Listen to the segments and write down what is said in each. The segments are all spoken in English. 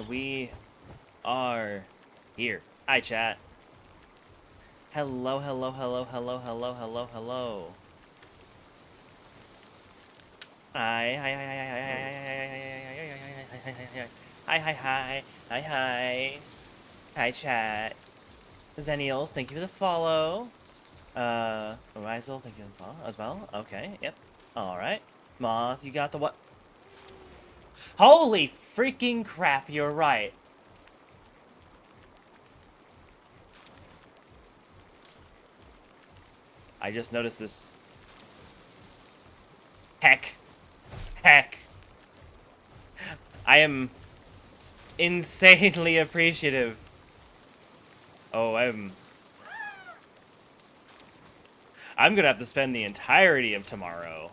we are here. Hi, chat. Hello, hello, hello, hello, hello, hello, hello. Hi, hi, hi, hi, hi, hi, hi, hi, hi, hi, hi, hi, hi, hi, hi, hi, hi, chat. Zennials, thank you for the follow. Rizal, thank you for the follow as well. Okay, yep. All right. Moth, you got the what? Holy freaking crap! You're right. I just noticed this. Heck. Heck. I am insanely appreciative. Oh, I'm gonna have to spend the entirety of tomorrow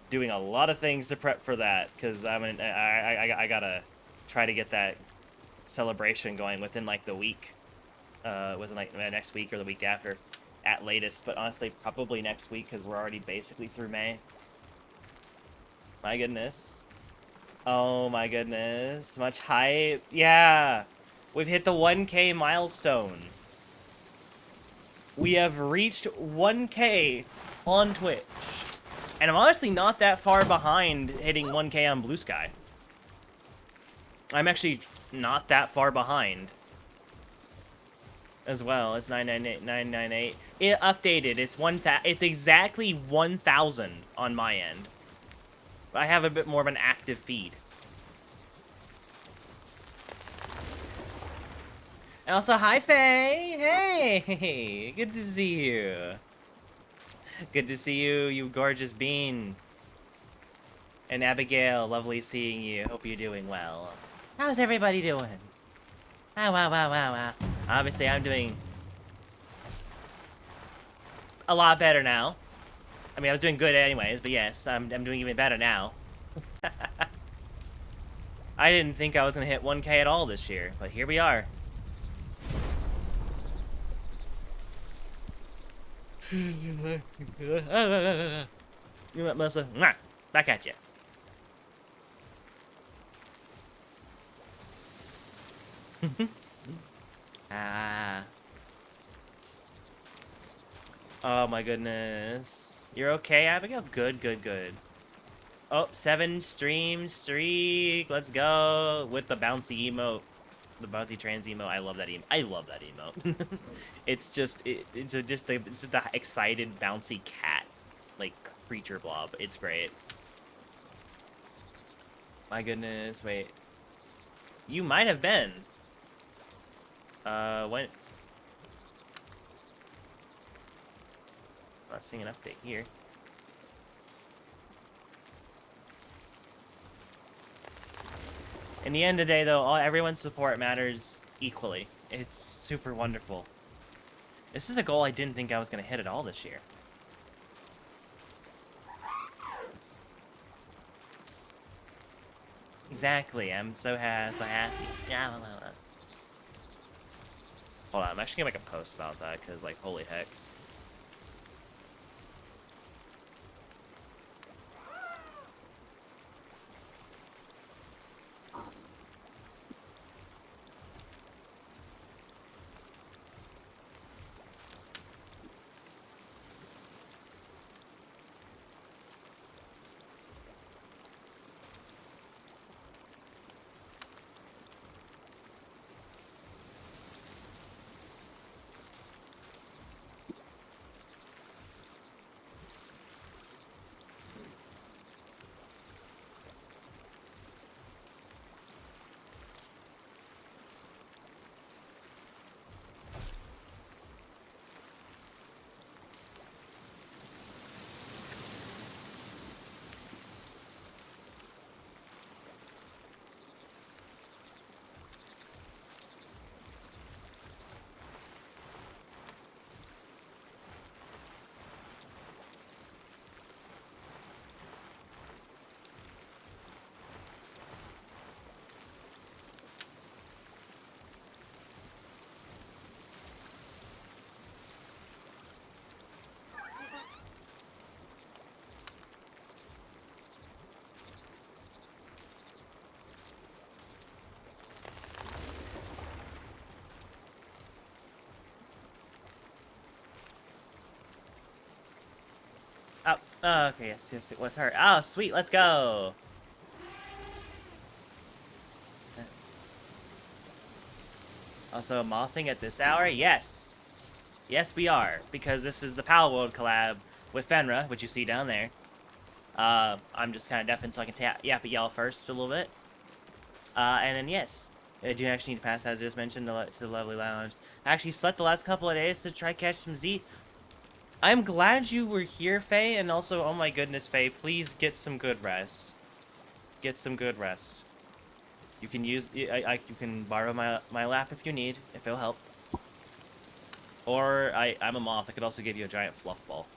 doing a lot of things to prep for that, because I gotta try to get that celebration going within like the week, within like next week or the week after, at latest. But honestly, probably next week because we're already basically through May. My goodness. Oh my goodness. Much hype. Yeah. We've hit the 1K milestone. We have reached 1K on Twitch. And I'm honestly not that far behind hitting 1K on Blue Sky. I'm actually not that far behind as well. It's 998. It updated. It's exactly 1,000 on my end. I have a bit more of an active feed. And also, hi, Faye! Hey! Good to see you. Good to see you, you gorgeous bean. And Abigail, lovely seeing you. Hope you're doing well. How's everybody doing? Wow, wow, wow, wow, wow. Obviously, I'm doing a lot better now. I mean, I was doing good anyways, but yes, I'm doing even better now. I didn't think I was going to hit 1K at all this year, but here we are. You know what, Melissa? Back at you. Ah. Oh my goodness. You're okay, Abigail? Good, good, good. Oh, 7 stream streak. Let's go with the bouncy emote. The bouncy trans emote. I love that emote. I love that emote. It's just it's just the excited bouncy cat like creature blob. It's great. My goodness. Wait. You might have been. When not seeing an update here. In the end of the day, though, everyone's support matters equally. It's super wonderful. This is a goal I didn't think I was going to hit at all this year. Exactly. I'm so happy. Yeah. Hold on. I'm actually going to make a post about that because, like, holy heck. Oh, okay, yes, it was her. Oh, sweet, let's go. Also, mothing at this hour? Yes. Yes, we are, because this is the Pal World collab with Fenra, which you see down there. I'm just kind of deafened so I can yap at y'all first a little bit. And then, yes, I do actually need to pass, as I just mentioned, to the lovely lounge. I actually slept the last couple of days to try catch some Z. I'm glad you were here, Faye, and also, oh my goodness, Faye, please get some good rest. Get some good rest. You can use, you can borrow my lap if you need, if it'll help. Or, I'm a moth, I could also give you a giant fluff ball.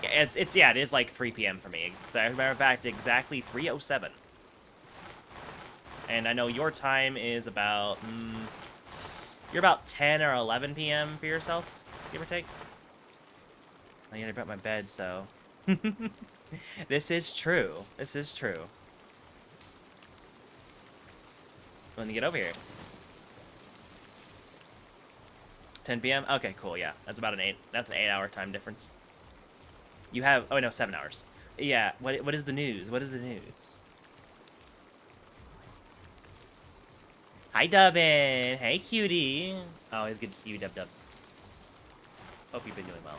Yeah, it is like 3 p.m. for me. As a matter of fact, exactly 3:07. And I know your time is about, you're about 10 or 11 p.m. for yourself, give or take. I already brought my bed, so. This is true. This is true. When you get over here. 10 p.m.? Okay, cool, yeah. That's about that's an 8-hour time difference. You have, oh no, 7 hours. Yeah, what is the news? What is the news? Hi, Dubbin! Hey, cutie! Always good to see you, Dub. Hope you've been doing well.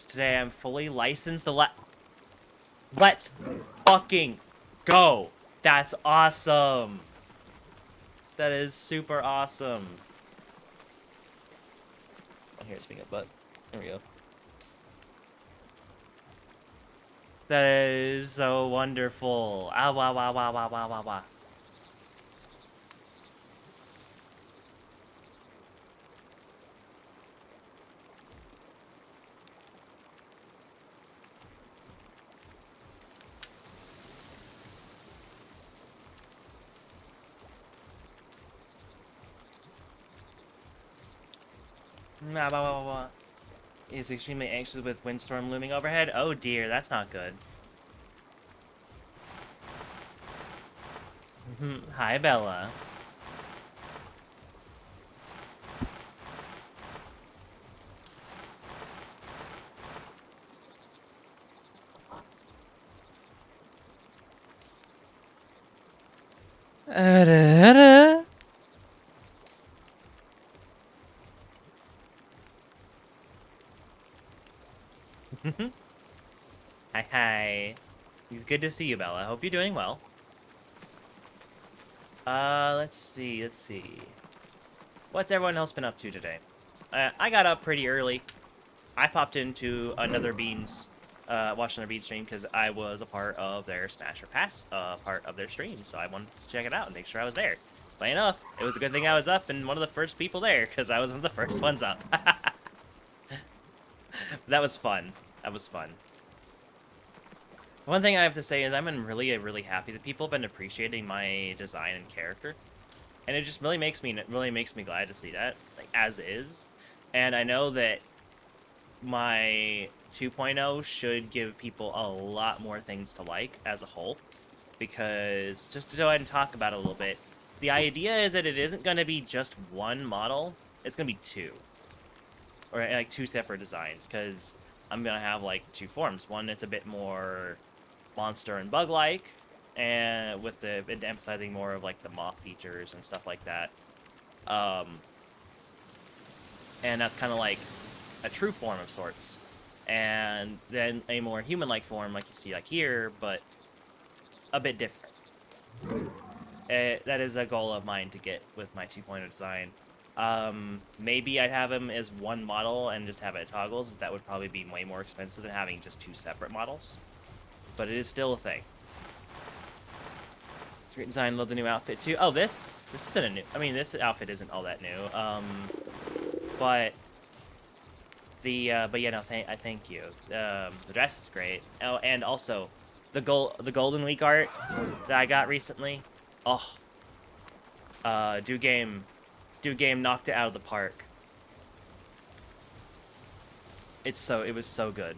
Today I'm fully licensed to Let's fucking go! That's awesome! That is super awesome. Oh, here, speaking of butt. There we go. That is so wonderful. Ah, wah, wah, wah, wah, wah, wah, wah. Nah, wah, wah, wah, wah. Is extremely anxious with windstorm looming overhead. Oh dear, that's not good. Hi, Bella. Hi, hi. It's good to see you, Bella. Hope you're doing well. Let's see. What's everyone else been up to today? I got up pretty early. I popped into another Beans, watching their Beans stream because I was a part of their Smash or Pass, part of their stream, so I wanted to check it out and make sure I was there. Funny enough, it was a good thing I was up and one of the first people there because I was one of the first ones up. That was fun. That was fun. One thing I have to say is I've been really happy that people have been appreciating my design and character. And it just really makes me glad to see that, like, as is. And I know that my 2.0 should give people a lot more things to like as a whole. Because, just to go ahead and talk about it a little bit, the idea is that it isn't going to be just one model, it's going to be two. Or, like, two separate designs, because I'm going to have, like, two forms. One that's a bit more monster and bug-like, and with the emphasizing more of, like, the moth features and stuff like that. And that's kind of like a true form of sorts. And then a more human-like form, like you see, like here, but a bit different. That is a goal of mine to get with my 2.0 design. Maybe I'd have him as one model and just have it toggles, but that would probably be way more expensive than having just two separate models. But it is still a thing. It's great design, love the new outfit too. Oh, this isn't a new, I mean, this outfit isn't all that new. But yeah, no, I thank you. The dress is great. Oh, and also, the Golden Week art that I got recently. Oh, Do Game knocked it out of the park. It was so good.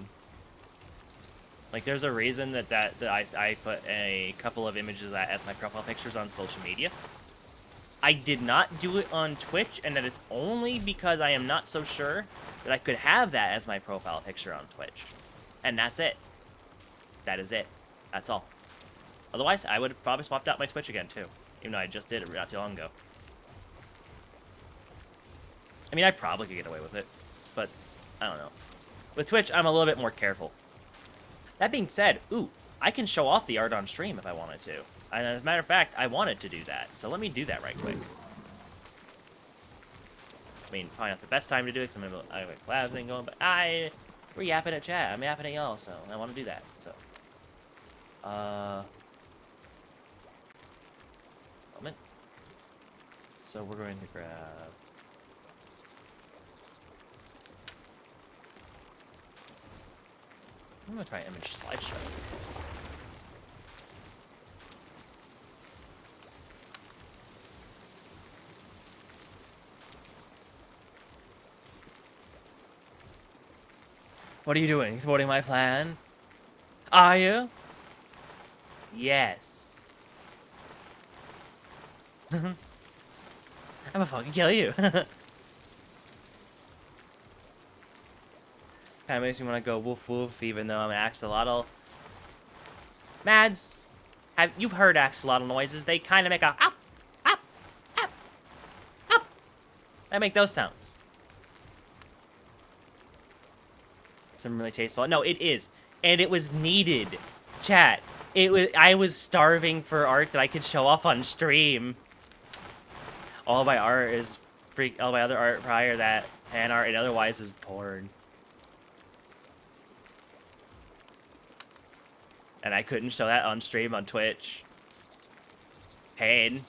Like, there's a reason that I put a couple of images of that as my profile pictures on social media. I did not do it on Twitch, and that is only because I am not so sure that I could have that as my profile picture on Twitch. And that's it. That is it. That's all. Otherwise, I would have probably swapped out my Twitch again, too. Even though I just did it not too long ago. I mean, I probably could get away with it. But, I don't know. With Twitch, I'm a little bit more careful. That being said, ooh, I can show off the art on stream if I wanted to. And as a matter of fact, I wanted to do that. So let me do that right quick. I mean, probably not the best time to do it because I have a collab thing going, but we're yapping at chat. I'm yapping at y'all, so I want to do that. So, moment. So we're going to grab. I'm gonna try image slideshow. What are you doing? Voting my plan? Are you? Yes. I'm gonna fucking kill you. Kinda makes me wanna go woof woof, even though I'm an axolotl. Mads, you've heard axolotl noises. They kind of make a op, op, op, op. I make those sounds. Some really tasteful. No, it is. And it was needed. Chat. I was starving for art that I could show off on stream. All my art is all my other art prior that fan art and otherwise is porn. And I couldn't show that on stream on Twitch. Pain.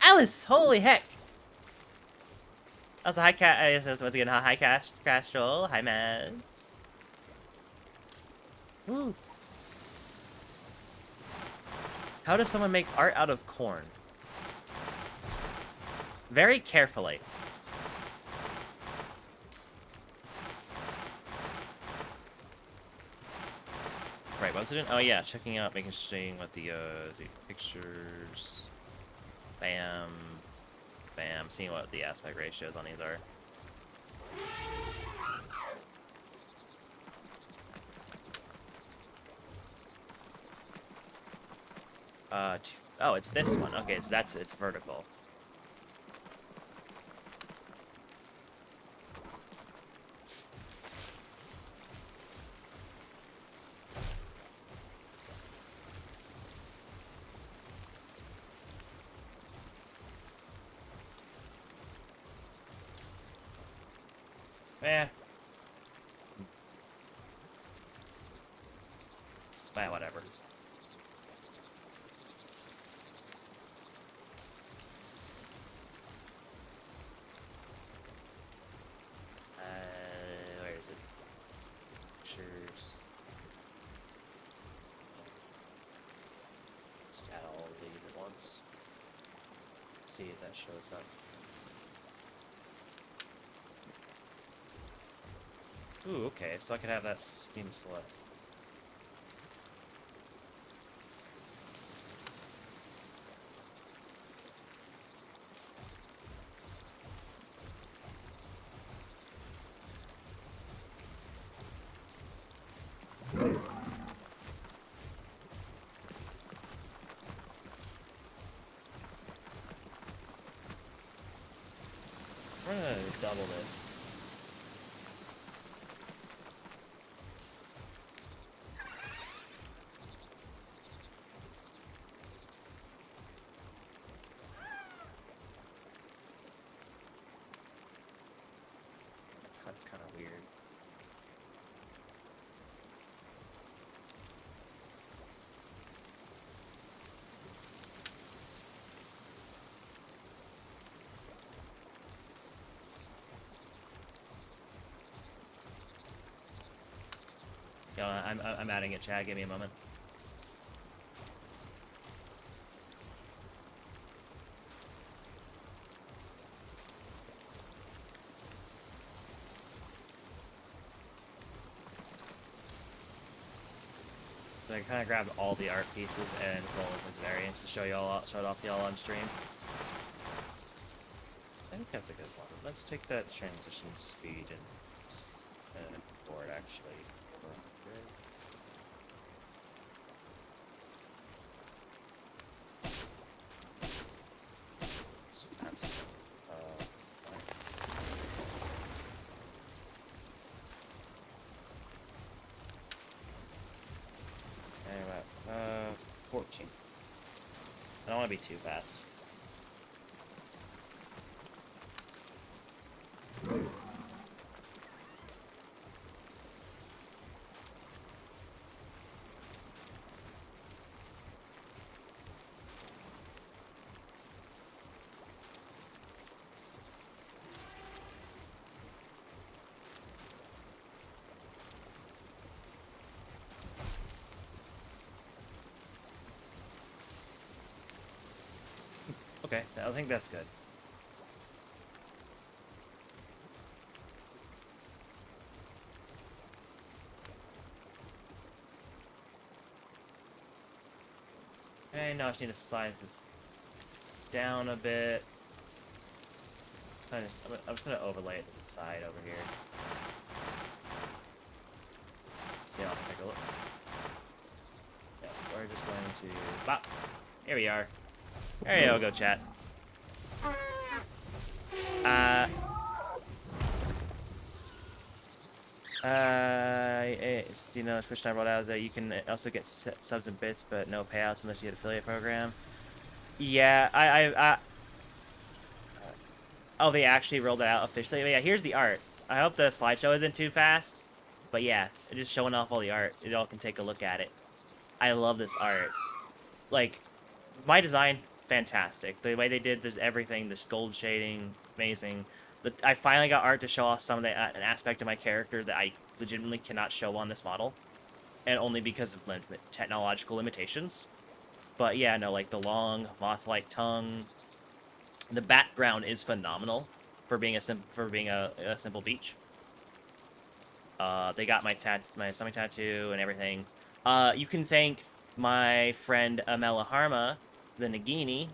Alice, holy heck. Also, hi, once again, hi, Castrol. Hi, Maz. Woo. How does someone make art out of corn? Very carefully. Right, what was it doing? Oh, yeah, checking out, seeing what the pictures. Bam. Bam, seeing what the aspect ratios on these are. Oh, it's this one. Okay, so it's vertical. Eh. Whatever. Where is it? Pictures. Just add all of these at once. See if that shows up. Ooh, okay, so I could have that Steam select. We're gonna double this. That's kind of weird. Yo, I'm adding it, Chad. Give me a moment. I kind of grabbed all the art pieces and as well as like variants to show it off to y'all on stream. I think that's a good one. Let's take that transition speed and board actually. Anyway, 14. I don't want to be too fast. Okay, I think that's good. Okay, now I just need to slice this down a bit. I'm just gonna overlay it to the side over here. See, I'll take a look. Yeah, we're just going to bop. Here we are. There you go, chat. Do you know Twitch rolled out that you can also get subs and bits, but no payouts unless you hit affiliate program? Yeah, oh, they actually rolled it out officially. But yeah, here's the art. I hope the slideshow isn't too fast, but yeah, just showing off all the art. You all can take a look at it. I love this art. Like, my design, fantastic. The way they did this, everything, this gold shading, amazing. I finally got art to show off some of an aspect of my character that I legitimately cannot show on this model, and only because of technological limitations. But yeah, no, like the long moth-like tongue. The background is phenomenal for being a simple beach. They got my stomach tattoo and everything. You can thank my friend Amela Harma, the Nagini,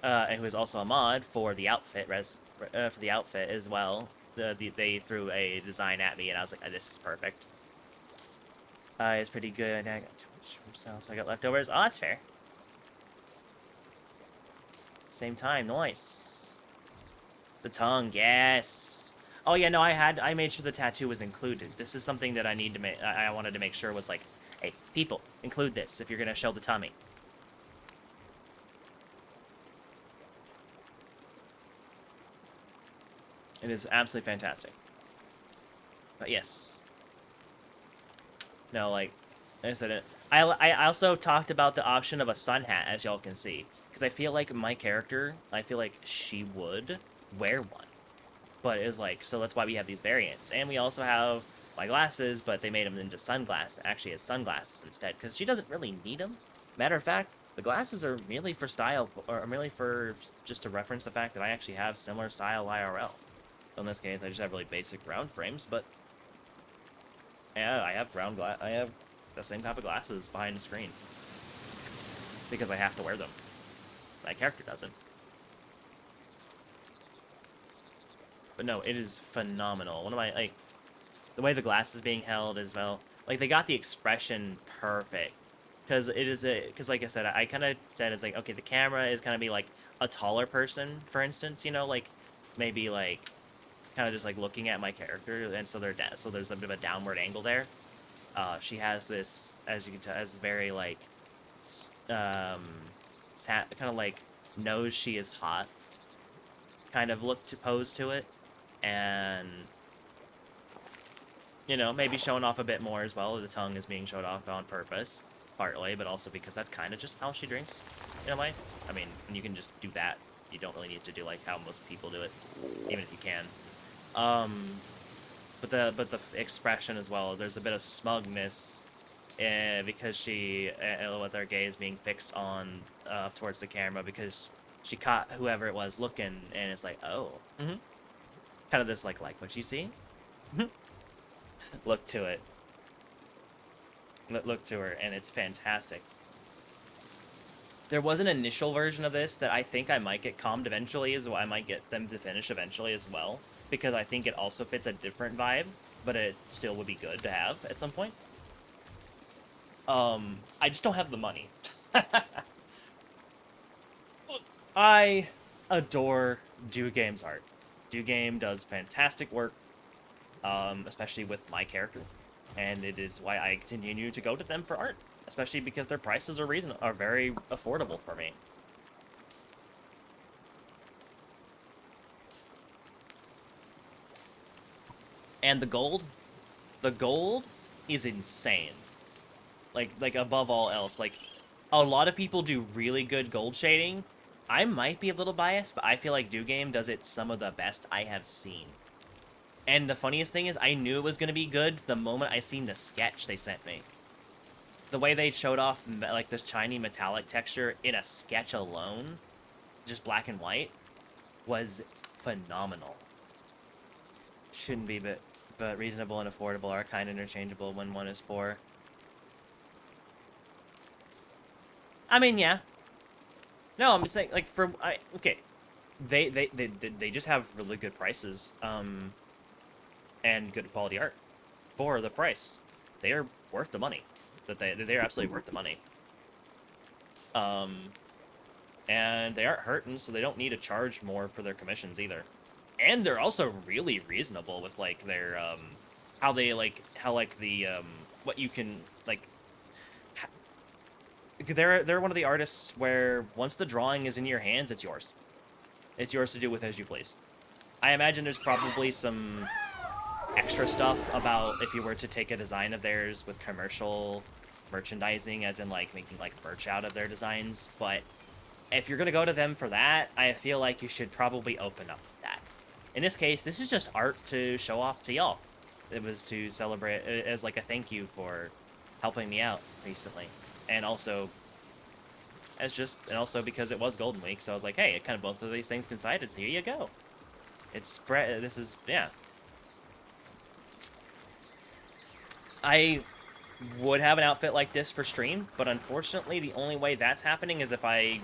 who is also a mod for the outfit for the outfit as well. They threw a design at me, and I was like, oh, "This is perfect." It's pretty good. I got too much for myself, so I got leftovers. Oh, that's fair. Same time, nice. The tongue, yes. Oh yeah, no, I made sure the tattoo was included. This is something that I need to make. I wanted to make sure was like, hey, people, include this if you're gonna show the tummy. It is absolutely fantastic. But yes. No, like I said, I also talked about the option of a sun hat, as y'all can see. Because I feel like my character, I feel like she would wear one. But it's like, so that's why we have these variants. And we also have my glasses, but they made them into sunglasses, actually as sunglasses instead. Because she doesn't really need them. Matter of fact, the glasses are merely for style, or merely for just to reference the fact that I actually have similar style IRL. So in this case, I just have really basic round frames, but yeah, I have I have the same type of glasses behind the screen because I have to wear them. My character doesn't. But no, it is phenomenal. One of my, like, the way the glass is being held as well. Like, they got the expression perfect. Because it is because like I said, I kind of said it's like, okay, the camera is kind of be like a taller person, for instance, you know, like, maybe like, kind of just like looking at my character, and so so there's a bit of a downward angle there. She has this, as you can tell, has very like, kind of like knows she is hot, kind of look to pose to it, and you know, maybe showing off a bit more as well. The tongue is being showed off on purpose, partly, but also because that's kind of just how she drinks in a way. I mean, you can just do that. You don't really need to do like how most people do it, even if you can. But the expression as well. There's a bit of smugness, because she, with her gaze being fixed on towards the camera, because she caught whoever it was looking, and it's like, oh, kind of this like what you see, look to it. look to her, and it's fantastic. There was an initial version of this that I think I might get calmed eventually, as well. I might get them to finish eventually as well, because I think it also fits a different vibe, but it still would be good to have at some point. I just don't have the money. I adore Do Game's art. Do Game does fantastic work, especially with my character, and it is why I continue to go to them for art, especially because their prices are very affordable for me. And the gold is insane. Like above all else, like a lot of people do really good gold shading. I might be a little biased, but I feel like Do Game does it some of the best I have seen. And the funniest thing is, I knew it was going to be good the moment I seen the sketch they sent me. The way they showed off, like, this shiny metallic texture in a sketch alone, just black and white, was phenomenal. Shouldn't be, but reasonable and affordable are kind of interchangeable when one is poor. I mean, yeah. No, I'm just saying, like, okay. They just have really good prices, and good quality art for the price. They are worth the money. They're absolutely worth the money. And they aren't hurting, so they don't need to charge more for their commissions either. And they're also really reasonable with, like, their, how what you can, like, they're one of the artists where once the drawing is in your hands, it's yours. It's yours to do with as you please. I imagine there's probably some extra stuff about if you were to take a design of theirs with commercial merchandising, as in, like, making, like, merch out of their designs, but if you're gonna go to them for that, I feel like you should probably open up that. In this case, this is just art to show off to y'all. It was to celebrate as, like, a thank you for helping me out recently, and also because it was Golden Week, so I was like, hey, it kind of both of these things coincided, so here you go. Yeah. I would have an outfit like this for stream, but unfortunately, the only way that's happening is if I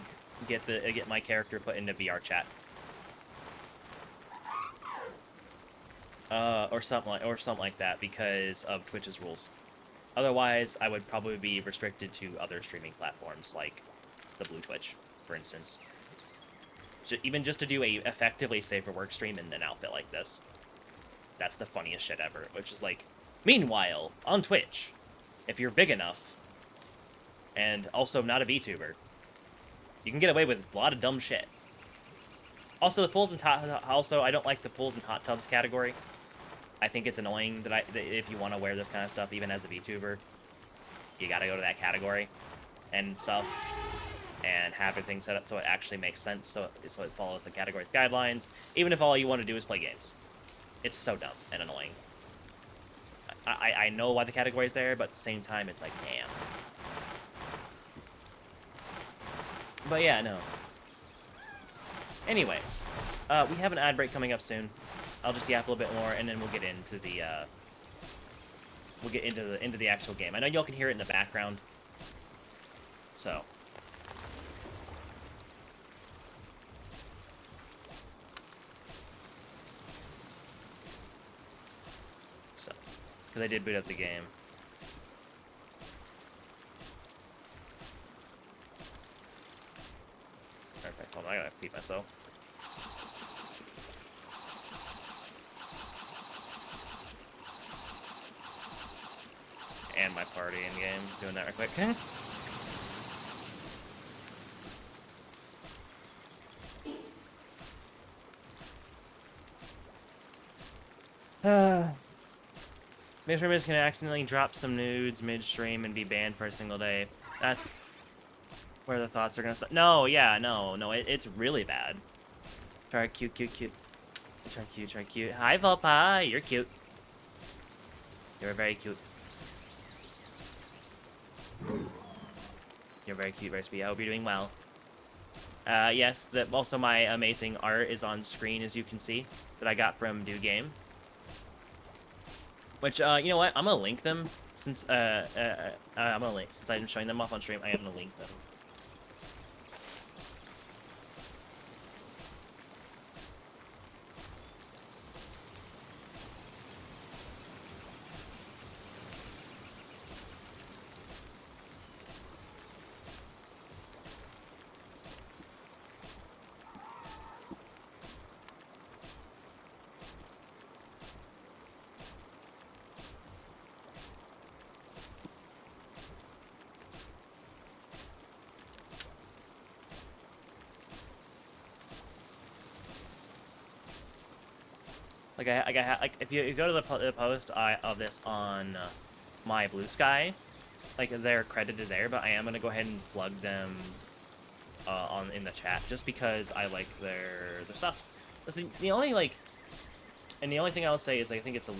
get my character put into VR chat, or something like that, because of Twitch's rules. Otherwise, I would probably be restricted to other streaming platforms like the Blue Twitch, for instance. Even just to do a effectively safer work stream in an outfit like this. That's the funniest shit ever, which is like, meanwhile, on Twitch, if you're big enough, and also not a VTuber, you can get away with a lot of dumb shit. Also, I don't like the pools and hot tubs category. I think it's annoying that if you want to wear this kind of stuff, even as a VTuber, you gotta go to that category and stuff, and have everything set up so it actually makes sense, so it follows the category's guidelines, even if all you want to do is play games. It's so dumb and annoying. I know why the category's there, but at the same time, it's like, damn. But yeah, no. Anyways, we have an ad break coming up soon. I'll just yap a little bit more, and then we'll get into the actual game. I know y'all can hear it in the background, so. Because I did boot up the game. Perfect. Hold on, I gotta feed myself. And my party in game. Doing that real quick. Streamers can accidentally drop some nudes mid-stream and be banned for a single day. That's where the thoughts are gonna start. No, yeah, no, it's really bad. Try cute. Try cute. Hi, Volpi, you're cute. You're very cute. You're very cute, Recipe. I hope you're doing well. Yes, also my amazing art is on screen, as you can see, that I got from Do Game. Which, you know what? I'm gonna link them Since I'm gonna link. Since I'm showing them off on stream, I am gonna link them. Like if you go to the post of this on my Blue Sky, like they're credited there, but I am gonna go ahead and plug them in the chat just because I like their stuff. Listen, the only thing I'll say is I think it's and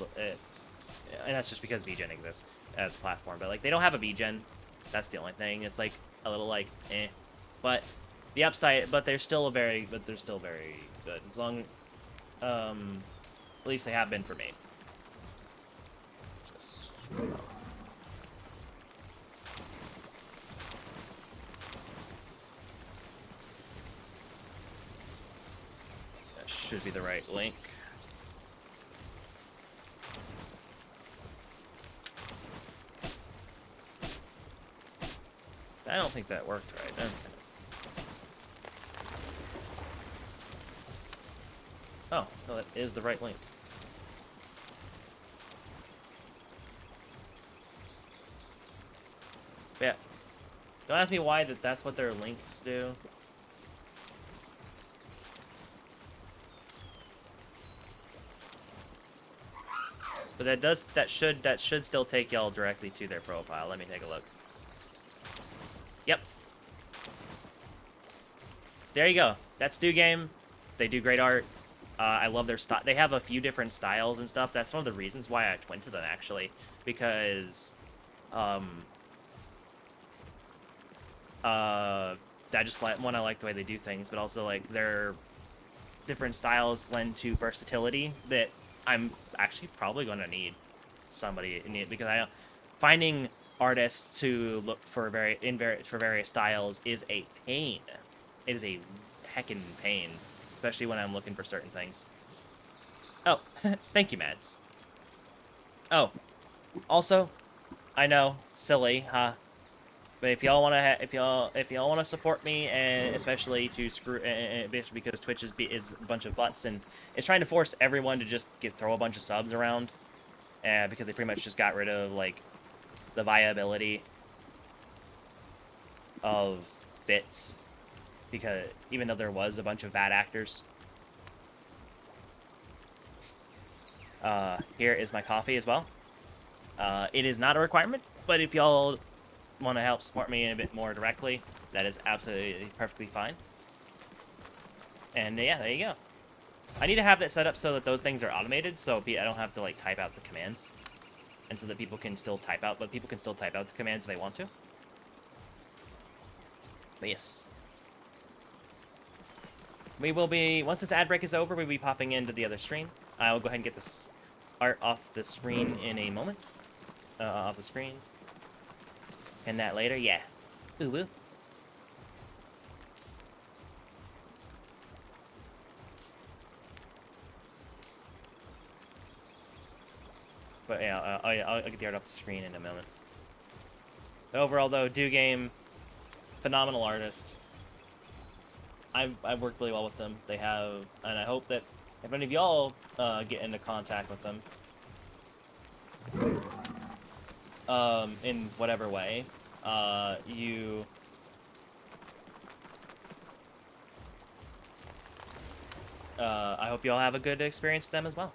that's just because VGen exists as a platform, but like they don't have a VGen. That's the only thing. It's like a little like eh, but the upside, but they're still very good as long. At least they have been for me. That should be the right link. I don't think that worked right. Okay. Oh, no, that is the right link. Yeah. Don't ask me why that's what their links do. But that should still take y'all directly to their profile. Let me take a look. Yep. There you go. That's Do Game. They do great art. I love their style. They have a few different styles and stuff. That's one of the reasons why I went to them, actually, because I just like I like the way they do things, but also like their different styles lend to versatility that I'm actually probably going to need somebody in it, because finding artists to look for various styles is a pain. It is a heckin' pain, especially when I'm looking for certain things. Oh, thank you, Mads. Oh, also, I know, silly, huh? But if y'all want to, if y'all want to support me, and especially to because Twitch is a bunch of butts and it's trying to force everyone to just throw a bunch of subs around, because they pretty much just got rid of like the viability of bits, because even though there was a bunch of bad actors. Here is my coffee as well. It is not a requirement, but if y'all want to help support me a bit more directly, that is absolutely perfectly fine. And yeah, there you go. I need to have that set up so that those things are automated, so I don't have to like type out the commands, and so that people can still type out, the commands if they want to. But yes, we will be, once this ad break is over, we'll be popping into the other stream. I will go ahead and get this art off the screen in a moment. Off the screen. And that later, yeah. Ooh woo. But yeah, I'll get the art off the screen in a moment. But overall, though, Do Game, phenomenal artist. I've worked really well with them. They have, and I hope that if any of y'all get into contact with them, in whatever way, I hope y'all have a good experience with them as well.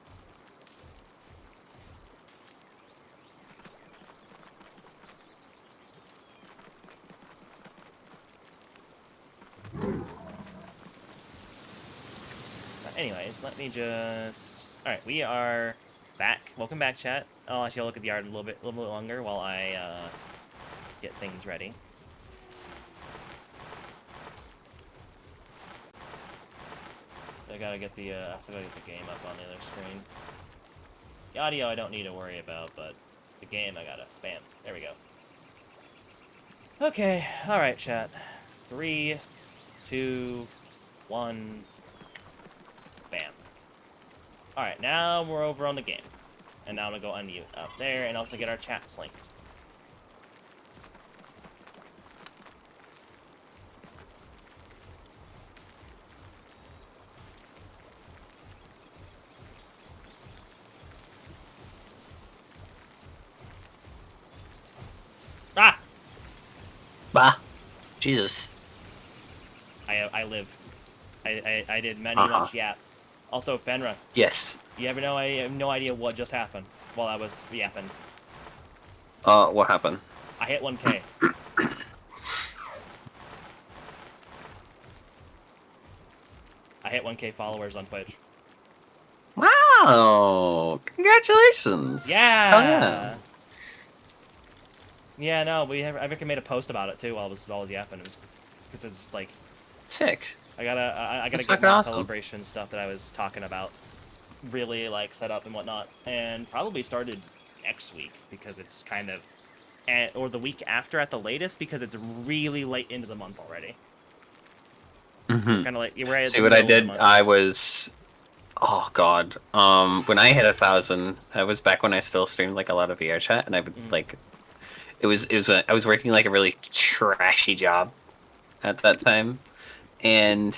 Anyways, let me just... Alright, we are back. Welcome back, chat. I'll actually look at the art a little bit longer while I get things ready. I gotta get the game up on the other screen. The audio I don't need to worry about, but The game, I gotta. Bam. There we go. Okay. All right, chat. 3, 2, 1. Bam. All right. Now we're over on the game, and now I'm gonna go unmute up there and also get our chats linked. Ah! Bah. Jesus. I live. I did much yap. Also, Fenra. Yes. You have no idea what just happened while I was yapping. What happened? I hit 1K. I hit 1K followers on Twitch. Wow! Congratulations! Yeah! Hell yeah! Yeah, no, I made a post about it too while I was yapping. Because it's just like Sick. I gotta That's get my awesome. celebration stuff that I was talking about really like set up and whatnot, and probably started next week because it's kind of, or the week after at the latest because it's really late into the month already. We're kind of like we're at See the what I middle of the did? month. I was. Oh god. When I hit 1,000, that was back when I still streamed like a lot of VR chat, and I would like. It was when I was working like a really trashy job at that time, and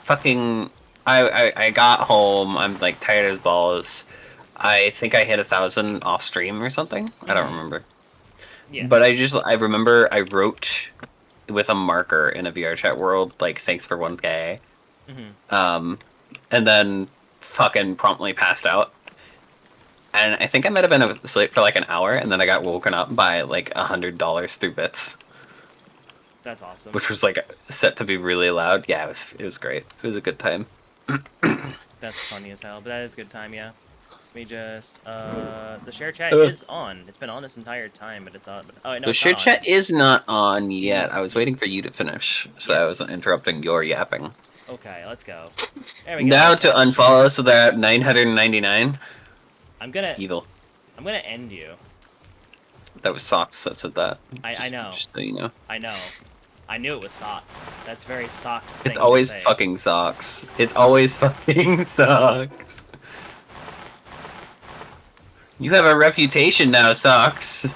fucking I got home. I'm like tired as balls. I think I hit 1,000 off stream or something. I don't remember. Yeah. But I remember I wrote with a marker in a VR chat world like thanks for 1K. And then fucking promptly passed out. And I think I might have been asleep for like an hour, and then I got woken up by like $100 through bits. That's awesome. Which was like set to be really loud. Yeah, it was great. It was a good time. That's funny as hell, but that is a good time, yeah. Let me just the share chat is on. It's been on this entire time, but it's on. Oh no, the share chat is not on yet. I was waiting for you to finish, so I wasn't interrupting your yapping. Okay, let's go. There we go. Now to unfollow, so they're at 999. I'm gonna evil. I'm gonna end you. That was Socks that said that. I know. Just so you know. I know. I knew it was Socks. That's very Socks. It's always fucking Socks. It's always fucking Socks. You have a reputation now, Socks.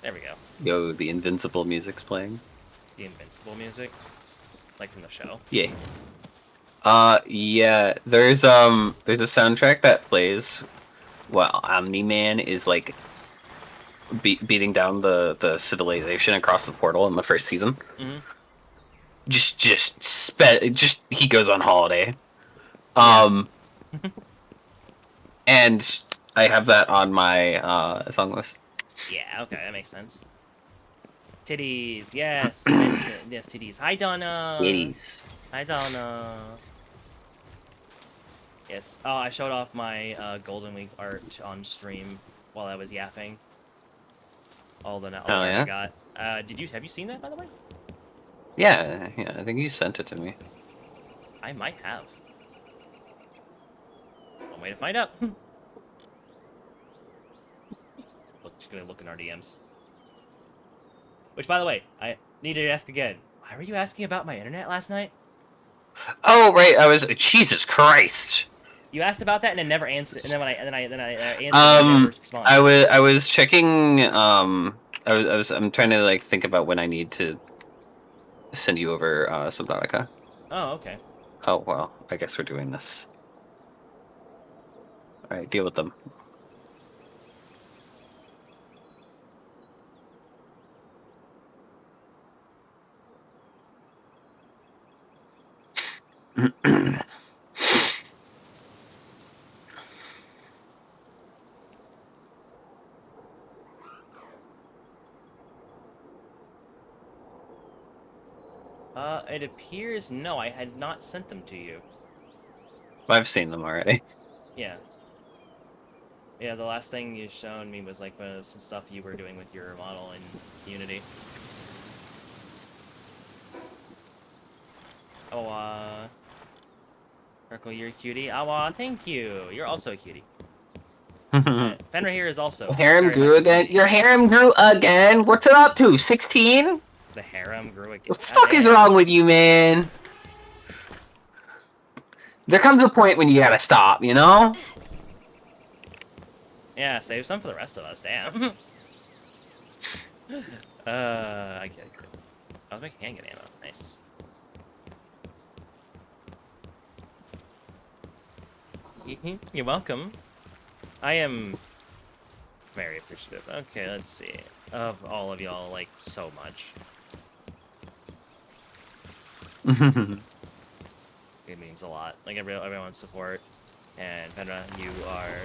There we go. Yo, the Invincible music's playing. The Invincible music? Like from the show? Yeah. Yeah, there's a soundtrack that plays while Omni-Man is like beating down the civilization across the portal in the first season. Just he goes on holiday. And I have that on my song list. Yeah, okay, that makes sense. Titties, yes. Yes, titties. Hi, Donna. Titties. Hi, Donna. Yes. Oh, I showed off my Golden Week art on stream while I was yapping. All the I got. Have you seen that, by the way? Yeah, I think you sent it to me. I might have. One way to find out. Just gonna look in our DMs. Which, by the way, I need to ask again. Why were you asking about my internet last night? Oh right, Jesus Christ. You asked about that and then never answered. And then I answered. I was checking. I'm trying to like think about when I need to send you over Subnautica. Oh, okay. Oh well, I guess we're doing this. All right, deal with them. It appears no, I had not sent them to you. I've seen them already. Yeah. Yeah, the last thing you shown me was like some stuff you were doing with your model in Unity. Oh, Urkel, you're a cutie. Oh, thank you. You're also a cutie. Fenra here is also Harem very much grew a again. cutie. Your harem grew again. What's it up to? 16? The harem grew again. The God fuck is damn. wrong with you, man? There comes a point when you gotta stop, you know? Yeah, save some for the rest of us. Damn. I get it. I was making handgun ammo. Nice. You're welcome. I am very appreciative. Okay, let's see. Of all of y'all, like, so much. It means a lot. Like, everyone's support. And Fenra, you are...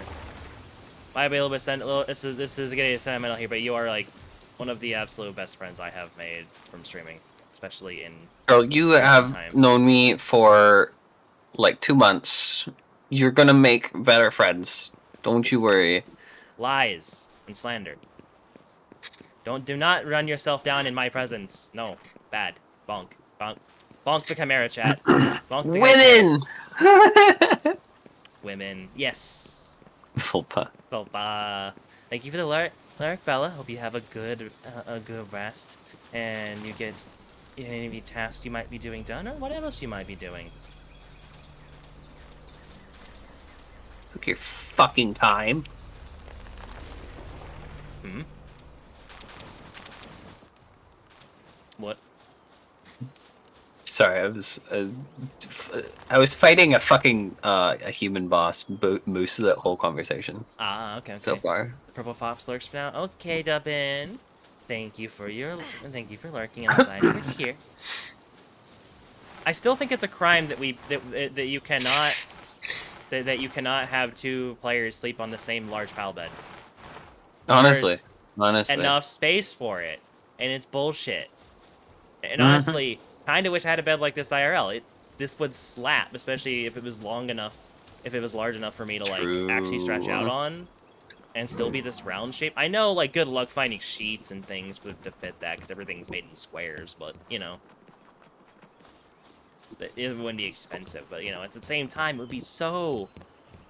Might be a little bit this is getting sentimental here, but you are, like, one of the absolute best friends I have made from streaming. Especially in Girl, you recent have time. known me for like 2 months. You're gonna make better friends. Don't you worry. Lies and slander. Do not run yourself down in my presence. No. Bad. Bonk. Bonk. Bonk the Chimera chat. Bonk the Chimera. Women! Women. Yes. Fulpa. Well, thank you for the lyric, Bella. Hope you have a good rest, and you get any of the tasks you might be doing done, or what else you might be doing. Took your fucking time. Hmm. What? Sorry, I was fighting a fucking a human boss most of that whole conversation Ah, okay. so far. The purple fox lurks for now. Okay, Dubbin. Thank you for lurking, and I'm glad you're here. I still think it's a crime that you cannot that you cannot have two players sleep on the same large pile bed. Honestly, There's enough space for it, and it's bullshit. And honestly, kind of wish I had a bed like this IRL. This would slap, especially if it was long enough, if it was large enough for me to like actually stretch out on, and still be this round shape. I know, like, good luck finding sheets and things to fit that, because everything's made in squares. But you know, it wouldn't be expensive. But you know, at the same time, it would be so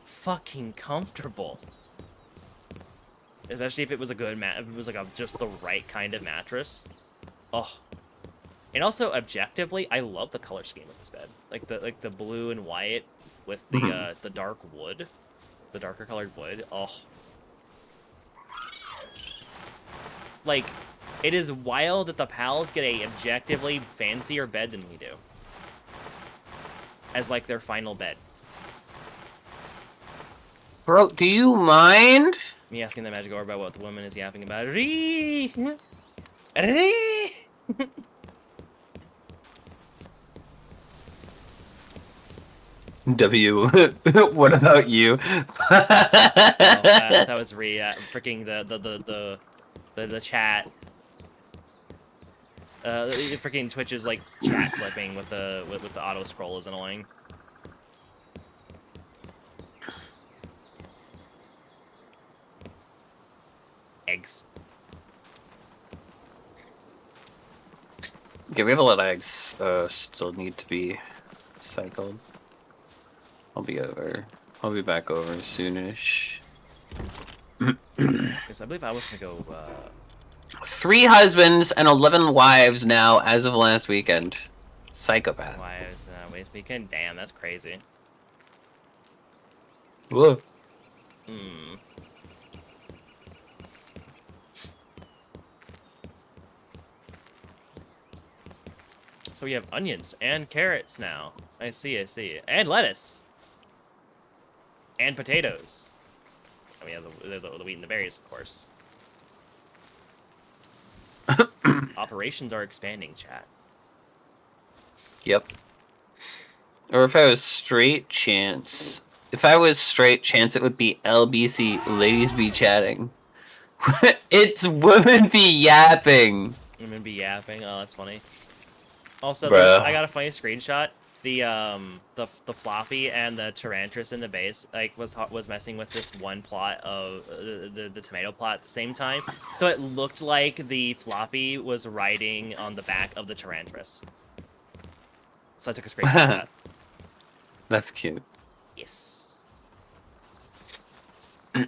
fucking comfortable. Especially if it was a good if it was like just the right kind of mattress. Oh. And also, objectively, I love the color scheme of this bed. Like the blue and white with the dark wood, the darker colored wood. Oh, like, it is wild that the pals get a objectively fancier bed than we do, as like their final bed. Bro, do you mind? Me asking the magic orb about what the woman is yapping about. Ree! Ree! W, what about you? That was freaking the chat. Freaking Twitch's like chat clipping with the auto scroll is annoying. Eggs. Okay, we have a lot of eggs still need to be cycled. I'll be back over soonish. Because I believe I was gonna go 3 husbands and 11 wives now as of last weekend. Psychopath. wives waste weekend. Damn, that's crazy. Whoa. Hmm. So we have onions and carrots now. I see. And lettuce. And potatoes. And we have the wheat and the berries, of course. Operations are expanding, chat. Yep. Or if I was straight chance. If I was straight chance, it would be LBC, ladies be chatting. It's women be yapping. Women be yapping. Oh, that's funny. Also, I got a funny screenshot. The floppy and the Tyrantris in the base was messing with this one plot of the tomato plot at the same time, so it looked like the floppy was riding on the back of the Tyrantris. So I took a screenshot of that. That's cute. Yes. Yeah,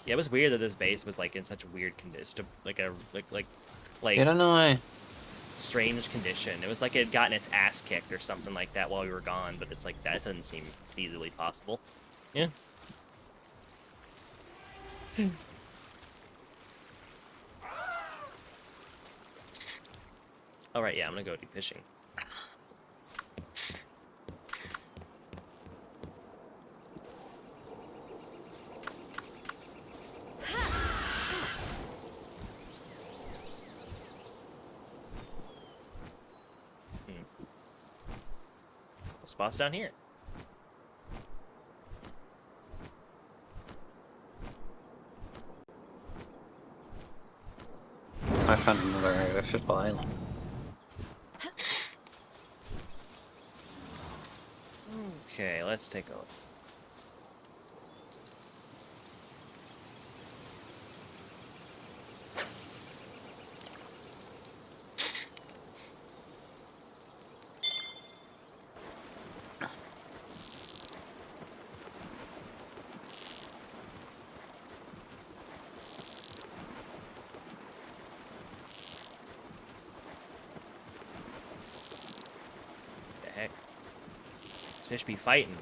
it was weird that this base was like in such weird condition, like I don't know why. strange condition. It was like it had gotten its ass kicked or something like that while we were gone, but it's like that doesn't seem feasibly possible. Yeah. All right, yeah, I'm gonna go do fishing. Spots down here. I found another artificial island. Okay, let's take a look. The heck? This fish be fighting.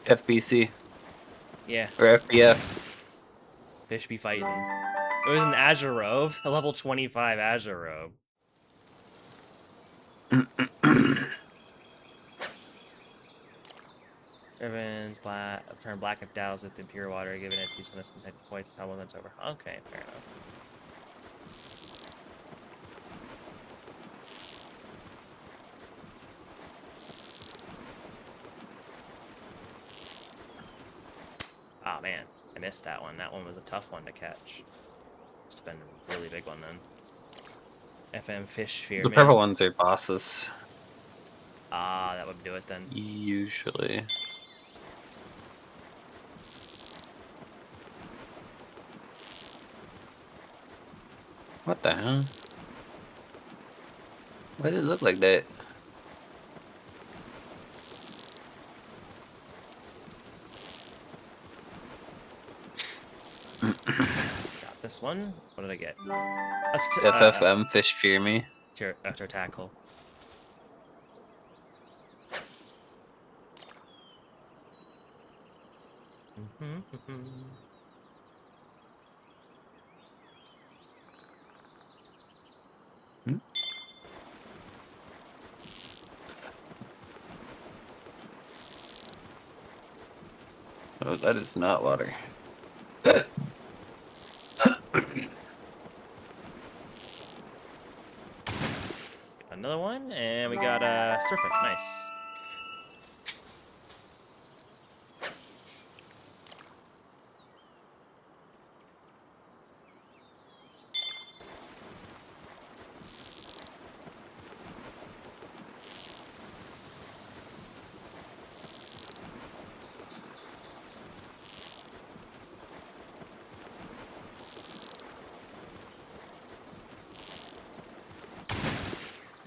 FBC. Yeah, Or FBF. fish be fighting. It was an Azure robe, a level 25 Azure robe. Ribbons, black, turn black if doused with impure water, given its usefulness and type of points, how well it's over. Okay, fair enough. Ah, man, I missed that one. That one was a tough one to catch. Must have been a really big one then. FM Fish Fear. The purple ones are bosses. Ah, that would do it then. Usually. What the hell? Why did it look like that? Got this one. What did I get? FFM, fish fear me. After tackle. Oh, that is not water. Another one, and we got Surfeit. Nice.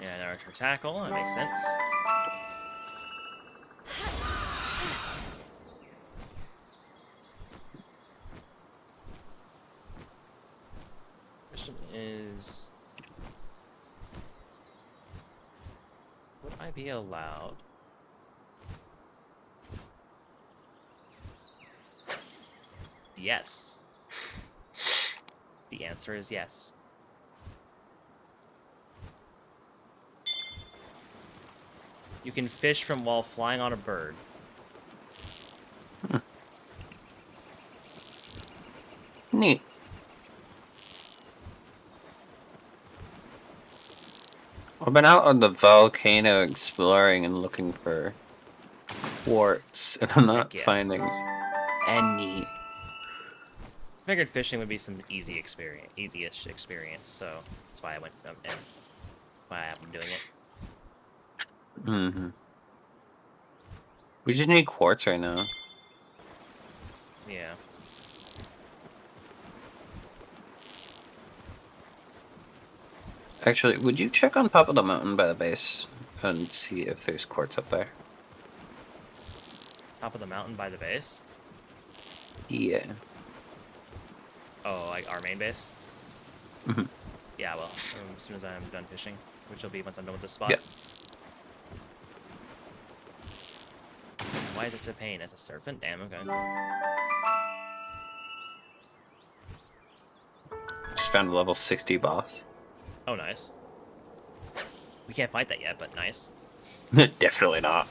And archer tackle, that makes sense. Question is, would I be allowed? Yes. The answer is yes. You can fish from while flying on a bird. Neat. I've been out on the volcano exploring and looking for quartz, and I'm not finding any. Figured fishing would be some easiest experience, so that's why I went and why I'm doing it. Mm-hmm. We just need quartz right now. Yeah. Actually, would you check on top of the mountain by the base and see if there's quartz up there? Top of the mountain by the base? Yeah. Oh, like our main base? Mhm. Yeah, well, as soon as I'm done fishing, which will be once I'm done with this spot. Yeah. Why is it a pain? It's a serpent? Damn, okay. Just found a level 60 boss. Oh, nice. We can't fight that yet, but nice. Definitely not.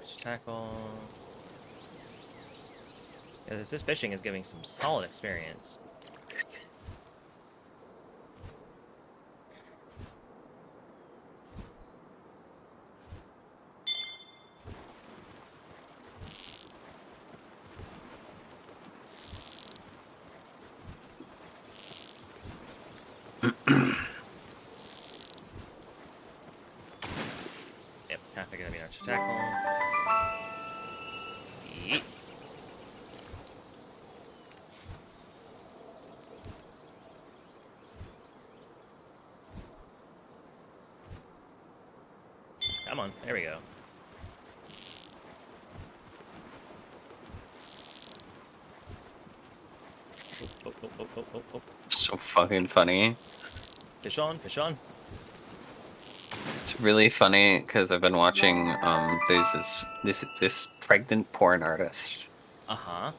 Which tackle? Yeah, this fishing is giving some solid experience. Yep, half gonna be an archer tackle. Yeet. Come on, there we go. Oh, oh, oh, oh, oh, oh. So fucking funny. Fish on, fish on. It's really funny because I've been watching. There's this pregnant porn artist. Uh-huh.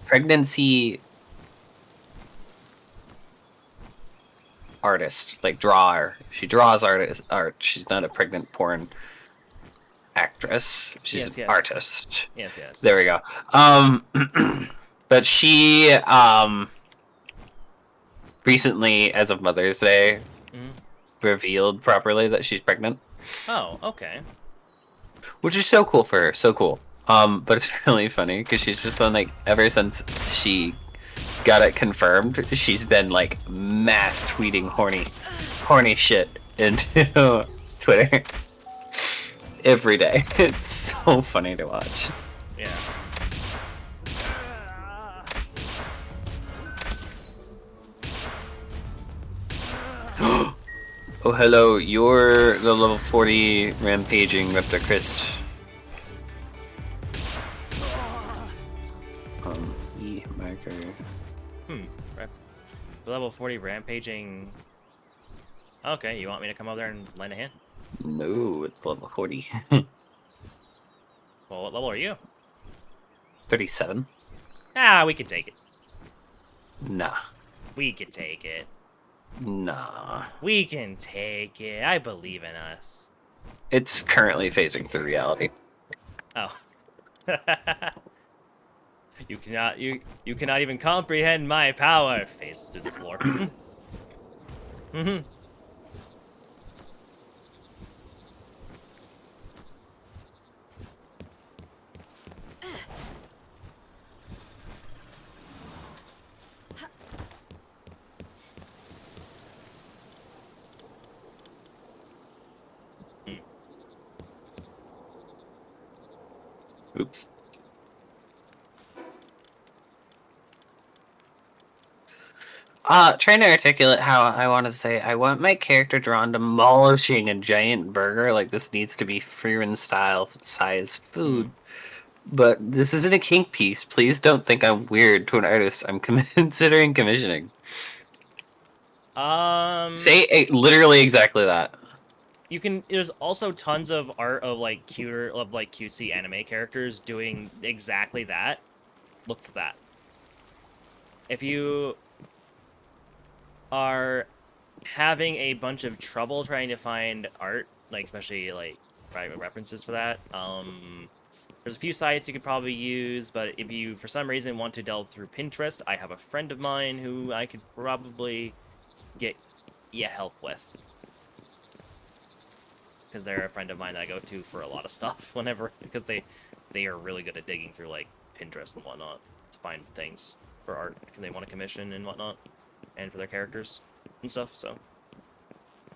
Pregnancy artist, like drawer. She draws art. She's not a pregnant porn actress. She's Yes, an yes. artist. Yes, yes. There we go. But she recently, as of Mother's Day, Mhm. revealed properly that she's pregnant, Oh, okay. which is so cool for her. So cool. But it's really funny because she's just on like ever since she got it confirmed, she's been like mass tweeting horny shit into Twitter every day. It's so funny to watch. Yeah. Oh, hello, you're the level 40 rampaging Reptar Christ. E marker. Right. Level 40 rampaging. Okay, you want me to come over there and lend a hand? No, it's level 40. Well, what level are you? 37? Ah, we can take it. Nah. We can take it. Nah. We can take it. I believe in us. It's currently phasing through reality. Oh. You cannot even comprehend my power. Phases through the floor. Mm-hmm. Oops. Trying to articulate how I want to say I want my character drawn demolishing a giant burger. Like this needs to be Freeman style size food. But this isn't a kink piece. Please don't think I'm weird to an artist I'm considering commissioning. Say literally exactly that. You can. There's also tons of art of like cutesy anime characters doing exactly that. Look for that. If you are having a bunch of trouble trying to find art, like especially like private references for that, there's a few sites you could probably use, but if you for some reason want to delve through Pinterest, I have a friend of mine who I could probably get you help with. because they're a friend of mine that I go to for a lot of stuff whenever, because they are really good at digging through like Pinterest and whatnot to find things for art because they want to commission and whatnot, and for their characters and stuff. So,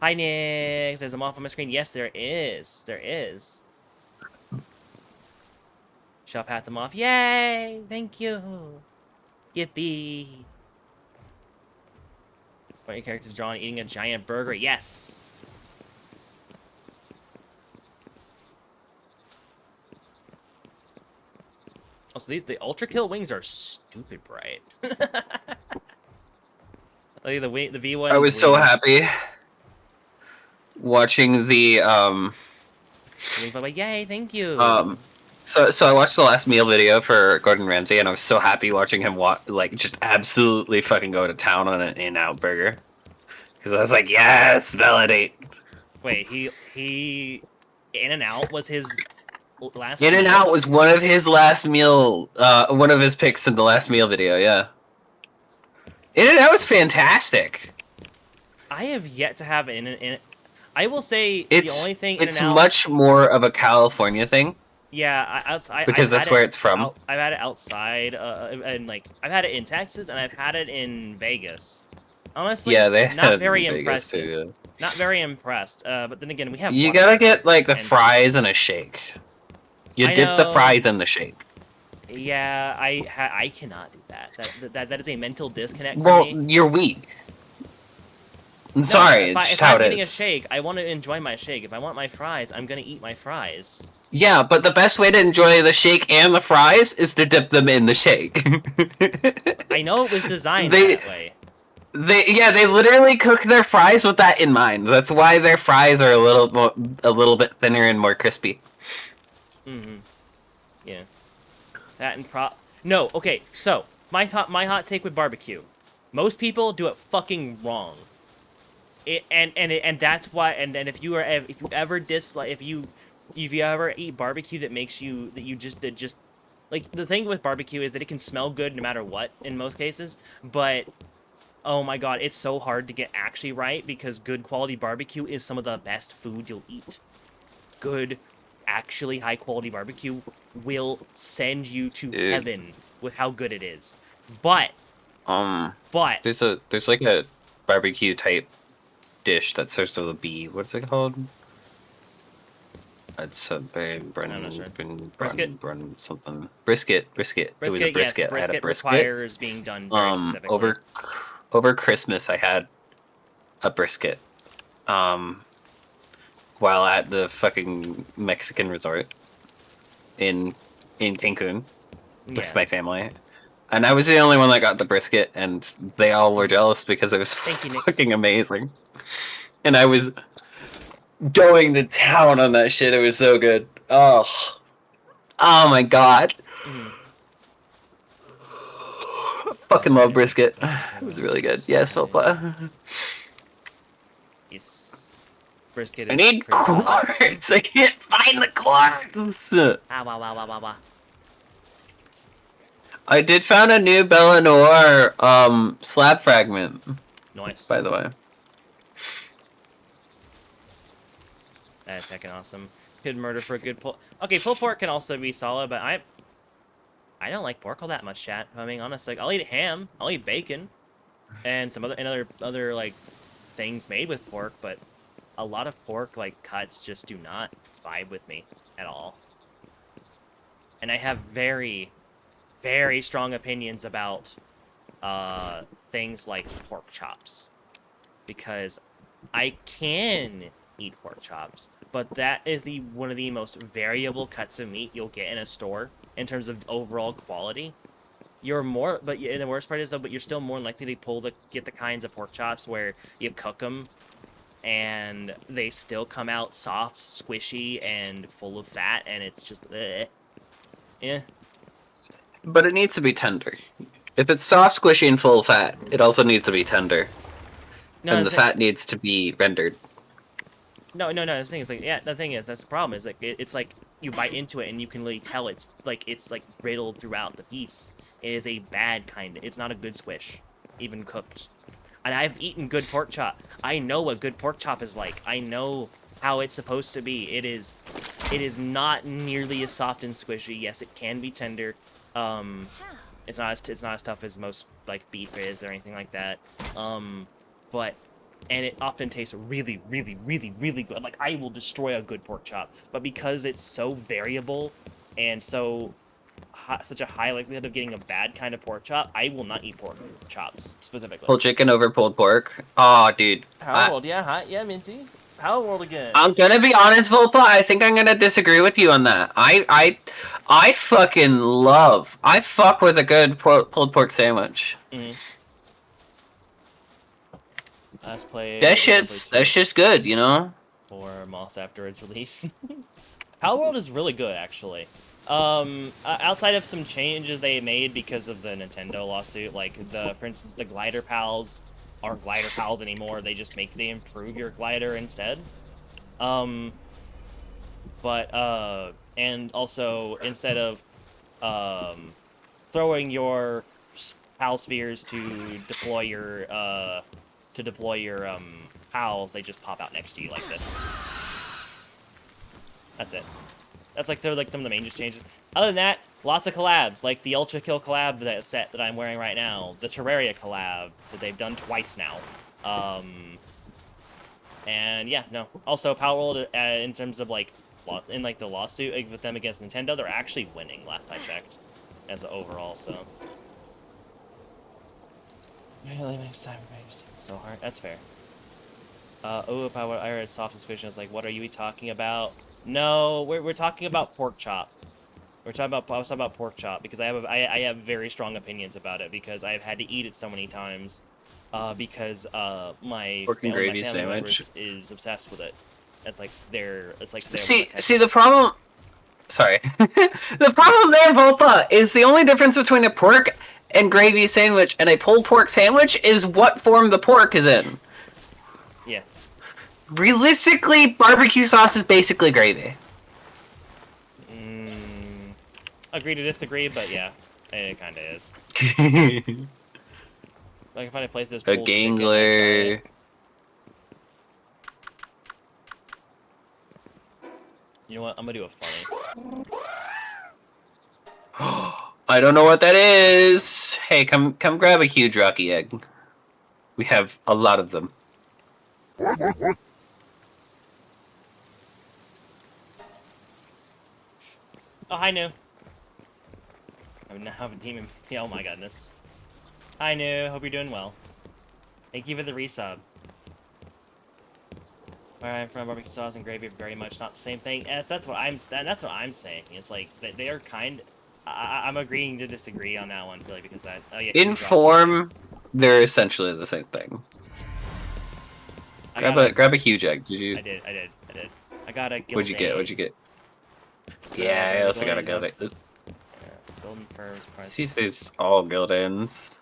hi Nick, there's a moth on my screen. Yes, there is. There is. Shall pat them off. Yay! Thank you. Yippee. Want your character drawn eating a giant burger? Yes. Also, the ultra kill wings are stupid bright. Like the V1. I was so happy watching the Yay! Thank you. So I watched the last meal video for Gordon Ramsay, and I was so happy watching him just absolutely fucking go to town on an In-N-Out burger. Because I was like, yes, validate. Wait, he In-N-Out was his last. In-N-Out was one of his last meal, one of his picks in the last meal video. Yeah. In-N-Out was fantastic. I have yet to have in. I will say the only thing. It's much more of a California thing. Yeah, because that's where it's from. I've had it outside, and like I've had it in Texas, and I've had it in Vegas. Honestly, yeah, they not had very Vegas impressed. Too, yeah. Not very impressed. But then again, we have. You gotta get like the fries and a shake. You dip the fries in the shake. Yeah, I cannot do that. That is a mental disconnect. Well, for me. You're weak. I'm sorry, it's just how it is. If I'm eating a shake, I want to enjoy my shake. If I want my fries, I'm gonna eat my fries. Yeah, but the best way to enjoy the shake and the fries is to dip them in the shake. I know it was designed that way. They literally cook their fries with that in mind. That's why their fries are a little bit thinner and more crispy. Mm-hmm. Yeah. That and No, okay. So my hot take with barbecue. Most people do it fucking wrong. And that's why. And if you ever eat barbecue that just like the thing with barbecue is that it can smell good no matter what in most cases, but oh my god, it's so hard to get actually right because good quality barbecue is some of the best food you'll eat. Good, actually high quality barbecue will send you to heaven with how good it is. But there's like a barbecue type dish that starts with a B. What's it called? It's a brisket something. Brisket. It was a brisket. Yes, I had a brisket. Requires being done very specifically. Over Christmas, I had a brisket. While at the fucking Mexican resort in Cancun with my family. And I was the only one that got the brisket, and they all were jealous because it was fucking amazing. And I was going to town on that shit. It was so good. Oh my god. Fucking love brisket. It was really good. Yes, Philpa. Yes. Brisket. I need quartz. I can't find the quartz. Wow. I did found a new Bella Noir slab fragment. Nice. By the way. That is heckin' awesome. Good murder for a good pull. Okay, pulled pork can also be solid, but I don't like pork all that much, chat. If I'm being honest, like I'll eat ham, I'll eat bacon, and some other like things made with pork, but a lot of pork like cuts just do not vibe with me at all. And I have very, very strong opinions about things like pork chops, because I can eat pork chops, but that is one of the most variable cuts of meat you'll get in a store in terms of overall quality. And the worst part is though, but you're still more likely to get the kinds of pork chops where you cook them and they still come out soft, squishy, and full of fat, and it's just yeah. But it needs to be tender. If it's soft, squishy, and full of fat, it also needs to be tender. No, and the fat needs to be rendered. No. The thing is, the thing is, that's the problem. Is like it's like you bite into it and you can really tell it's like riddled throughout the piece. It is a bad kind. It's not a good squish, even cooked. And I've eaten good pork chop. I know what good pork chop is like. I know how it's supposed to be. It is not nearly as soft and squishy. Yes, it can be tender. It's not as tough as most like beef is or anything like that. But and it often tastes really, really, really, really good. Like I will destroy a good pork chop, but because it's so variable and such a high likelihood of getting a bad kind of pork chop, I will not eat pork chops specifically. Pulled chicken over pulled pork. Oh, dude. Power World, yeah, hot, yeah, Minty. Power World again. I'm gonna be honest, Volpa. I think I'm gonna disagree with you on that. I fucking love. I fuck with a good pulled pork sandwich. Mm-hmm. Let's play. That's just good, you know. For Moss after its release. Power World is really good, actually. Outside of some changes they made because of the Nintendo lawsuit, like for instance, the glider pals aren't glider pals anymore. They improve your glider instead. And also instead of throwing your pal spheres to deploy your pals, they just pop out next to you like this. That's it. That's like some of the main changes. Other than that, lots of collabs, like the Ultra Kill collab set that I'm wearing right now, the Terraria collab that they've done twice now. And yeah, no. Also, Power World, in terms of like the lawsuit with them against Nintendo, they're actually winning last I checked, as an overall. So. Really makes time so hard. That's fair. Power. I heard soft suspicion. It's like, what are you talking about? No, we're talking about pork chop. I was talking about pork chop because I have very strong opinions about it because I've had to eat it so many times, because my Pork and gravy family sandwich is obsessed with it. It's like their See the problem. Sorry, the problem there, Volpa, is the only difference between a pork and gravy sandwich and a pulled pork sandwich is what form the pork is in. Yeah. Realistically, barbecue sauce is basically gravy. Agree to disagree, but yeah, it kind of is. If I can find a place that's a gangler. You know what? I'm gonna do a funny. I don't know what that is. Hey, come grab a huge rocky egg. We have a lot of them. Oh, hi, New. I now have a demon. Oh my goodness. Hi, New. Hope you're doing well. Thank you for the resub. Where I'm from, barbecue sauce and gravy are very much not the same thing. That's what I'm saying. It's like they are I'm agreeing to disagree on that one, really, because in form, they're essentially the same thing. Grab a huge egg. Did you? I did. I got a Gildane. What'd you get? Yeah, I also got a Gildane. Golden Furs. See if there's all Gildanes.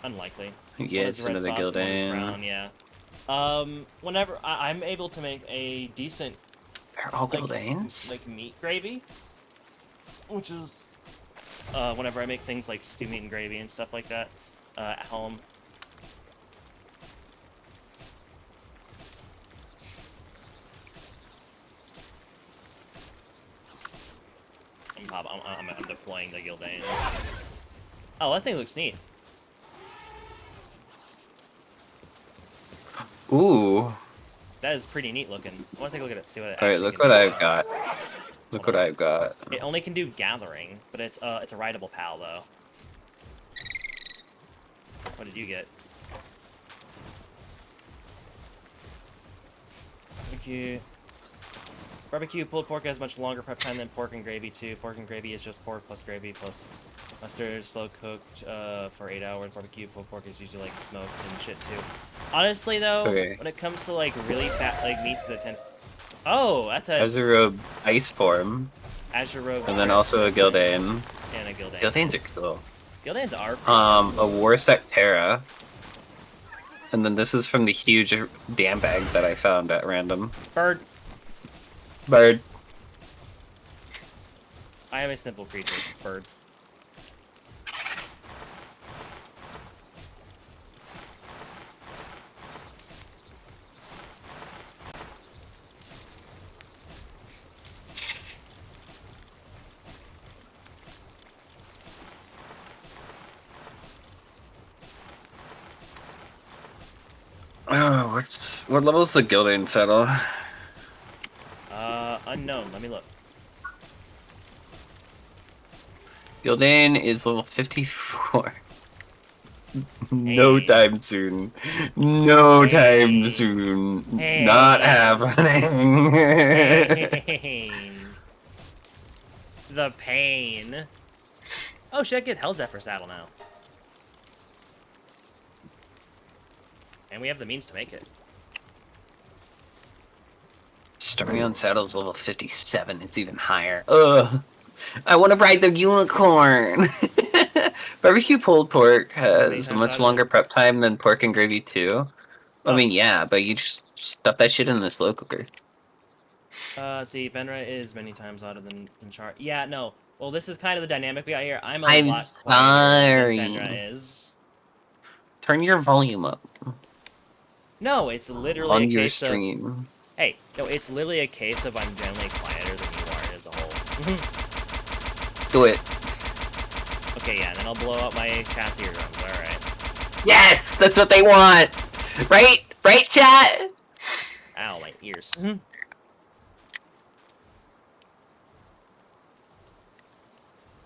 Unlikely. Yes, another Gildane. Brown, yeah. Whenever I'm able to make a decent, they're all Gildanes? like meat gravy, which is whenever I make things like stew meat and gravy and stuff like that at home. I'm deploying the Gildane. Oh, that thing looks neat. Ooh. That is pretty neat looking. I want to take a look at it, see what it Alright, look what I've got. Look what I've got. It only can do gathering, but it's a rideable PAL though. What did you get? Barbecue pulled pork has much longer prep time than pork and gravy too. Pork and gravy is just pork plus gravy plus mustard, slow cooked for 8 hours. Barbecue pulled pork is usually like smoked and shit too. Honestly though, when it comes to like really fat like meats that tend. Oh, that's a Azurobe ice form. Azurobe. And then also a Gildane. And a Gildane. Gildanes are cool. Gildanes are. A Warsec Terra. And then this is from the huge dam bag that I found at random. Bird. I am a simple creature. Bird. What level's the Gilding Saddle? Unknown. Let me look. Gilding is level 54. No Hey. time soon. No time Hey. soon. Not Hey. happening. Pain. The pain. Oh shit, I get Hell's Zephyr saddle now. And we have the means to make it. Starting on saddle's level 57. It's even higher. Ugh. I want to ride the unicorn. Barbecue pulled pork Many has a times much out of longer prep time than pork and gravy too. I Oh. mean, yeah, but you just stuff that shit in the slow cooker. See, Fenra is many times hotter than Char. Yeah, no. Well, this is kind of the dynamic we got here. I'm a I'm lot quieter than sorry. Fenra is. Turn your volume up No, it's literally a on your case of... stream. Hey, no, it's literally a case of I'm generally quieter than you are as a whole. Do it. Okay, yeah, and then I'll blow up my chat's eardrums, alright. Yes, that's what they want. Right? Right, chat? Ow, my ears.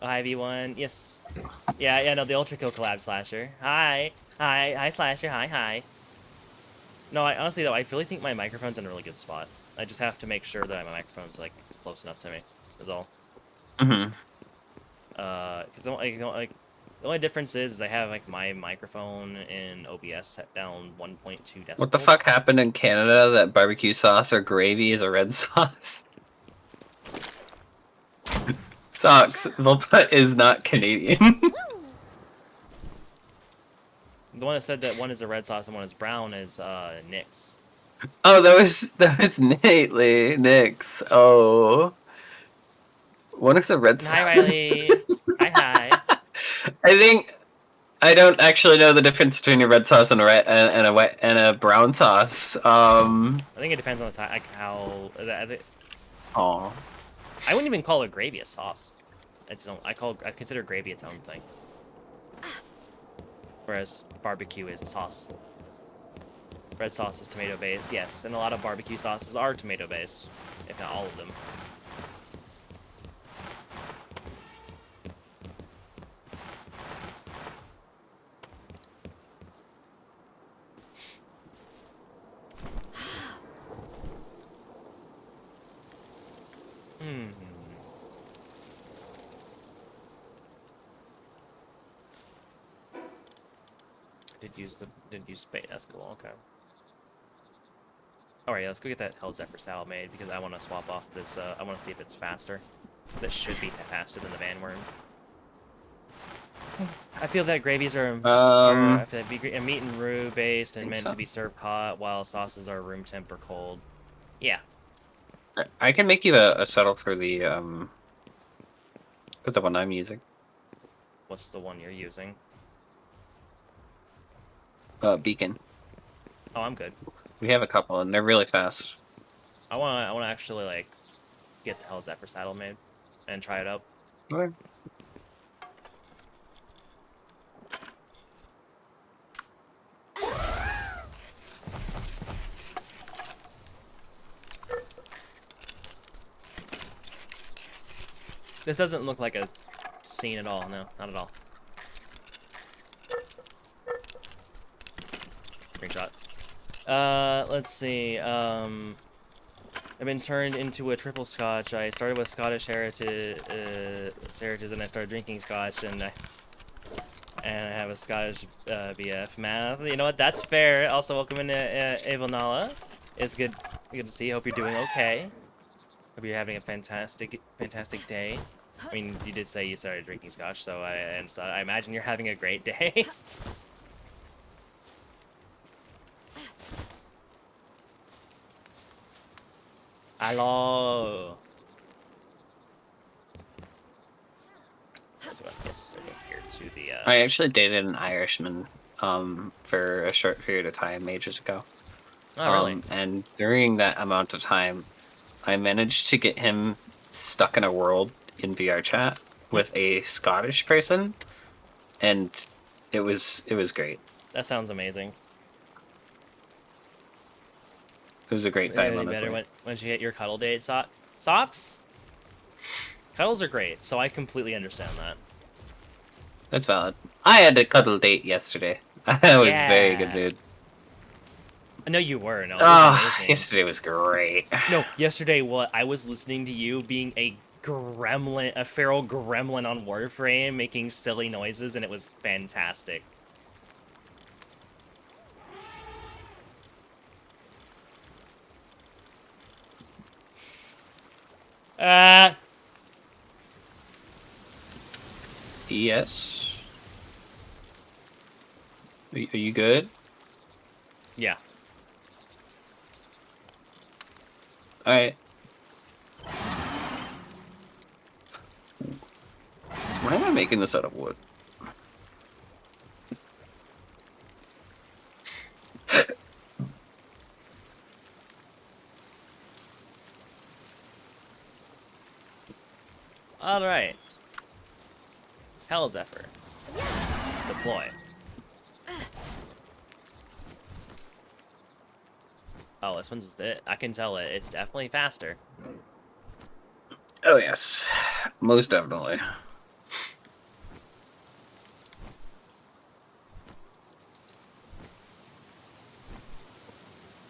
Oh, hi, V1. Yes. Yeah, no, the Ultra Kill collab Slasher. Hi. Hi, Slasher. Hi. No, honestly, though, I really think my microphone's in a really good spot. I just have to make sure that my microphone's, like, close enough to me, is all. Mm-hmm. Because the only difference is I have, like, my microphone in OBS set down 1.2 decibels. What the fuck happened in Canada that barbecue sauce or gravy is a red sauce? Socks. Volput is not Canadian. The one that said that one is a red sauce and one is brown is, Nick's. Oh, that was Nick's. Oh. One is a red sauce. Hi, Riley. Hi. I don't actually know the difference between a red sauce and a brown sauce. I think it depends on the time, like, how... Oh. I wouldn't even call it gravy a sauce. I consider gravy its own thing. Whereas barbecue is a sauce. Red sauce is tomato based, yes, and a lot of barbecue sauces are tomato based, if not all of them. Did use bait. That's cool. Okay. Alright, yeah, let's go get that Hell Zephyr salad made because I want to swap off this. I want to see if it's faster. That should be faster than the Vanworm. I feel that gravies are I feel like meat and roux based and meant to be served hot, while sauces are room temp or cold. Yeah. I can make you a settle for the one I'm using. What's the one you're using? Beacon. Oh, I'm good. We have a couple, and they're really fast. I wanna actually like get the Hell Zephyr saddle made and try it out. Okay. This doesn't look like a scene at all. No, not at all. Screenshot. Let's see. I've been turned into a triple scotch. I started with Scottish heritage, and I started drinking scotch, and I have a Scottish BF. Math. You know what? That's fair. Also, welcome in Avonala. It's good to see. Hope you're doing okay. Hope you're having a fantastic day. I mean, you did say you started drinking scotch, so I imagine you're having a great day. Hello. Let's go. Yes, over here to the. I actually dated an Irishman for a short period of time ages ago. Oh, really? And during that amount of time, I managed to get him stuck in a world in VR chat with a Scottish person, and it was great. That sounds amazing. It was a great time, Really honestly. better when you hit your cuddle date socks. Cuddles are great, so I completely understand that. That's valid. I had a cuddle date yesterday. I was very good Yeah. mood. No, you were. No, it was Oh, amazing. yesterday was great. No, yesterday, what I was listening to you being a gremlin, a feral gremlin on Warframe, making silly noises, and it was fantastic. Uh, Yes. Are you good? yeah. Alright. Why am I making this out of wood? All right. Hell Zephyr. Deploy. Oh, this one's it. I can tell it. It's definitely faster. Oh, yes. Most definitely.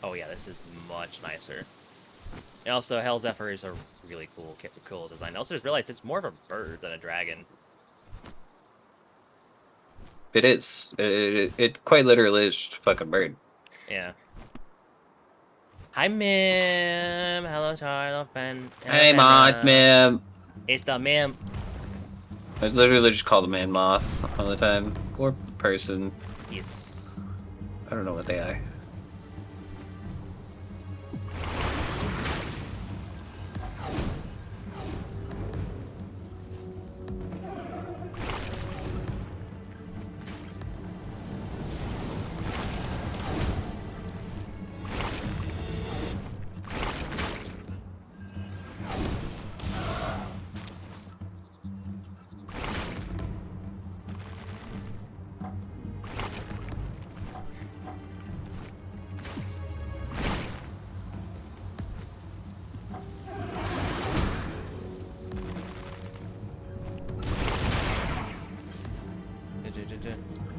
Oh yeah, this is much nicer. And also, Hell Zephyr is a really cool design. I also just realized it's more of a bird than a dragon. It is. It quite literally is just a fucking bird. Yeah. Hi, Mim. Hello, Charlotte. Hello, Hey, Mod, Fenra. man. It's the Mim. I literally just call the man moth all the time. Or person. Yes. I don't know what they are.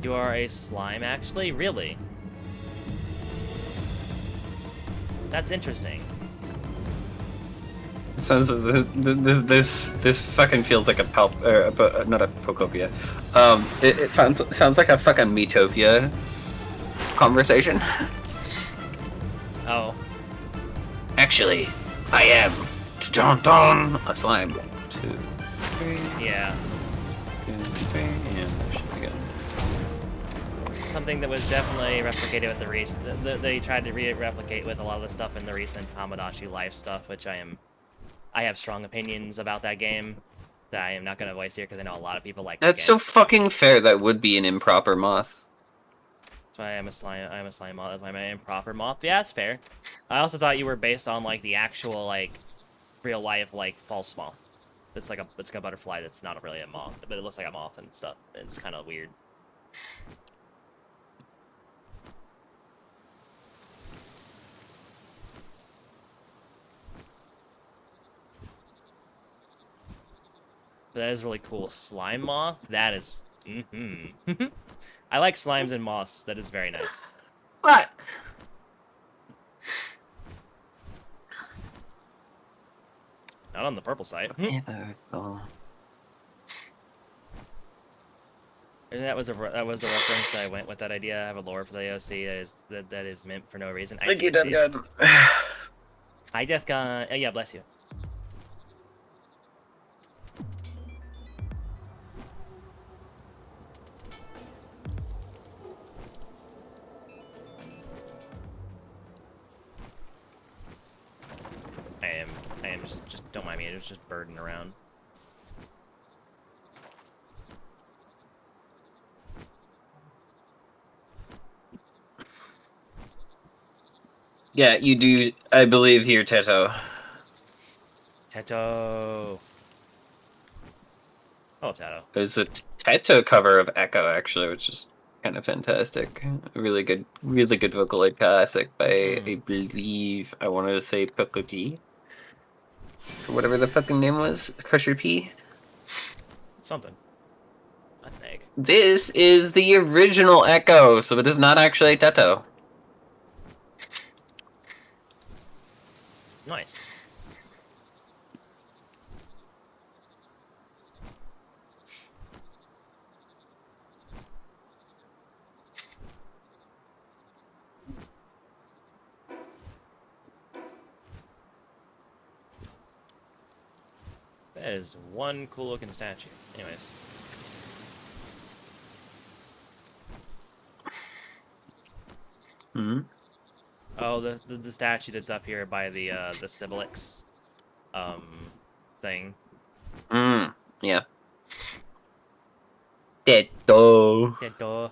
You are a slime, actually? Really? That's interesting. Sounds this fucking feels like a not a Pocopia. It sounds like a fucking Metopia conversation. Oh. Actually, I am dun dun a slime. 2, 3, Yeah. 2, 3, and there should be good. Something that was definitely replicated with the recent... They tried to replicate with a lot of the stuff in the recent Tamadashi Life stuff, which I have strong opinions about that game that I am not going to voice here because I know a lot of people like that That's game. so fucking fair. That would be an improper moth. That's why I'm a slime moth. That's why I'm an improper moth. Yeah, it's fair. I also thought you were based on like the actual like real life like false moth. It's like a butterfly that's not really a moth, but it looks like a moth and stuff. It's kind of weird. But that is really cool. Slime moth. That is. I like slimes and moths. That is very nice. What? Not on the purple side. And that was the reference. I went with that idea. I have a lore for the AOC that is meant for no reason. Thank you, Death God. Hi, Death God. Yeah, bless you. I am just don't mind me. It's just birding around. Yeah, you do. I believe here, Teto. Teto. Oh, Tato. There's a Teto cover of Echo actually, which is kind of fantastic. Really good Vocaloid classic by I believe I wanted to say Pokogi. Or whatever the fucking name was. Crusher P. Something. That's an egg. This is the original Echo, so it is not actually Teto. Nice. That is one cool looking statue. Anyways. Hmm. Oh, the statue that's up here by the Sibilix thing. Yeah. Teto. Teto.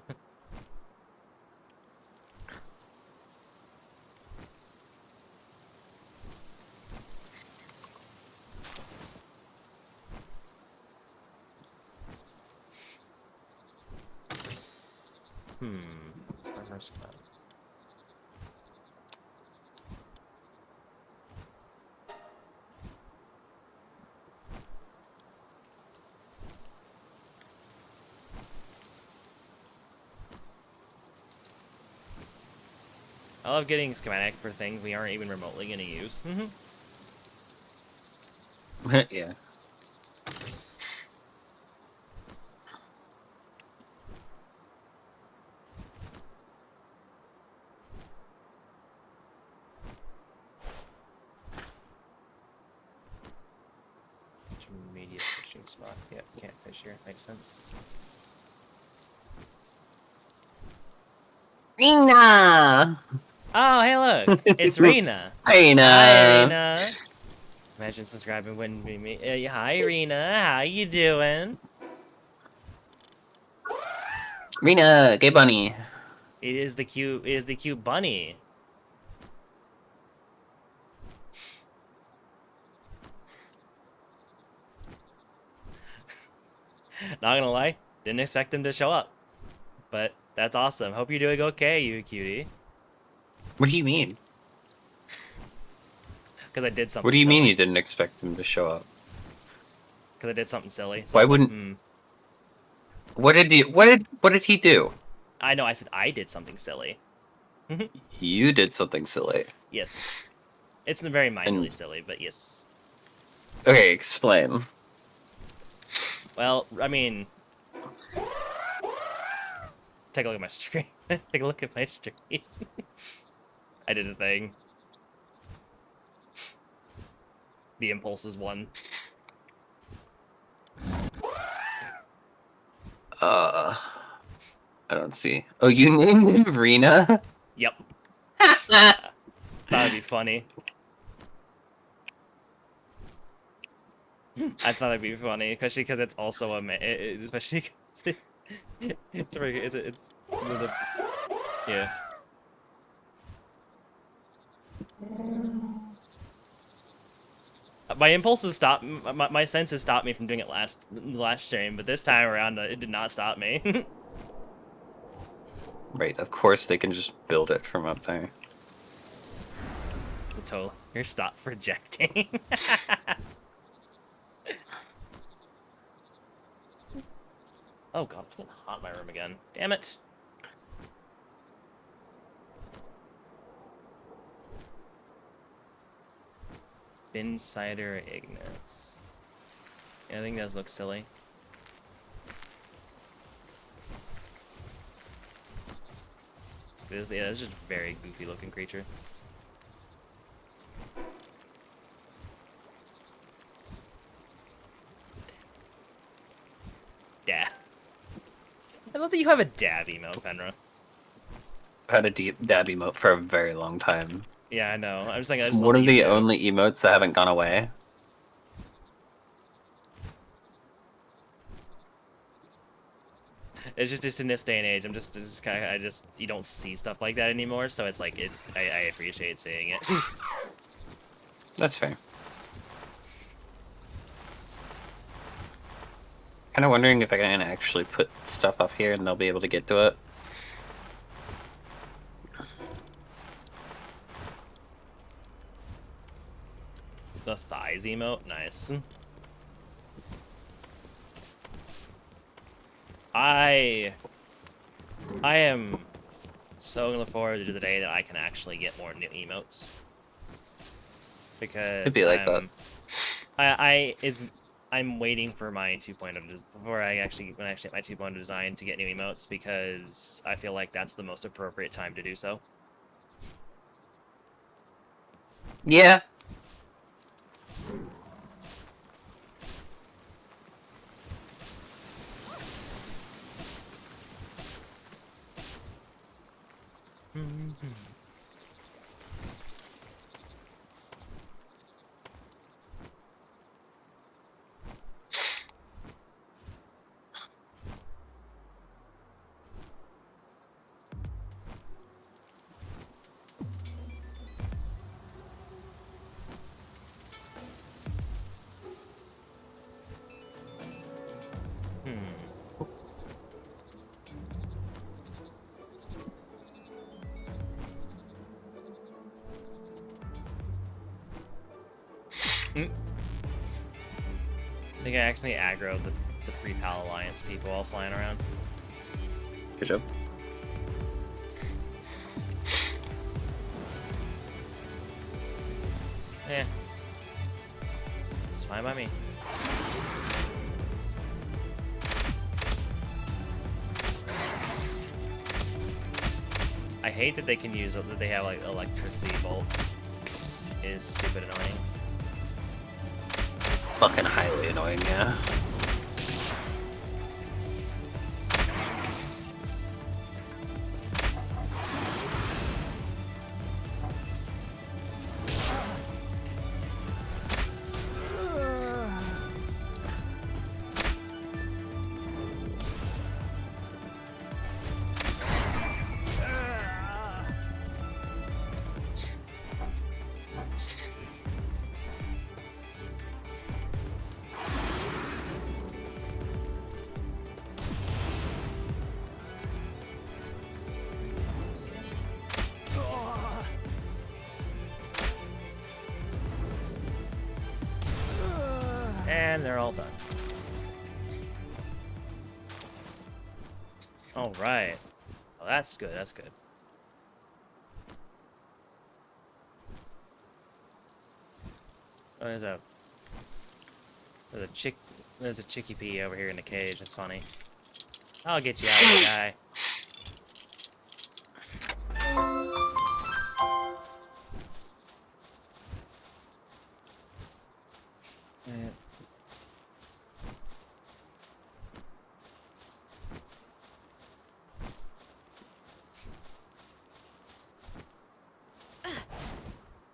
Armor spot. I love getting schematic for things we aren't even remotely going to use. Yeah. Intermediate fishing spot. Yep, can't fish here. Makes sense. Rina! Oh, hey, look! It's Rena! Rina! Hi, Rena! Imagine subscribing wouldn't be me. Hi, Rena! How you doing? Rina, gay bunny. It is the cute bunny. Not gonna lie, didn't expect him to show up. But that's awesome. Hope you're doing okay, you cutie. What do you mean? Because I did something What do you silly. mean you didn't expect him to show up? Because I did something silly. So Why I was wouldn't... Like, What did he do? I know, I said I did something silly. You did something silly. Yes. It's very mindly silly, but yes. Okay, explain. Well, I mean... Take a look at my screen. Take a look at my screen. I did a thing. The impulse is one. I don't see. Oh, you named him Rena? Yep. That'd be funny. I thought it'd be funny, especially because it's also a man. Especially it's yeah. My impulses stopped. My senses stopped me from doing it last stream, but this time around it did not stop me. Right, of course they can just build it from up there. Totally. Here, stop projecting. Oh god, it's getting hot in my room again. Damn it. Insider Ignis. Yeah, I think those look silly. Yeah, it's just a very goofy looking creature. Dab. I love that you have a dab emote, Fenra. I've had a deep dab emote for a very long time. Yeah, I know. I'm just thinking. It's one of the only emotes that haven't gone away. It's just in this day and age, I'm just kind of, you don't see stuff like that anymore, so it's like, I appreciate seeing it. That's fair. Kind of wondering if I can actually put stuff up here and they'll be able to get to it. The thighs emote, nice. I am so looking forward to the day that I can actually get more new emotes. It'd Because be like that. I'm waiting for my 2.0 before I actually when I actually get my 2.0 design to get new emotes, because I feel like that's the most appropriate time to do so. Yeah. I think I actually aggroed the Free Pal Alliance people all flying around. Good job. Yeah. It's fine by me. I hate that they can use that they have like electricity bolt. It is stupid annoying. Fucking highly annoying, yeah. And they're all done. All right. Oh, that's good. That's good. Oh, there's a chickie pea over here in the cage. That's funny. I'll get you out of here, guy. Yeah.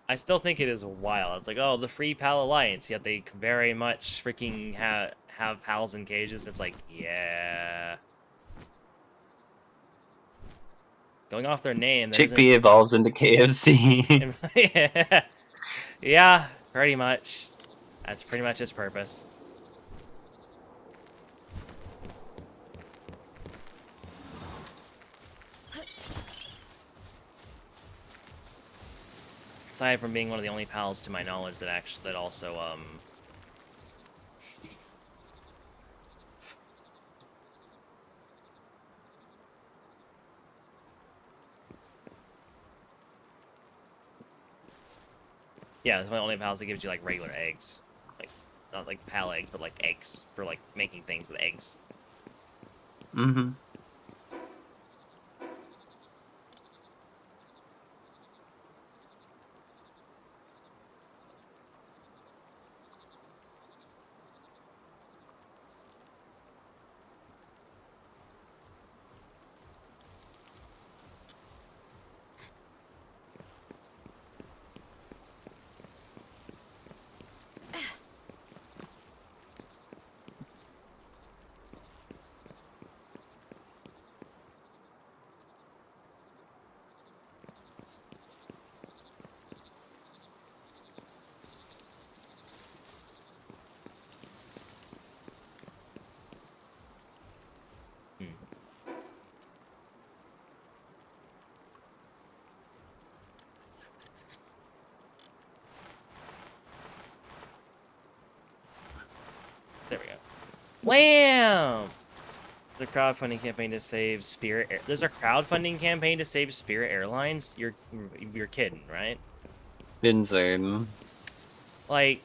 I still think it is wild. It's like, oh, the Free Pal Alliance, yet they very much freaking have pals in cages. It's like, yeah. Going off their name, that isn't... Chickpea evolves into KFC. yeah. Yeah, pretty much. That's pretty much its purpose. Aside from being one of the only pals, to my knowledge, that also yeah, it's one of the only pals that gives you like regular eggs, like not like pal eggs, but like eggs for like making things with eggs. Mm-hmm. Lamb! The crowdfunding campaign to save Spirit Air. There's a crowdfunding campaign to save Spirit Airlines? You're kidding, right? Insane. Like,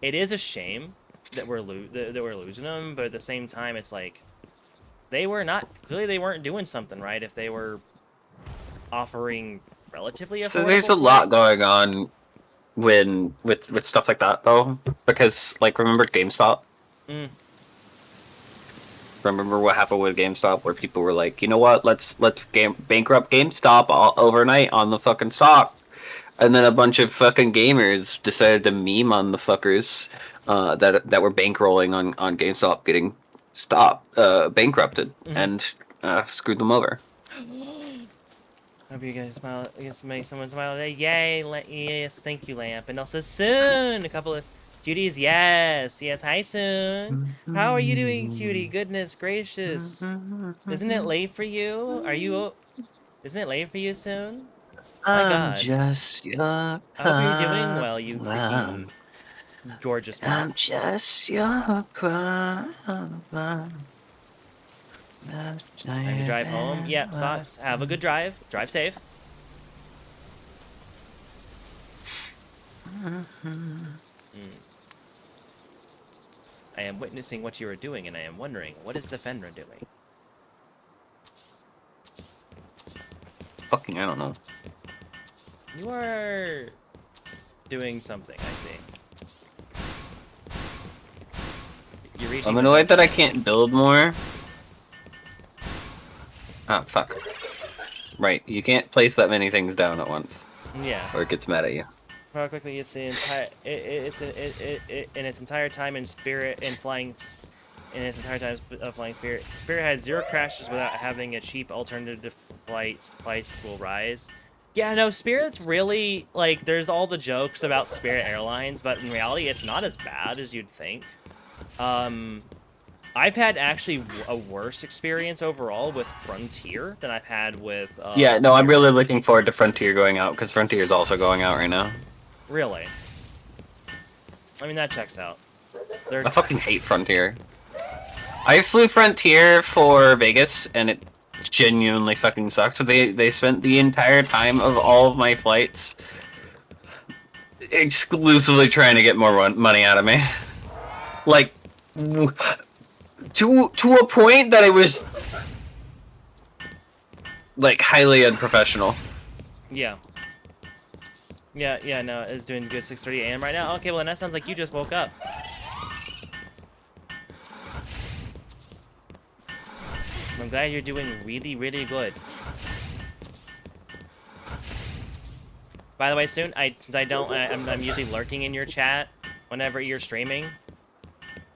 it is a shame that that we're losing them, but at the same time, it's like they weren't doing something right if they were offering relatively So there's affordable a lot flights. going on with stuff like that though, because like remember GameStop? Mm, Remember what happened with GameStop, where people were like, you know what, let's bankrupt GameStop overnight on the fucking stock, and then a bunch of fucking gamers decided to meme on the fuckers that were bankrolling on GameStop getting bankrupted mm-hmm. and screwed them over. Hope you guys smile. I guess make someone smile today. Yay! Yes, thank you, Lamp. And also soon, a couple of cuties. Yes, yes. Hi, soon. How are you doing, cutie? Goodness gracious! Isn't it late for you? Isn't it late for you soon? My I'm God. just your I hope you're doing well, you problem. freaking gorgeous I'm moth. just your problem. Time to drive home. Yep, socks. Have a good drive. Drive safe. Mm. I am witnessing what you are doing, and I am wondering, what is the Fenra doing? Fucking, I don't know. You are doing something, I see. You're reaching I'm for annoyed that I something. can't build more. Ah, fuck. Right, you can't place that many things down at once, Yeah. or it gets mad at you. How quickly it's the entire in its entire time in spirit and flying in its entire time of flying spirit. Spirit had 0 crashes without having a cheap alternative flight. Price will rise. Yeah, no, Spirit's really like there's all the jokes about Spirit Airlines, but in reality, it's not as bad as you'd think. I've had actually a worse experience overall with Frontier than I've had with Yeah, no, I'm Spirit. really looking forward to Frontier going out, because Frontier is also going out right now. Really, I mean that checks out. They're I fucking hate Frontier. I flew Frontier for Vegas, and it genuinely fucking sucked. They spent the entire time of all of my flights exclusively trying to get more money out of me. Like, to a point that it was like highly unprofessional. yeah. Yeah, no, it's doing good 6:30 a.m. right now. Okay, well, then that sounds like you just woke up. I'm glad you're doing really, really good. By the way, soon, since I don't, I'm usually lurking in your chat whenever you're streaming.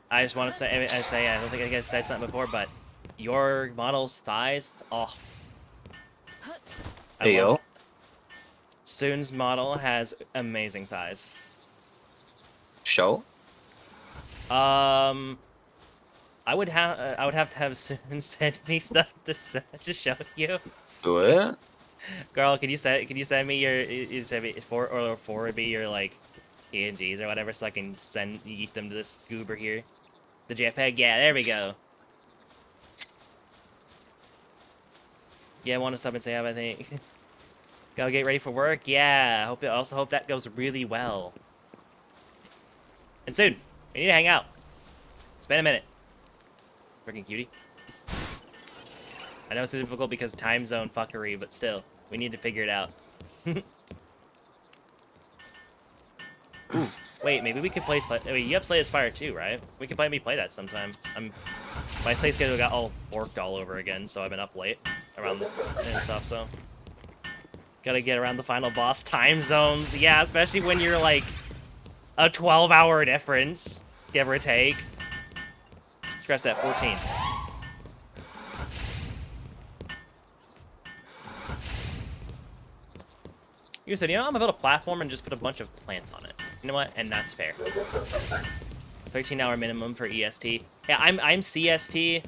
I just want to say, I don't think I guys said something before, but your model's thighs, oh, I Hey love yo. it. Soon's model has amazing thighs. Show? Um, I would have to have Soon send me stuff to show you. Do it? Girl, can you send me you send me forward me your like PNGs or whatever so I can eat them to this goober here. The JPEG, yeah, there we go. Yeah, I want to sub and say I think. Gotta get ready for work. Yeah, also hope that goes really well. And soon, we need to hang out. It's been a minute. Freaking cutie. I know it's difficult because time zone fuckery, but still, we need to figure it out. Ooh, wait, maybe we could play wait, you have Slay Aspire too, right? We could play that sometime. My Slay schedule got all worked all over again, so I've been up late around and stuff, so. Gotta get around the final boss time zones. Yeah, especially when you're like a 12-hour difference, give or take. Scratch that, 14. You said, you know, I'm gonna build a platform and just put a bunch of plants on it. You know what? And that's fair. 13-hour minimum for EST. Yeah, I'm CST.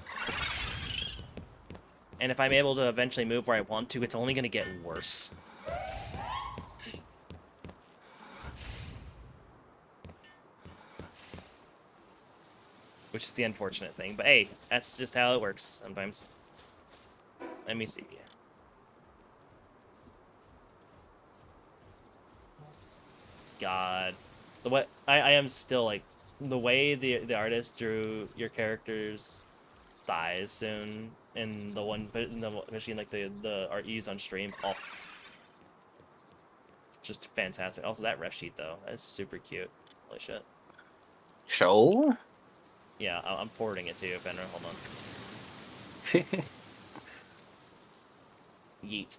And if I'm able to eventually move where I want to, it's only gonna get worse. Which which is the unfortunate thing. But hey, that's just how it works sometimes. Let me see. God, I am still like the way the artist drew your character's thighs soon in the one in the machine, like the art you use on stream. Oh, just fantastic. Also, that ref sheet though, that's super cute. Holy shit. Show? Yeah, I'm forwarding it to you, Fenra. Hold on. Yeet.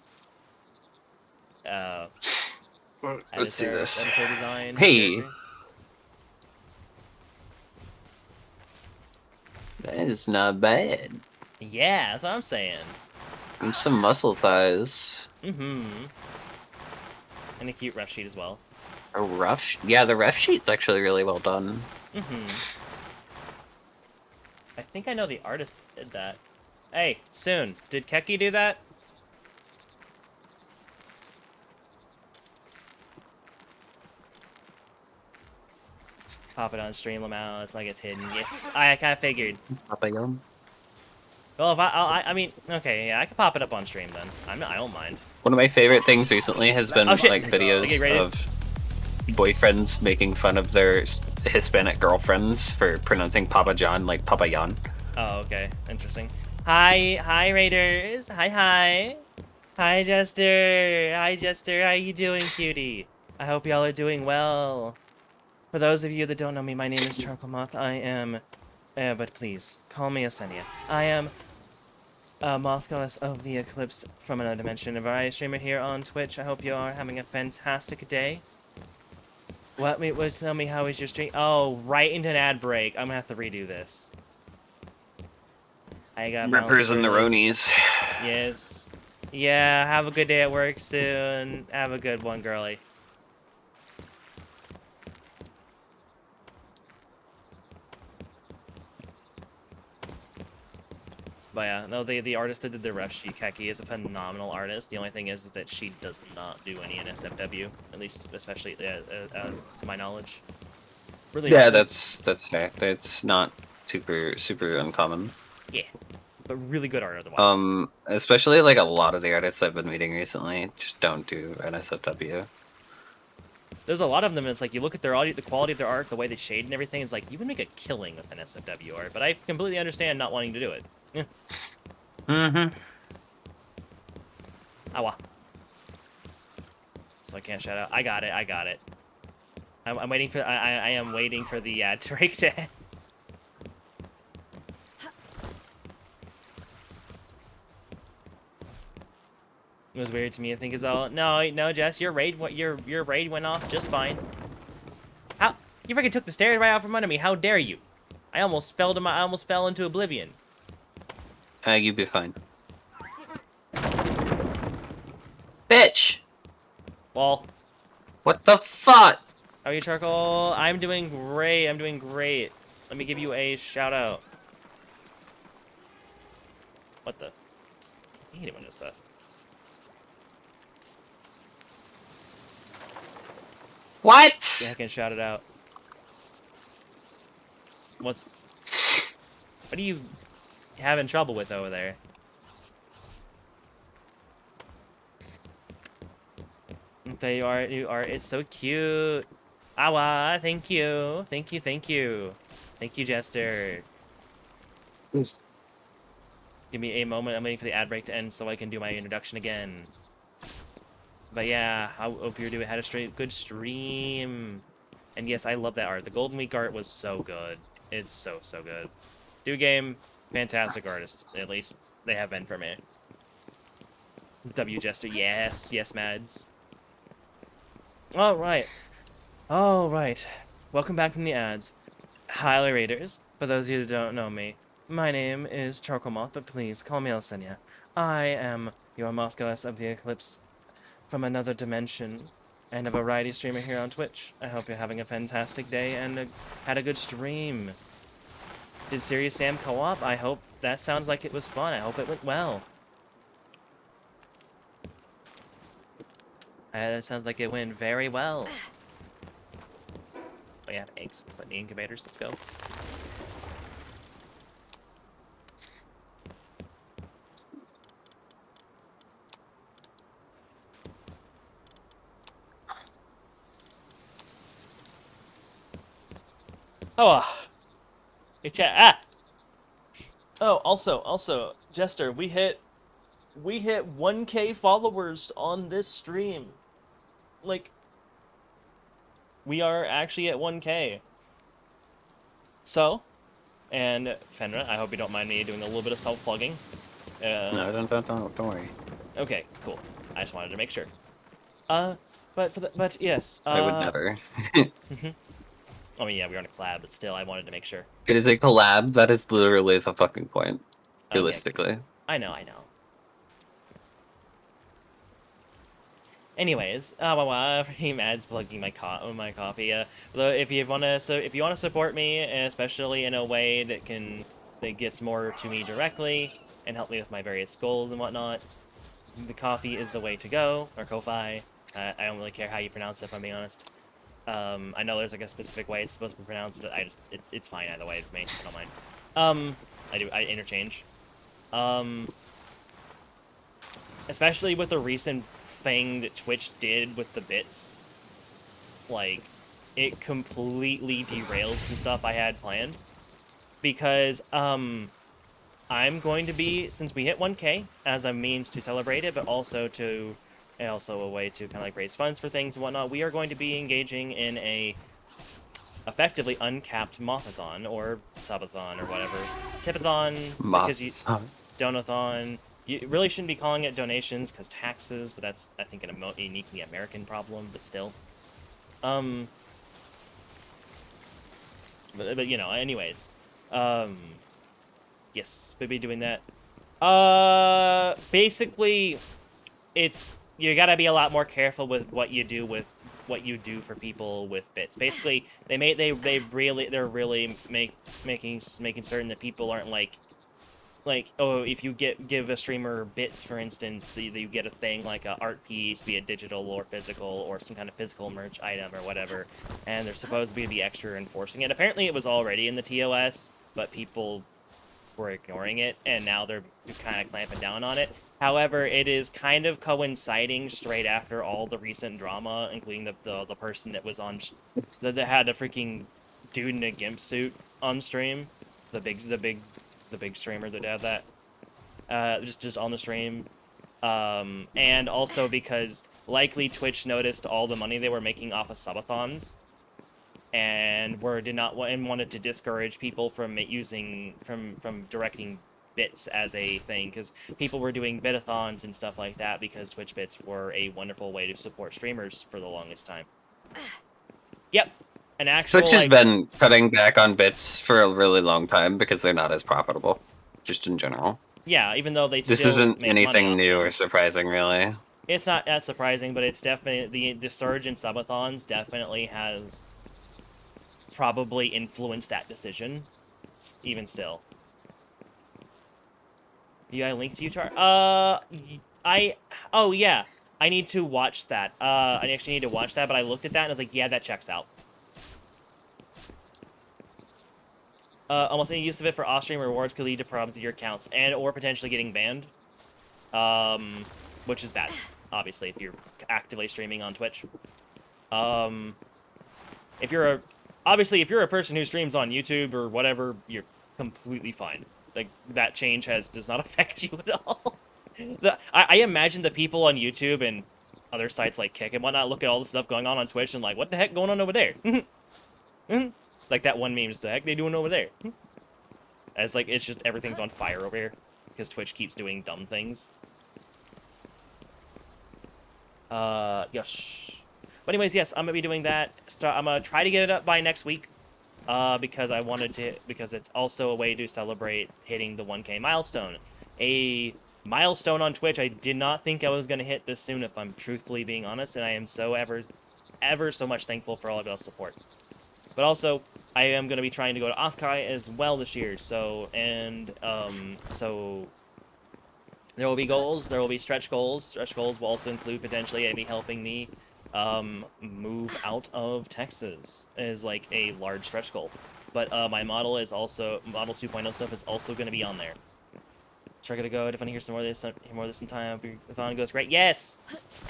Let's see this. Editor design. Hey, Character. that is not bad. Yeah, that's what I'm saying. And some muscle thighs. Mm-hmm. And a cute ref sheet as well. Yeah, the ref sheet's actually really well done. Mm-hmm. I think I know the artist did that. Hey, soon. Did Keki do that? Pop it on stream, Lamau. It's like it's hidden. Yes, I kind of figured. Papillon. Well, if I mean, okay, yeah, I can pop it up on stream then. I don't mind. One of my favorite things recently has been Oh, shit. like videos of boyfriends making fun of their Hispanic girlfriends for pronouncing Papa John like Papa Yan. Oh, okay. Interesting. Hi, Raiders. Hi. Hi, Jester. Hi, Jester. How you doing, cutie? I hope y'all are doing well. For those of you that don't know me, my name is Charcoal Moth. I am, but please, call me Asenia. I am a Moth Goddess of the Eclipse from another dimension, a variety streamer here on Twitch. I hope you are having a fantastic day. Tell me how is your stream? Oh, right into an ad break. I'm gonna have to redo this. I got Rippers and the Ronies. Yes. Yeah, have a good day at work soon. Have a good one, girly. But yeah, no, the artist that did the ref sheet, Keki, is a phenomenal artist. The only thing is that she does not do any NSFW, at least especially as to my knowledge. Really. Yeah, that's fair. It's not super uncommon. Yeah, but really good art otherwise. Especially like a lot of the artists I've been meeting recently just don't do NSFW. There's a lot of them, and it's like, you look at their audio, the quality of their art, the way they shade and everything, it's like, you can make a killing with NSFW art, but I completely understand not wanting to do it. Yeah. Mm-hmm. Awa. So I can't shout out. I got it. I'm waiting for, I am waiting for the ad to break to end. It was weird to me. I think is all. No, Jess, your raid went off just fine. How you freaking took the stairs right out from under me? How dare you? I almost fell into oblivion. You'd be fine. Bitch! Well, What the fuck? how are you, Charcoal? I'm doing great. Let me give you a shout out. What the? I hate it when it's that. What? Yeah, I can shout it out. What are you having trouble with over there? There you are. It's so cute. Awa, thank you. Thank you, Jester. Give me a moment. I'm waiting for the ad break to end so I can do my introduction again. But yeah, I hope you had a good stream. And yes, I love that art. The Golden Week art was so good. It's so good. Do game, fantastic artist. At least they have been for me. W Jester, yes, Mads. All right. Welcome back from the ads. Hi, Raiders. For those of you that don't know me, my name is Charcoal Moth, but please call me Elsenia. I am your Moth Goddess of the Eclipse from another dimension, and a variety streamer here on Twitch. I hope you're having a fantastic day and had a good stream. Did Serious Sam co-op? I hope that sounds like it was fun. I hope it went well. That sounds like it went very well. Oh yeah, eggs. Put in the incubators. Let's go. Oh, hey, chat. Ah. Oh, also, Jester, we hit 1K followers on this stream. Like, we are actually at 1K. So, and Fenra, I hope you don't mind me doing a little bit of self-plugging. No, don't worry. Okay, cool. I just wanted to make sure. Uh, but yes. I would never. I mean, yeah, we are on a collab, but still, I wanted to make sure. It is a collab. That is literally the fucking point. Okay, Realistically. I know. Anyways, well, he adds plugging my coffee. If you wanna support me, especially in a way that gets more to me directly and help me with my various goals and whatnot, the coffee is the way to go, or Ko-Fi. I don't really care how you pronounce it, if I'm being honest. I know there's like a specific way it's supposed to be pronounced, but it's fine either way for me. I don't mind. I interchange. Especially with the recent thing that Twitch did with the bits, like, it completely derailed some stuff I had planned. Because, I'm going to be, since we hit 1K, as a means to celebrate it, but also a way to kind of like raise funds for things and whatnot, we are going to be engaging in a effectively uncapped Mothathon, or Subathon, or whatever. Tipathon, because you... Donathon. You really shouldn't be calling it donations, because taxes, but that's, I think, a uniquely American problem, but still. But you know, anyways. Yes, we'll be doing that. Basically, you gotta be a lot more careful with what you do for people with bits. Basically, they're really making certain that people aren't like, oh, if you give a streamer bits, for instance, you get a thing like a art piece, be it digital or physical, or some kind of physical merch item or whatever, and they're supposed to be extra enforcing it. Apparently, it was already in the TOS, but people were ignoring it, and now they're kind of clamping down on it. However, it is kind of coinciding straight after all the recent drama, including the person that was on that had a freaking dude in a gimp suit on stream, the big streamer that had that, just on the stream, and also because likely Twitch noticed all the money they were making off of subathons, and wanted to discourage people from directing bits as a thing, because people were doing bitathons and stuff like that because Twitch bits were a wonderful way to support streamers for the longest time. Yep. An actual, Twitch has been cutting back on bits for a really long time because they're not as profitable, just in general. Yeah, even though they this still isn't make anything money new or surprising, really. It's not that surprising, but it's definitely the surge in subathons definitely has probably influenced that decision, even still. You got a link to Char? Oh yeah, I need to watch that. I actually need to watch that, but I looked at that and I was like, yeah, that checks out. Almost any use of it for off-stream rewards could lead to problems with your accounts or potentially getting banned. Which is bad, obviously, if you're actively streaming on Twitch. If you're a person who streams on YouTube or whatever, you're completely fine. Like, that change does not affect you at all. I imagine the people on YouTube and other sites like Kick and whatnot look at all the stuff going on Twitch and like, what the heck going on over there? Like that one meme, is the heck they doing over there? As like, it's just everything's on fire over here because Twitch keeps doing dumb things. Yes. But anyways, yes, I'm gonna be doing that. I'm gonna try to get it up by next week, because it's also a way to celebrate hitting the 1K milestone. A milestone on Twitch I did not think I was gonna hit this soon, if I'm truthfully being honest, and I am so ever so much thankful for all of y'all's support. But also, I am gonna be trying to go to Offkai as well this year, so there will be goals, there will be stretch goals. Stretch goals will also include potentially me helping me move out of Texas as like a large stretch goal. But my Model 2.0 stuff is also going to be on there. Sure, gonna go. If I hear some more of this, in time, the thon goes great. Yes,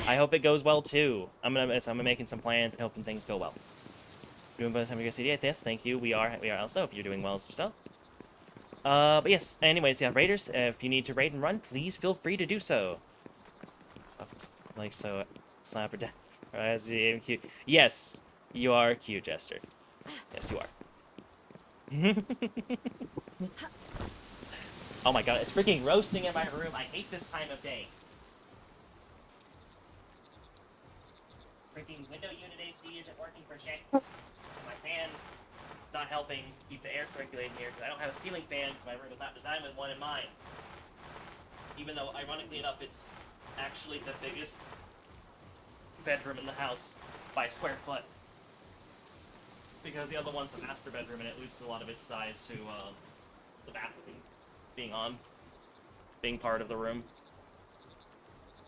I hope it goes well too. I'm making some plans and hoping things go well. Doing by the time you guys see yes, thank you. We are also. Hope you're doing well as yourself. But yes. Anyways, yeah, raiders. If you need to raid and run, please feel free to do so. Like so, Slapper down. Cute. Yes, you are cute, Jester. Yes, you are. Oh my god, it's freaking roasting in my room. I hate this time of day. Freaking window unit AC isn't working for shit. My fan is not helping keep the air circulating here because I don't have a ceiling fan because my room is not designed with one in mind. Even though, ironically enough, it's actually the biggest bedroom in the house by square foot. Because the other one's the master bedroom and it loses a lot of its size to the bathroom being part of the room.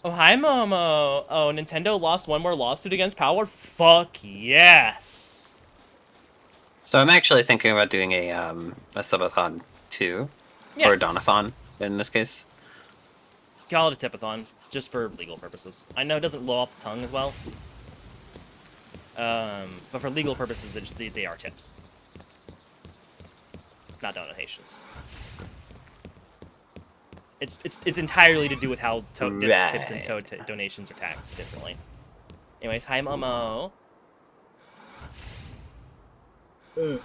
Oh, hi, Momo. Oh, Nintendo lost one more lawsuit against Power? Fuck yes. So I'm actually thinking about doing a subathon too, Yeah. or a donathon in this case. Call it a tipathon, just for legal purposes. I know it doesn't blow off the tongue as well. But for legal purposes, they are tips. Not donations. It's entirely to do with how tips and donations are taxed differently. Anyways, hi Momo. Matter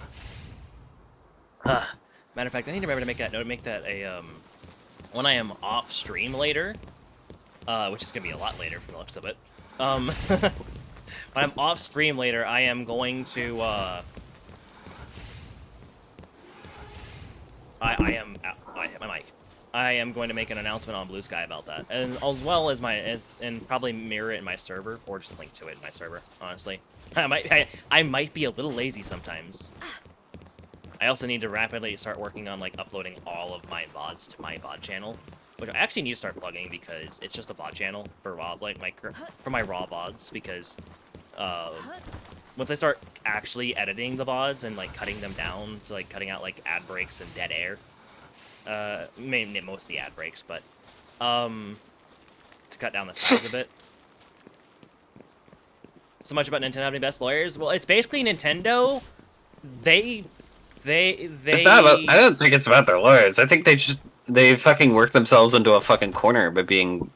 of fact, I need to remember to make that a when I am off stream later, which is gonna be a lot later from the looks of it. When I'm off stream later, I am going to I hit my mic. I am going to make an announcement on Blue Sky about that, and as well as and probably mirror it in my server, or just link to it in my server. Honestly, I might be a little lazy sometimes. I also need to rapidly start working on like uploading all of my VODs to my VOD channel, which I actually need to start plugging because it's just a VOD channel for raw for my raw VODs because once I start actually editing the VODs and like cutting them down to like cutting out like ad breaks and dead air. Mainly mostly ad breaks, but to cut down the size of it. So much about Nintendo having best lawyers. Well, it's basically Nintendo. It's not about, I don't think it's about their lawyers. I think they fucking work themselves into a fucking corner by being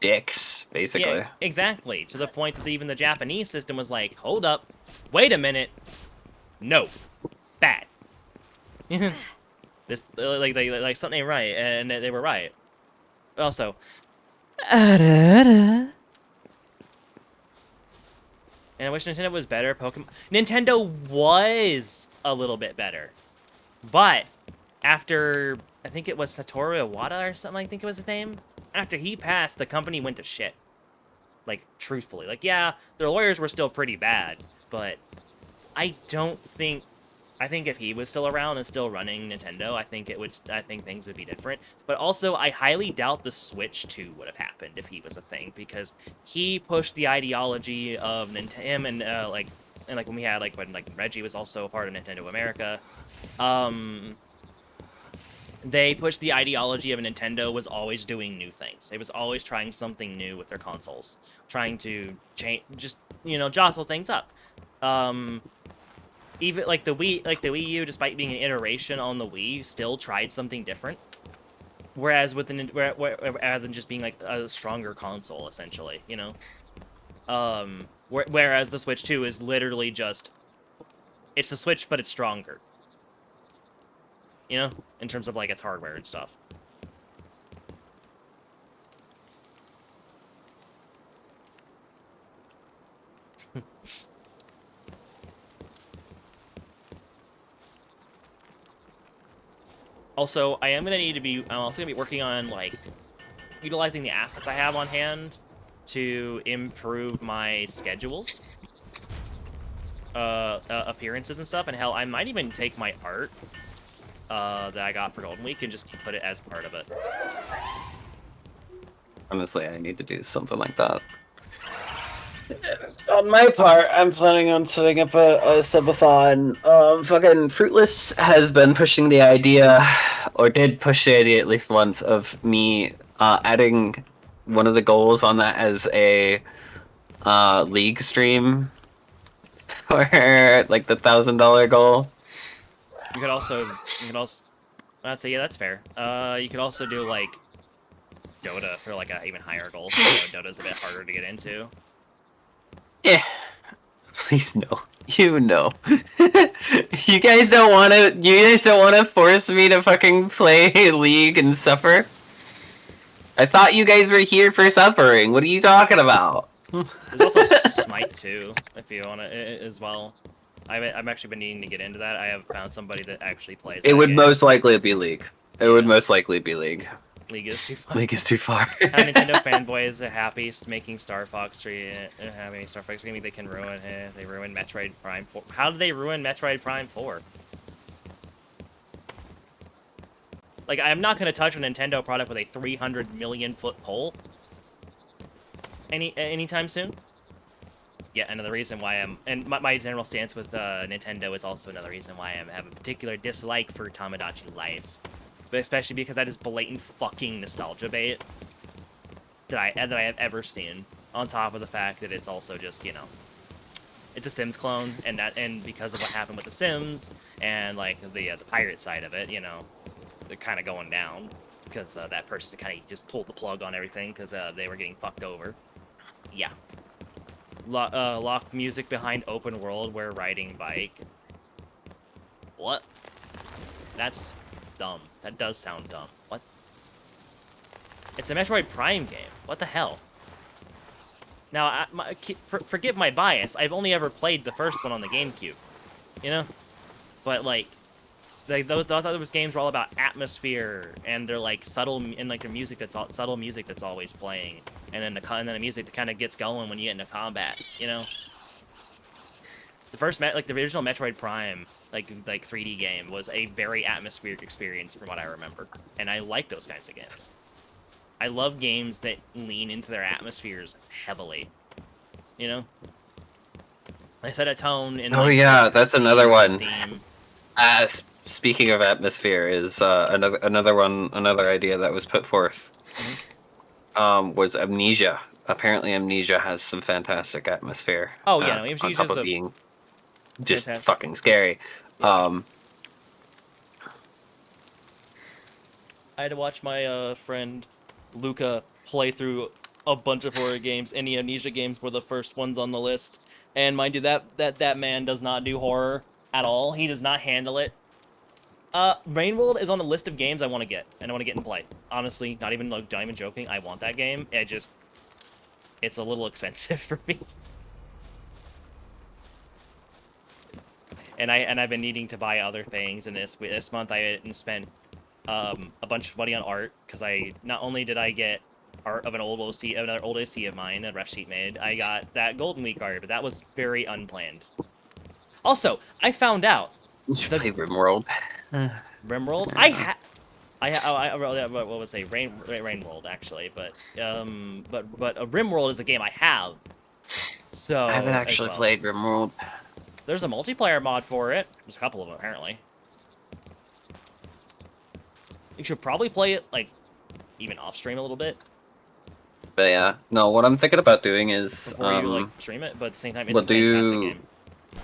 dicks, basically. Yeah, exactly. To the point that even the Japanese system was like, hold up, wait a minute, no, bad. This like something ain't right, and they were right. Also, and I wish Nintendo was better. Nintendo was a little bit better, but after I think it was Satoru Iwata or something, I think it was his name. After he passed, the company went to shit. Like truthfully, like yeah, their lawyers were still pretty bad, but I think if he was still around and still running Nintendo, I think things would be different. But also, I highly doubt the Switch 2 would have happened if he was a thing, because he pushed the ideology of him and when we had when Reggie was also a part of Nintendo America, they pushed the ideology of Nintendo was always doing new things. It was always trying something new with their consoles, trying to change, just jostle things up. Even the Wii U, despite being an iteration on the Wii, still tried something different. Whereas rather than just being like a stronger console, essentially, whereas the Switch 2 is literally just it's the Switch, but it's stronger. In terms of like its hardware and stuff. Also, I'm also gonna be working on like utilizing the assets I have on hand to improve my schedules, appearances and stuff. And hell, I might even take my art that I got for Golden Week and just put it as part of it. Honestly, I need to do something like that. On my part, I'm planning on setting up a subathon. Fucking Fruitless has been pushing the idea, or did push the idea at least once, of me adding one of the goals on that as a league stream or like the $1,000 goal. You could also, I'd say, yeah, that's fair. You could also do like Dota for like a even higher goal. I know Dota's a bit harder to get into. Yeah, please no. You know. You guys don't want to. You guys don't want to force me to fucking play League and suffer. I thought you guys were here for suffering. What are you talking about? There's also Smite too, if you want it as well. I've actually been needing to get into that. I have found somebody that actually plays It that would game. most likely be League. It would Yeah. most likely be League. League is too far. League is too far. How Nintendo fanboys are happy making Star Fox 3, having Star Fox 3, they can ruin it. They ruined Metroid Prime 4. How did they ruin Metroid Prime 4? Like, I'm not going to touch a Nintendo product with a 300 million foot pole anytime soon. Yeah, another reason why my general stance with Nintendo is also another reason why I have a particular dislike for Tamagotchi Life. But especially because that is blatant fucking nostalgia bait that I have ever seen. On top of the fact that it's also just, you know, it's a Sims clone, and because of what happened with the Sims and like the pirate side of it, you know, they're kind of going down because that person kind of just pulled the plug on everything because they were getting fucked over. Yeah. Lock music behind open world where riding bike. What? That's dumb. That does sound dumb. What? It's a Metroid Prime game. What the hell? Now, forgive my bias. I've only ever played the first one on the GameCube. You know? But, like those other games were all about atmosphere, and they're, like, subtle, and, like, the music subtle music that's always playing. And then the music that kind of gets going when you get into combat, you know? The first, like, the original Metroid Prime, like 3D game was a very atmospheric experience from what I remember. And I like those kinds of games. I love games that lean into their atmospheres heavily. You know? They set a tone in, Oh like, yeah, the that's another scenes one. and theme. Speaking of atmosphere, is another idea that was put forth. Was Amnesia. Apparently, Amnesia has some fantastic atmosphere. Oh, yeah, no, on top of being just fantastic. fucking scary. Yeah. I had to watch my friend Luca play through a bunch of horror games, and the Amnesia games were the first ones on the list. And mind you, that man does not do horror at all. He does not handle it. Rain World is on the list of games I want to get, and I want to get and play. Honestly, not even joking. I want that game. It's a little expensive for me. And I've been needing to buy other things, and this month I spent a bunch of money on art because not only did I get art of another old OC of mine, a ref sheet made, I got that Golden Week art, but that was very unplanned. Also, I found out You should play RimWorld. RimWorld. What was it? Rain World actually, but a RimWorld is a game I have. So I haven't actually played RimWorld. There's a multiplayer mod for it. There's a couple of them apparently. You should probably play it like even off stream a little bit. But yeah, no. What I'm thinking about doing is before you like stream it, but at the same time, it's a fantastic game.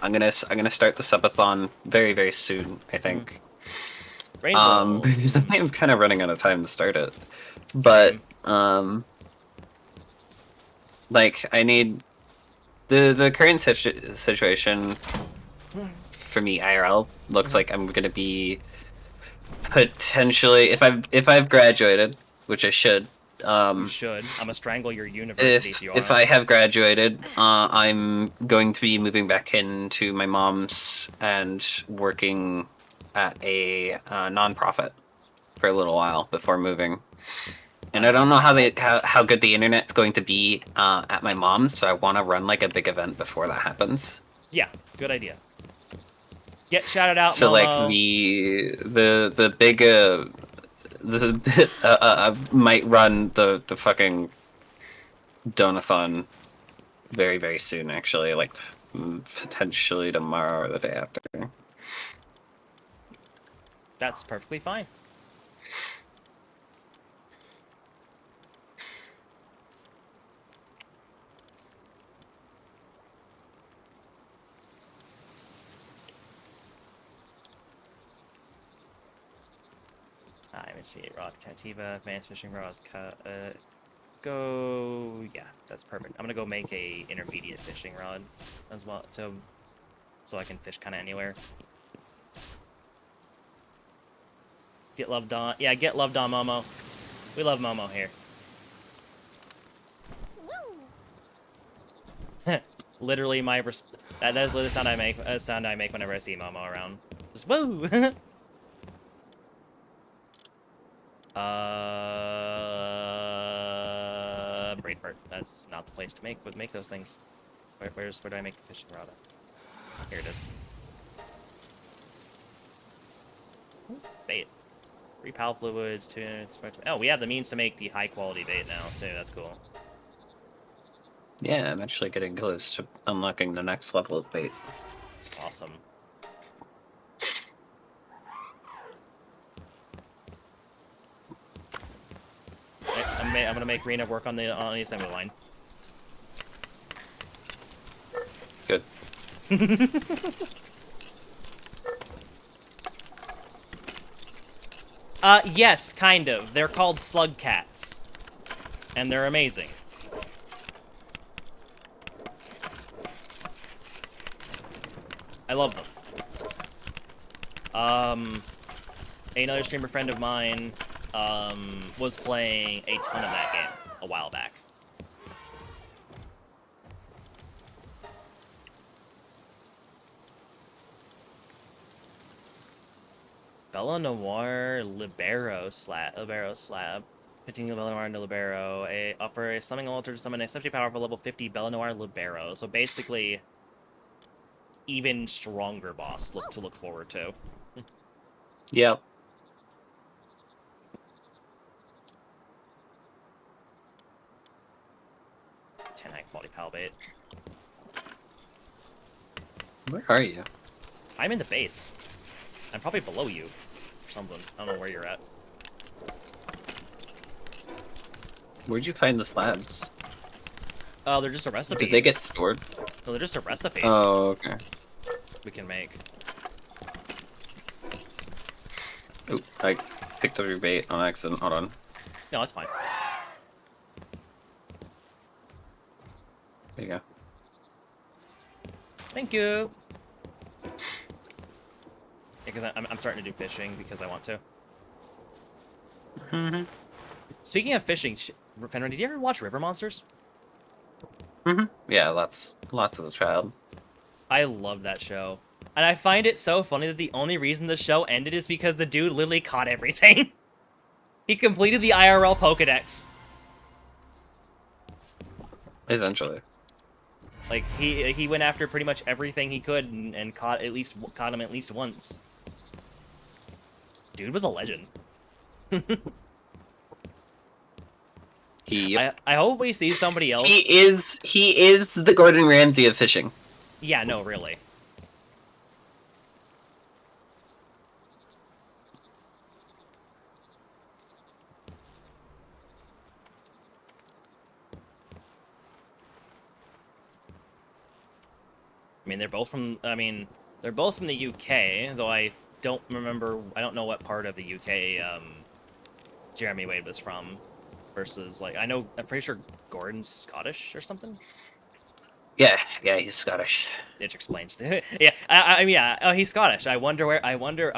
I'm gonna start the subathon very very soon. I think. Because I'm kind of running out of time to start it. But like I need the current situation for me IRL looks like I'm gonna be potentially if I've graduated, which I should. You should. I'm gonna strangle your university if you are. If I have graduated, I'm going to be moving back into my mom's and working at a nonprofit for a little while before moving. And I don't know how good the internet's going to be at my mom's, so I want to run like a big event before that happens. Yeah, good idea. Get shouted out. So Momo. like the big I might run the fucking donathon very very soon. Actually, like potentially tomorrow or the day after. That's perfectly fine. Intermediate rod, Cativa, advanced fishing rods, go... Yeah, that's perfect. I'm gonna go make a intermediate fishing rod as well, so I can fish kind of anywhere. Get loved on. Yeah, get loved on, Momo. We love Momo here. Literally my that is the sound I make. Sound I make whenever I see Momo around. Just woo. Braidford. That's not the place to make those things. Where do I make the fishing rod? Here it is. Bait. 3 pal fluids, 2. Oh, we have the means to make the high quality bait now too. That's cool. Yeah, I'm actually getting close to unlocking the next level of bait. Awesome. I'm gonna make Rena work on the assembly line. Good. Yes, kind of. They're called slug cats. And they're amazing. I love them. Another streamer friend of mine, was playing a ton of that game a while back. Bella Noir Libero Slab. 15 Bella Noir into Libero. Offer a summoning altar to summon an exceptionally powerful level 50 Bella Noir Libero. So basically, even stronger boss to look forward to. Yep. High quality pal bait. Where are you? I'm in the base. I'm probably below you or something. I don't know where you're at. Where'd you find the slabs? Oh, they're just a recipe. Did they get stored? No, they're just a recipe. Oh, okay. We can make. Oop, I picked up your bait on accident. Hold on. No, it's fine. There you go. Thank you. Yeah, because I'm starting to do fishing because I want to. Mm-hmm. Speaking of fishing, Fenra, did you ever watch River Monsters? Mm-hmm. Yeah, lots as a child. I love that show. And I find it so funny that the only reason the show ended is because the dude literally caught everything. He completed the IRL Pokedex. Essentially. Like, he went after pretty much everything he could and caught him at least once. Dude was a legend. I hope we see somebody else. He is the Gordon Ramsay of fishing. Yeah, no, really. I mean, they're both from the UK, though I don't know what part of the UK Jeremy Wade was from. Versus, like, I'm pretty sure Gordon's Scottish or something. Yeah, he's Scottish. Which explains the yeah. Oh, he's Scottish. I wonder why. I wonder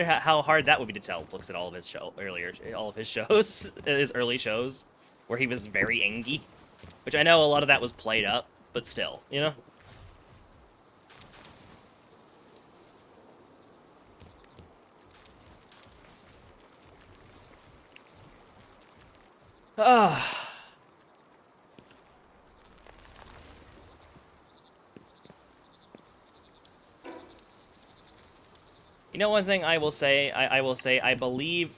how hard that would be to tell. Looks at all of his shows, his early shows, where he was very angy, which I know a lot of that was played up, but still, you know. Ah. You know, one thing I will say, I believe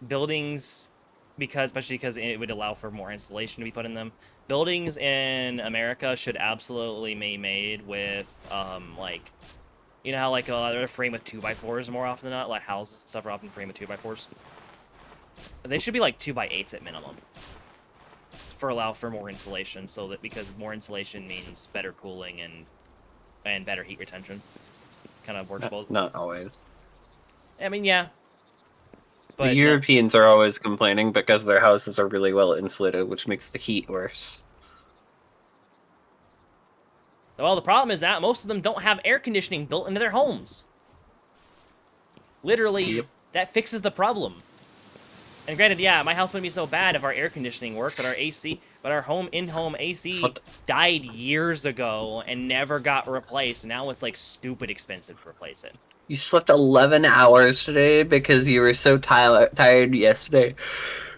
buildings, especially because it would allow for more insulation to be put in them. Buildings in America should absolutely be made with, like, you know how, like, they're framed with 2x4s more often than not? Like, houses and stuff are often framed with 2x4s. They should be, like, 2x8s at minimum. Allow for more insulation, because more insulation means better cooling and better heat retention. Kind of works both. Not always. I mean, yeah. The But no, Europeans are always complaining because their houses are really well insulated, which makes the heat worse. well, the problem is that most of them don't have air conditioning built into their homes. Literally, Yep. that fixes the problem. And granted, yeah, my house wouldn't be so bad if our air conditioning worked, but our in-home AC died years ago and never got replaced. And now it's like stupid expensive to replace it. You slept 11 hours today because you were so tired yesterday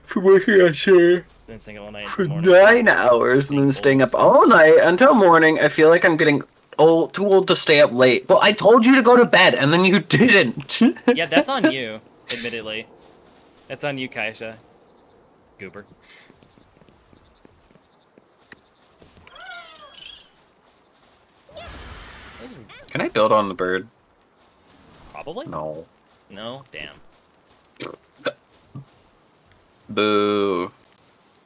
from working on share Then sing it all night for until morning. 9 hours and then staying up all night until morning. I feel like I'm getting too old to stay up late. But I told you to go to bed and then you didn't. Yeah, that's on you, admittedly. That's on you, Kaisha. Goober. Can I build on the bird? Probably? No. No? Damn. Boo.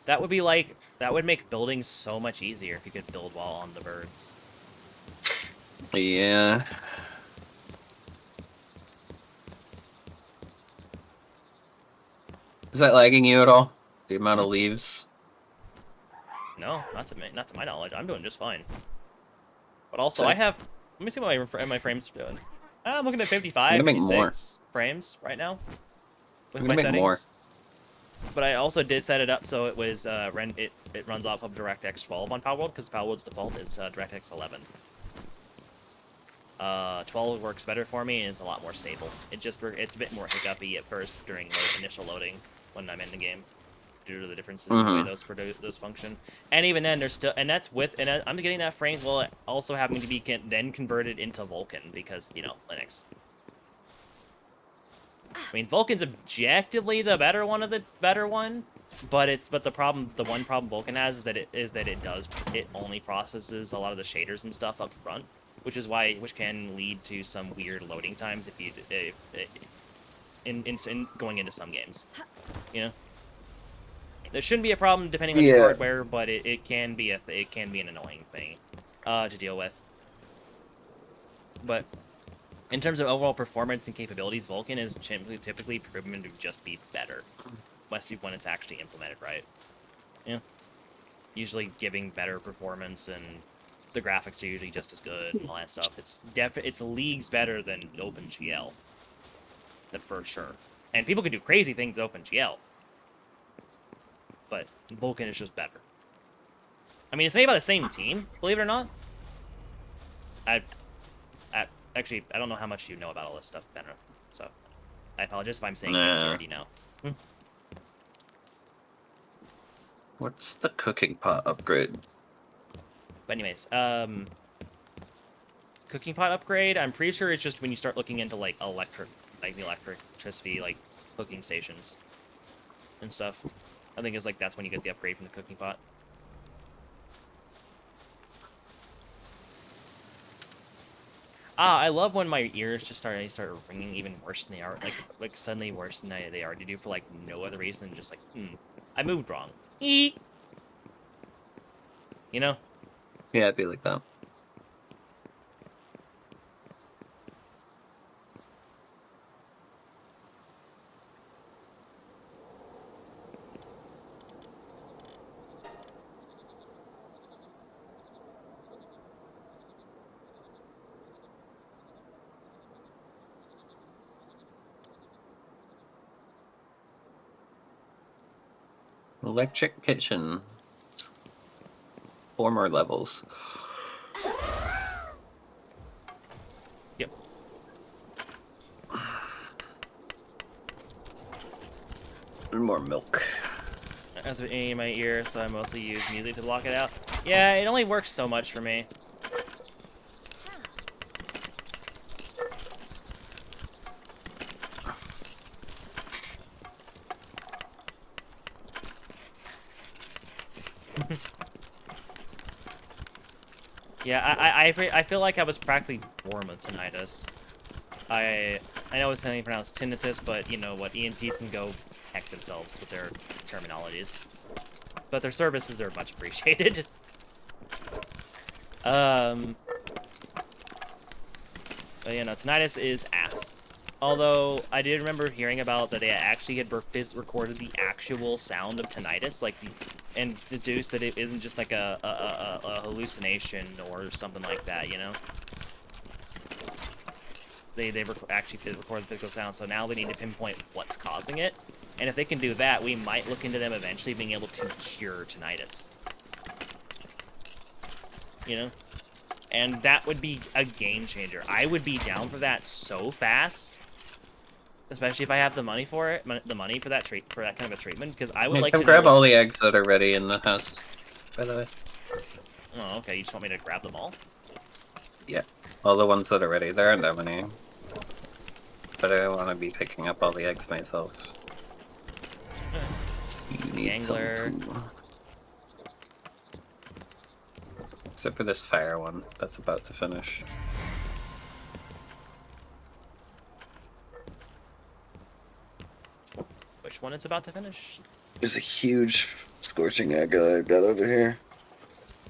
That would be like... That would make building so much easier if you could build while on the birds. Yeah. Is that lagging you at all? The amount of leaves? No, not to my knowledge. I'm doing just fine. But also, So- I have... Let me see what my frames are doing. I'm looking at 55, I'm gonna make 56 frames right now. With I'm my gonna make settings. more. But I also did set it up so it was it runs off of DirectX 12 on Palworld, because Palworld's default is DirectX 11. 12 works better for me and is a lot more stable. It's a bit more hiccupy at first during initial loading when I'm in the game, due to the differences in the way those function. And even then, there's still, and that's with, and I'm getting that frame while also having to be then converted into Vulkan because, you know, Linux. I mean, Vulkan's objectively the better one of the better one, but the one problem Vulkan has is that it only processes a lot of the shaders and stuff up front, which can lead to some weird loading times in going into some games, you know. There shouldn't be a problem depending on your hardware, but it can be an annoying thing to deal with. But in terms of overall performance and capabilities, Vulkan is typically proven to just be better, when it's actually implemented right. Yeah, usually giving better performance, and the graphics are usually just as good and all that stuff. It's leagues better than OpenGL, that for sure. And people can do crazy things with OpenGL, but Vulkan is just better. I mean, it's made by the same team, believe it or not. Actually, I don't know how much you know about all this stuff, Fenra, so I apologize if I'm saying things you already know. What's the cooking pot upgrade? But anyways, cooking pot upgrade, I'm pretty sure it's just when you start looking into, like, the electricity, like, cooking stations and stuff. I think it's like that's when you get the upgrade from the cooking pot. I love when my ears just start ringing even worse than they are, like suddenly worse than they already do for like no other reason than just like, I moved wrong. You know? Yeah, I'd be like that. Electric kitchen. 4 more levels. Yep. And more milk. That's in my ear, so I mostly use music to block it out. Yeah, it only works so much for me. Yeah, I feel like I was practically born with tinnitus. I know it's something pronounced tinnitus, but you know what, ENTs can go heck themselves with their terminologies. But their services are much appreciated. But you know, tinnitus is ass. Although I did remember hearing about that they actually had recorded the actual sound of tinnitus, like, and deduced that it isn't just like a hallucination or something like that, you know? Actually did record the physical sound, so now they need to pinpoint what's causing it. And if they can do that, we might look into them eventually being able to cure tinnitus. You know? And that would be a game changer. I would be down for that so fast. Especially if I have the money for it, the money for that kind of a treatment, because I would Hey, like come to know grab what. all the eggs that are ready in the house, by the way. Oh, okay. You just want me to grab them all? Yeah, all the ones that are ready. There aren't that many. But I don't want to be picking up all the eggs myself. So you need Gangler. some poo. Except for this fire one that's about to finish. Which one it's about to finish? There's a huge scorching egg I got over here.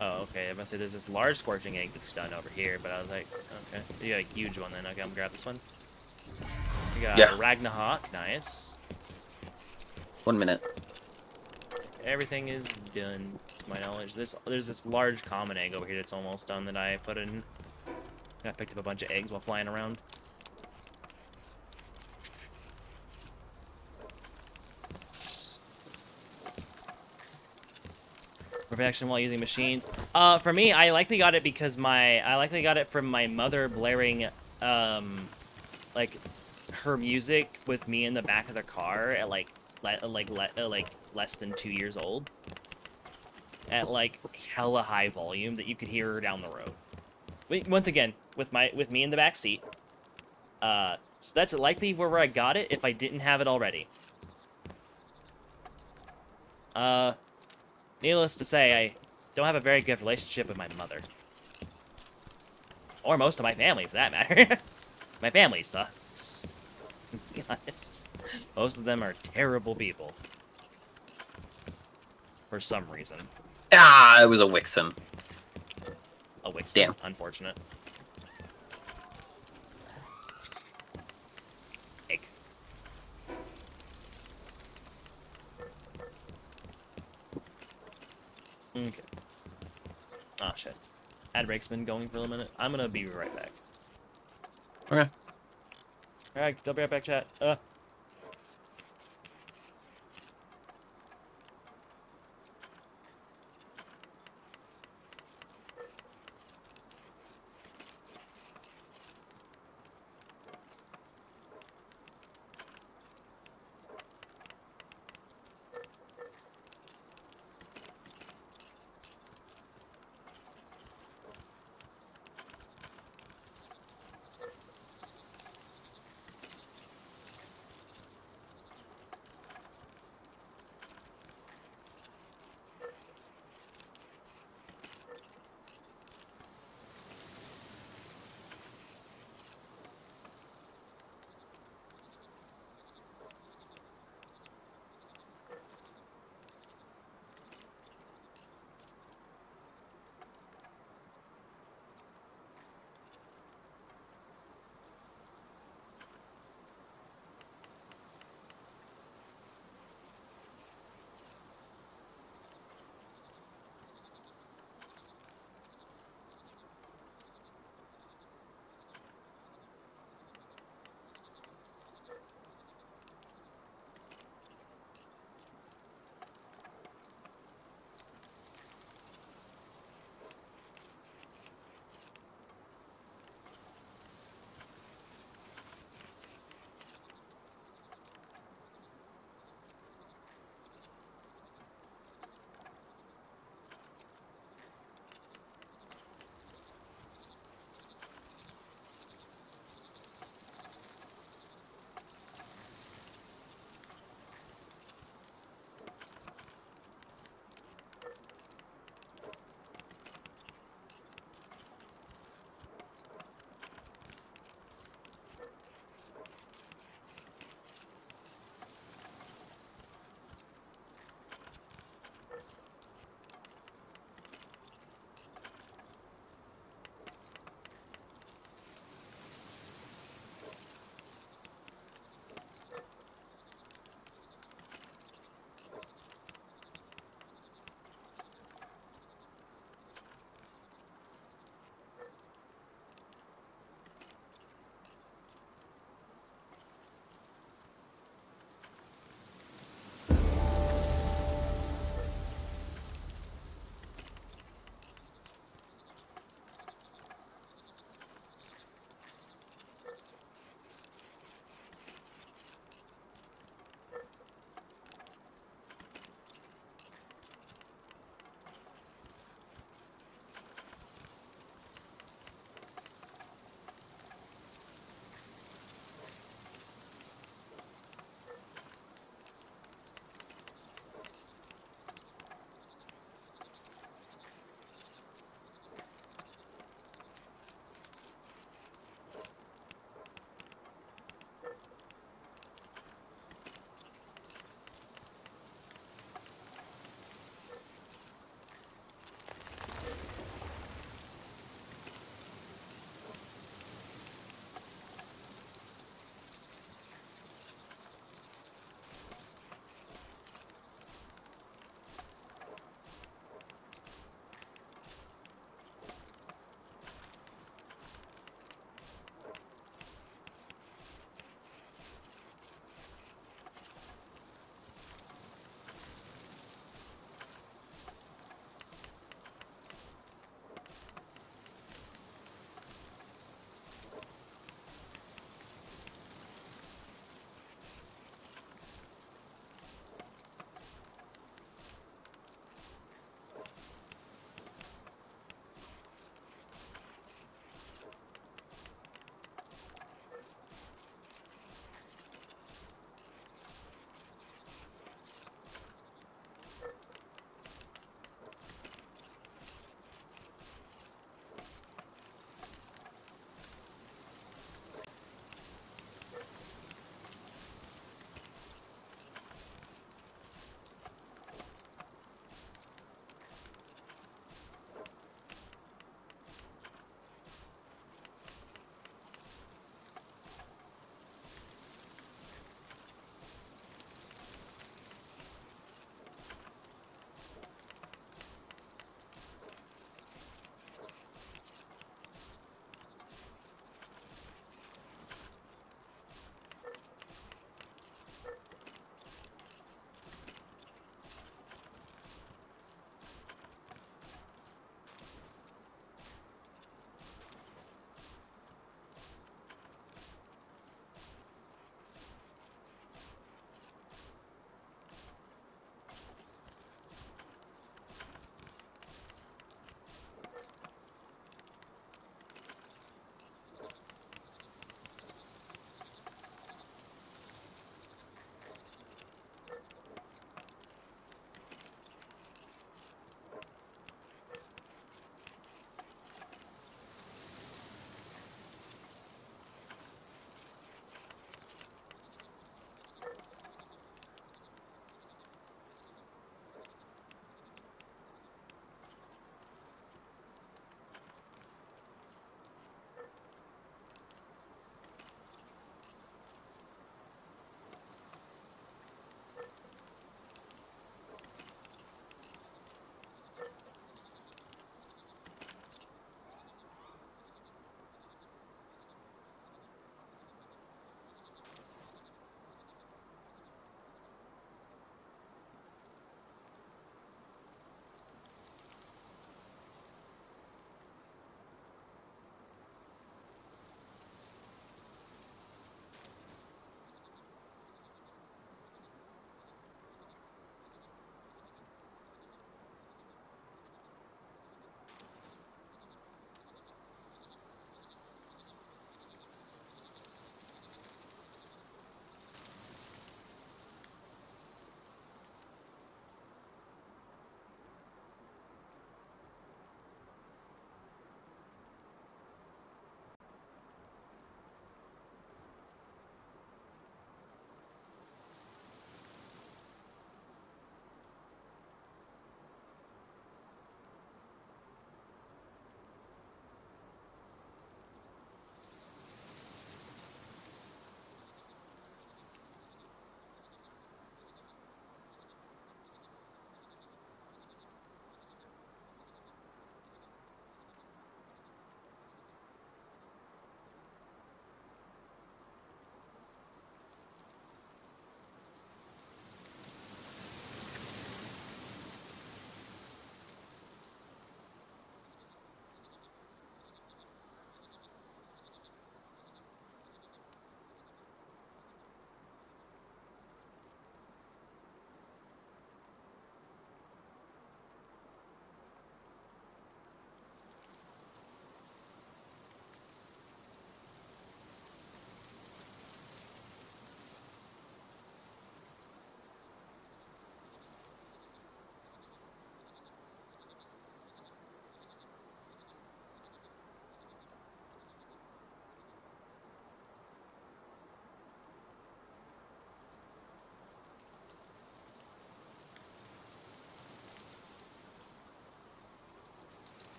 Oh, okay. I'm gonna say there's this large scorching egg that's done over here, but I was like, okay. You got a huge one then. Okay, I'm gonna grab this one. You got Yeah. Ragnahawk. Nice. 1 minute. Everything is done, to my knowledge. There's this large common egg over here that's almost done that I put in. I picked up a bunch of eggs while flying around. Perfection while using machines. For me, I likely got it because I likely got it from my mother blaring, like, her music with me in the back of the car at like less than 2 years old. At like hella high volume that you could hear her down the road. Once again, with me in the back seat. So that's likely where I got it if I didn't have it already. Needless to say, I don't have a very good relationship with my mother. Or most of my family, for that matter. My family sucks. To be honest. Most of them are terrible people. For some reason. Ah, it was a Wixen. A Wixen. Damn. Unfortunate. Egg. Okay. Oh, shit. Ad break's been going for a minute. I'm gonna be right back. Okay. Alright, I'll be right back, chat.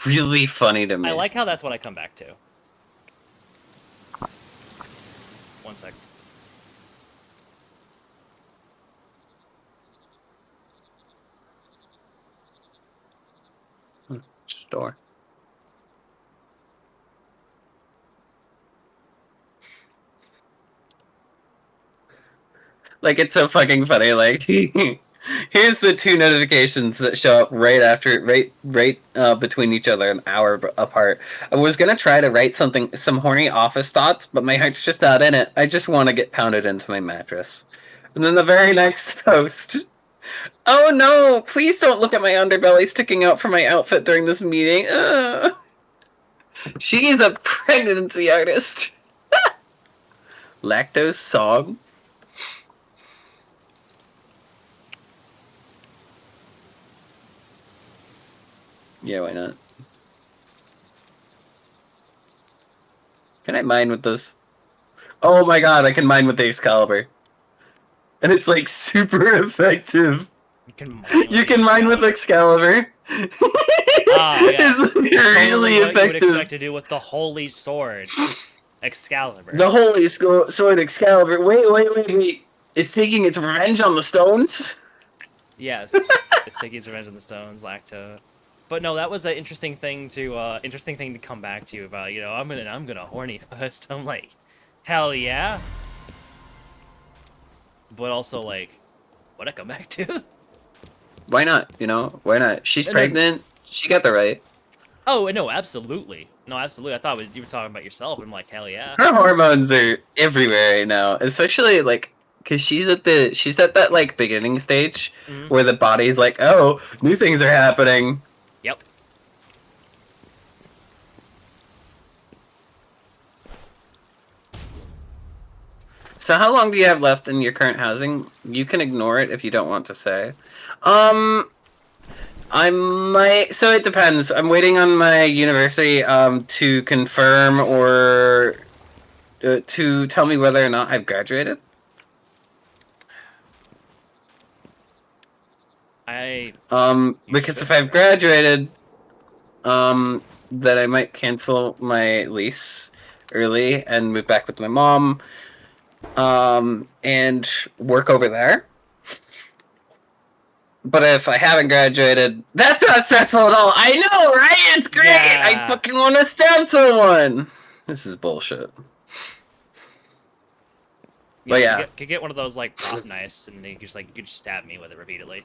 really funny to me. I like how that's what I come back to. One sec. Store. Like, it's so fucking funny. Like, here's the 2 notifications that show up right after, right between each other, an hour apart. I was gonna try to write some horny office thoughts, but my heart's just not in it. I just want to get pounded into my mattress. And then the very next post. Oh no! Please don't look at my underbelly sticking out from my outfit during this meeting. She's a pregnancy artist. Lactose song. Yeah, why not? Can I mine with this? Oh my god, I can mine with the Excalibur. And it's like super effective. You can mine You can mine with Excalibur. Ah, yeah. It's like really what you would effective. expect to do with the holy sword, Excalibur. The holy sword Excalibur. Wait. It's taking its revenge on the stones? Yes, it's taking its revenge on the stones, Lacto. But no, that was an interesting thing to come back to you about. You know, I'm gonna horny first. I'm like, hell yeah. But also like, what I come back to? Why not? You know, why not? She's And pregnant. She got the right. Oh no, absolutely. No, absolutely. I thought you were talking about yourself. I'm like, hell yeah. Her hormones are everywhere right now, especially like because she's at that like beginning stage where the body's like, oh, new things are happening. Yep. So how long do you have left in your current housing? You can ignore it if you don't want to say. I might. So it depends. I'm waiting on my university to confirm or to tell me whether or not I've graduated. Because if I've graduated, then I might cancel my lease early and move back with my mom, and work over there. But if I haven't graduated, that's not stressful at all. I know, right? It's great. Yeah. I fucking want to stab someone. This is bullshit. But yeah, you could get one of those like prop knives, and you could just stab me with it repeatedly.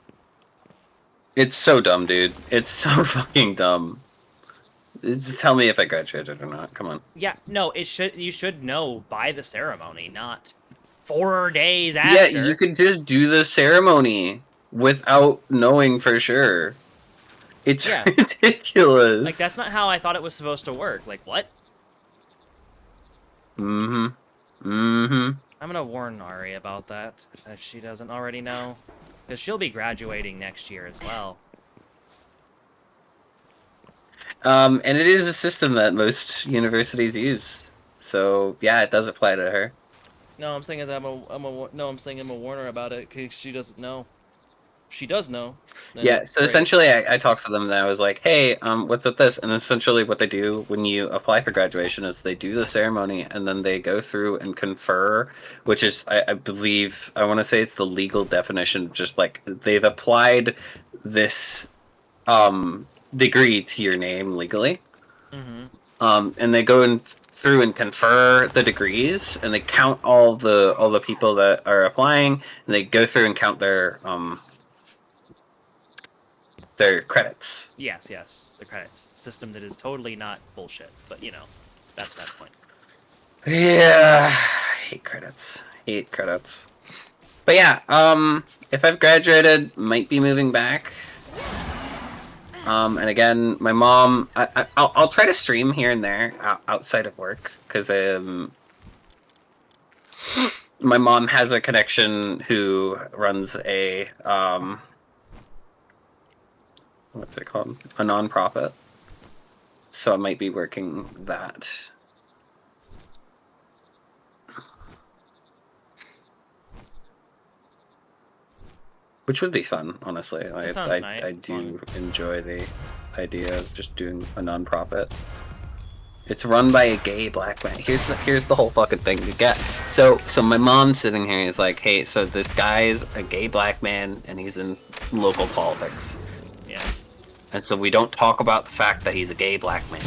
it's so dumb, dude. It's so fucking dumb. Just tell me if I graduated or not. Come on. Yeah, no, you should know by the ceremony, not 4 days Yeah, after. you could just do the ceremony without knowing for sure. It's ridiculous. Like, that's not how I thought it was supposed to work. Like, what? I'm gonna warn Ari about that, if she doesn't already know. Because she'll be graduating next year as well. And it is a system that most universities use. So, yeah, it does apply to her. No, I'm saying I'm a warner about it, because she doesn't know. She does know. Yeah, so essentially I talked to them and I was like, hey, what's with this? And essentially what they do when you apply for graduation is they do the ceremony and then they go through and confer, which is, I believe, I want to say it's the legal definition, just like they've applied this degree to your name legally. And they go through and confer the degrees and they count all the people that are applying and they go through and count their credits. Yes, the credits system that is totally not bullshit, but you know, that's that point. Yeah, I hate credits. But yeah, if I've graduated, might be moving back. And again, my mom, I'll try to stream here and there outside of work because my mom has a connection who runs a what's it called? A non-profit. So I might be working that. Which would be fun, honestly. sounds nice. I do enjoy the idea of just doing a non-profit. It's run by a gay black man. Here's the whole fucking thing to get. So my mom's sitting here and is like, hey, so this guy's a gay black man and he's in local politics. Yeah. And so we don't talk about the fact that he's a gay black man.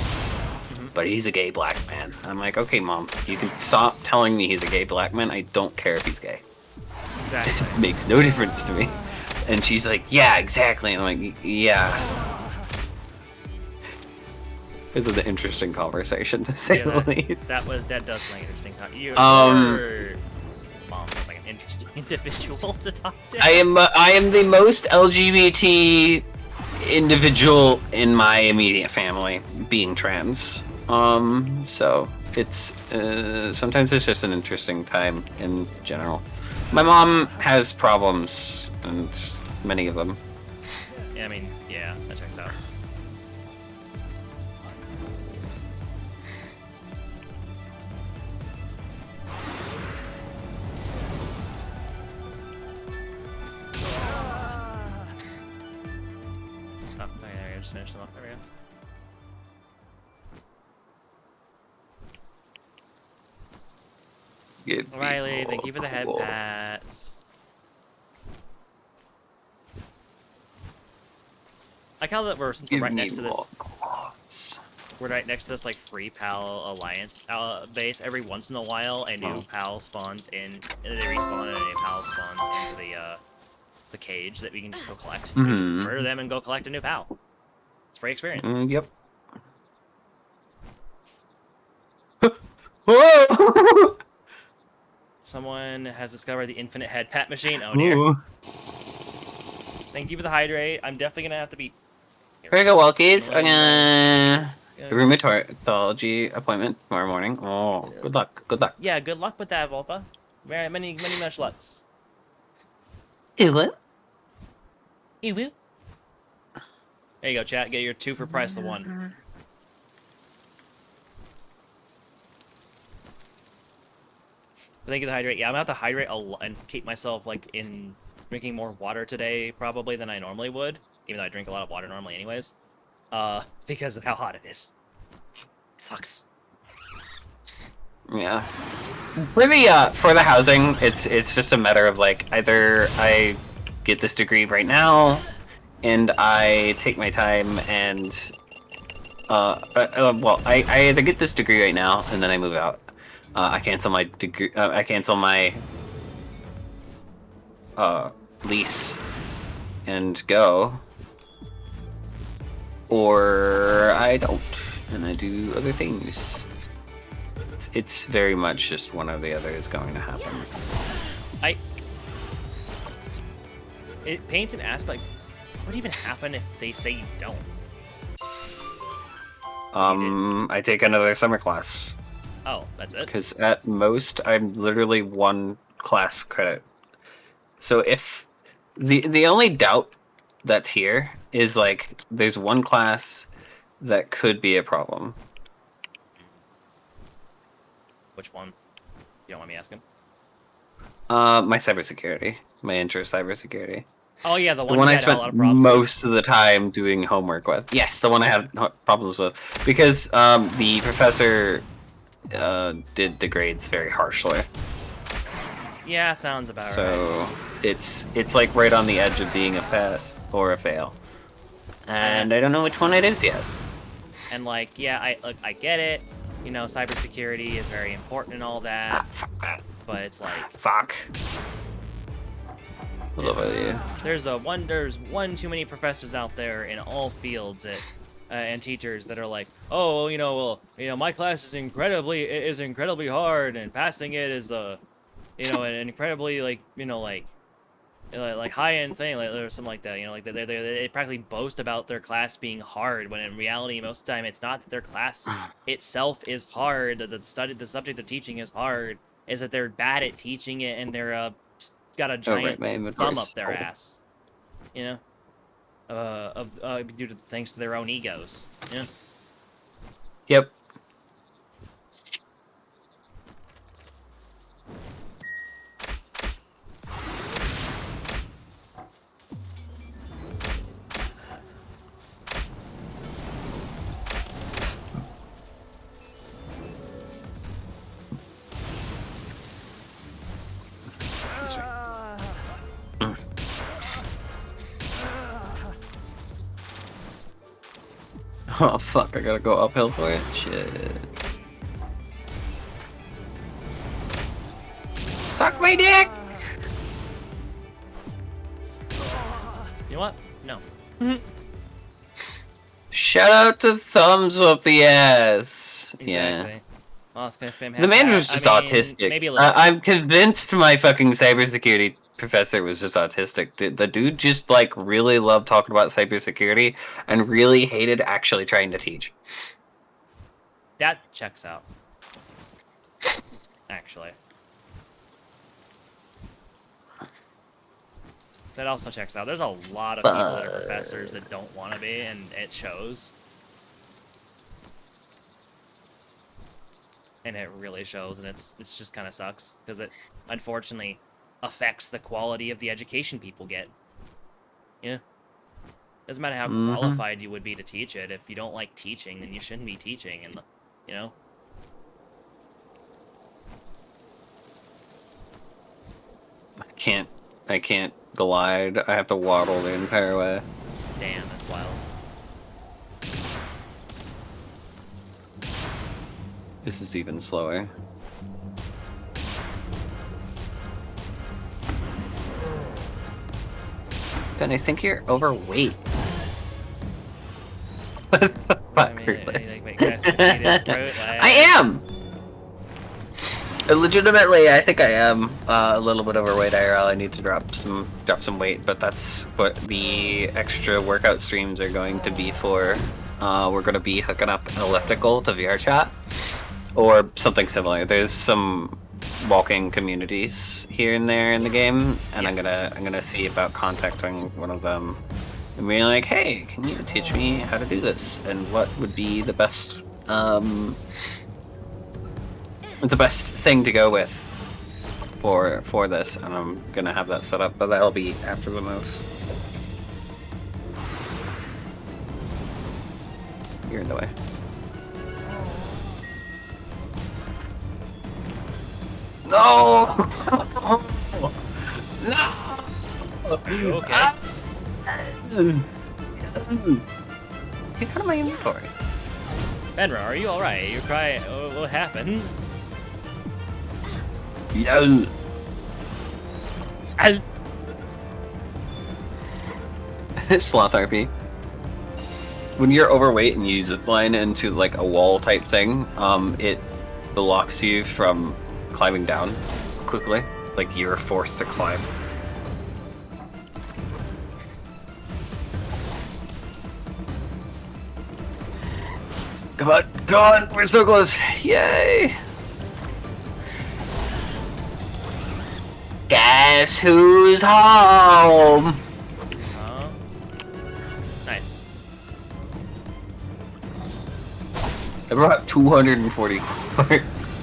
But he's a gay black man. I'm like, okay, Mom, you can stop telling me he's a gay black man. I don't care if he's gay. Exactly. It makes no difference to me. And she's like, yeah, exactly. And I'm like, yeah. This is an interesting conversation, to say the least. That does sound like interesting. Your mom was like an interesting individual to talk to. I am the most LGBT individual in my immediate family, being trans. So it's sometimes it's just an interesting time in general. My mom has problems, and many of them. Yeah, I mean, yeah, that checks out. Oh, okay, I just finished them off. There we go. Riley, thank you for the head pats. I like how that we're right next to this. We're right next to this like free PAL alliance base. Every once in a while, a new PAL spawns in. They respawn, and a new PAL spawns into the cage that we can just go collect. We just murder them and go collect a new PAL. It's a free experience. Yep. Whoa! Someone has discovered the infinite head pat machine. Oh dear. Ooh. Thank you for the hydrate. I'm definitely gonna have to be. Here we go, Walkies. Rheumatology appointment tomorrow morning. Oh, good luck. Good luck. Yeah, good luck with that, Volpa. Very many much lucks. What? There you go, chat. Get your 2 for price of 1. Thank you for the hydrate. Yeah, I'm gonna have to hydrate a lot and keep myself like in drinking more water today probably than I normally would, even though I drink a lot of water normally anyways. Because of how hot it is. It sucks. Yeah. For the housing, it's just a matter of like either I get this degree right now and I take my time and well, I either get this degree right now and then I move out. I cancel my degree. I cancel my lease and go, or I don't, and I do other things. It's very much just one or the other is going to happen. It paints an aspect. What would even happen if they say you don't? I take another summer class. Oh, that's it? Because at most, I'm literally 1 class credit. So if... The only doubt that's here is, like, there's 1 class that could be a problem. Which one? You don't want me asking? My cybersecurity. My intro cybersecurity. Oh yeah, the one I you had spent a lot of problems most of the time doing homework with. Yes, the one I had problems with. Because the professor... did the grades very harshly. Yeah, sounds about right. So it's like right on the edge of being a pass or a fail, and I don't know which one it is yet. And like, yeah, I get it. You know, cybersecurity is very important and all that. Fuck that. But it's like, fuck. I love it. There's one too many professors out there in all fields and teachers that are like, oh, my class is incredibly hard, and passing it is an incredibly like high-end thing, like or something like that. They practically boast about their class being hard, when in reality most of the time it's not that their class itself is hard. The subject they're teaching is hard. Is that they're bad at teaching it, and they're got a giant thumb up their ass. Due to thanks to their own egos. Yeah. Yep. Oh fuck, I gotta go uphill for it? Shit. Suck my dick! You know what? No. Shout out to thumbs up the ass. Exactly. Yeah. Well, it's gonna spam The man was I just mean, autistic. maybe a little bit. I'm convinced my fucking cybersecurity professor was just autistic. The dude just like really loved talking about cybersecurity and really hated actually trying to teach. That checks out. Actually. That also checks out. There's a lot of people that are professors that don't want to be, and it shows. And it really shows, and it's just kind of sucks because it unfortunately affects the quality of the education people get. Yeah. Doesn't matter how qualified you would be to teach it. If you don't like teaching, then you shouldn't be teaching, and you know. I can't glide. I have to waddle the entire way. Damn, that's wild. This is even slower. Ben, I think you're overweight. What the fuck, I mean, Ruthless? I am! Legitimately, I think I am a little bit overweight IRL. I need to drop some weight, but that's what the extra workout streams are going to be for. We're going to be hooking up an elliptical to VR chat or something similar. There's some walking communities here and there in the game, and I'm gonna see about contacting one of them and being like, hey, can you teach me how to do this, and what would be the best thing to go with for this. And I'm gonna have that set up, but that'll be after the move. You're in the way. No! No! Are you okay? Get out of my inventory. Fenra, are you alright? You cry. What happened? Yo. Sloth RP. When you're overweight and you zipline into like a wall type thing, it blocks you from climbing down quickly. Like you're forced to climb. Come on, go on, we're so close. Yay! Guess who's home? Oh. Nice. I brought 240 quartz.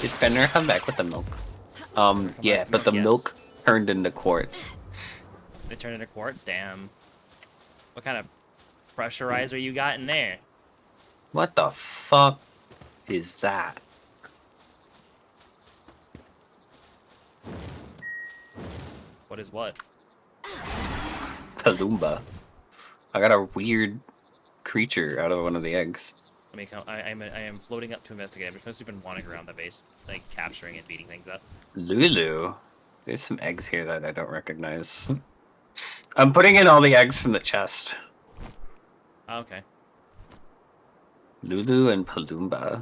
Did Fenra come back with the milk? Yeah, but the milk turned into quartz. They turned into quartz? Damn. What kind of pressurizer you got in there? What the fuck is that? What is what? Palumba. I got a weird creature out of one of the eggs. Let me come. I am floating up to investigate. I've mostly been wandering around the base, like capturing and beating things up. Lulu. There's some eggs here that I don't recognize. I'm putting in all the eggs from the chest. Oh, okay. Lulu and Palumba.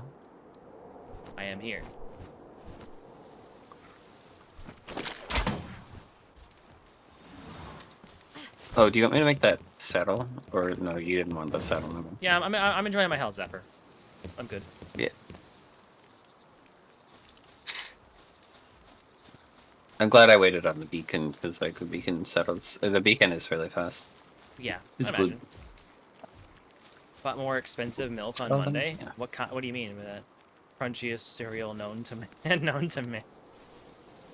I am here. Oh, do you want me to make that saddle? Or no, you didn't want the saddle. No. Yeah, I'm enjoying my health, Zephyr. I'm good. Yeah. I'm glad I waited on the beacon, because like the beacon settles. The beacon is really fast. Yeah, It's I good. imagine. Bought more expensive milk on Oh, Monday. yeah. What do you mean by that? Crunchiest cereal known to man. Known to me.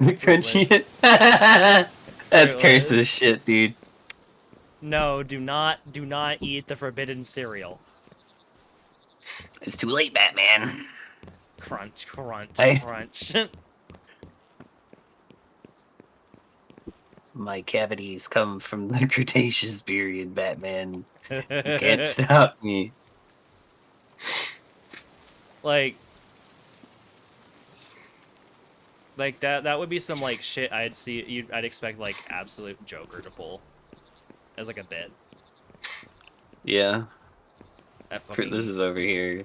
Crunchy. That's cursed as shit, dude. No, do not eat the forbidden cereal. It's too late, Batman. Crunch, crunch, I- crunch. My cavities come from the Cretaceous period, Batman. You can't stop me. Like that would be some like shit I'd expect like absolute Joker to pull as like a bit. Yeah. That Fruitless fucking is over here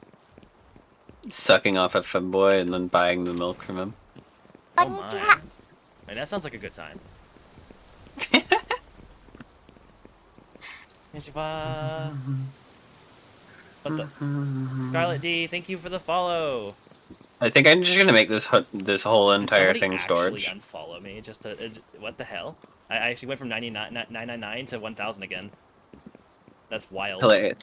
sucking off a femboy and then buying the milk from him. oh my. Man, that sounds like a good time. Konnichiwa. What the Scarlet D, thank you for the follow. I think I'm just gonna make this whole Did entire somebody thing actually storage. unfollow me just to what the hell? I actually went from 999 to 1000 again. That's wild. Hilarious.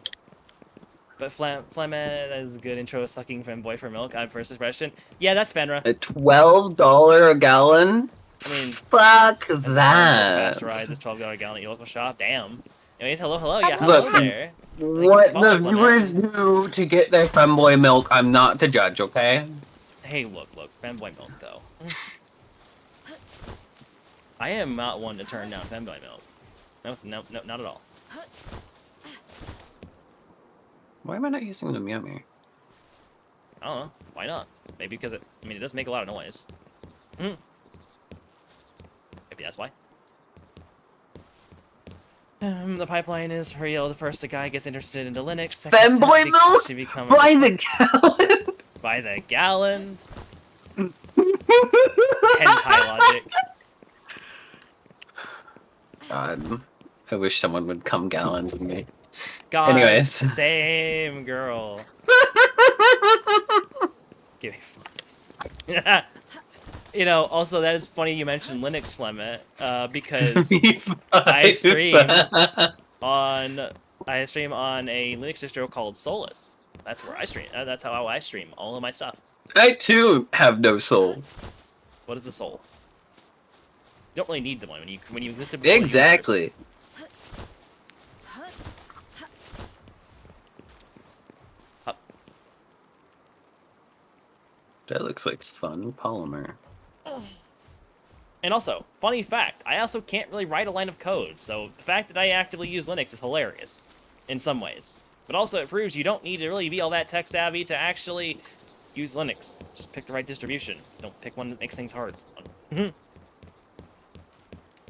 But Flamet is a good intro sucking femboy for milk on first expression. Yeah, that's Fenra. At $12 a gallon? I mean, Fuck as that. pasteurized as $12 a gallon at your local shop. Damn. Anyways, hello. Yeah, Look, hello there. What Follow the Flamet. viewers do to get their femboy milk, I'm not the judge, okay? Hey, look, femboy milk though. I am not one to turn down femboy milk. No, not at all. Why am I not using the Meowmere? I don't know. Why not? Maybe because it does make a lot of noise. Maybe that's why. The pipeline is real. The first, a guy gets interested into Linux. Second, Femboy milk? should become By the gallon? by the gallon. Hentai logic. God, I wish someone would come gallons with me. God, Anyways. same girl. Give me. You know, also that is funny you mentioned Linux, Flemmet, because I stream on a Linux distro called Solus. That's where I stream. That's how I stream all of my stuff. I too have no soul. What is a soul? You don't really need the one when you list it. Exactly. That looks like fun polymer. And also, funny fact, I also can't really write a line of code, so the fact that I actively use Linux is hilarious, in some ways. But also, it proves you don't need to really be all that tech savvy to actually use Linux. Just pick the right distribution. Don't pick one that makes things hard.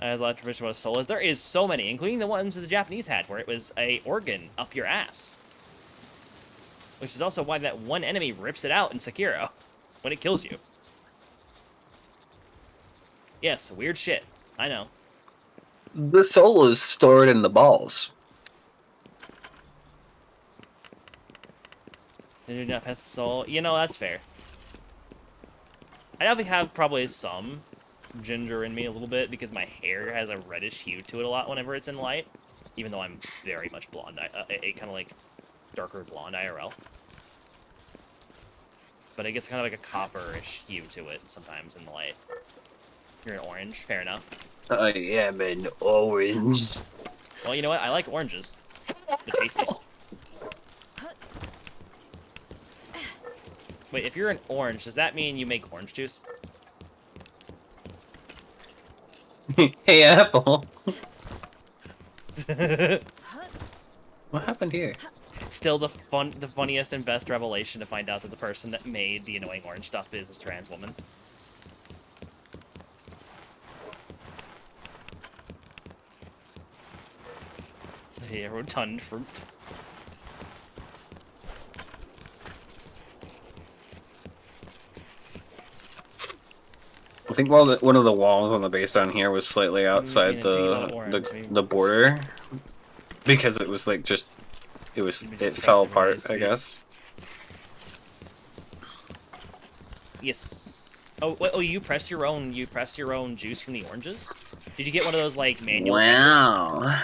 As a lot of traditional solos, there is so many, including the ones that the Japanese had, where it was a organ up your ass. Which is also why that one enemy rips it out in Sekiro, when it kills you. Yes, weird shit. I know. The soul is stored in the balls. Did not pass the soul? You know, that's fair. I definitely have probably some ginger in me a little bit because my hair has a reddish hue to it a lot whenever it's in light. Even though I'm very much blonde. A kind of like darker blonde IRL. But it gets kind of like a copperish hue to it sometimes in the light. You're an orange, fair enough. I am an orange. Well, you know what? I like oranges. They're tasty. Wait, if you're an orange, does that mean you make orange juice? Hey, Apple. What happened here? Still the funniest and best revelation to find out that the person that made the annoying orange stuff is a trans woman. The rotund fruit. I think one of the walls on the base down here was slightly outside the border, because it was like just it fell apart, I guess. Yes. Oh, wait, you press your own juice from the oranges? Did you get one of those like manual? Wow.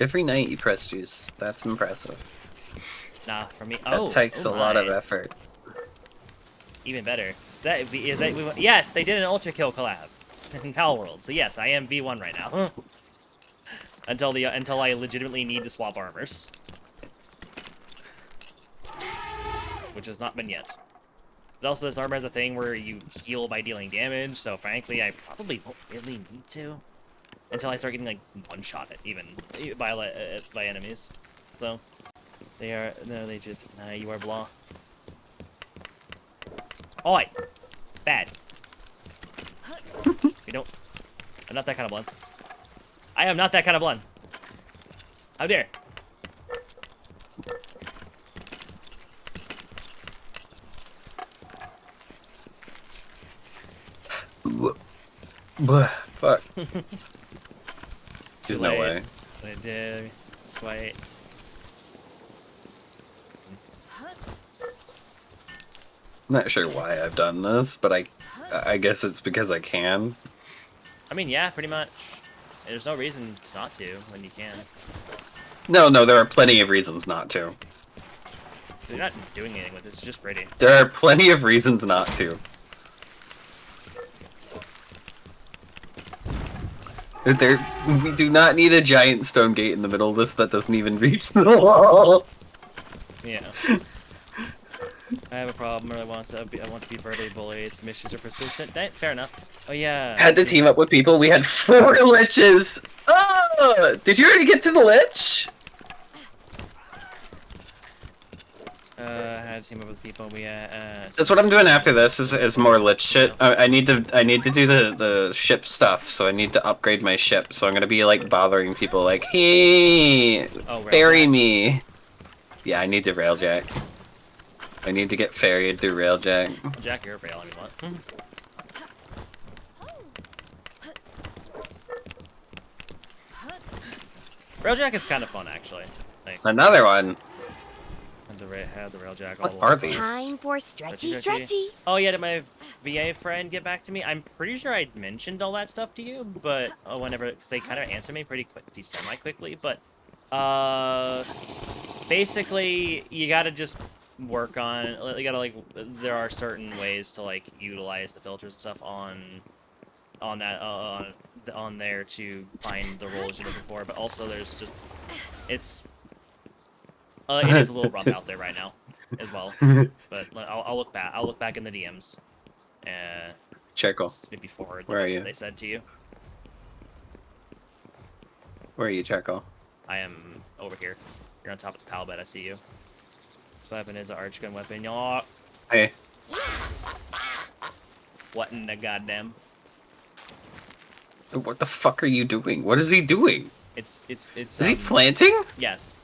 Every night you press juice. That's impressive. Nah, for me. That takes a lot of effort. Even better. Yes, they did an Ultra Kill collab in Pal World. So yes, I am V1 right now. until I legitimately need to swap armors, which has not been yet. But also, this armor has a thing where you heal by dealing damage, so frankly, I probably won't really need to until I start getting like one-shot it even by enemies. So they just you are blah. Oi, bad. We don't. I'm not that kind of blunt. I am not that kind of blunt. How dare? Fuck. Too There's no late. way. I did. Sweet. I'm not sure why I've done this, but I guess it's because I can. I mean, yeah, pretty much. There's no reason not to when you can. No, there are plenty of reasons not to. You're not doing anything with this. It's just pretty. There are plenty of reasons not to. We do not need a giant stone gate in the middle of this that doesn't even reach the wall. Yeah. I have a problem. I want to be verbally bullied. Submissions are persistent. Fair enough. Oh yeah. Had to team up with people. We had 4 liches. Oh, did you already get to the lich? Had to team up with people. That's what I'm doing after this. Is more lich shit. I need to do the ship stuff. So I need to upgrade my ship. So I'm gonna be like bothering people like, hey, ferry me. Yeah, I need to railjack. I need to get ferried through railjack. Jack your rail if you want. Railjack is kind of fun, actually. Like, Another one. had the railjack. What all are the way. these? Time for stretchy, Stretchy. stretchy. Oh yeah, did my VA friend get back to me? I'm pretty sure I mentioned all that stuff to you, but whenever, because they kind of answer me pretty semi-quickly, but basically you gotta just work on. You gotta there are certain ways to like utilize the filters and stuff on there to find the roles you're looking for, but also there's just it is a little rough out there right now as well. But I'll look back. I'll look back in the DMs. Checkle. Maybe forward. Where are you? What they said to you. Where are you, Checkle? I am over here. You're on top of the pal bed. I see you. This weapon is an arch gun weapon. Y'all. Hey. What in the goddamn? What the fuck are you doing? What is he doing? It's. Is he planting? Yes.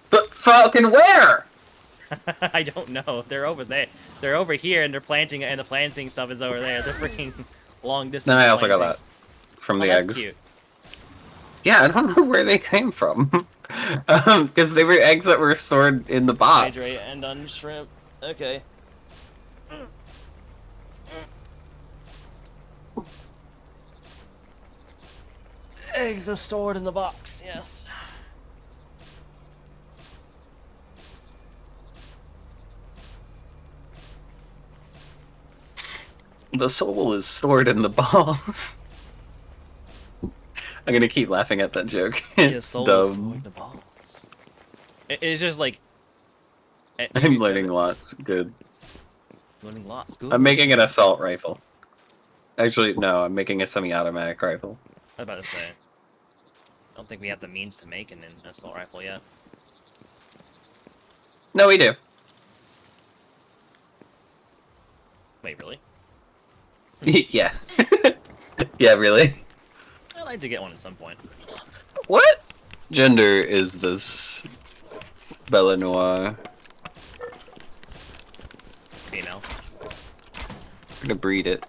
But fucking where? I don't know. They're over there. They're over here, and they're planting, and the planting stuff is over there. They're freaking long distance. Then I also got planting. that from the That's eggs. Cute. Yeah, I don't know where they came from. Because they were eggs that were stored in the box. Hydrate and on shrimp. Okay. Eggs are stored in the box, yes. The soul is stored in the balls. I'm gonna keep laughing at that joke. Yeah, It's soul is dumb. stored in the balls. It's just like... I'm learning lots. Good. Learning lots. Good. I'm making an assault rifle. Actually, no, I'm making a semi-automatic rifle. I was about to say. I don't think we have the means to make an assault rifle yet. No, we do. Wait, really? Yeah. Yeah, really. I'd like to get one at some point. What gender is this Bella Noir? Female. I'm gonna breed it.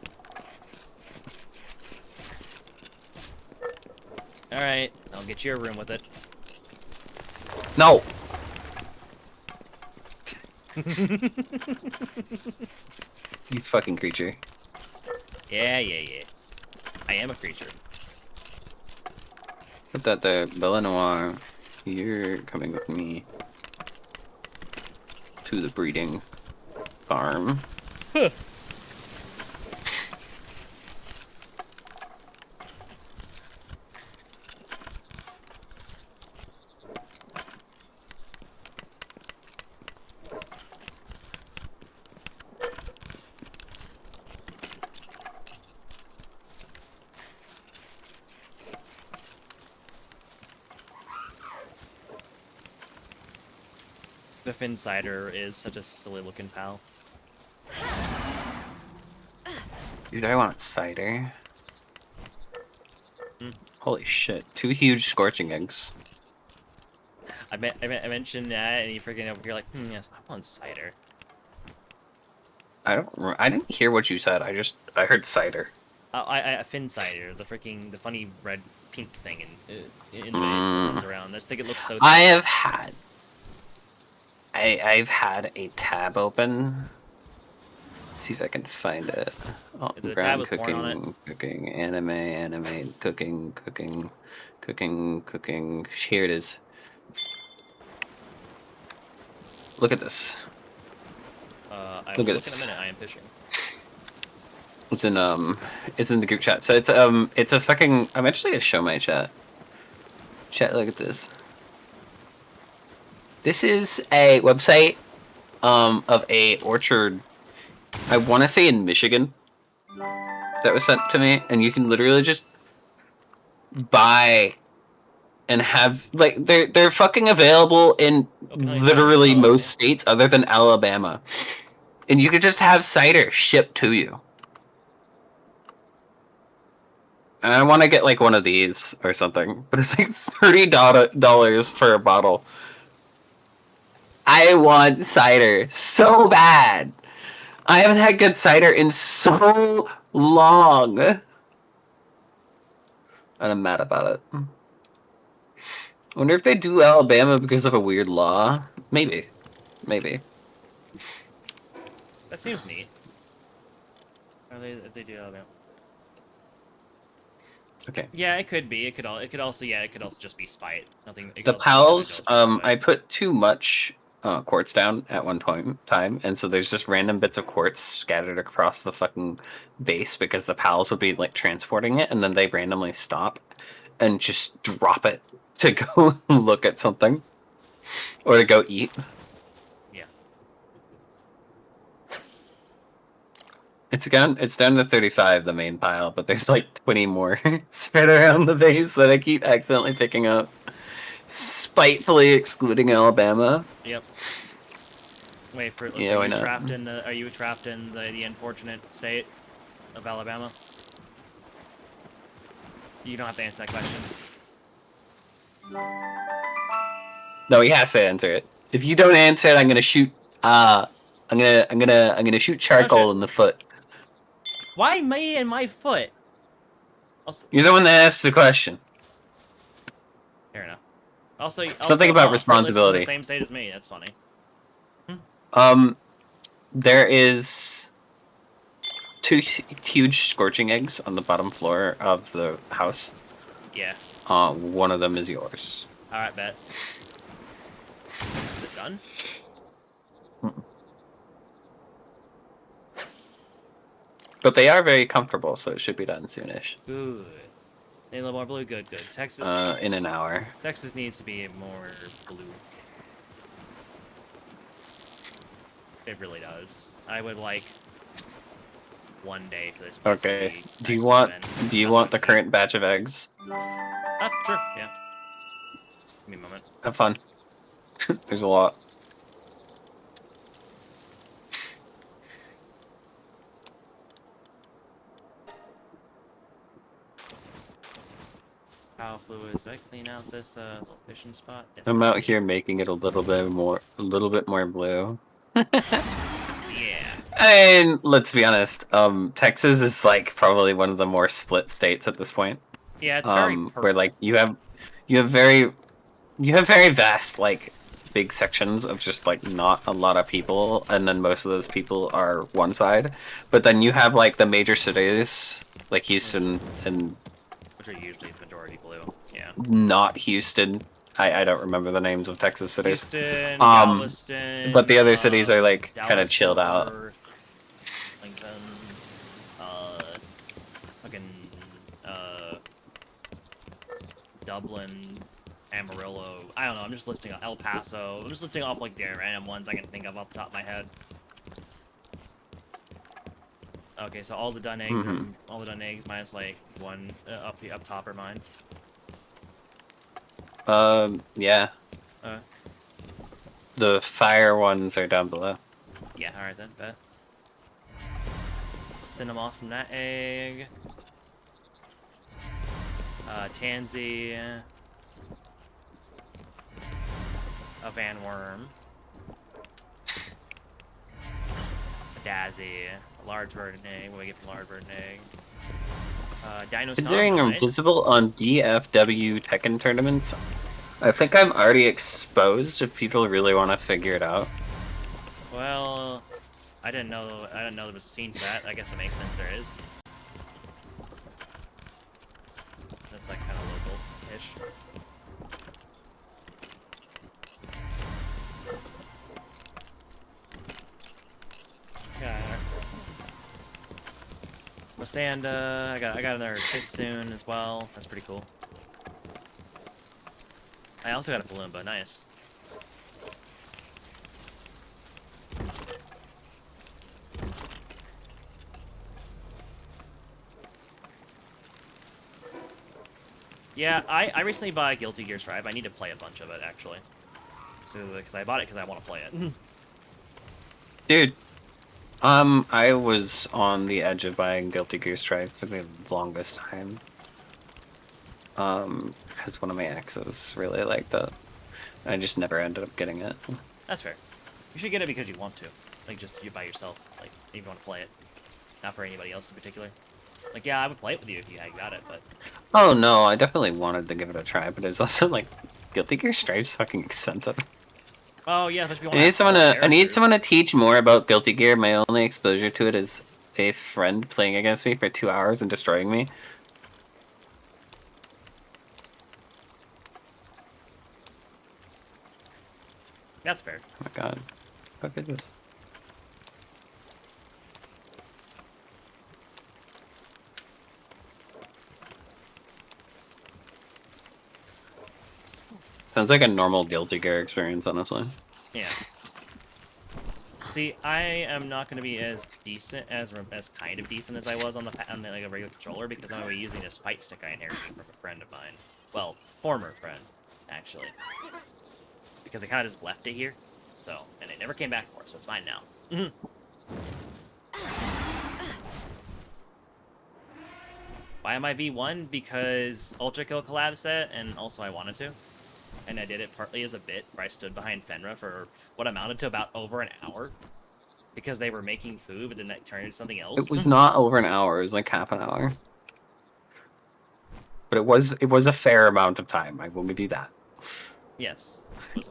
Alright, I'll get you a room with it. No! You fucking creature. Yeah. I am a creature. Put that there, Bella Noir. You're coming with me to the breeding farm. Huh. The Finn cider is such a silly looking pal. Dude, I want cider. Hmm. Holy shit. 2 huge scorching eggs. I mentioned that, and you freaking over here like, yes, I want cider. I didn't hear what you said. I heard cider. I Finn cider, the funny red pink thing in the base that runs around. I just think it looks so. I've had a tab open. Let's see if I can find it. Oh, Is it a tab brown with porn on it? cooking, anime, cooking. Here it is. Look at this. I Look will at look in a this. minute. I am fishing. It's in the group chat. So it's a fucking. I'm actually gonna show my chat. Chat, look at this. This is a website, of a orchard. I want to say in Michigan. That was sent to me, and you can literally just buy and have like they're fucking available in literally most states other than Alabama, and you could just have cider shipped to you. And I want to get like one of these or something, but it's like $30 for a bottle. I want cider so bad. I haven't had good cider in so long. And I'm mad about it. I wonder if they do Alabama because of a weird law. Maybe. Maybe. That seems neat. Are they? If they do Alabama. Okay. Yeah, it could be. It could also just be spite. Nothing. The pals, I put too much quartz down at one time, and so there's just random bits of quartz scattered across the fucking base because the pals would be like transporting it, and then they randomly stop and just drop it to go look at something or to go eat. Yeah. It's down to 35, the main pile, but there's like 20 more spread around the base that I keep accidentally picking up. Spitefully excluding Alabama. Yep. Wait for. Yeah, why not? Are you trapped in the unfortunate state of Alabama? You don't have to answer that question. No, he has to answer it. If you don't answer it, I'm gonna shoot. I'm gonna shoot charcoal in the foot. Why me and my foot? You're the one that asked the question. Fair enough. Also, Something about responsibility. In the same state as me. That's funny. There is 2 huge scorching eggs on the bottom floor of the house. Yeah. One of them is yours. All right, bet. Is it done? But they are very comfortable, so it should be done soonish. Good. Need a little more blue. Good. Texas. In an hour. Texas needs to be more blue. It really does. I would like one day for this. Okay. Do you want the current batch of eggs? Sure. Yeah. Give me a moment. Have fun. There's a lot. Power fluids. Did I clean out this little fishing spot? Yes, I'm out here making it a little bit more blue. Yeah. And let's be honest, Texas is like probably one of the more split states at this point. Yeah, it's very purple. Where like you have very vast like big sections of just like not a lot of people, and then most of those people are one side. But then you have like the major cities like Houston and which are usually the majority blue. Yeah. Not Houston. I don't remember the names of Texas cities. Houston, Galveston, but the other cities are like kind of Dallas, chilled out. Lincoln, Dublin, Amarillo. I don't know. I'm just listing El Paso. I'm just listing off like the random ones I can think of off the top of my head. Okay, so all the done eggs, all the done eggs minus like one up top are mine. Yeah. The fire ones are down below. Yeah, alright then, bet. Send them off from that egg. Tansy. A Vanworm. A Dazzy. A large bird and egg. What do I get from large bird and egg? Dino Considering Stomp, I'm nice. visible on DFW Tekken tournaments, I think I'm already exposed if people really want to figure it out. Well, I didn't know there was a scene for that. I guess it makes sense there is. That's like kind of local-ish. Yeah. Rosanda, I got another kid soon as well. That's pretty cool. I also got a Balloomba, nice. Yeah, I recently bought Guilty Gear Strive. I need to play a bunch of it, actually. Because I bought it because I want to play it. Dude, I was on the edge of buying Guilty Gear Strive for the longest time. Because one of my exes really liked it. I just never ended up getting it. That's fair. You should get it because you want to. Like, just you by yourself. Like, if you want to play it. Not for anybody else in particular. Like, yeah, I would play it with you if you had got it, but... Oh no, I definitely wanted to give it a try, but it's also like, Guilty Gear Strive's fucking expensive. Oh, yeah, especially I need someone to teach more about Guilty Gear. My only exposure to it is a friend playing against me for 2 hours and destroying me. That's fair. Oh my god. Look at this. Sounds like a normal Guilty Gear experience, honestly. Yeah. See, I am not going to be as decent, as kind of decent as I was on the like a regular controller because I'm going to be using this fight stick I inherited from a friend of mine. Well, former friend, actually. Because I kind of just left it here, so, and it never came back for, so it's mine now. Why am I V1? Because Ultra Kill collab set, and also I wanted to. And I did it partly as a bit, where I stood behind Fenra for what amounted to about over an hour. Because they were making food, but then that turned into something else. It was not over an hour, it was like half an hour. But it was a fair amount of time, I will give you that. Yes. It was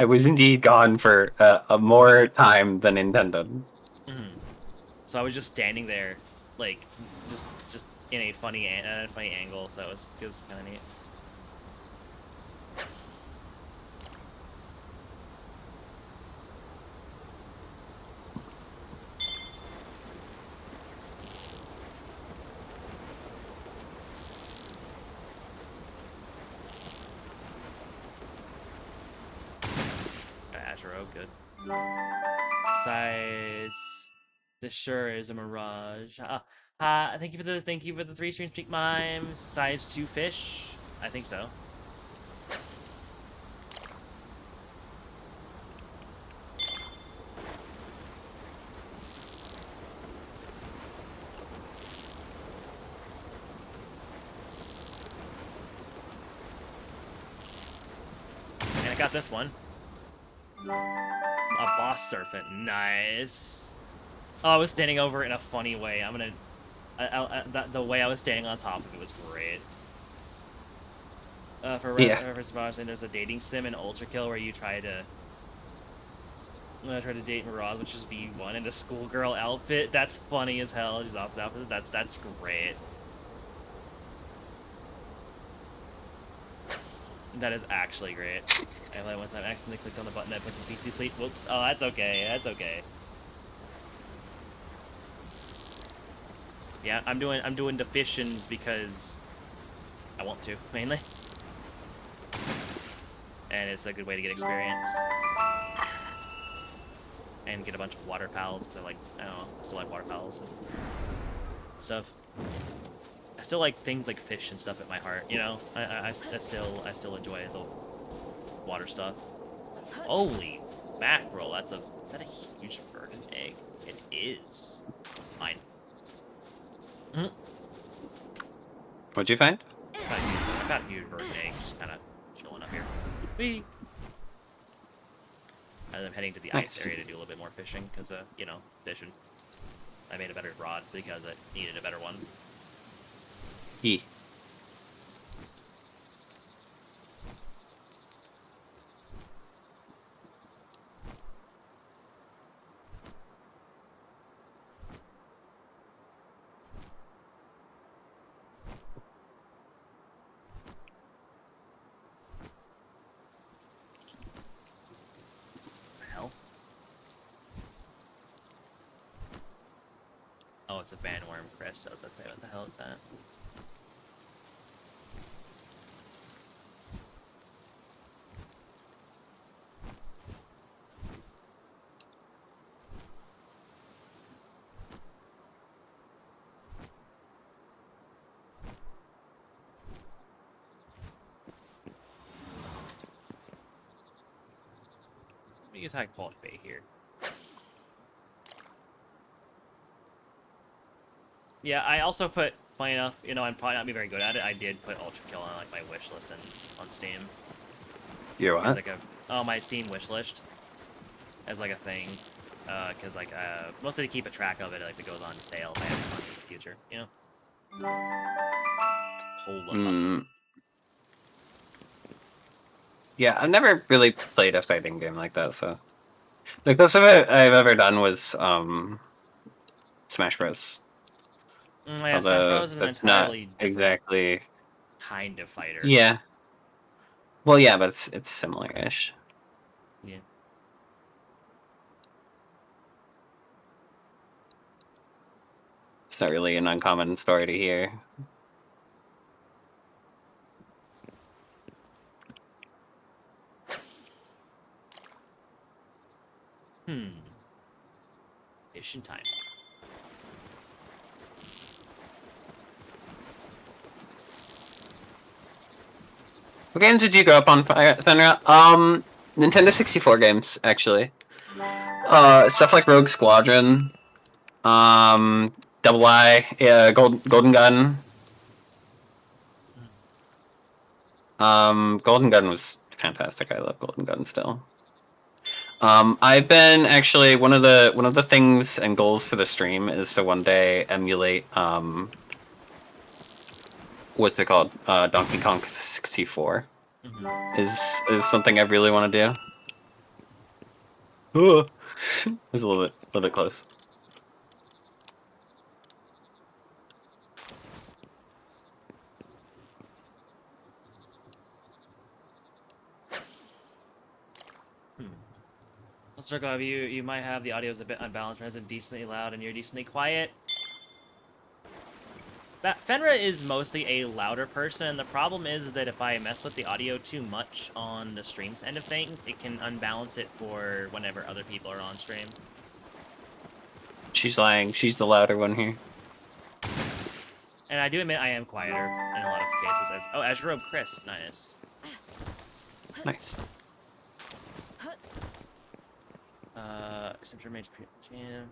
I was indeed gone for a more time than intended. So I was just standing there, like, just in a funny angle, so it was kind of neat. Ashero, good. Size. This sure is a mirage. Thank you for the 3 stream streak mimes. Size 2 fish. I think so. And I got this one. A boss serpent. Nice. Oh, I was standing over it in a funny way. I'm gonna... the way I was standing on top of it was great. For reference, there's a dating sim in Ultra Kill where you try to date Mirage, which is V1 in a schoolgirl outfit. That's funny as hell. She's awesome outfit. That's great. That is actually great. I like once I accidentally clicked on the button that puts the PC sleep. Whoops. Oh, that's okay. That's okay. Yeah, I'm doing the fissions because I want to, mainly. And it's a good way to get experience. And get a bunch of waterfowls, because I don't know, I still like waterfowls and stuff. still like things like fish and stuff at my heart. You know, I still enjoy the water stuff. Holy mackerel! Is that a huge verdant egg? It is. Mine. What'd you find? I've got a huge verdant egg just kind of chilling up here. Whee! And I'm heading to the ice area to do a little bit more fishing because, you know, fishing. I made a better rod because I needed a better one. E. What the hell? Oh, it's a bandworm, Chris. I was about to say, what the hell is that? Let me use high quality bait here. Yeah, I also put, funny enough, you know, I'm probably not be very good at it. I did put Ultra Kill on like my wish list on Steam. You're what? Like my Steam wish list as like a thing, because like mostly to keep a track of it, like if it goes on sale, if I have it in the future, you know. Hold up. Yeah, I've never really played a fighting game like that, so the closest I've ever done was Smash Bros. Yeah, Smash Although Bros is an that's not entirely different exactly kind of fighter. Yeah. Well, yeah, but it's similar-ish. Yeah. It's not really an uncommon story to hear. Fishing time. What games did you grow up on, Fenra? Nintendo 64 games, actually. Stuff like Rogue Squadron, Double I, Golden Gun. Golden Gun was fantastic. I love Golden Gun still. I've been actually one of the things and goals for the stream is to one day emulate what's it called? Donkey Kong 64 is something I really want to do. It was a little bit close. Let's talk about you might have the audio is a bit unbalanced, Resident decently loud and you're decently quiet. Fenra is mostly a louder person, and the problem is that if I mess with the audio too much on the stream's end of things, it can unbalance it for whenever other people are on stream. She's lying. She's the louder one here. And I do admit I am quieter in a lot of cases. As Rogue Chris, nice. Nice. Except remains jam.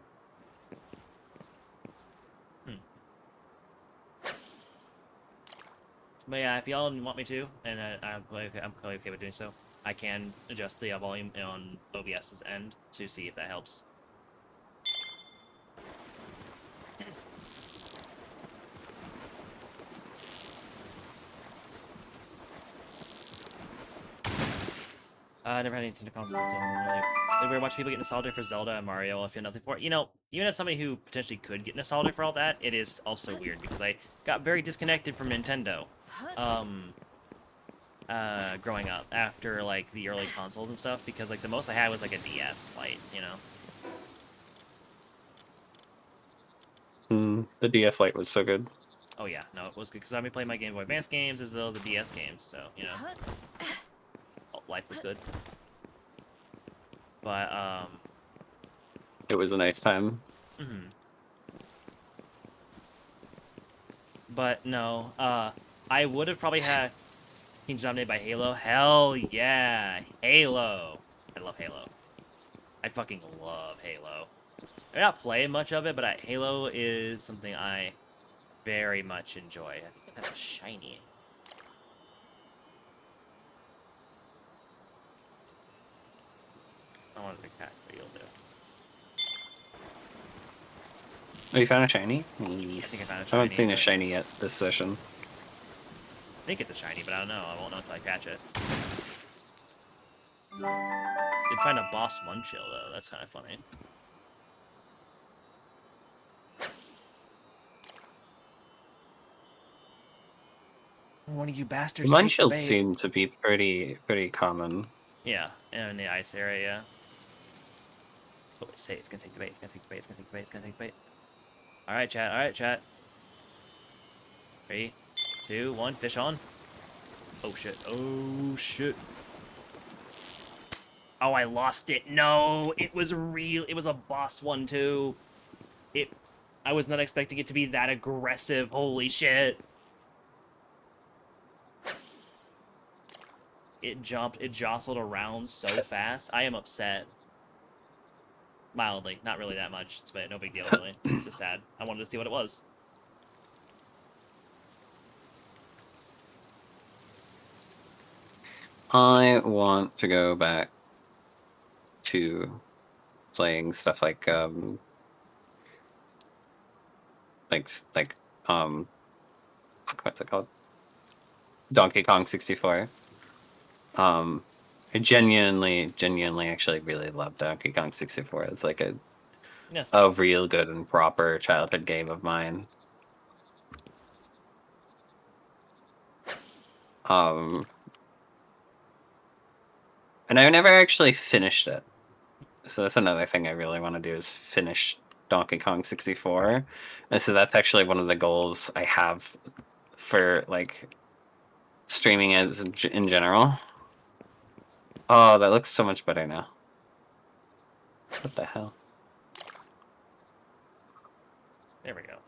But yeah, if y'all want me to, and I'm totally okay with doing so, I can adjust the volume on OBS's end to see if that helps. Never had any Nintendo consoles until really. Like, we're watching people get nostalgic for Zelda and Mario. I feel nothing for it. You know, even as somebody who potentially could get nostalgic for all that, it is also weird because I got very disconnected from Nintendo. Growing up after like the early consoles and stuff, because like the most I had was like a DS Lite, you know. The DS Lite was so good. Oh yeah, no, it was good because I've been playing my Game Boy Advance games as well as the DS games, so you know, life was good. But it was a nice time. But no, I would have probably had King's dominated by Halo. Hell yeah, Halo. I love Halo. I fucking love Halo. I'm not playing much of it, but Halo is something I very much enjoy. I think that's a shiny. I wanted to catch, but you'll do. Oh, you found a shiny? I think I found a I shiny. haven't seen a but- shiny yet this session. I think it's a shiny, but I don't know. I won't know until I catch it. Did find a boss Munchill though. That's kind of funny. One of you bastards. take the Munchills bait. seem to be pretty common. Yeah, in the ice area. Yeah. Oh, it's gonna take the bait. It's gonna take the bait. It's gonna take the bait. It's gonna take the bait. All right, chat. All right, chat. 3, 2, 1. Fish on. Oh shit. Oh shit. Oh, I lost it. No, it was real. It was a boss one too. I was not expecting it to be that aggressive. Holy shit. It jumped. It jostled around so fast. I am upset. Mildly. Not really that much. It's no big deal, really. Just sad. I wanted to see what it was. I want to go back to playing stuff like what's it called? Donkey Kong 64. I genuinely actually really love Donkey Kong 64. It's like Yes. a real good and proper childhood game of mine. And I never actually finished it. So that's another thing I really want to do is finish Donkey Kong 64. And so that's actually one of the goals I have for like streaming as in general. Oh, that looks so much better now. What the hell? There we go.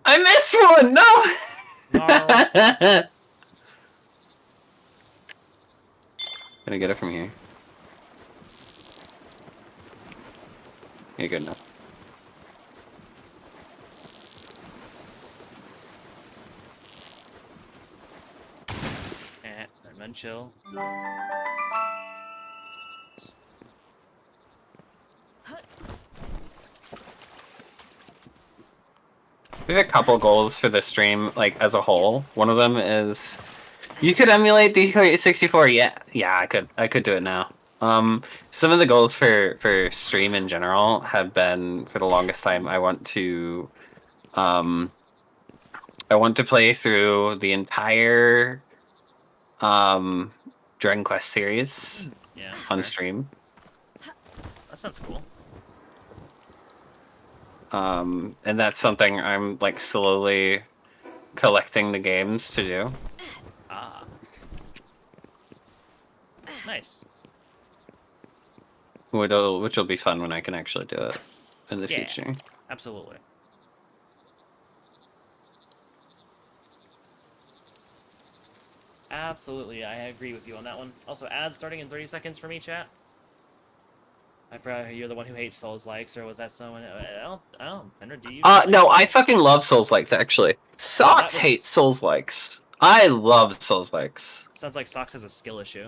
I missed one! No! No. Gonna get it from here. You're good enough. Munchill. We have a couple goals for this stream, like as a whole. One of them is you could emulate the 64. Yeah, I could do it now. Some of the goals for stream in general have been for the longest time. I want to play through the entire Dragon Quest series on stream. That sounds cool. And that's something I'm like slowly collecting the games to do. Ah. Nice. Which will be fun when I can actually do it in the future. Absolutely. Absolutely, I agree with you on that one. Also, ads starting in 30 seconds for me, chat. I forgot you're the one who hates Souls likes, or was that someone? I don't. Fenra, do you? No, I fucking love Souls likes actually. Socks hates Souls likes. I love Souls likes. Sounds like Socks has a skill issue.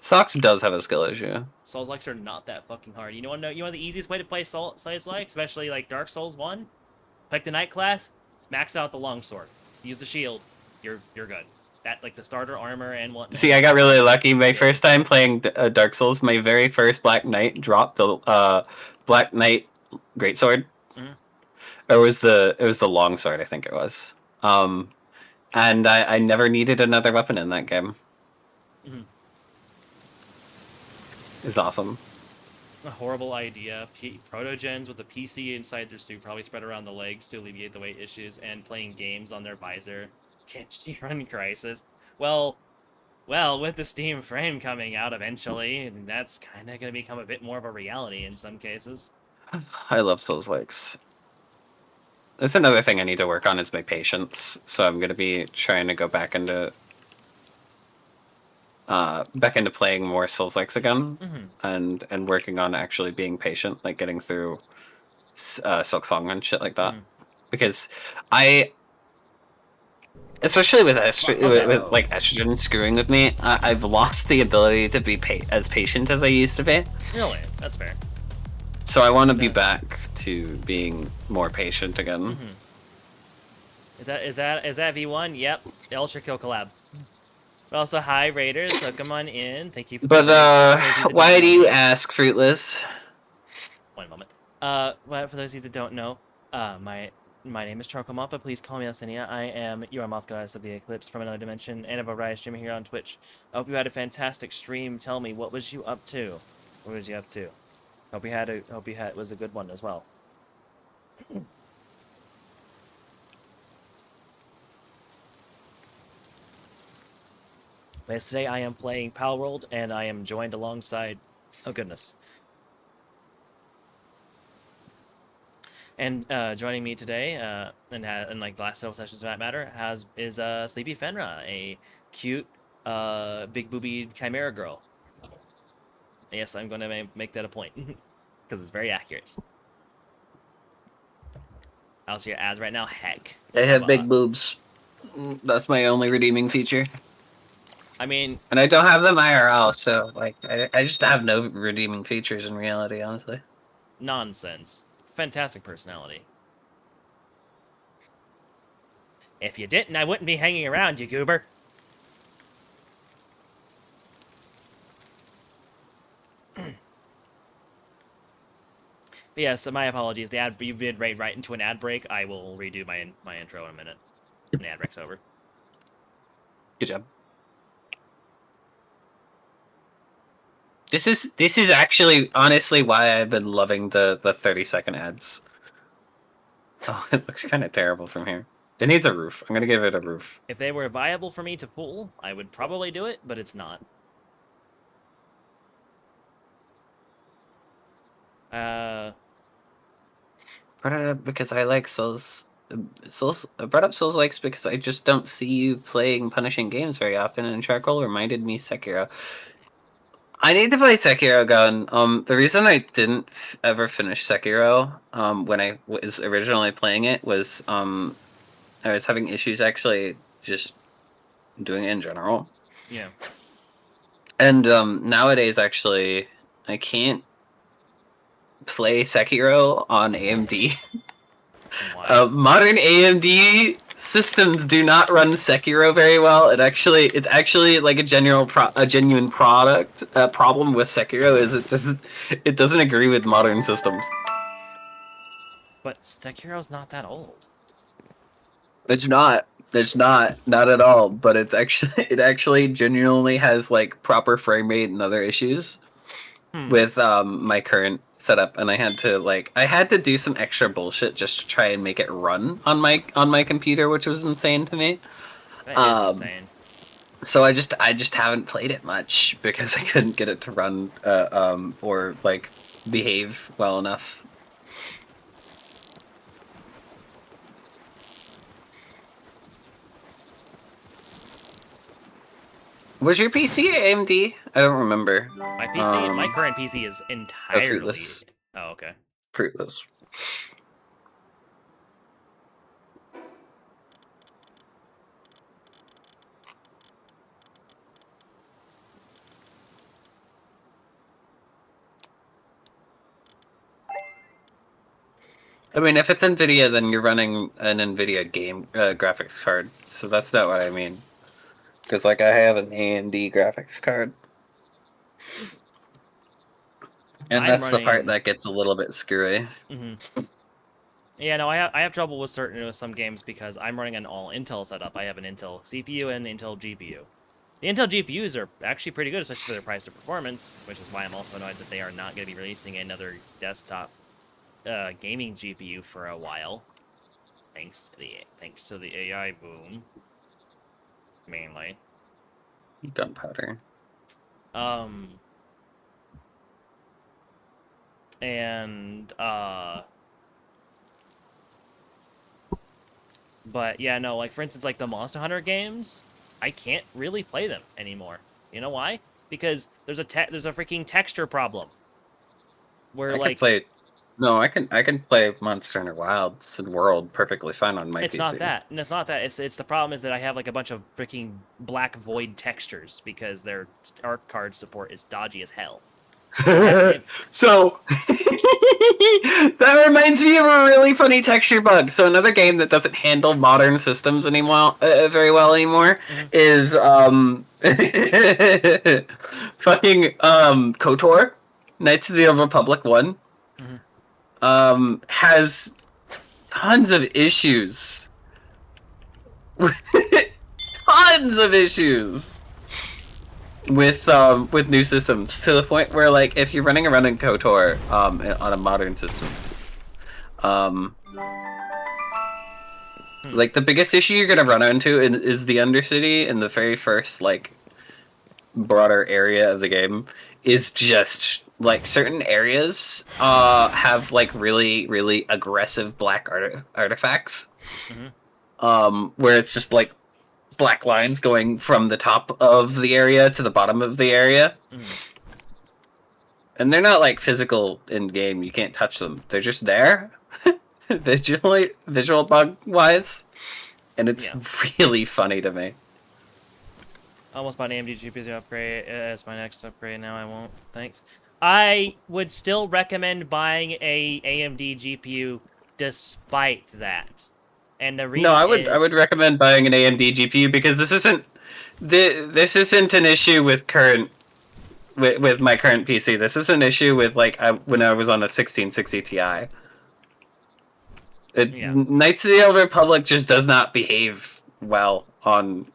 Socks does have a skill issue. Souls likes are not that fucking hard. You know the easiest way to play Souls like, especially like Dark Souls 1? Pick the Knight class, max out the longsword. Use the shield. You're good. That like the starter armor and whatnot. See, I got really lucky. My first time playing Dark Souls, my very first Black Knight dropped the Black Knight greatsword. Mm-hmm. It was the longsword, I think it was. And I never needed another weapon in that game. Mm-hmm. It's awesome. A horrible idea. Protogens with a PC inside their suit probably spread around the legs to alleviate the weight issues, and playing games on their visor. Can't she run Crisis? Well, with the Steam frame coming out eventually, that's kind of going to become a bit more of a reality in some cases. I love Souls likes. That's another thing I need to work on is my patience. So I'm gonna be trying to go back into playing more Souls-likes again, and working on actually being patient, like getting through Silk Song and shit like that. Because I, especially with with like estrogen screwing with me, I've lost the ability to be as patient as I used to be. Really, that's fair. So I want to be back to being more patient again. Is that V1? Yep, Ultra Kill collab. But also, hi Raiders, so come on in. Thank you for But why do you me. ask, Fruitless? One moment. Well, for those of you that don't know, my name is Charcoal Mappa. Please call me Alcinia. I am your moth goddess of the eclipse from another dimension and a variety streamer here on Twitch. I hope you had a fantastic stream. Tell me, what was you up to? What was you up to? Hope you had it was a good one as well. Today I am playing Pal World, and I am joined alongside. Oh goodness. And joining me today, and like the last several sessions of that matter, is Sleepy Fenra, a cute, big boobied chimera girl. Yes, I'm going to make that a point because it's very accurate. How's your ads right now? Heck, I have big boobs. That's my only redeeming feature. I mean, and I don't have them IRL, so like I just have no redeeming features in reality, honestly. Nonsense. Fantastic personality. If you didn't, I wouldn't be hanging around, you goober. But yeah, so my apologies. The ad you did right into an ad break. I will redo my intro in a minute. When the ad break's over. Good job. This is actually honestly why I've been loving the 30-second ads. Oh, it looks kind of terrible from here. It needs a roof. I'm gonna give it a roof. If they were viable for me to pull, I would probably do it, but it's not. Brought it up because I like Souls. I brought up Souls likes because I just don't see you playing punishing games very often, and Charcoal reminded me Sekiro. I need to play Sekiro again. The reason I didn't ever finish Sekiro, when I was originally playing it was, I was having issues actually just doing it in general. Yeah. And nowadays, actually, I can't play Sekiro on AMD. Why? Modern AMD systems do not run Sekiro very well. It's actually like a genuine product problem with Sekiro is it doesn't agree with modern systems. But Sekiro's not that old. It's not. It's not at all. But it actually genuinely has like proper frame rate and other issues with my current setup, and I had to do some extra bullshit just to try and make it run on my computer, which was insane to me. That is insane. So I just haven't played it much because I couldn't get it to run or like behave well enough. Was your PC AMD? I don't remember. My PC, my current PC is entirely. Fruitless. Oh, okay. Fruitless. I mean, if it's NVIDIA, then you're running an NVIDIA game graphics card, so that's not what I mean. Because, like, I have an AMD graphics card. And that's the part that gets a little bit screwy. Yeah, no, I have trouble with some games because I'm running an all Intel setup. I have an Intel CPU and Intel GPU. The Intel GPUs are actually pretty good, especially for their price to performance, which is why I'm also annoyed that they are not going to be releasing another desktop gaming GPU for a while. Thanks to the AI boom, mainly. Gunpowder. And But yeah, no, like for instance, like the Monster Hunter games, I can't really play them anymore. You know why? Because there's a freaking texture problem where I could like play. No, I can play Monster Hunter Wilds and World perfectly fine on my it's not PC. that, and it's not that. It's the problem is that I have like a bunch of freaking black void textures because their art card support is dodgy as hell. So I have to. So that reminds me of a really funny texture bug. So another game that doesn't handle modern systems anymore very well anymore Mhm. is fucking KOTOR, Knights of the Old Republic 1. Mhm. Has tons of issues. Tons of issues with new systems, to the point where like if you're running around in KOTOR on a modern system, um like the biggest issue you're gonna run into is the Undercity in the very first like broader area of the game is just like certain areas have like really aggressive black artifacts, Mhm. where it's just like black lines going from the top of the area to the bottom of the area. Mhm. And they're not like physical in game. You can't touch them. They're just there, visual bug wise, and it's Yeah. really funny to me. Almost bought an AMD GPU upgrade as my next upgrade. Now I won't. Thanks. I would still recommend buying a AMD GPU despite that. And the No, reason I would is recommend buying an AMD GPU because this isn't an issue with with my current PC. This is an issue with like when I was on a 1660 Ti. yeah. Knights of the Old Republic just does not behave well on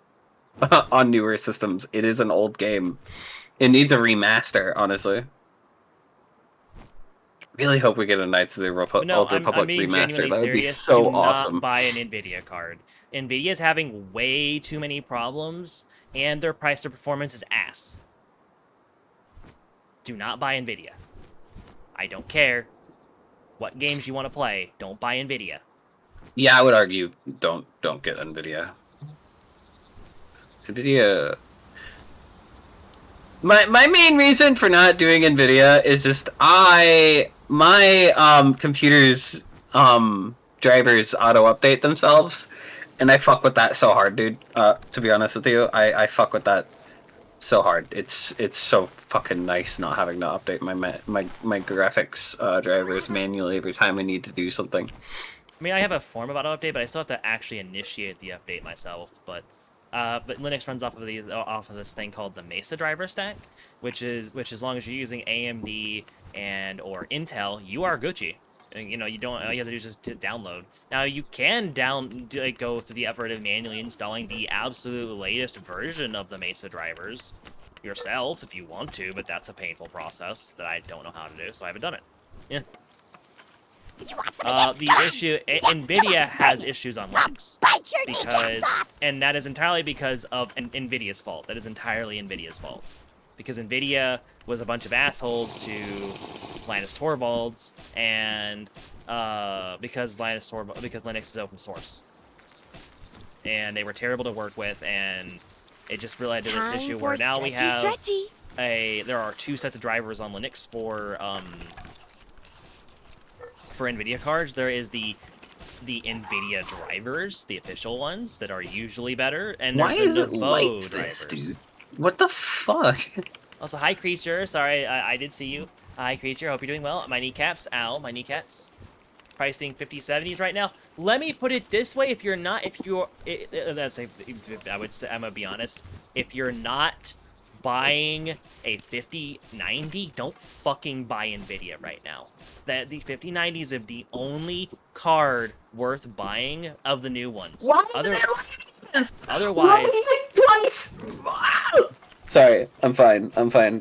on newer systems. It is an old game. It needs a remaster, honestly. Really hope we get a Knights of the But no, Old I'm Republic being remaster. genuinely That would be serious. Do so not awesome. buy an Nvidia card. Nvidia's having way too many problems, and their price to performance is ass. Do not buy Nvidia. I don't care what games you want to play. Don't buy Nvidia. Yeah, I would argue don't get Nvidia. Nvidia. My main reason for not doing Nvidia is just my computer's drivers auto update themselves, and I fuck with that so hard, dude. To be honest with you, I fuck with that so hard. It's so fucking nice not having to update my graphics drivers manually every time I need to do something. I mean, I have a form of auto update, but I still have to actually initiate the update myself. But Linux runs off of this thing called the Mesa driver stack, which as long as you're using AMD and or Intel, you are Gucci. And, you know, you don't all you have to do is just download. Now you can go through the effort of manually installing the absolute latest version of the Mesa drivers yourself if you want to, but that's a painful process that I don't know how to do, so I haven't done it. Yeah. The issue, NVIDIA has issues on Linux because, and that is entirely because of NVIDIA's fault. That is entirely NVIDIA's fault because NVIDIA was a bunch of assholes to Linus Torvalds, and because Linux is open source, and they were terrible to work with, and it just led to this issue where now we have there are two sets of drivers on Linux for NVIDIA cards. There is the NVIDIA drivers, the official ones that are usually better, and Why there's is the it Devo like drivers. this, dude? What the fuck? Also, hi creature. Sorry, I did see you. Hi creature. Hope you're doing well. My kneecaps. Ow, my kneecaps. Pricing 50/70s right now. Let me put it this way: if you're, I would say, I'm gonna be honest. If you're not buying a 5090, don't fucking buy Nvidia right now. That the 5090s is the only card worth buying of the new ones. Why Otherwise, Sorry, I'm fine. I'm sorry.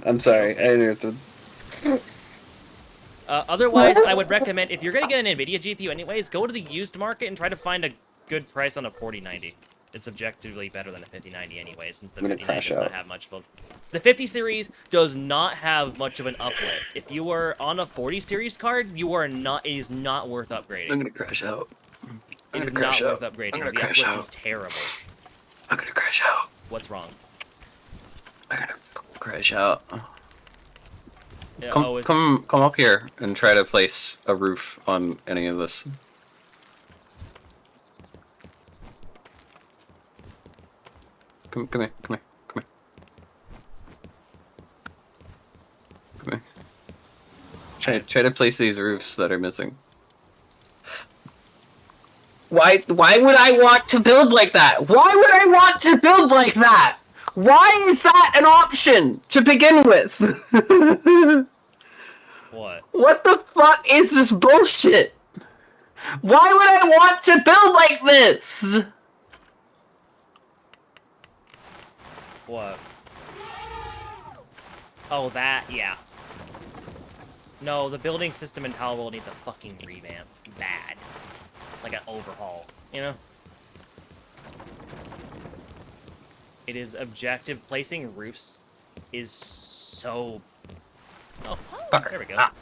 Okay. I interrupted. Otherwise, I would recommend, if you're going to get an NVIDIA GPU anyways, go to the used market and try to find a good price on a 4090. It's objectively better than a 5090 anyway, since the I'm gonna 5090 crash does not out. have much of a... The 50 series does not have much of an uplift. If you are on a 40 series card, it is not worth upgrading. I'm gonna crash out. It is gonna not crash worth out. upgrading. I'm gonna The crash uplift out. is terrible. I'm gonna crash out. What's wrong? I'm gonna crash out. Come, Oh, is come, come up here and try to place a roof on any of this. Come here, come here, come here. Come here. Try to place these roofs that are missing. Why would I want to build like that? Why would I want to build like that? Why is that an option to begin with? what? What the fuck is this bullshit? Why would I want to build like this? What? Oh, that, yeah. No, the building system in Power World needs a fucking revamp. Bad. Like an overhaul, you know? It is objective. Placing roofs is so... Oh, there we go. Ah.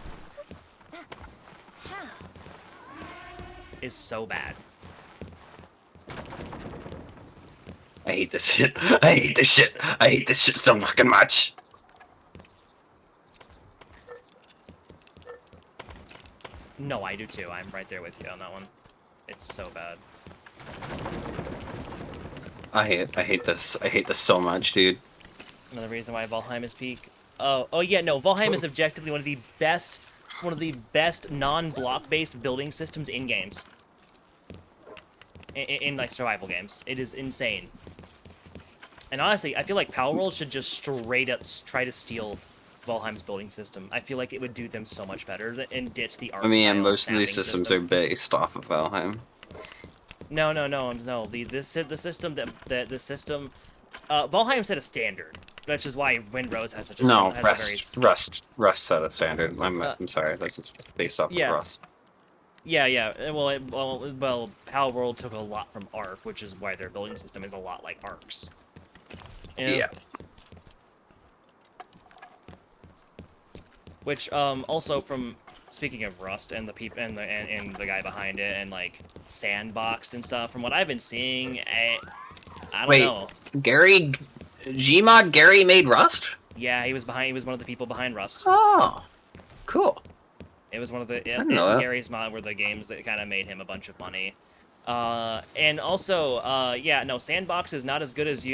Is so bad. I hate this shit. I hate this shit. I hate this shit so fucking much. No, I do too. I'm right there with you on that one. It's so bad. I hate this. I hate this so much, dude. Another reason why Valheim is peak. Oh yeah, no, Valheim is objectively one of the best non-block-based building systems in games. In like survival games. It is insane. And honestly, I feel like Power World should just straight up try to steal Valheim's building system. I feel like it would do them so much better and ditch the art. I mean, style most of these snapping systems system. are based off of Valheim. No. The system Valheim set a standard, which is why Windrose has such a No, has Rust set a standard. I'm sorry, that's based off yeah. of Rust. Yeah. Well, Power World took a lot from Ark, which is why their building system is a lot like Ark's. You know? Yeah. Which also from speaking of Rust and the and the guy behind it and like sandboxed and stuff, from what I've been seeing, I don't know. Gmod Gary made Rust? Yeah, he was one of the people behind Rust. Oh, cool. It was one of the didn't know that. Gary's mod were the games that kind of made him a bunch of money. And also, yeah, no, Sandbox is not as good as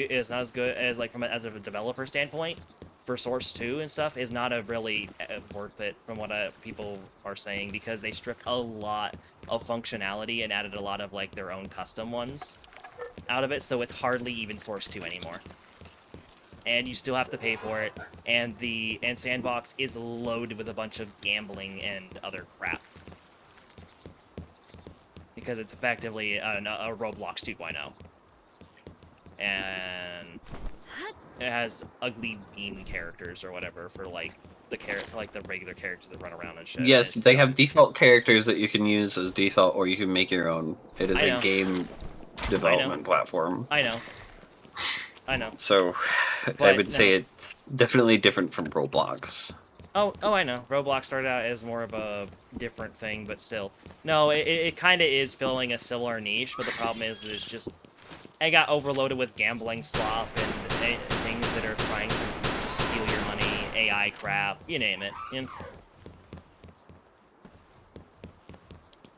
like as a developer standpoint for Source 2 and stuff is not a really worth it from what people are saying, because they stripped a lot of functionality and added a lot of like their own custom ones out of it, so it's hardly even Source 2 anymore. And you still have to pay for it, and Sandbox is loaded with a bunch of gambling and other crap. Because it's effectively a Roblox 2.0. And it has ugly bean characters or whatever for like the regular characters that run around and shit. Yes, they have default characters that you can use as default, or you can make your own. It is a game development platform. I know. So, I would say it's definitely different from Roblox. Oh, I know. Roblox started out as more of a different thing, but still. No, it kind of is filling a similar niche, but the problem is it's just... it got overloaded with gambling slop and things that are trying to just steal your money, AI crap, you name it.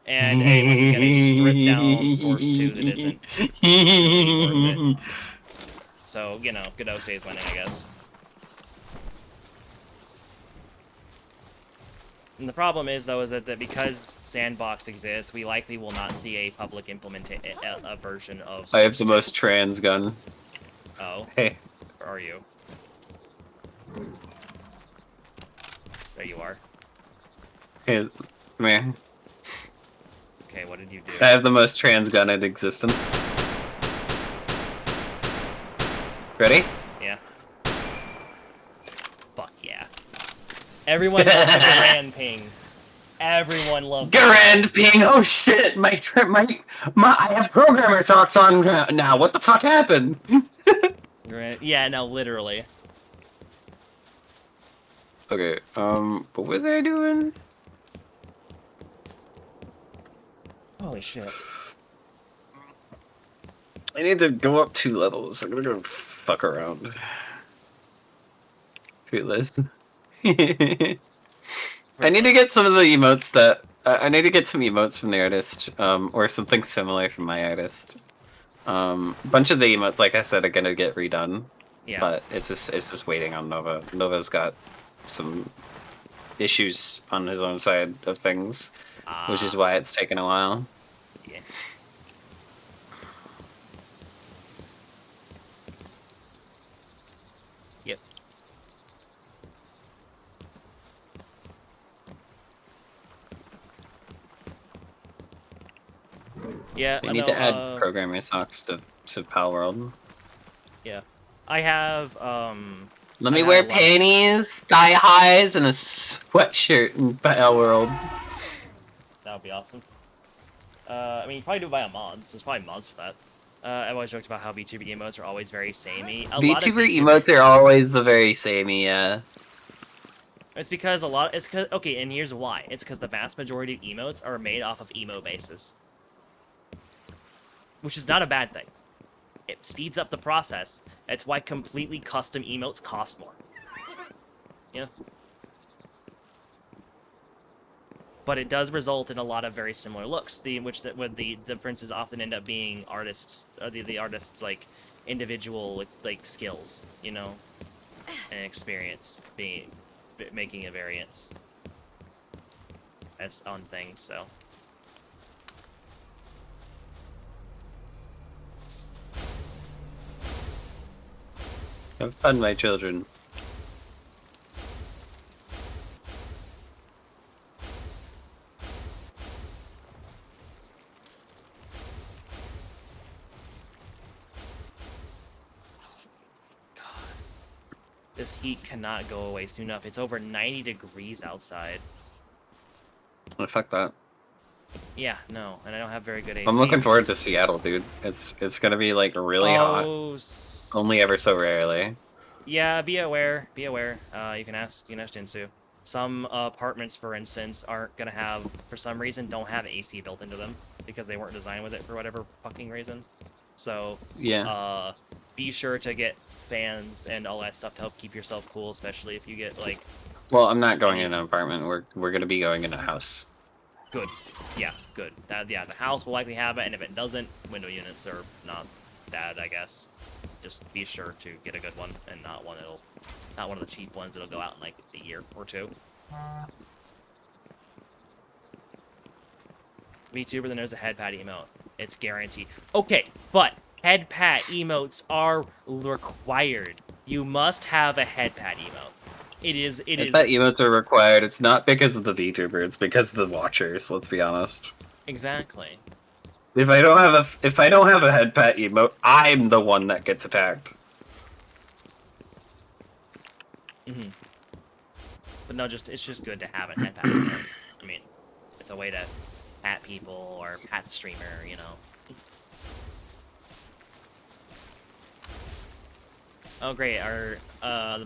And once again, a stripped down Source 2 that isn't really worth it. So, you know, Godot stays winning, I guess. And the problem is, though, is that because Sandbox exists, we likely will not see a public a version of Source I have the 2. most trans gun. Oh. Hey. Where are you? There you are. Hey, man. Okay, what did you do? I have the most trans gun in existence. Ready? Yeah. Fuck yeah. Everyone loves the Garand ping. Everyone loves Garand ping! Oh shit! My I have programmer socks on now. What the fuck happened? Yeah, no, literally. Okay, what was I doing? Holy shit. I need to go up 2 levels. I'm gonna go fuck around. Fruitless. I need to get some of the emotes that I need to get some emotes from the artist, or something similar from my artist. A bunch of the emotes, like I said, are gonna get redone. Yeah. But it's just waiting on Nova. Nova's got some issues on his own side of things, which is why it's taken a while. Yeah. Yep. Yeah, They need to add programmer socks to Pal World. Yeah. I have, Let me wear panties, thigh highs, and a sweatshirt in Pal World. That would be awesome. I mean, you probably do it via mods. There's probably mods for that. I've always joked about how VTuber emotes are always very samey. VTuber emotes are always the very samey, yeah. It's because okay, and here's why. It's because the vast majority of emotes are made off of emo bases. Which is not a bad thing. It speeds up the process. That's why completely custom emotes cost more. Yeah. But it does result in a lot of very similar looks, where the differences often end up being artists, the artists' like individual like skills, you know, and experience making a variance as on things. So. Have fun, my children. This heat cannot go away soon enough. It's over 90 degrees outside. Oh, fuck that. Yeah, no, and I don't have very good AC. I'm looking forward to Seattle, dude. It's gonna be like really hot. Only ever so rarely. Yeah, be aware. Be aware. You can ask Jinsu. Some apartments, for instance, aren't gonna have, for some reason, don't have AC built into them because they weren't designed with it for whatever fucking reason. So yeah. Be sure to get fans and all that stuff to help keep yourself cool, especially if you get like. Well, I'm not going in an apartment. We're gonna be going in a house. Good. Yeah, good. Yeah, the house will likely have it, and if it doesn't, window units are not bad, I guess. Just be sure to get a good one, and not one of the cheap ones that'll go out in like a year or two. VTuber, then there's a head pat emote. It's guaranteed. Okay, but head pat emotes are required. You must have a head pat emote. It is. That emotes are required. It's not because of the VTuber. It's because of the watchers. Let's be honest. Exactly. If I don't have a head pat emote, I'm the one that gets attacked. Mm-hmm. But no, it's just good to have a head pat emote. I mean, it's a way to pat people or pat the streamer, you know. Oh great, the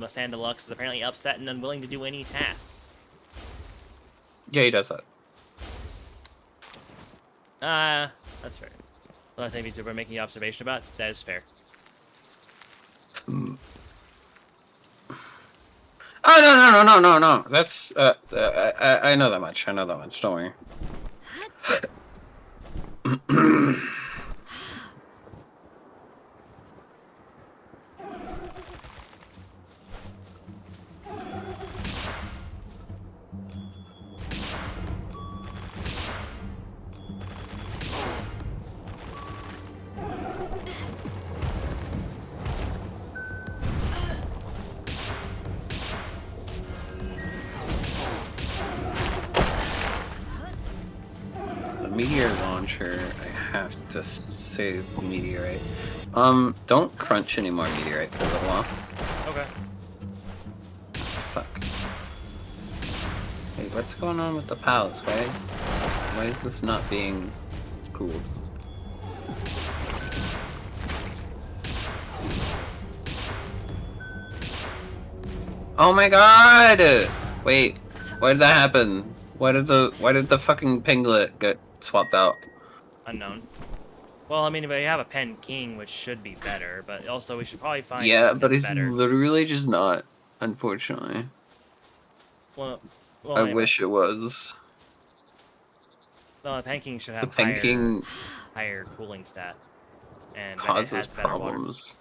Masan Deluxe is apparently upset and unwilling to do any tasks. Yeah, he does that. That's fair. The last time VTuber making an observation about that is fair. Oh no. That's I know that much. Don't worry. Meteor launcher, I have to save meteorite. Don't crunch any more meteorite for a little while. Okay. Fuck. Hey, what's going on with the palace? Why is this not being cool? Oh my god! Wait, why did that happen? Why did the fucking pinglet get swapped out? Unknown. Well, I mean, we have a pen king, which should be better, but also we should probably find Yeah, something but that's it's better. literally just not, unfortunately. Well, I anyway. wish it was. Well, the pen king should The have Pen higher cooling stat, and it causes has better water. problems.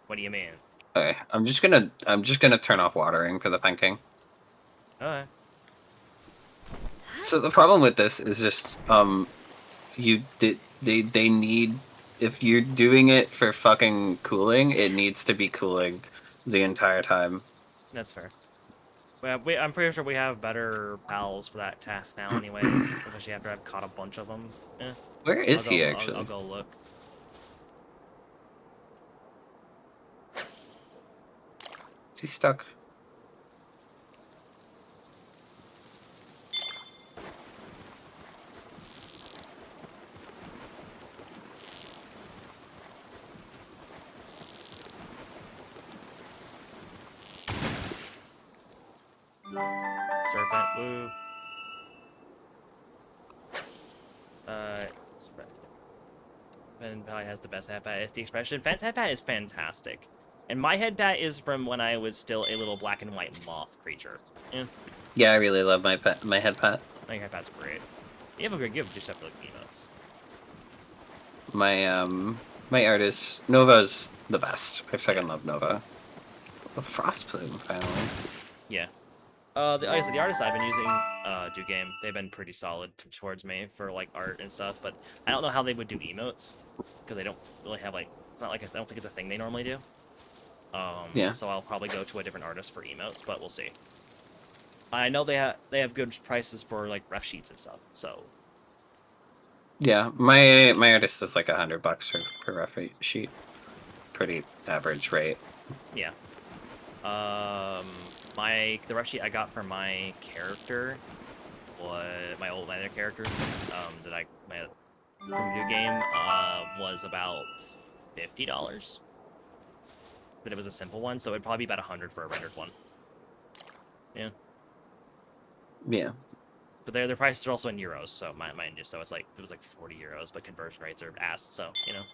What do you mean? Okay, I'm just gonna turn off watering for the Pen. Okay. So the problem with this is just they need, if you're doing it for fucking cooling, it needs to be cooling the entire time. That's fair. I'm pretty sure we have better pals for that task now, anyways. Especially after I've caught a bunch of them. Eh, Where is he actually? I'll go look. Is he stuck? Serpent, woo. Fen probably has the best headpat. It's the expression. Fen's headpat is fantastic. And my headpat is from when I was still a little black and white moth creature. Yeah. Yeah, I really love my head pat. I think headpat's great. You have a great gift, just have to like emotes. My artist Nova's the best. I fucking love Nova. The Frost Plume finally. Yeah. Like I said, the artists I've been using do game. They've been pretty solid towards me for like art and stuff, but I don't know how they would do emotes because they don't really have like it's not like I don't think it's a thing they normally do. Yeah. So I'll probably go to a different artist for emotes, but we'll see. I know they have good prices for like ref sheets and stuff. So Yeah, my artist is like $100 per ref sheet. Pretty average rate. yeah. The ref sheet I got for my character was my old other character. My from video game was about $50. But it was a simple one, so it'd probably be about 100 for a rendered one. Yeah. Yeah. But their prices are also in euros, so mind you, so it's like it was like 40 euros, but conversion rates are ass, so you know.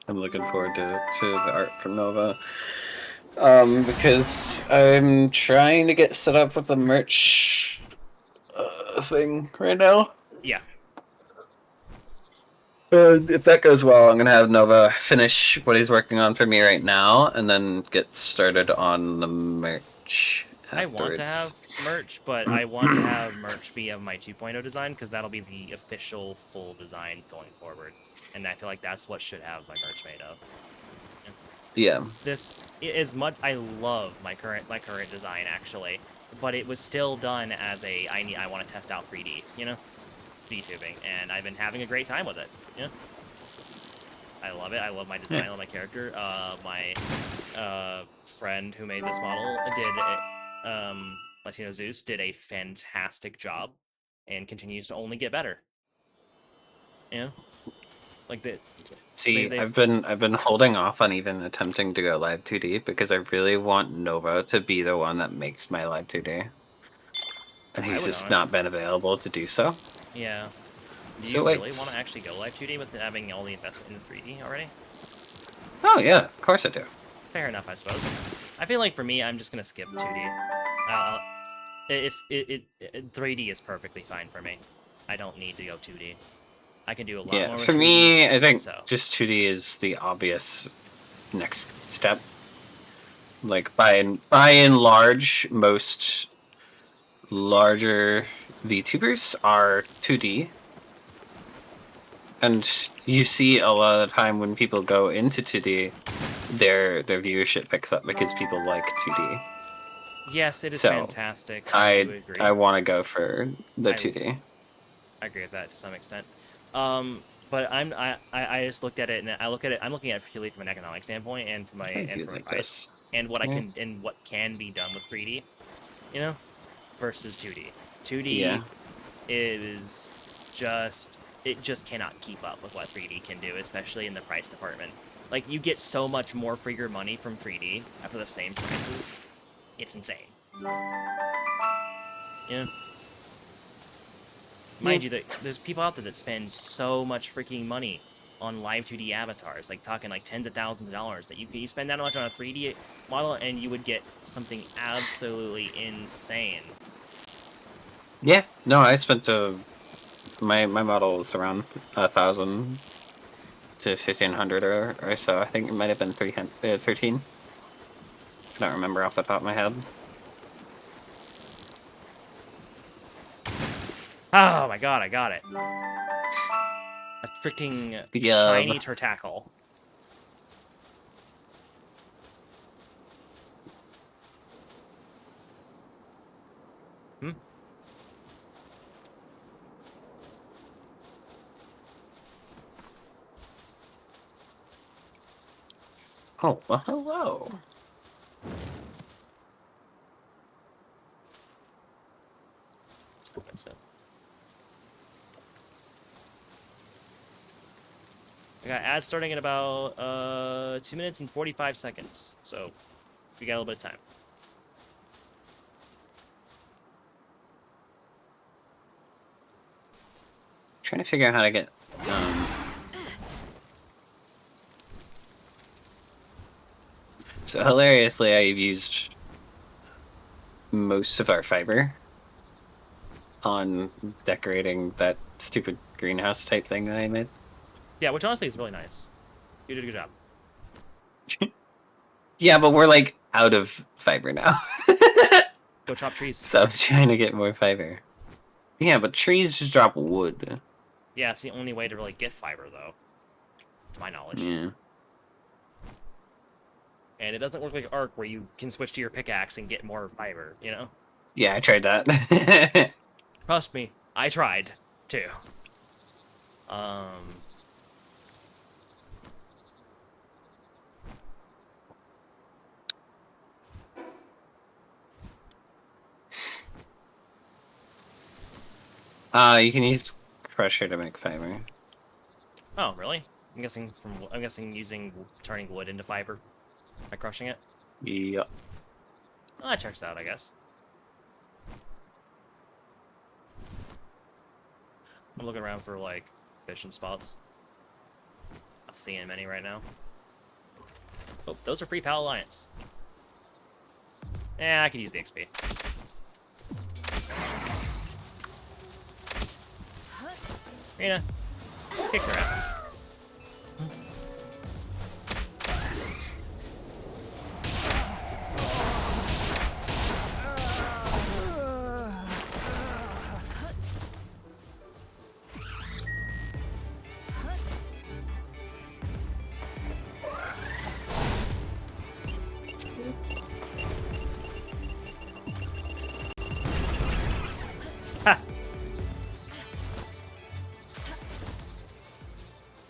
I'm looking forward to the art from Nova. Because I'm trying to get set up with the merch thing right now. Yeah. If that goes well, I'm gonna have Nova finish what he's working on for me right now, and then get started on the merch afterwards. I want to have merch, but I want to have merch be of my 2.0 design, because that'll be the official full design going forward. And I feel like that's what should have my merch made of. Yeah. This is much. I love my current design actually, but it was still done as I want to test out 3D, you know, VTubing, and I've been having a great time with it. Yeah, I love it. I love my design. I love my character. My friend who made this model Latino Zeus did a fantastic job, and continues to only get better. Yeah, like the. See, I've been holding off on even attempting to go live 2D because I really want Nova to be the one that makes my live 2D. And he's just not been available to do so. Yeah. Do So you really want to actually go live 2D with having all the investment in 3D already? Oh yeah, of course I do. Fair enough, I suppose. I feel like for me, I'm just gonna skip 2D. 3D is perfectly fine for me. I don't need to go 2D. I can do a lot more. Yeah, with for 3D, me, I think so. just 2D is the obvious next step. Like by and large, most larger VTubers are 2D. And you see a lot of the time when people go into 2D, their viewership picks up because people like 2D. Yes, it is So, fantastic. I do agree. I want to go for the I- 2D. I agree with that to some extent. But I just looked at it and I look at it. I'm looking at it purely from an economic standpoint and from I do a like price this. and what I Yeah. can and what can be done with 3D, you know, versus 2D. 2D Yeah. is just it just cannot keep up with what 3D can do, especially in the price department. Like you get so much more for your money from 3D for the same prices. It's insane. Yeah. Yeah. Mind you, there's people out there that spend so much freaking money on live 2D avatars, like talking like tens of thousands of dollars. That you spend that much on a 3D model, and you would get something absolutely insane. Yeah. No, I spent my model was around 1,000 to 1,500 or so. I think it might have been 13. I don't remember off the top of my head. Oh my god, I got it! A freaking Good shiny job. turtackle. Hmm. Oh, well, hello. That's it. I got ads starting in about 2 minutes and 45 seconds, so we got a little bit of time. Trying to figure out how to get. So hilariously, I've used most of our fiber on decorating that stupid greenhouse type thing that I made. Yeah, which honestly is really nice. You did a good job. Yeah, but we're like out of fiber now. Go chop trees. So I'm trying to get more fiber. Yeah, but trees just drop wood. Yeah, it's the only way to really get fiber, though, to my knowledge. Yeah. And it doesn't work like Ark, where you can switch to your pickaxe and get more fiber, you know? Yeah, I tried that. Trust me, I tried, too. Um... You can use crusher to make fiber. Oh, really? I'm guessing turning wood into fiber by crushing it. Yep. Well, that checks out, I guess. I'm looking around for, like, fishing spots. Not seeing many right now. Oh, those are free Pal Alliance. I could use the XP. Rena, kick their asses. Ha!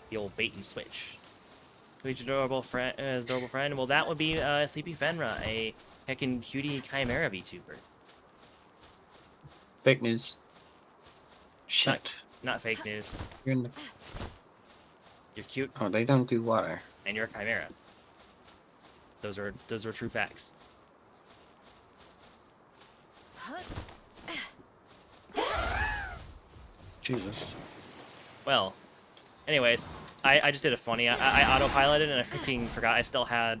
The old bait and switch. Who's your adorable friend? Well, that would be Sleepy Fenra, a heckin' cutie chimera VTuber. Fake news. Shit. Not fake news. You're in the... You're cute, Oh, they don't do water. and you're a chimera. Those are true facts. Jesus. Well, anyways, I just did a funny. I autopiloted and I freaking forgot. I still had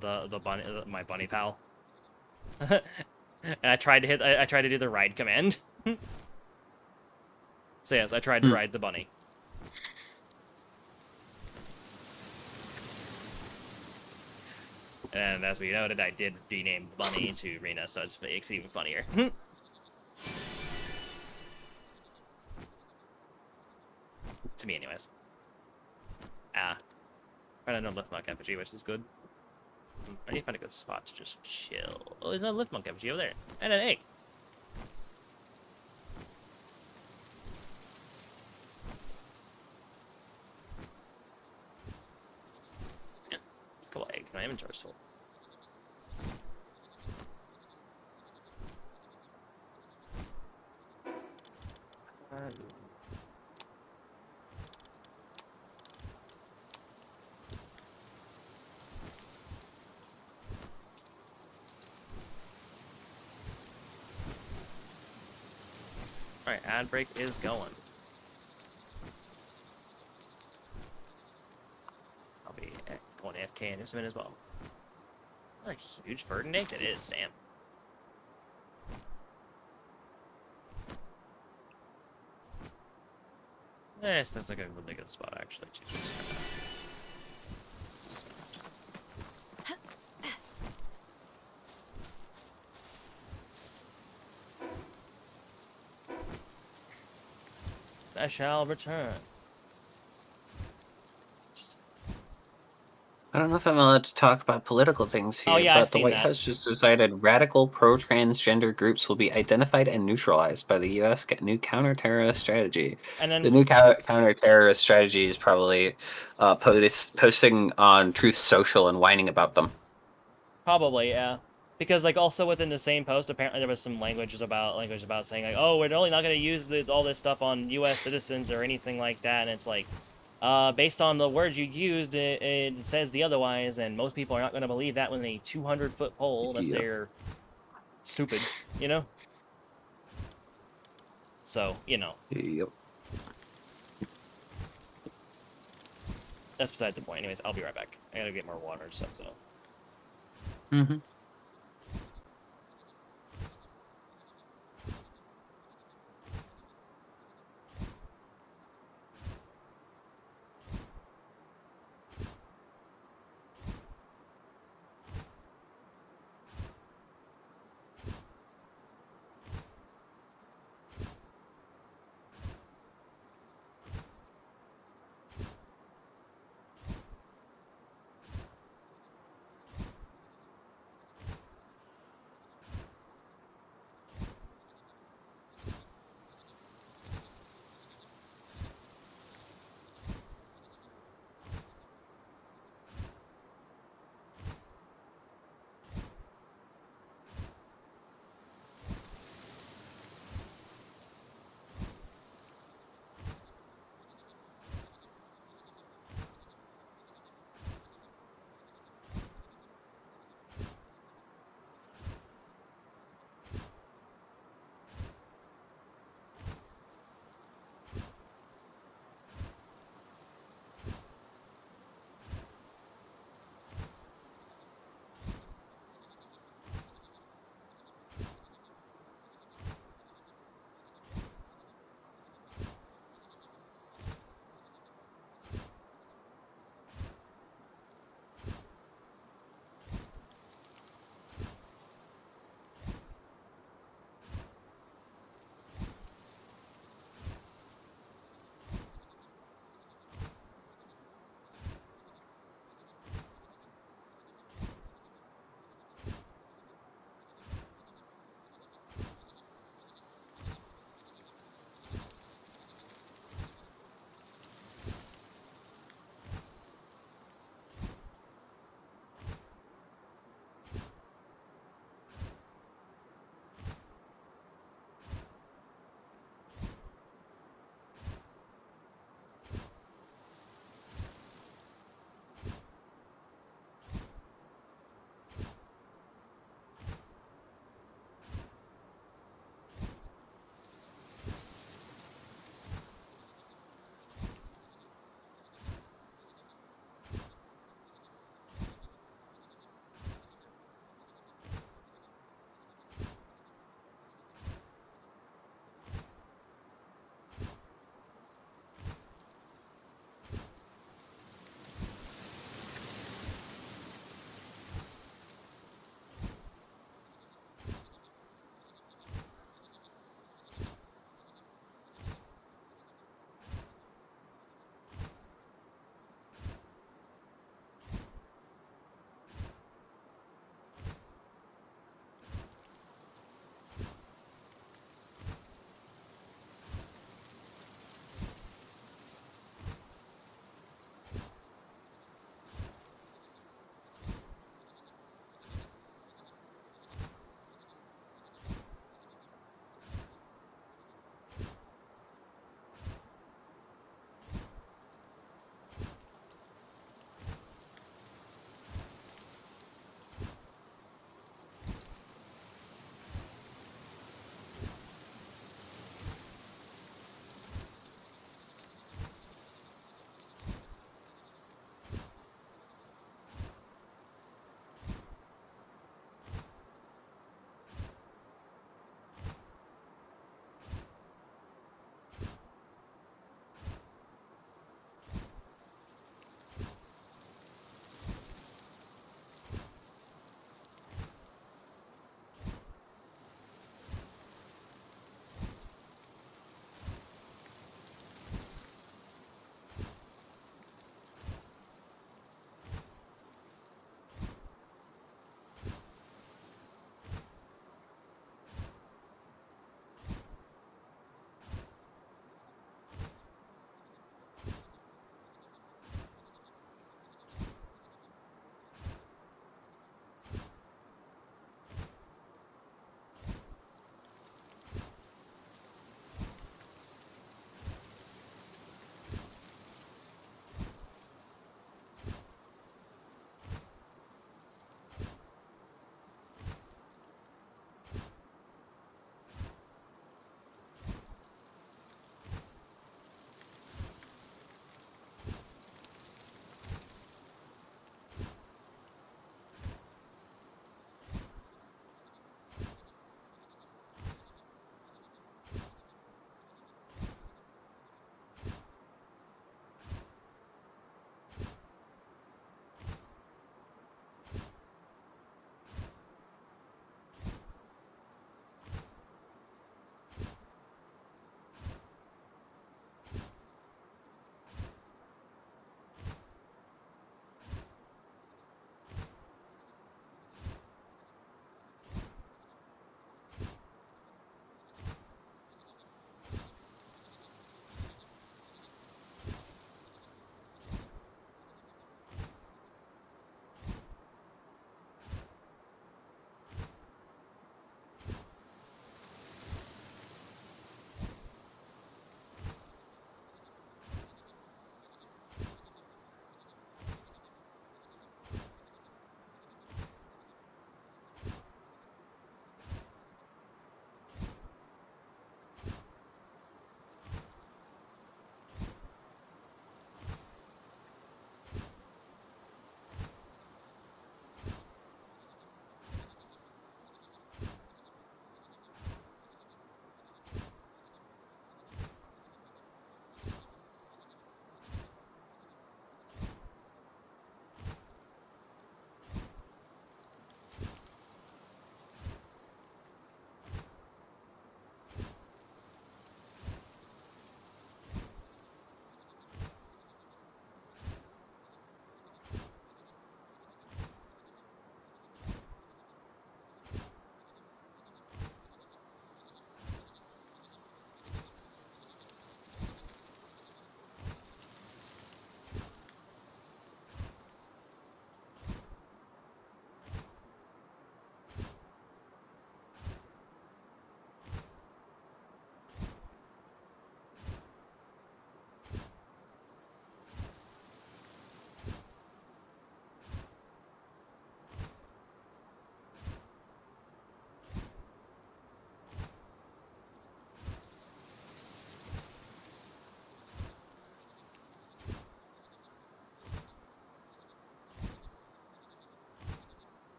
the bunny, my bunny pal. And I tried to do the ride command. So yes, I tried to ride the bunny. And as we noted, I did rename the bunny to Rena, so it's even funnier. To me, anyways. Trying to no lift my effigy, which is good. I need to find a good spot to just chill. Oh, there's no lift monk effigy over there. And an egg. Yeah. Couple eggs. My inventory's full. Alright, ad break is going. I'll be going AFK in just a minute as well. What a huge verdant egg that is, damn. This looks like a really good spot, actually. I shall return. I don't know if I'm allowed to talk about political things here, Oh, yeah, I've but the seen White that. House just decided radical pro-transgender groups will be identified and neutralized by the U.S. New counter-terrorist strategy. And then The new counter-terrorist strategy is probably posting on Truth Social and whining about them. probably, yeah. Because like also within the same post, apparently there was some language about saying like, oh, we're only not going to use all this stuff on U.S. citizens or anything like that, and it's like, based on the words you used, it says the otherwise, and most people are not going to believe that with a 200-foot pole unless Yep. they're stupid, you know. So you know, Yep. that's beside the point. Anyways, I'll be right back. I gotta get more water and stuff. So. Mm-hmm.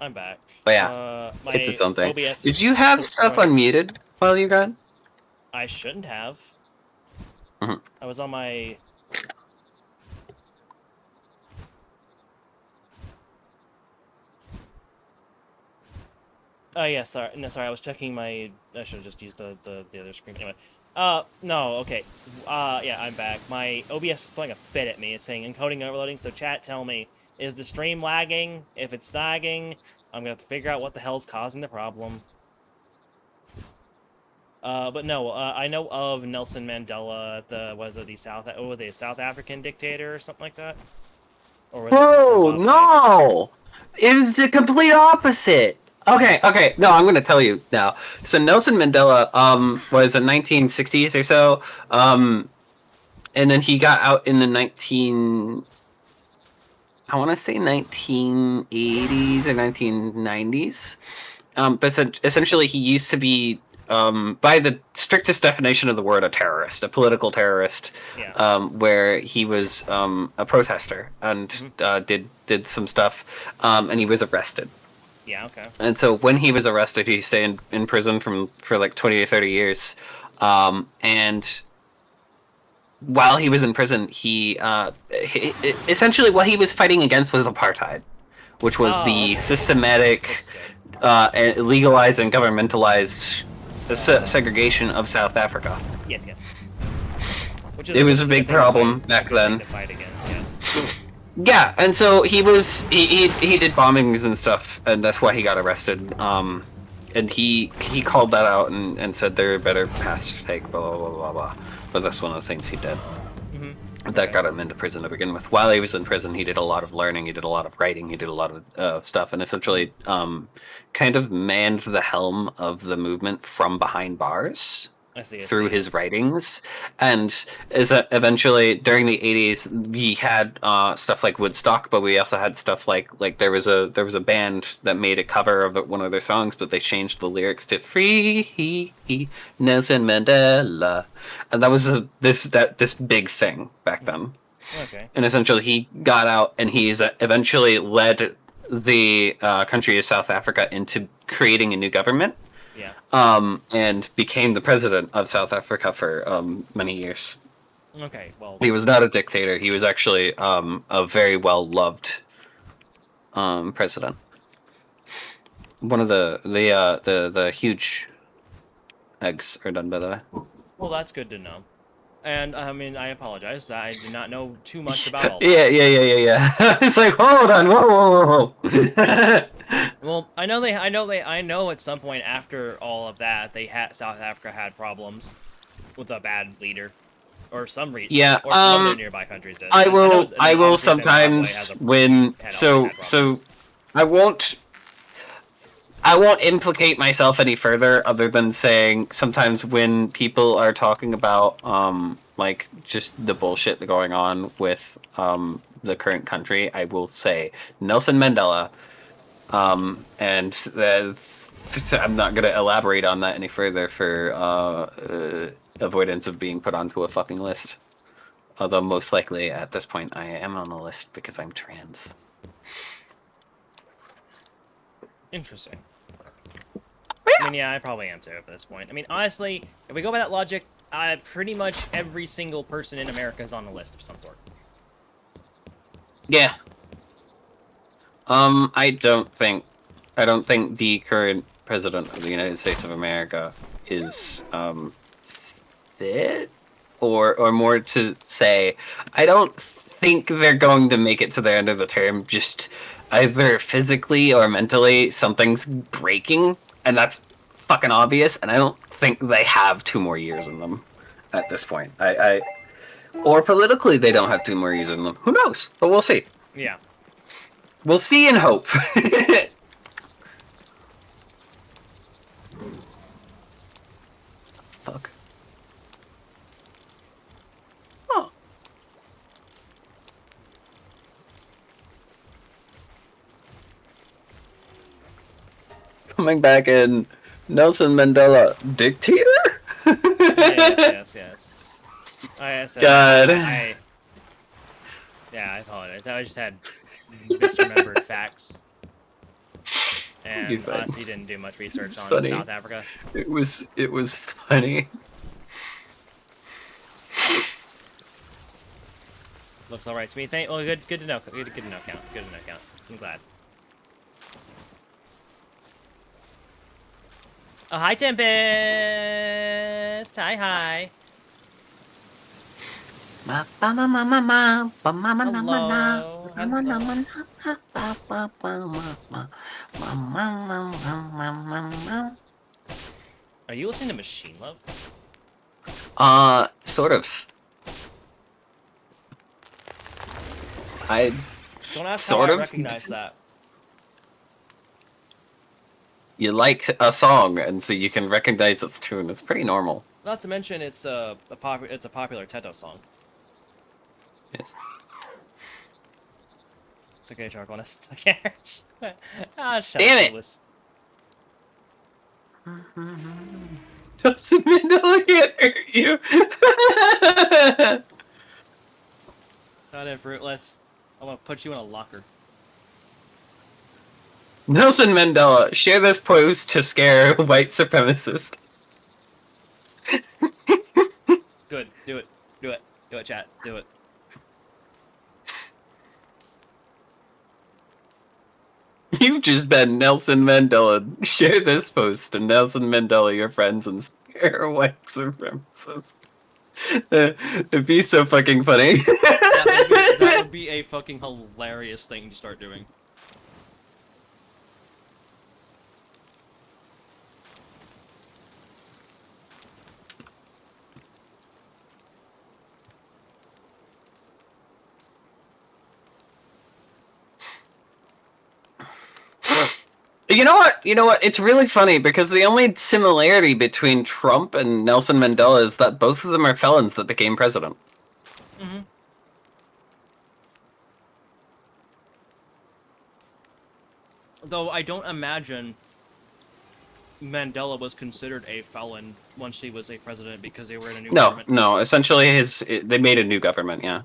I'm back. But yeah, My it's its own thing. OBS Did is you have stuff throwing- unmuted while you got? I shouldn't have. Mhm. I was on my. Oh yeah, sorry. No, sorry. I was checking my. I should have just used the other screen. Anyway. No. Okay. Yeah, I'm back. My OBS is throwing a fit at me. It's saying encoding overloading. So chat, tell me, is the stream lagging? If it's lagging, I'm gonna have to figure out what the hell's causing the problem. But no, I know of Nelson Mandela, the South African dictator or something like that? Or was it Oh Zimbabwe? no! It was the complete opposite. Okay, no, I'm gonna tell you now. So Nelson Mandela, was in 1960s or so, and then he got out in the I want to say 1980s or 1990s. But essentially, he used to be, by the strictest definition of the word, a terrorist, a political terrorist, Yeah. where he was a protester and did some stuff, and he was arrested. Yeah, okay. And so when he was arrested, he stayed in prison for like 20 or 30 years, and while he was in prison, he essentially what he was fighting against was apartheid, which was Oh, the okay. systematic, Which is good. legalized and governmentalized segregation of South Africa. Yes. It was a big problem back then. To fight against, yes. Yeah, and so he did bombings and stuff, and that's why he got arrested. And he called that out and said there are better paths to take, blah blah blah blah blah. But that's one of the things he did. That got him into prison to begin with. While he was in prison, he did a lot of learning, he did a lot of writing, he did a lot of stuff, and essentially kind of manned the helm of the movement from behind bars through his writings. And eventually, during the 80s, we had stuff like Woodstock, but we also had stuff like there was a band that made a cover of one of their songs, but they changed the lyrics to "Free Nelson Mandela," and that was this big thing back then. Okay. And essentially, he got out, and he's eventually led the country of South Africa into creating a new government. Yeah. And became the president of South Africa for many years. Okay, well... He was not a dictator. He was actually a very well-loved president. One of the huge eggs are done, by the way. Well, that's good to know. And, I mean, I apologize. I did not know too much about all that. Yeah. It's like, hold on, whoa. Well, I know at some point after all of that, South Africa had problems with a bad leader, or some reason. Yeah, or some of the nearby countries did. I will Zimbabwe sometimes I won't implicate myself any further, other than saying sometimes when people are talking about like just the bullshit going on with the current country, I will say Nelson Mandela, and I'm not gonna elaborate on that any further for avoidance of being put onto a fucking list. Although most likely at this point I am on the list because I'm trans. Interesting. I mean, yeah, I probably am too at this point. I mean, honestly, if we go by that logic, pretty much every single person in America is on the list of some sort. Yeah. I don't think the current president of the United States of America is fit, or more to say, I don't think they're going to make it to the end of the term. Just either physically or mentally, something's breaking, and that's fucking obvious. And I don't think they have 2 more years in them at this point. Or politically, they don't have 2 more years in them. Who knows? But we'll see. Yeah. We'll see and hope. Fuck. Oh. Coming back in, Nelson Mandela, dictator? Yes. God. Yeah, I apologize. I just had misremembered facts. And fine. honestly, didn't do much research It's on funny. South Africa. It was funny. Looks all right to me. Well, good to know. Good to know, Count. Good to know, Count. I'm glad. Oh, hi, Tempest. Hi. Hello. Are you listening to Machine Love? Sort of. I Don't ask sort how I of. recognize that. You like a song, and so you can recognize its tune. It's pretty normal. Not to mention, it's a popular Teto song. Yes. It's okay, Charcoalness. I can't. Ah, shut Damn up, it! Clueless. Nelson Mandela can't hurt you. Shut it, Fruitless. I'm gonna put you in a locker. Nelson Mandela, share this post to scare a white supremacist. Good. Do it. Do it. Do it, chat. Do it. You've just been Nelson Mandela. Share this post to Nelson Mandela, your friends, and scare a white supremacist. It'd be so fucking funny. That would be a fucking hilarious thing to start doing. You know what? It's really funny because the only similarity between Trump and Nelson Mandela is that both of them are felons that became president. Mm-hmm. Though I don't imagine Mandela was considered a felon once he was a president because they were in a new government. No. Essentially, they made a new government. Yeah.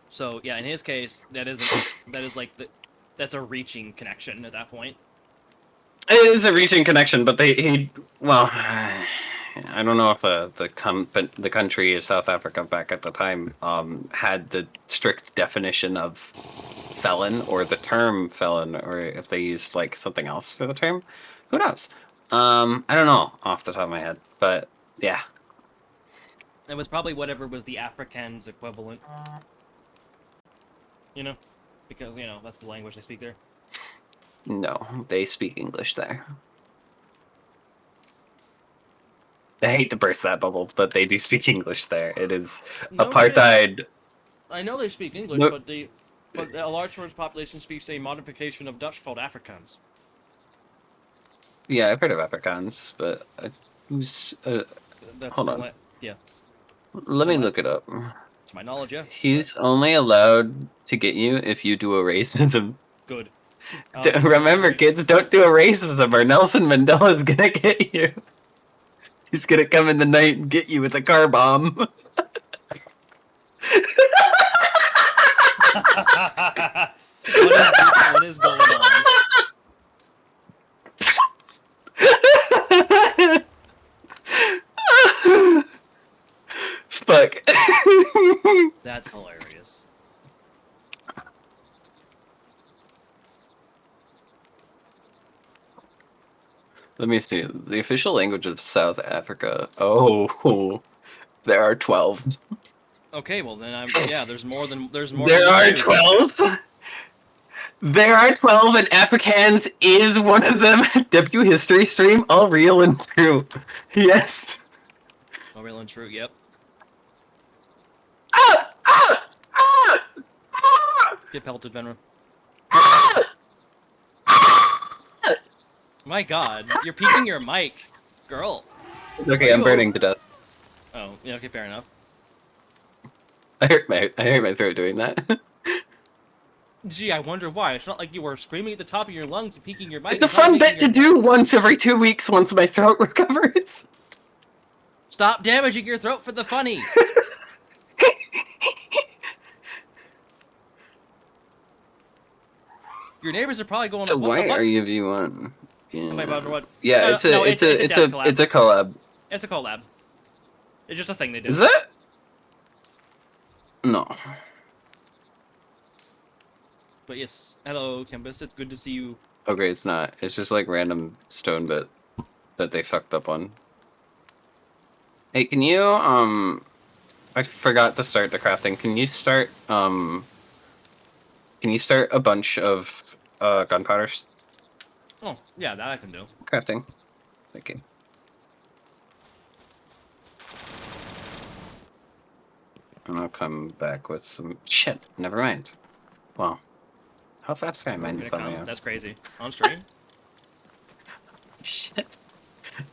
So yeah, in his case, that's a reaching connection at that point. It is a recent connection, but I don't know if the country of South Africa back at the time had the strict definition of felon or the term felon, or if they used like something else for the term. Who knows? I don't know off the top of my head, but yeah. It was probably whatever was the Afrikaans equivalent. You know? Because, that's the language they speak there. No, they speak English there. I hate to burst that bubble, but they do speak English there. It is No apartheid. Shit. I know they speak English, No. but a large part of the population speaks a modification of Dutch called Afrikaans. Yeah, I've heard of Afrikaans, but who's That's hold on. Yeah. Let me look it up. To my knowledge, yeah. He's only allowed to get you if you do a racism. Good. Remember, kids, don't do a racism or Nelson Mandela's gonna get you. He's gonna come in the night and get you with a car bomb. What is going on? Fuck. That's hilarious. Let me see. The official language of South Africa. Oh, there are 12. Okay, well then there's more than There are 12. There are 12, and Afrikaans is one of them. W history stream, all real and true. Yes. All real and true. Yep. Get pelted, Fenra. My God, you're peeking your mic, girl. It's okay, I'm burning to death. Oh, yeah. Okay, fair enough. I hurt my throat doing that. Gee, I wonder why. It's not like you were screaming at the top of your lungs and peeking your mic. It's a fun bit to do once every 2 weeks once my throat recovers. Stop damaging your throat for the funny. Your neighbors are probably going. So what why the fuck? are you V1? Yeah. Wait, what? Yeah, No, it's a dev collab. it's a collab. It's a collab. It's just a thing they do. Is that? No. But yes, hello, Campus. It's good to see you. Okay, it's not. It's just like random stone bit that they fucked up on. Hey, can you I forgot to start the crafting. Can you start a bunch of gunpowders? Oh, yeah, that I can do. Crafting. Thank you. And I'll come back with some shit. Never mind. Wow. How fast can I mine this on my own? That's crazy. On stream? Shit.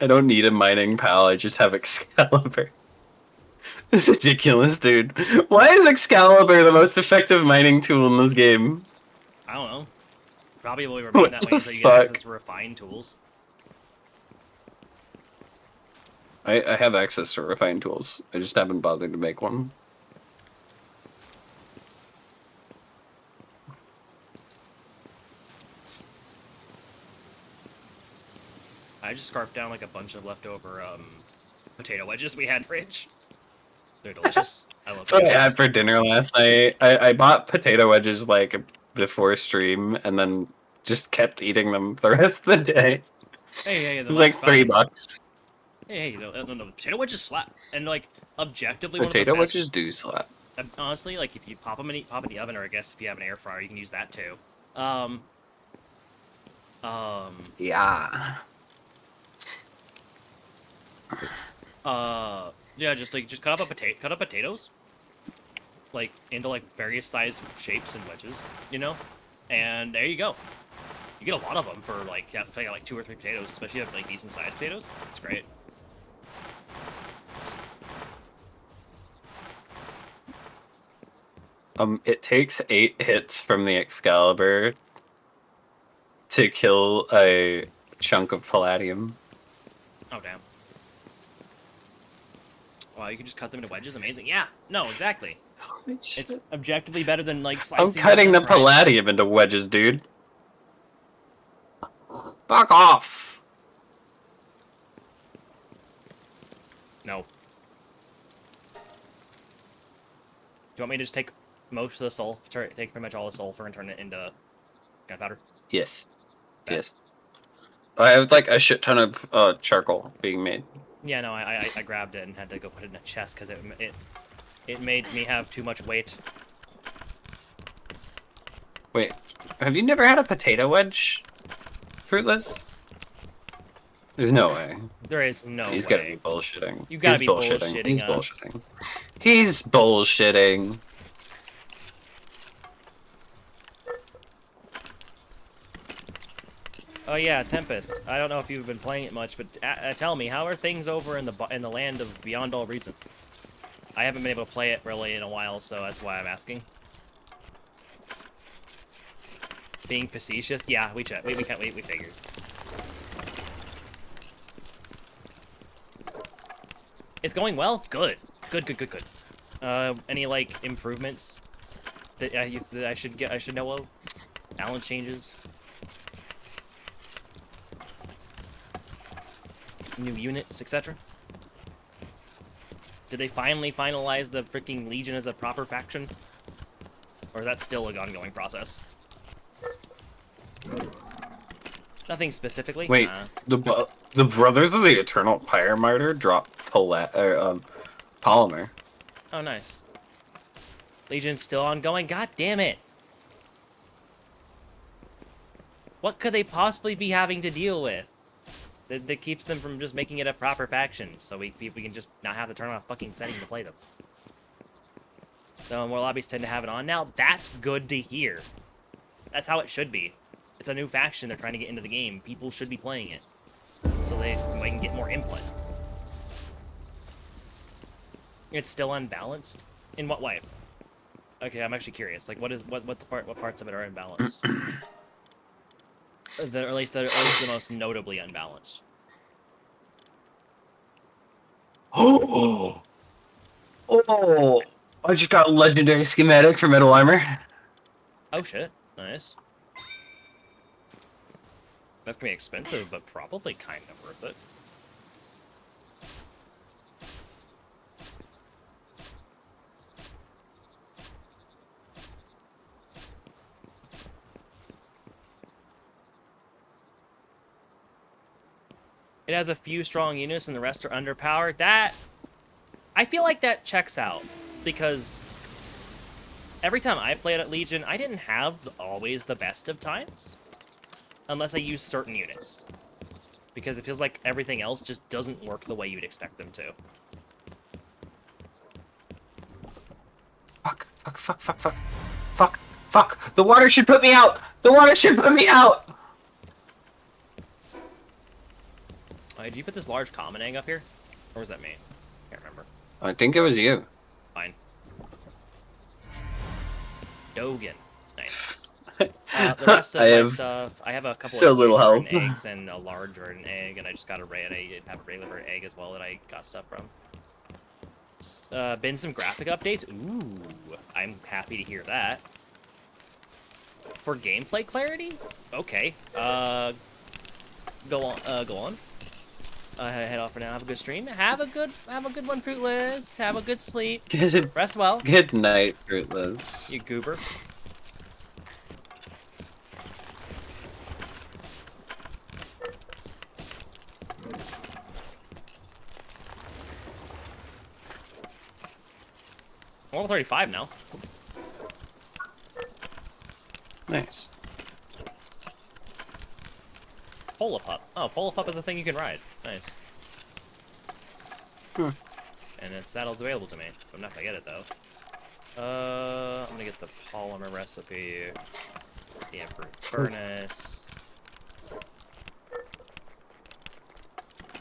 I don't need a mining pal, I just have Excalibur. This is ridiculous, dude. Why is Excalibur the most effective mining tool in this game? I don't know. Probably will remain that way until you get access to refined tools. I have access to refined tools. I just haven't bothered to make one. I just scarfed down like a bunch of leftover potato wedges we had fridge. They're delicious. I love That's what I potato had wedges. for dinner last night. I bought potato wedges like before stream and then just kept eating them the rest of the day. Hey, It was like $3. Hey, no, potato wedges slap. And like objectively, one Potato of the best. wedges do slap. Honestly, like if you pop them in the oven, or I guess if you have an air fryer, you can use that too. Yeah. Yeah, just cut up potatoes, like into like various sized shapes and wedges, you know, and there you go. You get a lot of them for like like 2 or 3 potatoes, especially if you have like decent sized potatoes. It's great. It takes 8 hits from the Excalibur to kill a chunk of palladium. Oh damn. Wow, you can just cut them into wedges. Amazing. Yeah. No, exactly. It's objectively better than like slicing. I'm cutting the palladium into wedges, dude. Fuck off. No. Do you want me to just take most of the sulfur, take pretty much all the sulfur and turn it into gunpowder? Yes. Okay. Yes. I have like a shit ton of charcoal being made. Yeah, no, I grabbed it and had to go put it in a chest because it made me have too much weight. Wait, have you never had a potato wedge? Fruitless? There's no way. There is no He's way. gotta be bullshitting. You gotta He's be bullshitting. He's us. bullshitting. He's bullshitting. Oh yeah, Tempest. I don't know if you've been playing it much, but tell me, how are things over in the land of Beyond All Reason? I haven't been able to play it really in a while, so that's why I'm asking. Being facetious? Yeah, we figured. It's going well? Good. Good. Any, like, improvements that I should know of? Balance changes? New units, etc.? Did they finally finalize the freaking Legion as a proper faction? Or is that still an ongoing process? Nothing specifically. Wait, the Brothers of the Eternal Pyre Martyr dropped polymer. Oh, nice. Legion's still ongoing? God damn it! What could they possibly be having to deal with that keeps them from just making it a proper faction, so we can just not have to turn on a fucking setting to play them? So more lobbies tend to have it on now. That's good to hear. That's how it should be. It's a new faction they're trying to get into the game. People should be playing it, so they can get more input. It's still unbalanced? In what way? Okay, I'm actually curious. Like, what parts of it are unbalanced? Or at least the most notably unbalanced. Oh! I just got a legendary schematic for metal armor. Oh shit! Nice. That's gonna be expensive, but probably kind of worth it. It has a few strong units and the rest are underpowered. I feel like that checks out, because every time I played at Legion, I didn't have always the best of times, unless I used certain units, because it feels like everything else just doesn't work the way you'd expect them to. Fuck, fuck, fuck, fuck, fuck, fuck, fuck. The water should put me out. The water should put me out. Did you put this large common egg up here? Or was that me? Can't remember. I think it was you. Fine. Dogan. Nice. The rest of my stuff, I have a couple so of little rodent health. eggs and a large rodent egg, and I just got I have a regular egg as well that I got stuff from. Been some graphic updates. Ooh, I'm happy to hear that. For gameplay clarity? Okay. Go on. Head off for now. Have a good stream. Have a good one, Fruitless. Have a good sleep. Rest well. Good night, Fruitless. You goober. Level 35 now. Nice. Polapup. Oh, Polapup is a thing you can ride. Nice. Hmm. And its saddle's available to me. I'm not gonna get it though. I'm gonna get the polymer recipe. The Emperor Furnace.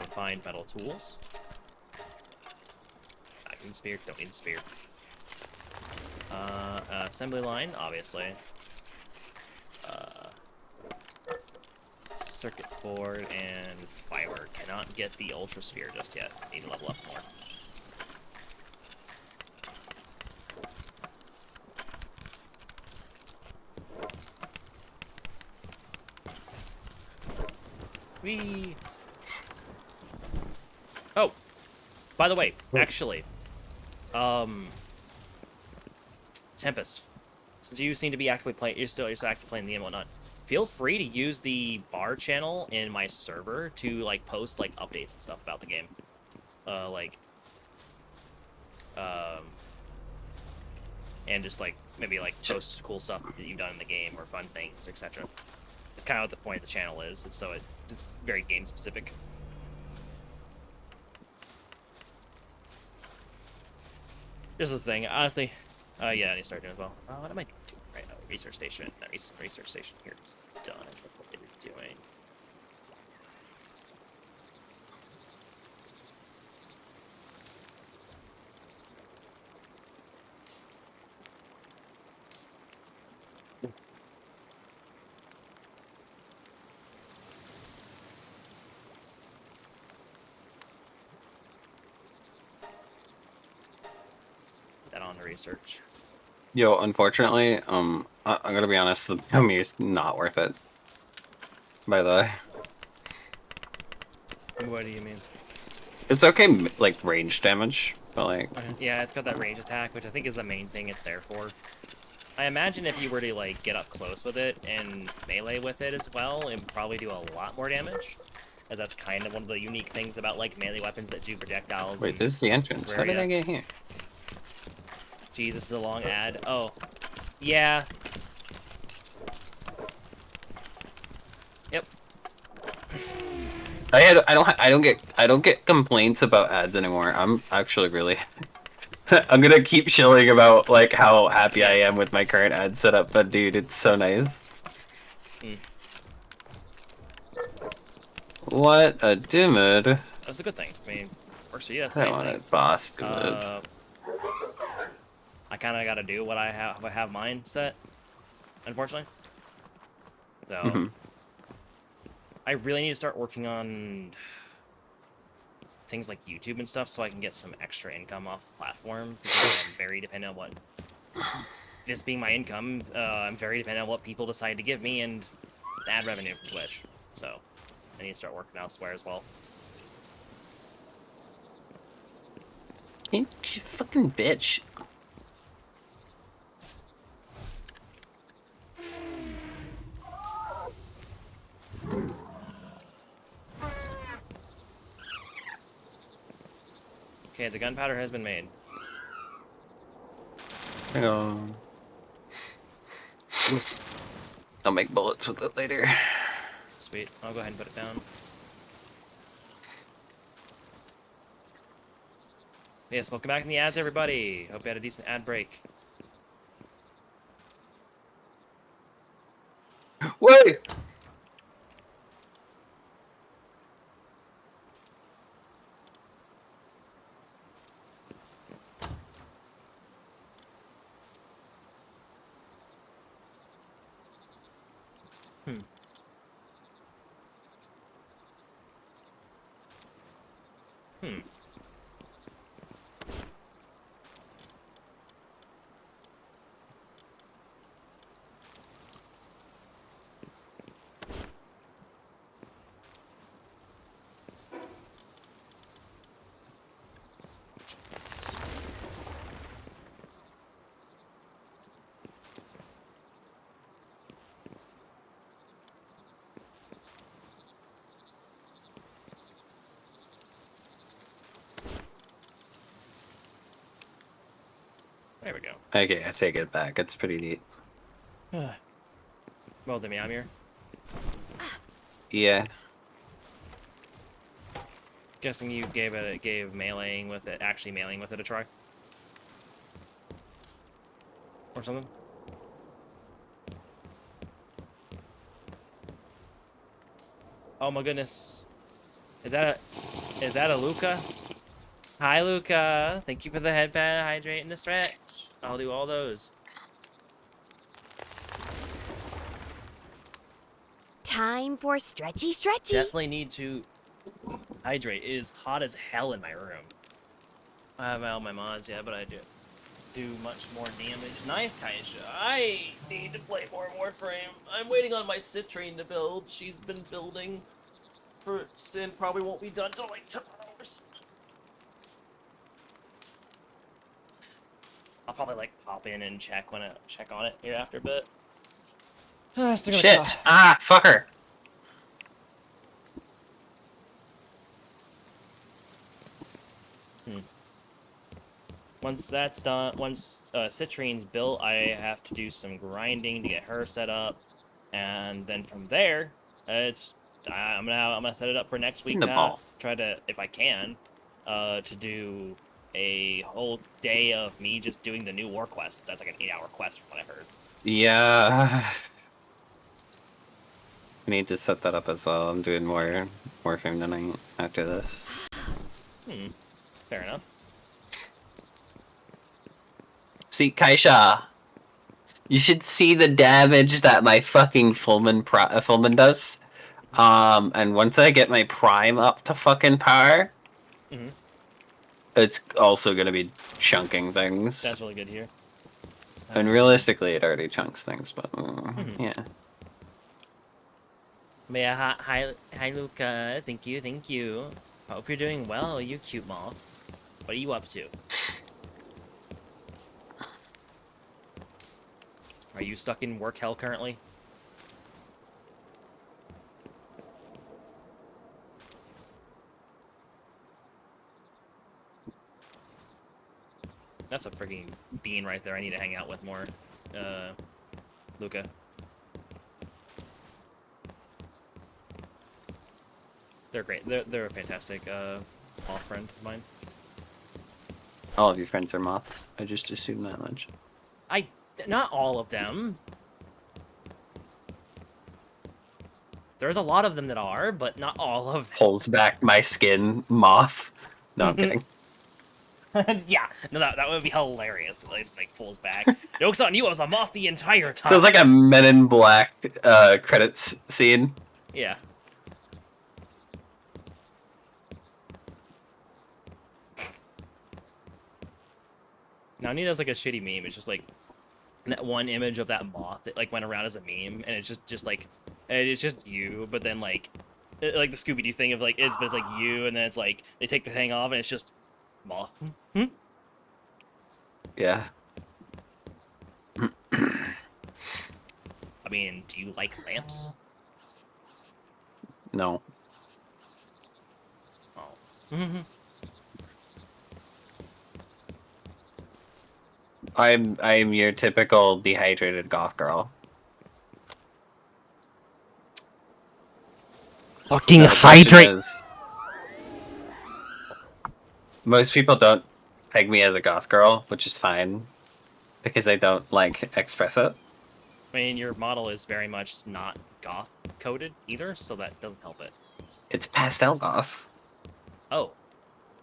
Refined metal tools. I need spear. Don't need a spear. Assembly line, obviously. Circuit board and fiber. Cannot get the Ultra Sphere just yet. Need to level up more. Whee! Oh! By the way, actually, Tempest, since you seem to be actively playing, you're still actively playing the game and whatnot, feel free to use the bar channel in my server to like post like updates and stuff about the game, and just like maybe like post cool stuff that you've done in the game or fun things, etc. It's kind of what the point of the channel is. It's very game specific. This is the thing, honestly. Yeah, I need to start doing as well. What am I doing right now? Research station. That research station here is done. What they were doing. Put that on to research. Yo, unfortunately, I'm gonna be honest, the gummy is not worth it. By the way. What do you mean? It's okay, like, range damage, but like... Yeah, it's got that range attack, which I think is the main thing it's there for. I imagine if you were to, like, get up close with it and melee with it as well, it would probably do a lot more damage. As that's kind of one of the unique things about, like, melee weapons that do projectiles. Wait, this is the entrance. How did I get here? Jeez, this is a long ad. Oh. Yeah. Yep. I don't get complaints about ads anymore. I'm actually really I'm gonna keep chilling about like how happy I am with my current ad setup, but dude, it's so nice. Mm. What a dimmed. That's a good thing. I mean, or see, that's the I main want thing. it, boss. Good. I kind of got to do what I have mine set, unfortunately. So, I really need to start working on things like YouTube and stuff so I can get some extra income off the platform, because I'm very dependent on what... This being my income, I'm very dependent on what people decide to give me and ad revenue from Twitch. So I need to start working elsewhere as well. You fucking bitch. Okay, the gunpowder has been made. I'll make bullets with it later. Sweet. I'll go ahead and put it down. Yes, welcome back in the ads, everybody. Hope you had a decent ad break. Wait! Hmm. Hmm. There we go. Okay, I take it back. It's pretty neat. Well, the Meowmere. Yeah. Guessing you gave meleeing with it, actually meleeing with it a try, or something. Oh my goodness, is that a Luca? Hi Luca, thank you for the headband, hydrate, and the stretch. I'll do all those. Time for stretchy. Definitely need to hydrate. It is hot as hell in my room. I have all my mods, yeah, but I do much more damage. Nice, Kaisha. I need to play more Warframe. I'm waiting on my citrine to build. She's been building and probably won't be done till like tomorrow or something. I'll probably like pop in and check on it here after a bit. Shit! Ah, fucker! Once that's done, once Citrine's built, I have to do some grinding to get her set up, and then from there, I'm gonna set it up for next week In the to ball. try to, if I can, to do a whole day of me just doing the new war quests. That's like an 8-hour quest from what I heard. Yeah. I need to set that up as well. I'm doing more Warframe tonight after this. Fair enough. See, Kaisha, you should see the damage that my fucking Fullman does. And once I get my Prime up to fucking power, it's also gonna be chunking things. That's really good here. And realistically, it already chunks things, but yeah. Yeah, hi, Luca. Thank you. Hope you're doing well, you cute moth. What are you up to? Are you stuck in work hell currently? That's a freaking bean right there I need to hang out with more, Luca. They're great. They're a fantastic moth friend of mine. All of your friends are moths. I just assumed that much. Not all of them. There's a lot of them that are, but not all of them. Pulls back my skin, moth. No, I'm kidding. Yeah, no, that would be hilarious. It's like pulls back. Joke's on you, I was a moth the entire time. So it's like a Men in Black credits scene. Yeah. Now Nina does like a shitty meme. It's just like that one image of that moth that like went around as a meme, and it's just like and it's just you, but then like like the Scooby Doo thing of like it's like you, and then it's like they take the thing off, and it's just moth. Hmm? Yeah. I mean, do you like lamps? No. Oh. Mhm. I'm your typical dehydrated goth girl. Fucking Now the question is, most people don't peg me as a goth girl, which is fine because I don't like express it. I mean, your model is very much not goth coded either, so that doesn't help it. It's pastel goth. Oh,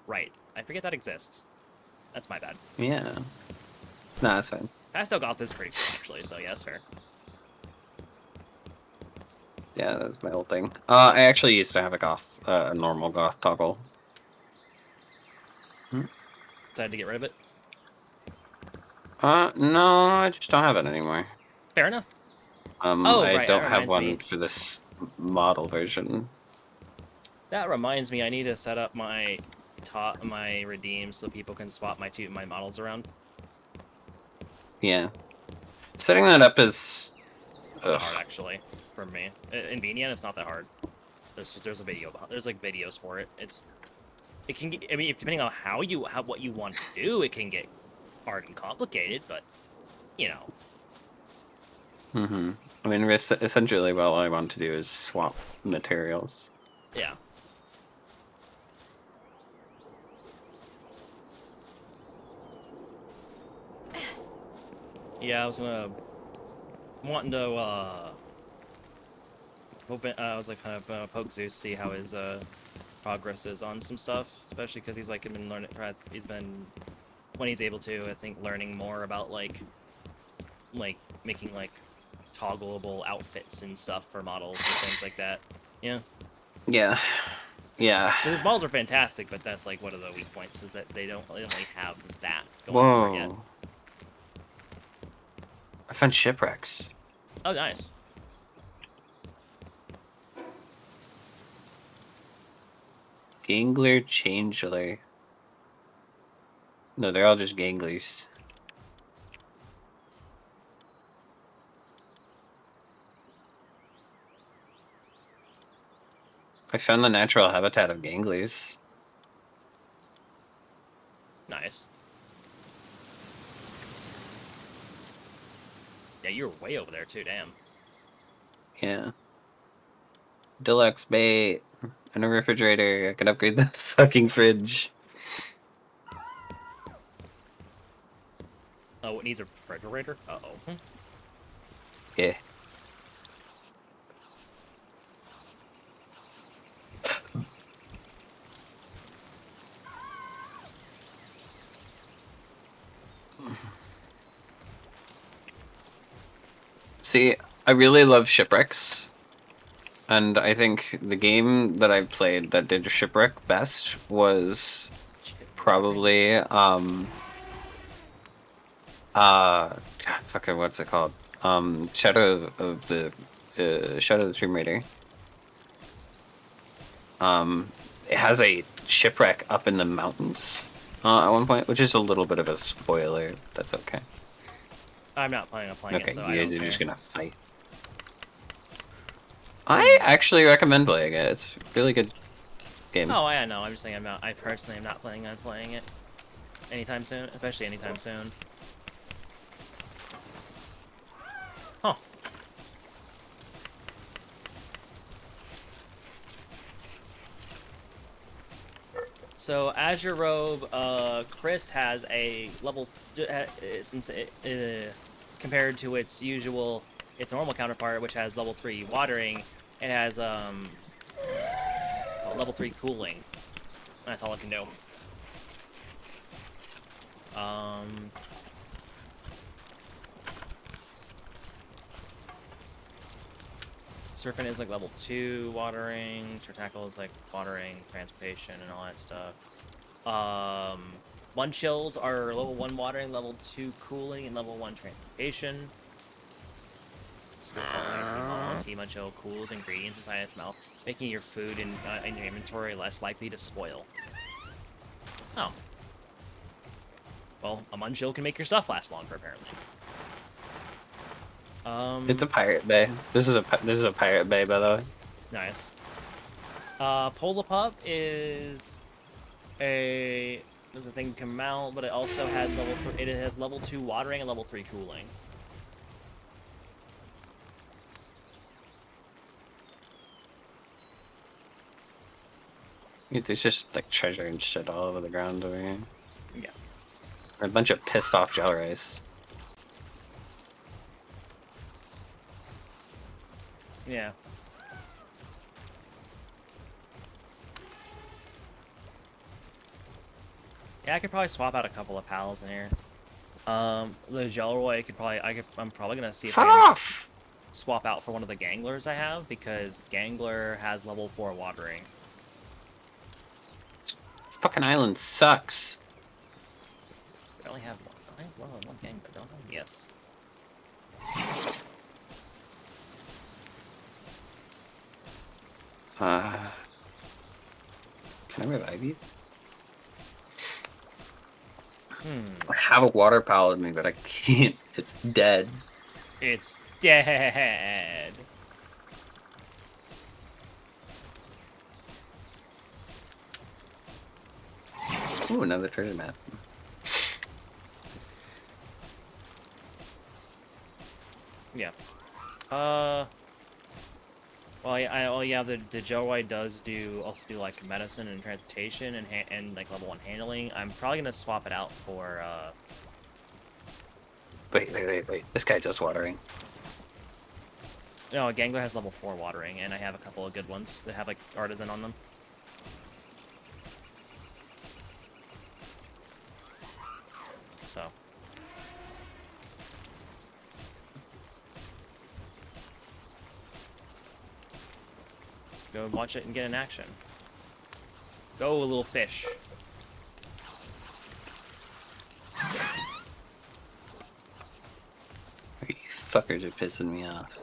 right. I forget that exists. That's my bad. Yeah. No, it's fine. Pastel goth is pretty cool, actually, so yeah, that's fair. Yeah, that's my whole thing. I actually used to have a goth, a normal goth toggle. Decided to get rid of it. No, I just don't have it anymore. Fair enough. Oh, I right, that don't have reminds one me. for this model version. That reminds me, I need to set up my my redeem so people can swap my models around. Yeah. Setting that up is... Not hard, actually, for me. In VNN, it's not that hard. There's a video about. There's like videos for it. It can get. I mean, if, depending on what you want to do, it can get hard and complicated. But you know. Mm-hmm. I mean, essentially, what I want to do is swap materials. Yeah. Yeah, I was wanting to I was like kind of poke Zeus, see how his progress is on some stuff, especially because he's like been learning. He's been when he's able to, I think, learning more about like making like toggleable outfits and stuff for models and things like that. Yeah. Yeah. Yeah. His models are fantastic, but that's like one of the weak points is that they don't really have that going for it yet. Whoa. I found shipwrecks. Oh, nice. Gangler Changeler. No, they're all just ganglers. I found the natural habitat of ganglers. Nice. Yeah, you're way over there too, damn. Yeah. Deluxe bait. And a refrigerator. I can upgrade the fucking fridge. Oh, it needs a refrigerator? Uh-oh. Yeah. See, I really love shipwrecks. And I think the game that I played that did shipwreck best was probably fucking what's it called? Shadow of the Tomb Raider. It has a shipwreck up in the mountains at one point, which is a little bit of a spoiler. That's okay. I'm not planning on playing Okay, it, so you I guys don't are care. just gonna fight. I actually recommend playing it. It's a really good game. Oh, I know. I'm just saying I personally am not planning on playing it anytime soon, especially anytime soon. Huh. So Azure Robe, Christ has a level since compared to its normal counterpart, which has level 3 watering, it has level 3 cooling. That's all it can do. Surfing is like level 2 watering. Tackle is like watering, transportation, and all that stuff. One chills are level 1 watering, level 2 cooling, and level 1 transportation. Timacho cools ingredients inside its mouth, making your food in your inventory less likely to spoil. Oh. Well, a Munchill can make your stuff last longer, apparently. It's a pirate bay. This is a pirate bay, by the way. Nice. Polar Pup is a thing that can mount, but it also has it has level 2 watering and level 3 cooling. There's just like treasure and shit all over the ground over here. Yeah. A bunch of pissed off gel rice. Yeah. Yeah, I could probably swap out a couple of pals in here. The Gelroy I'm probably gonna see if I can swap out for one of the Ganglers I have, because Gangler has level 4 watering. This fucking island sucks. I only have one. I have one Gangler, don't I? Yes. Can I revive you? I have a water pal with me, but I can't. It's dead. It's dead. Ooh, another treasure map. Yeah. Well, yeah, the Joyride does also do like medicine and transportation and like level 1 handling. I'm probably gonna swap it out for Wait. This guy does watering. No, Gangler has level 4 watering, and I have a couple of good ones that have like artisan on them. So. Let's go watch it and get in action. Go, little fish. You fuckers are pissing me off.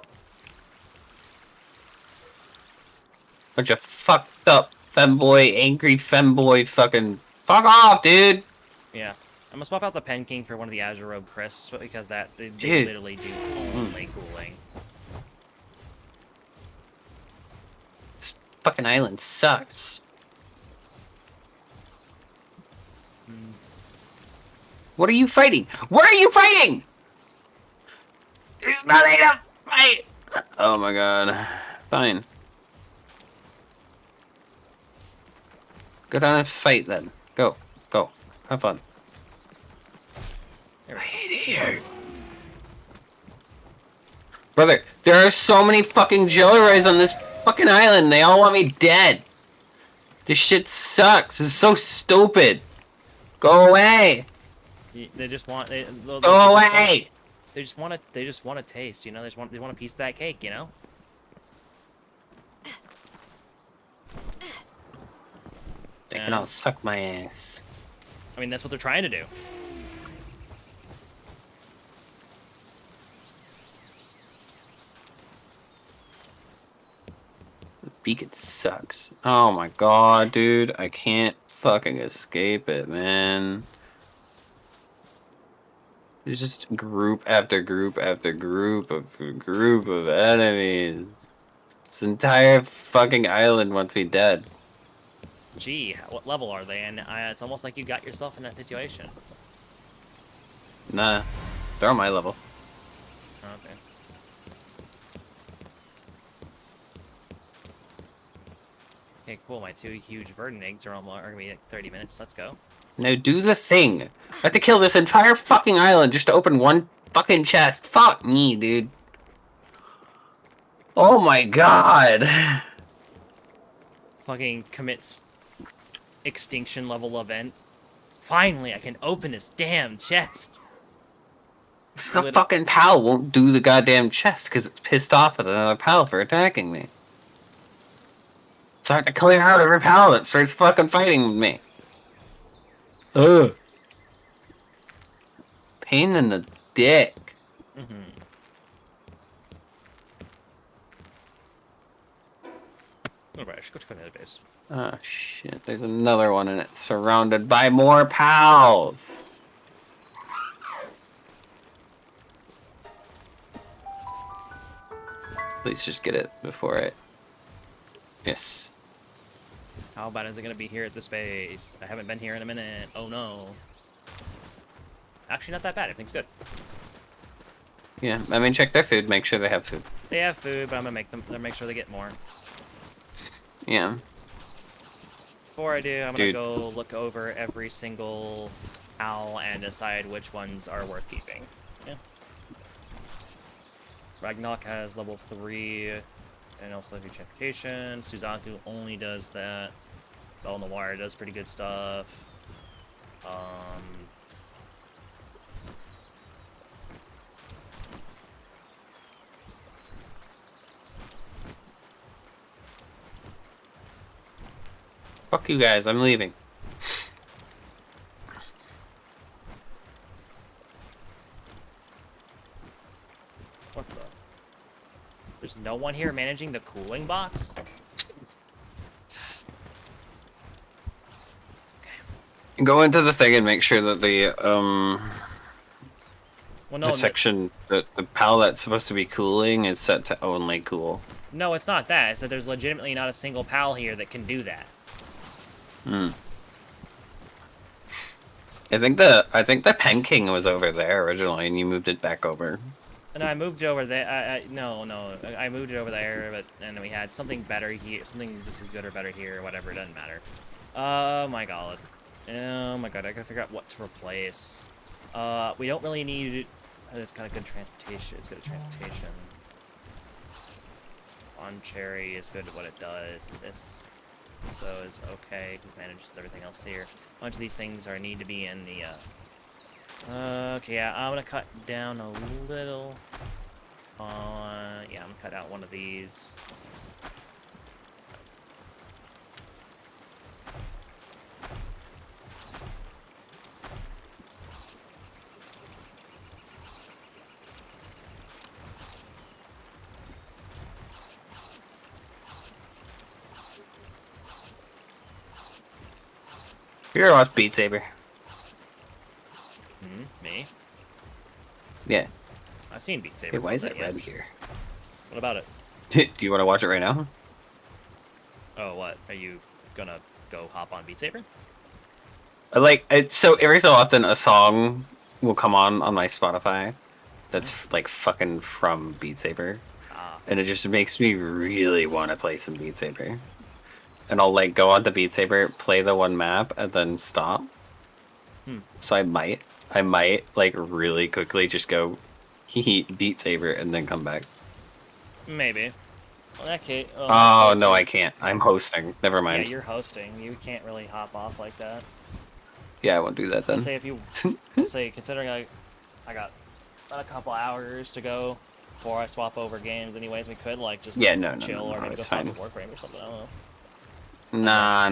Bunch of fucked up femboy, angry femboy fucking... Fuck off, dude! Yeah. I'm gonna swap out the Pen King for one of the Azure Robe Crisps, because they literally do only cooling. This fucking island sucks. What are you fighting? What are you fighting? There's nothing to fight! Oh my god. Fine. Go down and fight then. Go. Go. Have fun. There we I go. hate it here. Brother, there are so many fucking Joyrides on this fucking island. They all want me dead. This shit sucks. This is so stupid. Go away. They just want Go away. They just want a taste, you know. They want a piece of that cake, you know. They can all suck my ass. I mean, that's what they're trying to do. The beacon sucks. Oh my god, dude. I can't fucking escape it, man. There's just group after group after group of enemies. This entire fucking island wants me dead. Gee, what level are they? And it's almost like you got yourself in that situation. Nah, they're on my level. Okay. Okay, cool. My 2 huge verdant eggs are gonna be like 30 minutes. Let's go. Now do the thing. I have to kill this entire fucking island just to open one fucking chest. Fuck me, dude. Oh my god. Fucking commits extinction level event. Finally, I can open this damn chest. The fucking pal won't do the goddamn chest because it's pissed off at another pal for attacking me. So I have to clear out every pal that starts fucking fighting with me. Ugh. Pain in the dick. Alright, I should go check on the other base. Oh shit, there's another one and it's surrounded by more pals. Please just get it before it. Yes. How bad is it gonna be here at this base? I haven't been here in a minute. Oh no. Actually, not that bad. Everything's good. Yeah, I mean, check their food. Make sure they have food. They have food, but I'm gonna make sure they get more. Yeah. Before I do, I'm gonna Dude. go look over every single owl and decide which ones are worth keeping. Yeah. Ragnarok has level 3 and also electrification. Suzaku only does that. Bell Noir does pretty good stuff. Fuck you guys, I'm leaving. What the? There's no one here managing the cooling box? Go into the thing and make sure that the Well, no, the section, the pal that's supposed to be cooling is set to only cool. no, it's not that. It's that there's legitimately not a single pal here that can do that. Hmm. I think the Pen King was over there originally, and you moved it back over. And I moved it over there. No, I moved it over there, but and then we had something better here, something just as good or better here, or whatever. It doesn't matter. Oh my god. Oh my god. I gotta figure out what to replace. We don't really need. It's got a good transportation. It's good at transportation. On Cherry is good at what it does. This so is okay. It manages everything else here. A bunch of these things need to be in the. Okay, yeah, I'm gonna cut down a little. Yeah, I'm gonna cut out one of these. You ever watch Beat Saber? Me? Yeah. I've seen Beat Saber. Hey, why is but it red yes. here? What about it? Do you want to watch it right now? Oh, what? Are you gonna go hop on Beat Saber? So every so often a song will come on my Spotify that's like fucking from Beat Saber. And it just makes me really want to play some Beat Saber. And I'll like go on the Beat Saber, play the one map, and then stop. So I might like really quickly just go Beat Saber and then come back. Maybe. Well, in that case. Oh no, I can't. I'm hosting. Never mind. Yeah, you're hosting. You can't really hop off like that. Yeah, I won't do that then. Let's say if you, let's say considering I got a couple hours to go before I swap over games. Anyways, we could like just chill or maybe go swap a Warframe or something. I don't know. Nah.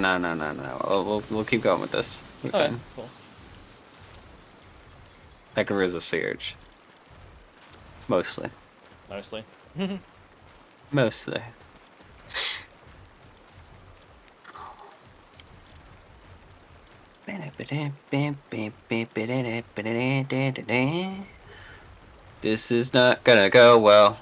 We'll keep going with this. Okay, cool. I can resist the urge. Mostly. Mostly. Mostly. This is not gonna go well.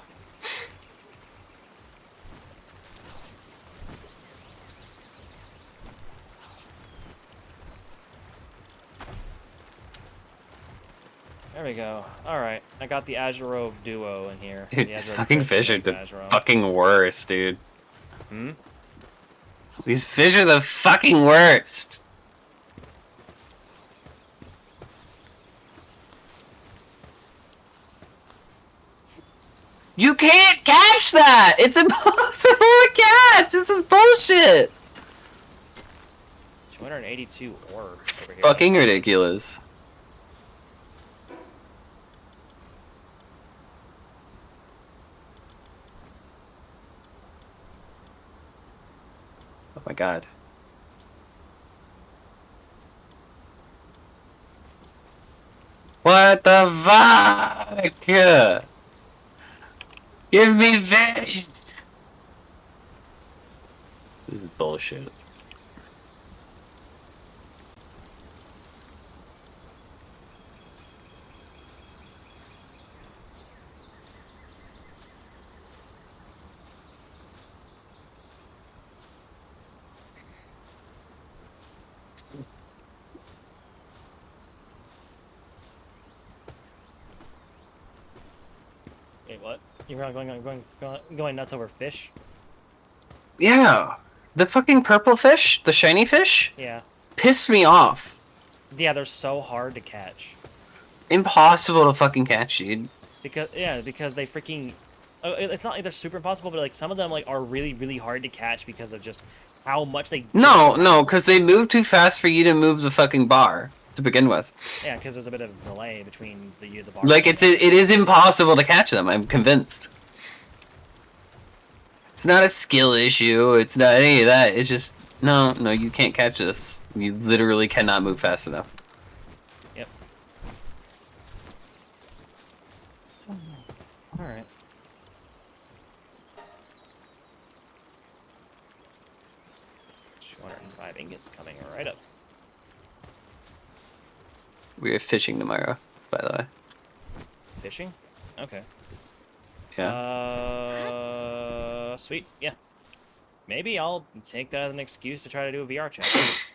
There we go. Alright, I got the Azurove duo in here. Dude, The these Azurove fucking Prince fish are and the Azurove. fucking worst, dude. Hmm? These fish are the fucking worst. You can't catch that! It's impossible to catch! This is bullshit! 282 orbs over here. Fucking ridiculous. Oh my god. What the fuck? Give me fish! bullshit. Wait, what? You're going nuts over fish? Yeah, the fucking purple fish, the shiny fish, Yeah. pissed me off. Yeah, they're so hard to catch. Impossible to fucking catch, dude. Because they freaking. It's not like they're super impossible, but like some of them like are really really hard to catch because of just how much they. No, jump no, around. because they move too fast for you to move the fucking bar to begin with. Yeah, because there's a bit of a delay between the bar. Like it is impossible to catch them. I'm convinced. It's not a skill issue. It's not any of that. It's just no, you can't catch this. You literally cannot move fast enough. Yep. All right. $205 ingots coming right up. We are fishing tomorrow, by the way. Fishing? Okay. Yeah. Sweet. Yeah. Maybe I'll take that as an excuse to try to do a VR chat.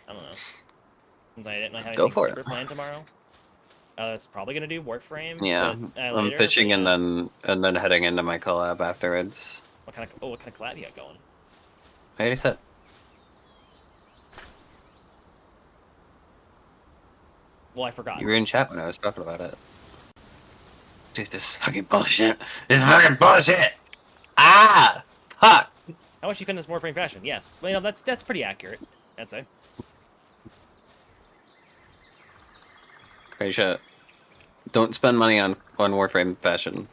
I don't know. Since I didn't have Go anything for super it. planned tomorrow. It's probably gonna do Warframe. Yeah, but, I'm later, fishing but, and then heading into my collab afterwards. what kind of collab you got going? I already said. Well, I forgot. You were in chat when I was talking about it. Dude, this is fucking bullshit. This is fucking bullshit. Ah, fuck. How much you finished Warframe fashion? Yes. Well, you know that's pretty accurate. I'd say. Crazy shit. Don't spend money on Warframe fashion.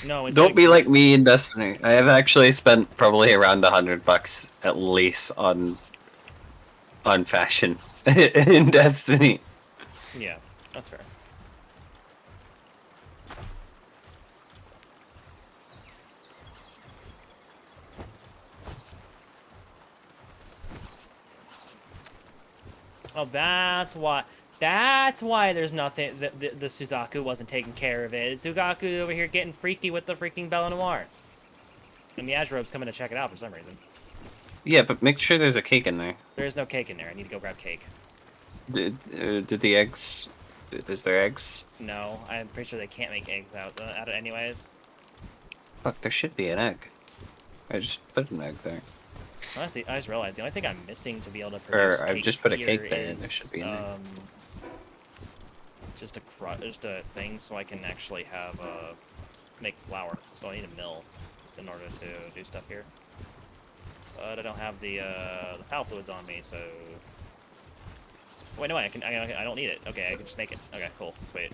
No. Don't be like me in Destiny. I have actually spent probably around $100 at least on fashion in Destiny. Yeah, that's fair. Oh, that's why. That's why there's nothing. The Suzaku wasn't taking care of it. Suzaku over here getting freaky with the freaking Bella Noir. And the Azurobe's coming to check it out for some reason. Yeah, but make sure there's a cake in there. There is no cake in there. I need to go grab cake. Did the eggs? Is there eggs? No, I'm pretty sure they can't make eggs out it anyways. Fuck, there should be an egg. I just put an egg there. Honestly, I just realized the only thing I'm missing to be able to Or produce I've cake just put a here cake there, and is, there should be an egg. just a thing so I can actually have make flour. So I need a mill in order to do stuff here. But I don't have the power fluids on me, so. Wait, no, I don't need it. Okay, I can just make it. Okay, cool, sweet.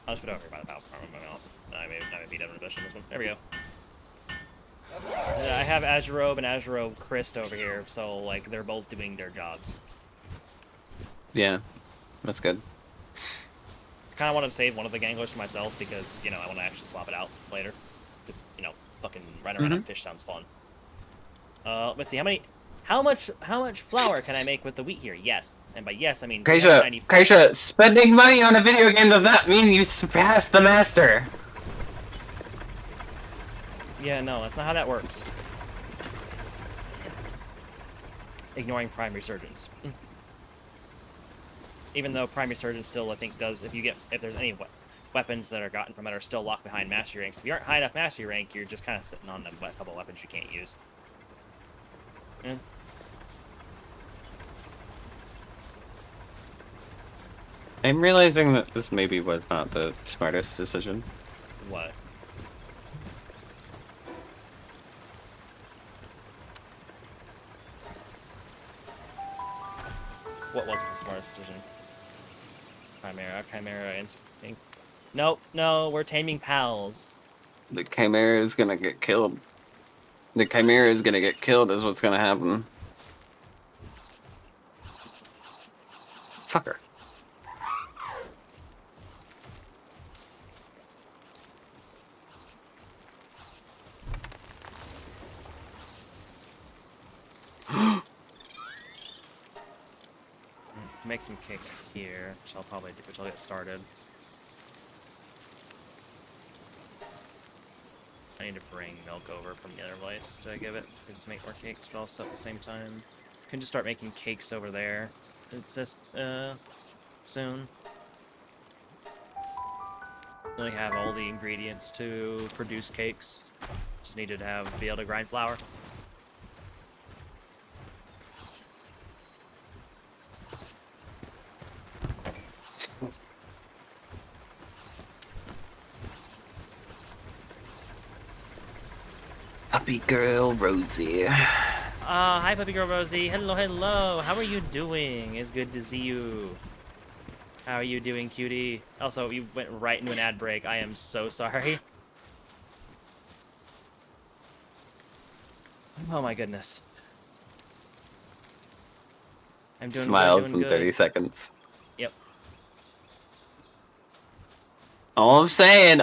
I'll just put it over here by the power farm. I may be done with this one. There we go. I have Azurobe and Azurobe Christ over here, so like they're both doing their jobs. Yeah, that's good. I kind of want to save one of the ganglers for myself because I want to actually swap it out later. Because fucking running around on fish sounds fun. Let's see how much flour can I make with the wheat here? Yes, and by yes I mean Kaisha, spending money on a video game does not mean you surpass the master. Yeah, no, that's not how that works. Ignoring Prime Resurgence. Even though Prime Resurgence still, I think, does, if there's any weapons that are gotten from it are still locked behind Mastery ranks, if you aren't high enough Mastery rank, you're just kind of sitting on a couple weapons you can't use. Yeah. I'm realizing that this maybe was not the smartest decision. What? What was the smartest decision? Chimera instinct. Nope, no, we're taming pals. The Chimera is gonna get killed. The Chimera is gonna get killed is what's gonna happen. Fucker. Make some cakes here, which I'll probably do, which I'll get started. I need to bring milk over from the other place to give it to make more cakes, but also at the same time, can just start making cakes over there. It's just soon. Really have all the ingredients to produce cakes. Just needed to be able to grind flour. Puppy girl Rosie. Hi, puppy girl Rosie. Hello, hello. How are you doing? It's good to see you. How are you doing, cutie? Also, you went right into an ad break. I am so sorry. Oh my goodness. I'm doing Smiles doing in good. 30 seconds. Yep. All I'm saying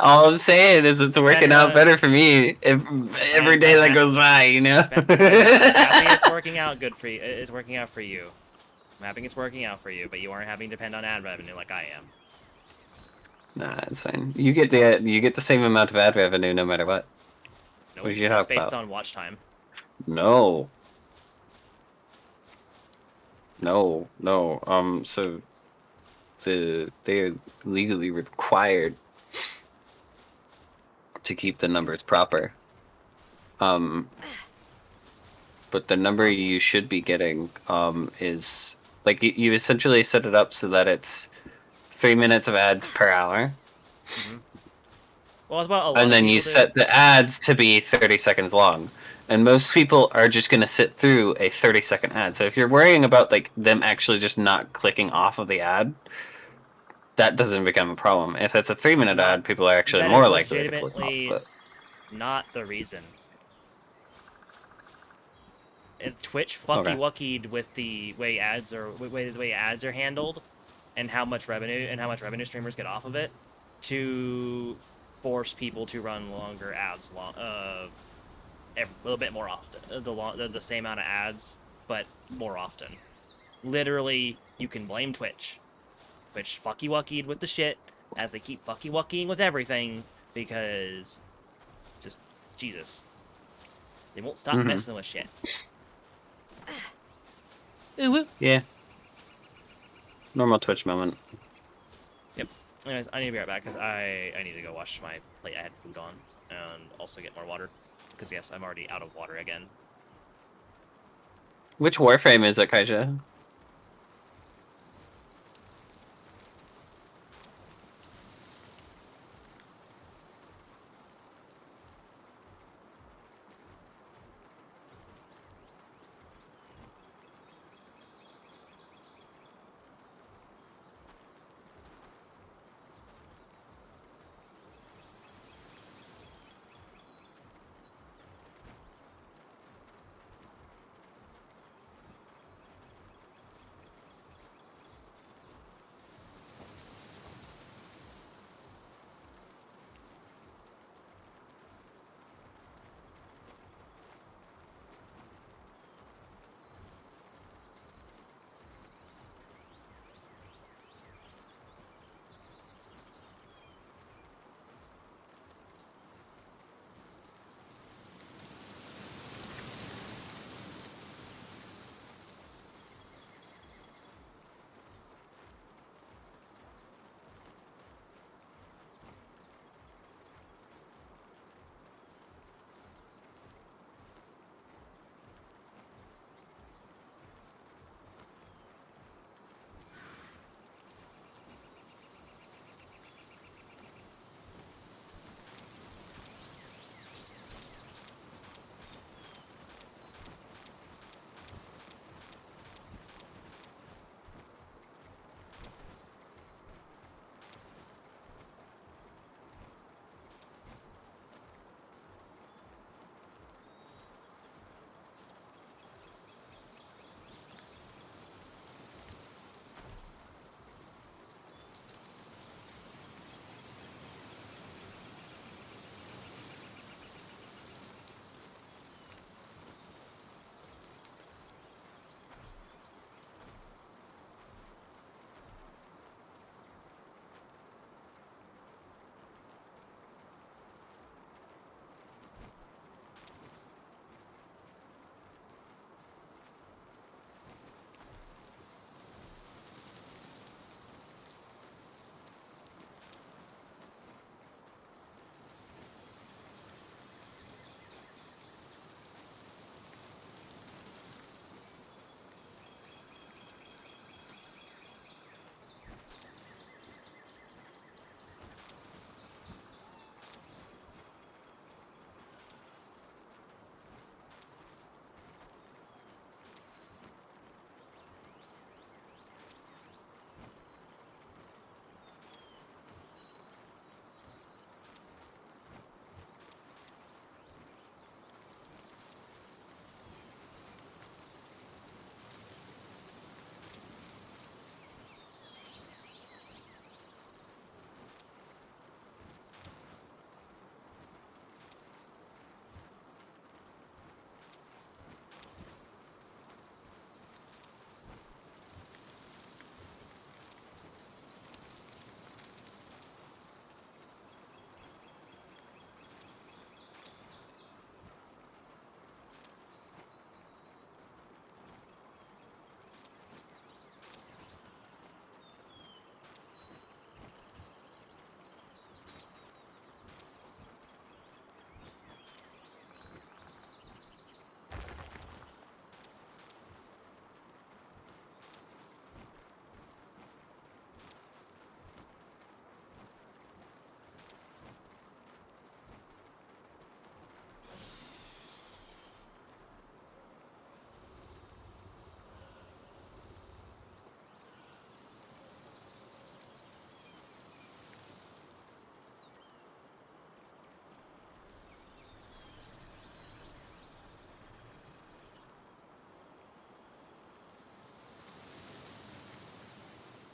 is it's working out better for me every day that goes by, you know? I'm happy it's working out good for you. It's working out for you. I'm happy it's working out for you, but you aren't having to depend on ad revenue like I am. Nah, it's fine. You get the same amount of ad revenue no matter what. Nope, What did you that's talk based about? on watch time. No. No. So they're legally required to keep the numbers proper. But the number you should be getting is like you essentially set it up so that it's 3 minutes of ads per hour. Mm-hmm. Well, it's about a lot And of then people you do. set the ads to be 30 seconds long. And most people are just going to sit through a 30-second ad. So if you're worrying about like them actually just not clicking off of the ad, that doesn't become a problem. If it's a 3-minute ad, people are actually That more is likely to click off. legitimately But not the reason. Twitch okay. wuckied with the way ads are handled, and how much revenue streamers get off of it, to force people to run longer ads, a little bit more often, the same amount of ads, but more often. Literally, you can blame Twitch. Twitch fucky wuckied with the shit, as they keep fucky wuckying with everything, because just Jesus, they won't stop messing with shit. Yeah. Normal Twitch moment. Yep. Anyways, I need to be right back because I need to go wash my plate. I had food on, and also get more water. Because yes, I'm already out of water again. Which Warframe is it, Kaija?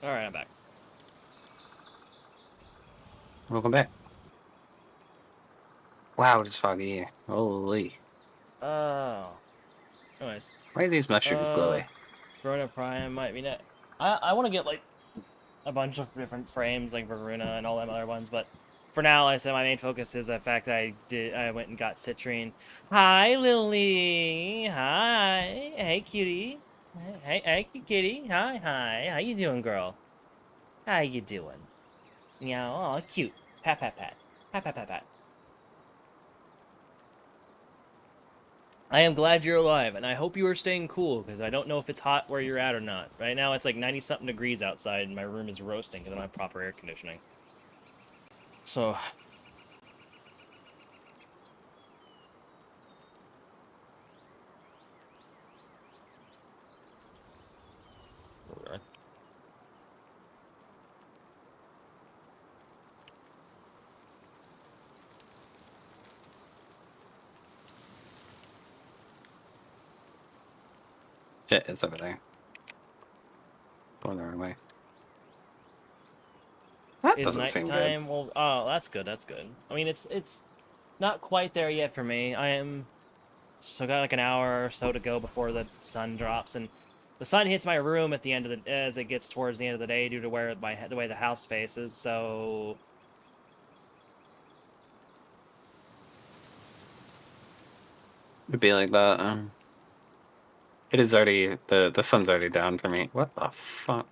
All right, I'm back. Welcome back. Wow, it's foggy here. Holy. Oh. Anyways. Why are these mushrooms glowy? Verona Prime might be net. I want to get like a bunch of different frames like Verona and all them other ones, but for now, like I said my main focus is the fact that I went and got citrine. Hi, Lily. Hi. Hey, cutie. Hey, kitty. Hi. How you doing, girl? How you doing? Meow. Oh, cute. Pat. Pat. I am glad you're alive, and I hope you are staying cool, because I don't know if it's hot where you're at or not. Right now, it's like 90-something degrees outside, and my room is roasting because I don't have proper air conditioning. So... Shit, it's over there. Going the wrong way. That Is doesn't seem good. nighttime? Well, oh, that's good. I mean, it's not quite there yet for me. I am still got like an hour or so to go before the sun drops, and the sun hits my room at the end of the as it gets towards the end of the day due to where the way the house faces. So It'd be like that. It is already the sun's already down for me. What the fuck?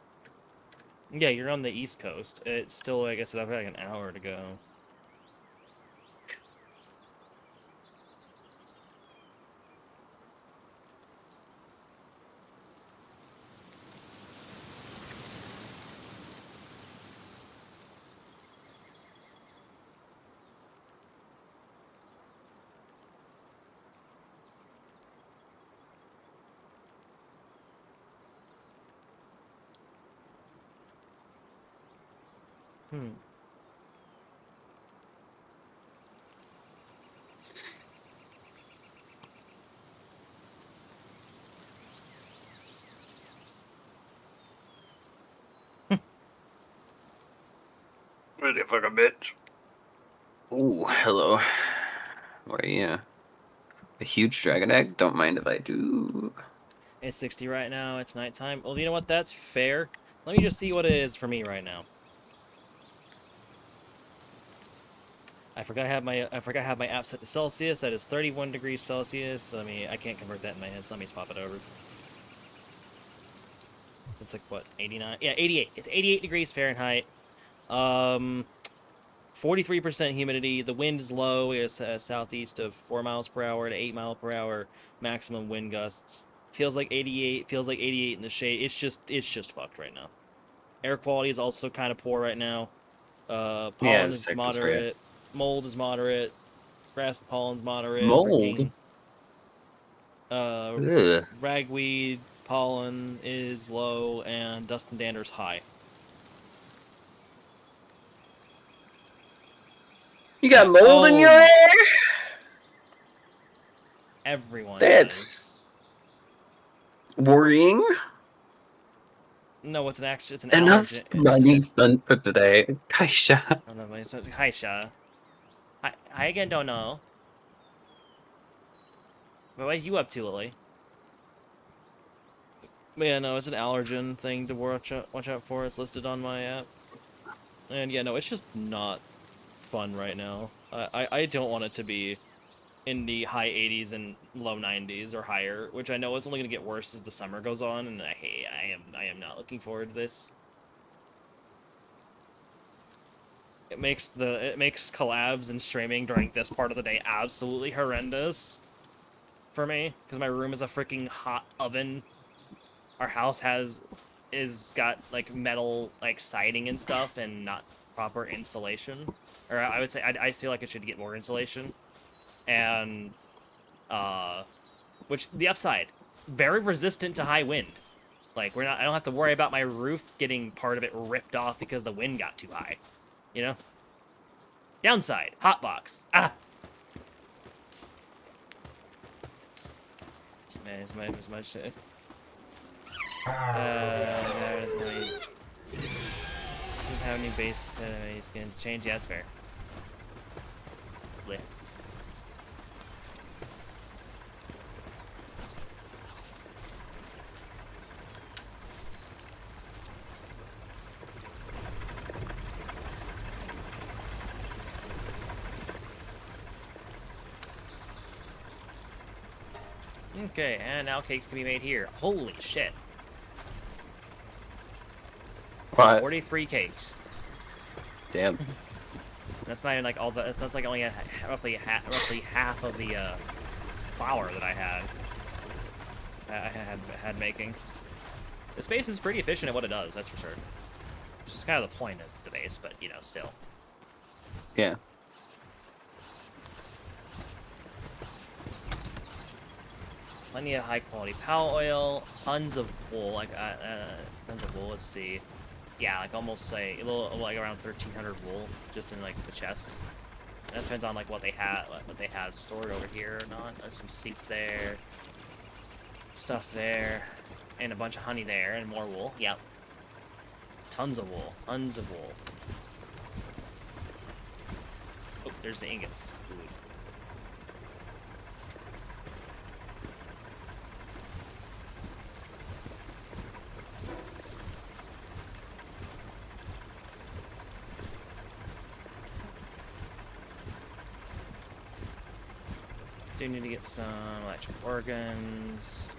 yeah, you're on the East Coast. It's still, like I said, I've got like an hour to go. Hmm. Ready for a bitch. Ooh, hello. What are you? A huge dragon egg? Don't mind if I do. It's 60 right now. It's nighttime. Well, you know what? That's fair. Let me just see what it is for me right now. I forgot I have my app set to Celsius. That is 31 degrees Celsius. I can't convert that in my head. So let me swap it over. It's like what, 89? Yeah, 88. It's 88 degrees Fahrenheit. 43% humidity. The wind is low. It's southeast of 4 miles per hour to 8 mile per hour maximum wind gusts. Feels like 88. Feels like 88 in the shade. It's just fucked right now. Air quality is also kind of poor right now. Yeah, Pollen it's is Texas for you. moderate. Mold is moderate. Grass and pollen's moderate. Mold. Freaking Ugh. ragweed pollen is low, and dust and dander's high. You got mold in your hair? Everyone That's does. worrying. No, it's an Enough allergen. money spent for today. Kaisha. I don't know. Hi, Sha. Hi again. Don't know. But what are you up to, Lily? But yeah, no, it's an allergen thing to watch out for. It's listed on my app. And yeah, no, it's just not fun right now. I don't want it to be in the high 80s and low 90s or higher, which I know is only going to get worse as the summer goes on, and I am not looking forward to this. It makes collabs and streaming during this part of the day absolutely horrendous for me, because my room is a freaking hot oven. Our house is got like metal like siding and stuff and not proper insulation, or I would say I feel like it should get more insulation, and which the upside, very resistant to high wind. Like I don't have to worry about my roof getting part of it ripped off because the wind got too high, you know. Downside, hotbox. Man, it's my shit. There's my have a new base he's going to change. Yeah, that's fair. Bleh. Okay, and now cakes can be made here. Holy shit. What? 43 cakes. Damn. That's not even like all the. That's like only roughly half of the flour that I had making. The space is pretty efficient at what it does. That's for sure. Which is kind of the point of the base, but you know, still. Yeah. Plenty of high quality pal oil, tons of wool, like tons of wool. Let's see, yeah, like almost like a little, like around 1,300 wool just in like the chests. And that depends on like what they had stored over here or not. There's some seats there, stuff there, and a bunch of honey there, and more wool. Yep, tons of wool, tons of wool. Oh, there's the ingots. Food. Do need to get some electric organs.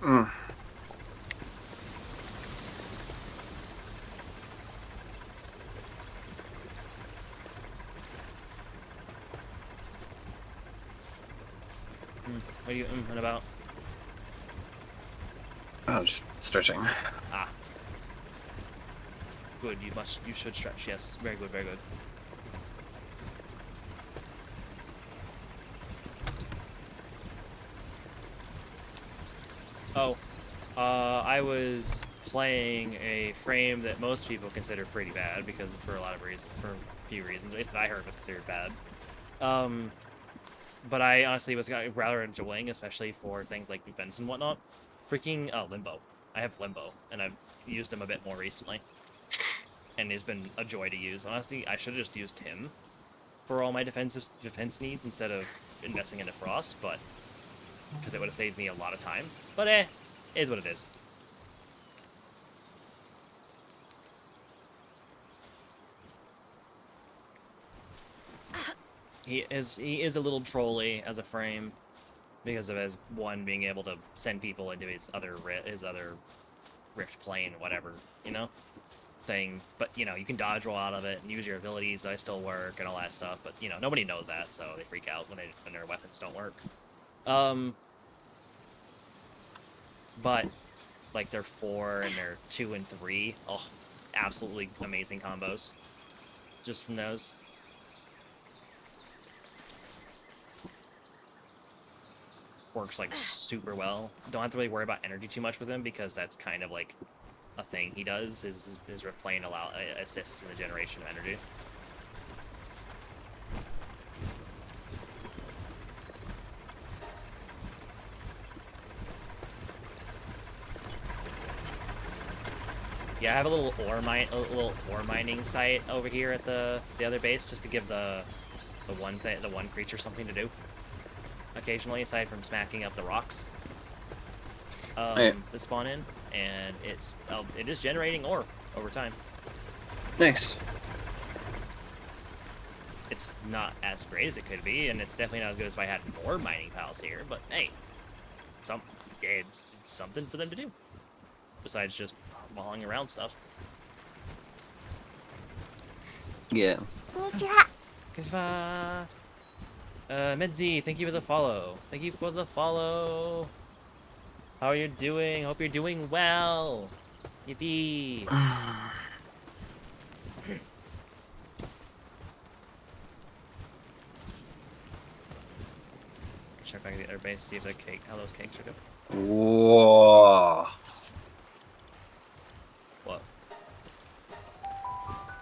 Mm. What are you about? Oh, just stretching. Ah. Good, you should stretch, yes. Very good, very good. Oh, I was playing a frame that most people consider pretty bad because for a few reasons, at least that I heard was considered bad. But I honestly was rather enjoying, especially for things like defense and whatnot. Freaking Limbo. I have Limbo, and I've used him a bit more recently, and he's been a joy to use. Honestly, I should have just used him for all my defense needs instead of investing into Frost, but because it would have saved me a lot of time. But it is what it is. He is a little trolly as a frame because of his one being able to send people into his other rift plane, whatever, you know, thing. But you know, you can dodge roll out of it and use your abilities that still work and all that stuff. But you know, nobody knows that, so they freak out when their weapons don't work. But like their 4 and their 2 and 3, oh, absolutely amazing combos just from those. Works like super well. Don't have to really worry about energy too much with him because that's kind of like a thing he does. His rift plane assists in the generation of energy. Yeah, I have a little ore mining site over here at the other base just to give the one creature something to do occasionally, aside from smacking up the rocks that spawn in, and it is generating ore over time. Nice. It's not as great as it could be, and it's definitely not as good as if I had more mining pals here. But hey, it's something for them to do besides just hauling around stuff. Yeah. Konnichiwa. Medzi, thank you for the follow. Thank you for the follow. How are you doing? Hope you're doing well. Yippee. Check back at the other base, see if the cake, how those cakes are doing. Whoa. What?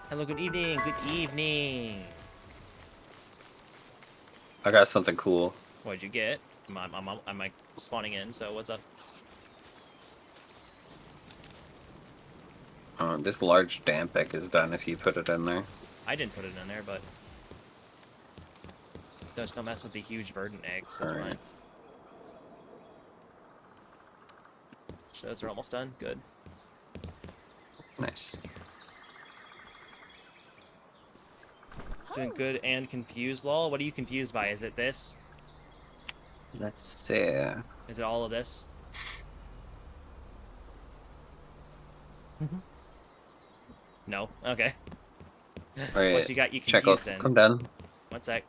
Hello, good evening. Good evening. I got something cool. What'd you get? I'm like spawning in, so what's up? This large dampic is done if you put it in there. I didn't put it in there, but just don't mess with the huge verdant eggs. That's Alright. fine. So those are almost done. Good. Nice. Doing good and confused, lol. What are you confused by? Is it this? Let's see. Is it all of this? No. Okay. Wait, Once you got you check confused, out. then. Come down. One sec.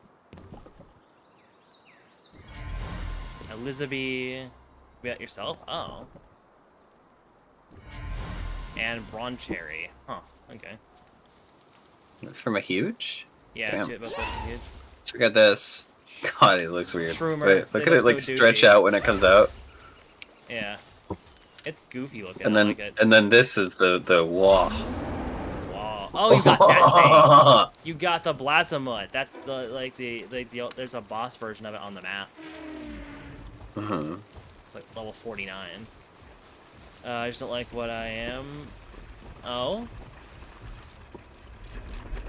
Elizabeth, you got yourself? Oh. And Broncherry. Huh. Okay. From a huge? Yeah, Damn. both those are huge. Check out this. God, it looks weird. Shroomer. Wait, They look at look it like so stretch douchey. out when it comes out. Yeah. It's goofy looking. And I then like it. and then this is the wall. Wow. Oh, you got that thing. You got the Blasmut. That's the there's a boss version of it on the map. Mhm. It's like level 49. I just don't like what I am. Oh.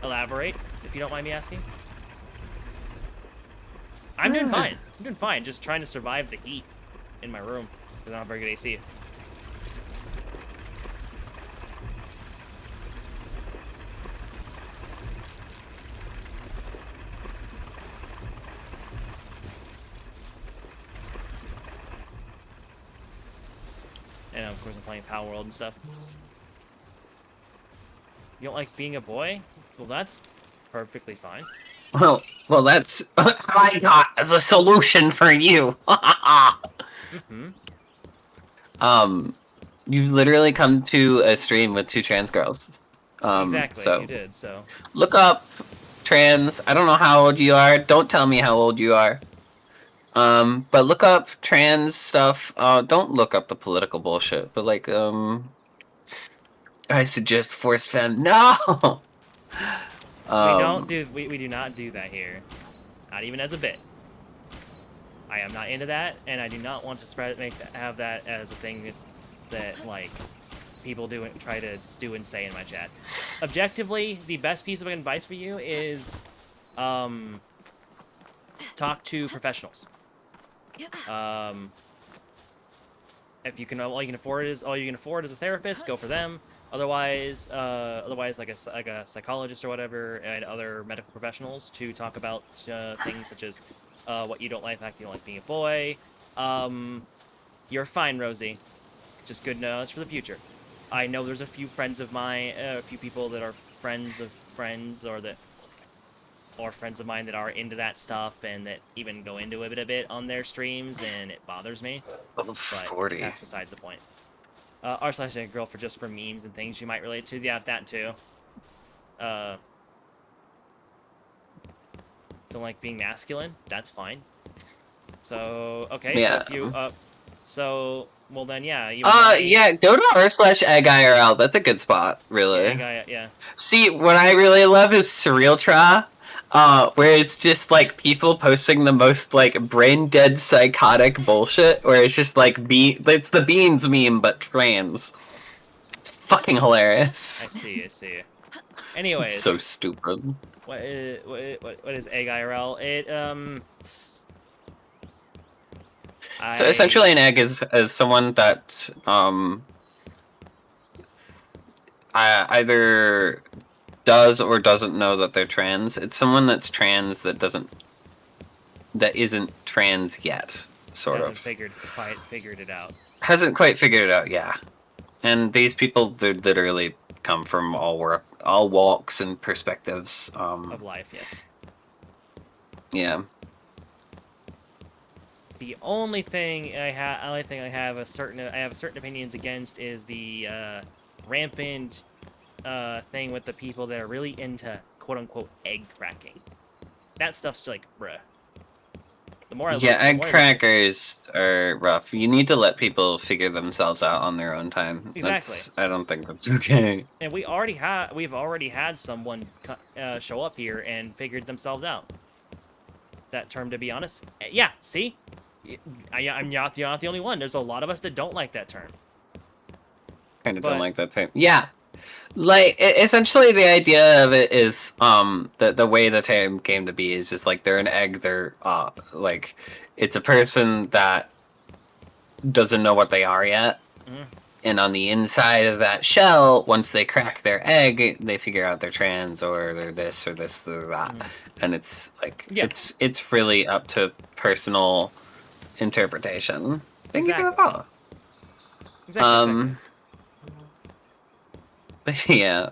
Elaborate, if you don't mind me asking. I'm doing fine. I'm doing fine. Just trying to survive the heat in my room because I don't have very good AC. And of course I'm playing Power World and stuff. You don't like being a boy? Well, that's perfectly fine. Well, that's I got the solution for you. Mm-hmm. You've literally come to a stream with two trans girls. Exactly, So you did, so. look up trans. I don't know how old you are. Don't tell me how old you are. But look up trans stuff. Don't look up the political bullshit. But like, I suggest force fem. No. We do not do that here. Not even as a bit. I am not into that, and I do not want to have that as a thing that like people try to do and say in my chat. Objectively, the best piece of advice for you is talk to professionals. If you can, all you can afford is a therapist, go for them. Otherwise, like a psychologist or whatever, and other medical professionals to talk about things such as what you don't like, the fact you don't like being a boy. You're fine, Rosie. Just good knowledge for the future. I know there's a few friends of mine, a few people that are friends of friends, or friends of mine that are into that stuff and that even go into it a bit on their streams, and it bothers me. Level But 40. that's besides the point. r/girl for memes and things you might relate to. Yeah, that too. Don't like being masculine? That's fine. So, okay, Yeah. so if you, well then, yeah. Yeah, go to r/eggirl. That's a good spot, really. Yeah. See, what I really love is Surreal Tra, where it's just like people posting the most like brain dead psychotic bullshit, where it's just like it's the beans meme but trans. It's fucking hilarious. I see. Anyways. It's so stupid. What is egg IRL? So essentially, an egg is someone that either does or doesn't know that they're trans. It's someone that's trans that isn't trans yet, sort of. Quite figured it out. Hasn't quite figured it out, yeah. And these people, they literally come from all walks and perspectives. Of life, yes. Yeah. The only thing I have certain opinions against is the rampant thing with the people that are really into quote unquote egg cracking. That stuff's like, bruh. Yeah, The egg more I look into it, crackers are rough. You need to let people figure themselves out on their own time. exactly. I don't think that's okay. And we've already had someone show up here and figured themselves out. That term, to be honest, yeah. See, I'm not the only one. There's a lot of us that don't like that term. Kind of don't But like that term. Yeah, like essentially the idea of it is the way the term came to be is just like they're an egg. They're like it's a person that doesn't know what they are yet. mm, And on the inside of that shell, once they crack their egg, they figure out they're trans or they're this or this or that. mm. And it's like Yeah. it's really up to personal interpretation. Thank you for the Exactly. follow. Exactly. But yeah.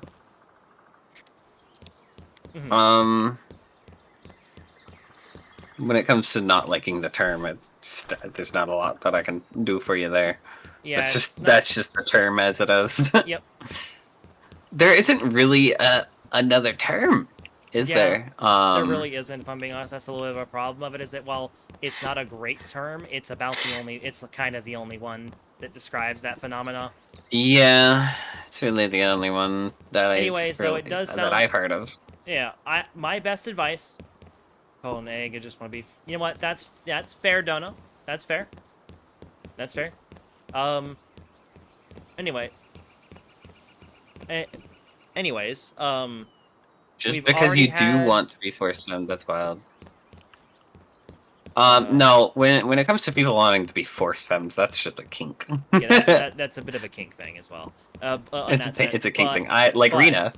Mhm. When it comes to not liking the term, there's not a lot that I can do for you there. Yeah. That's just the term as it is. Yep. There isn't really another term, is Yeah, there? There really isn't, if I'm being honest. That's a little bit of a problem of it, is that while it's not a great term, it's kind of the only one that describes that phenomena. Yeah, it's really the only one that Anyways, though, it does sound, I've heard of. yeah, my best advice, call an egg, I just want to be, you know what, that's fair, Donna. That's fair. That's fair. Anyway. Anyways, Just we've because already you do had- want to be forced femme, that's wild. No, when it comes to people wanting to be forced femmes, that's just a kink. Yeah, that's a bit of a kink thing as well. It's a kink thing. but Rena.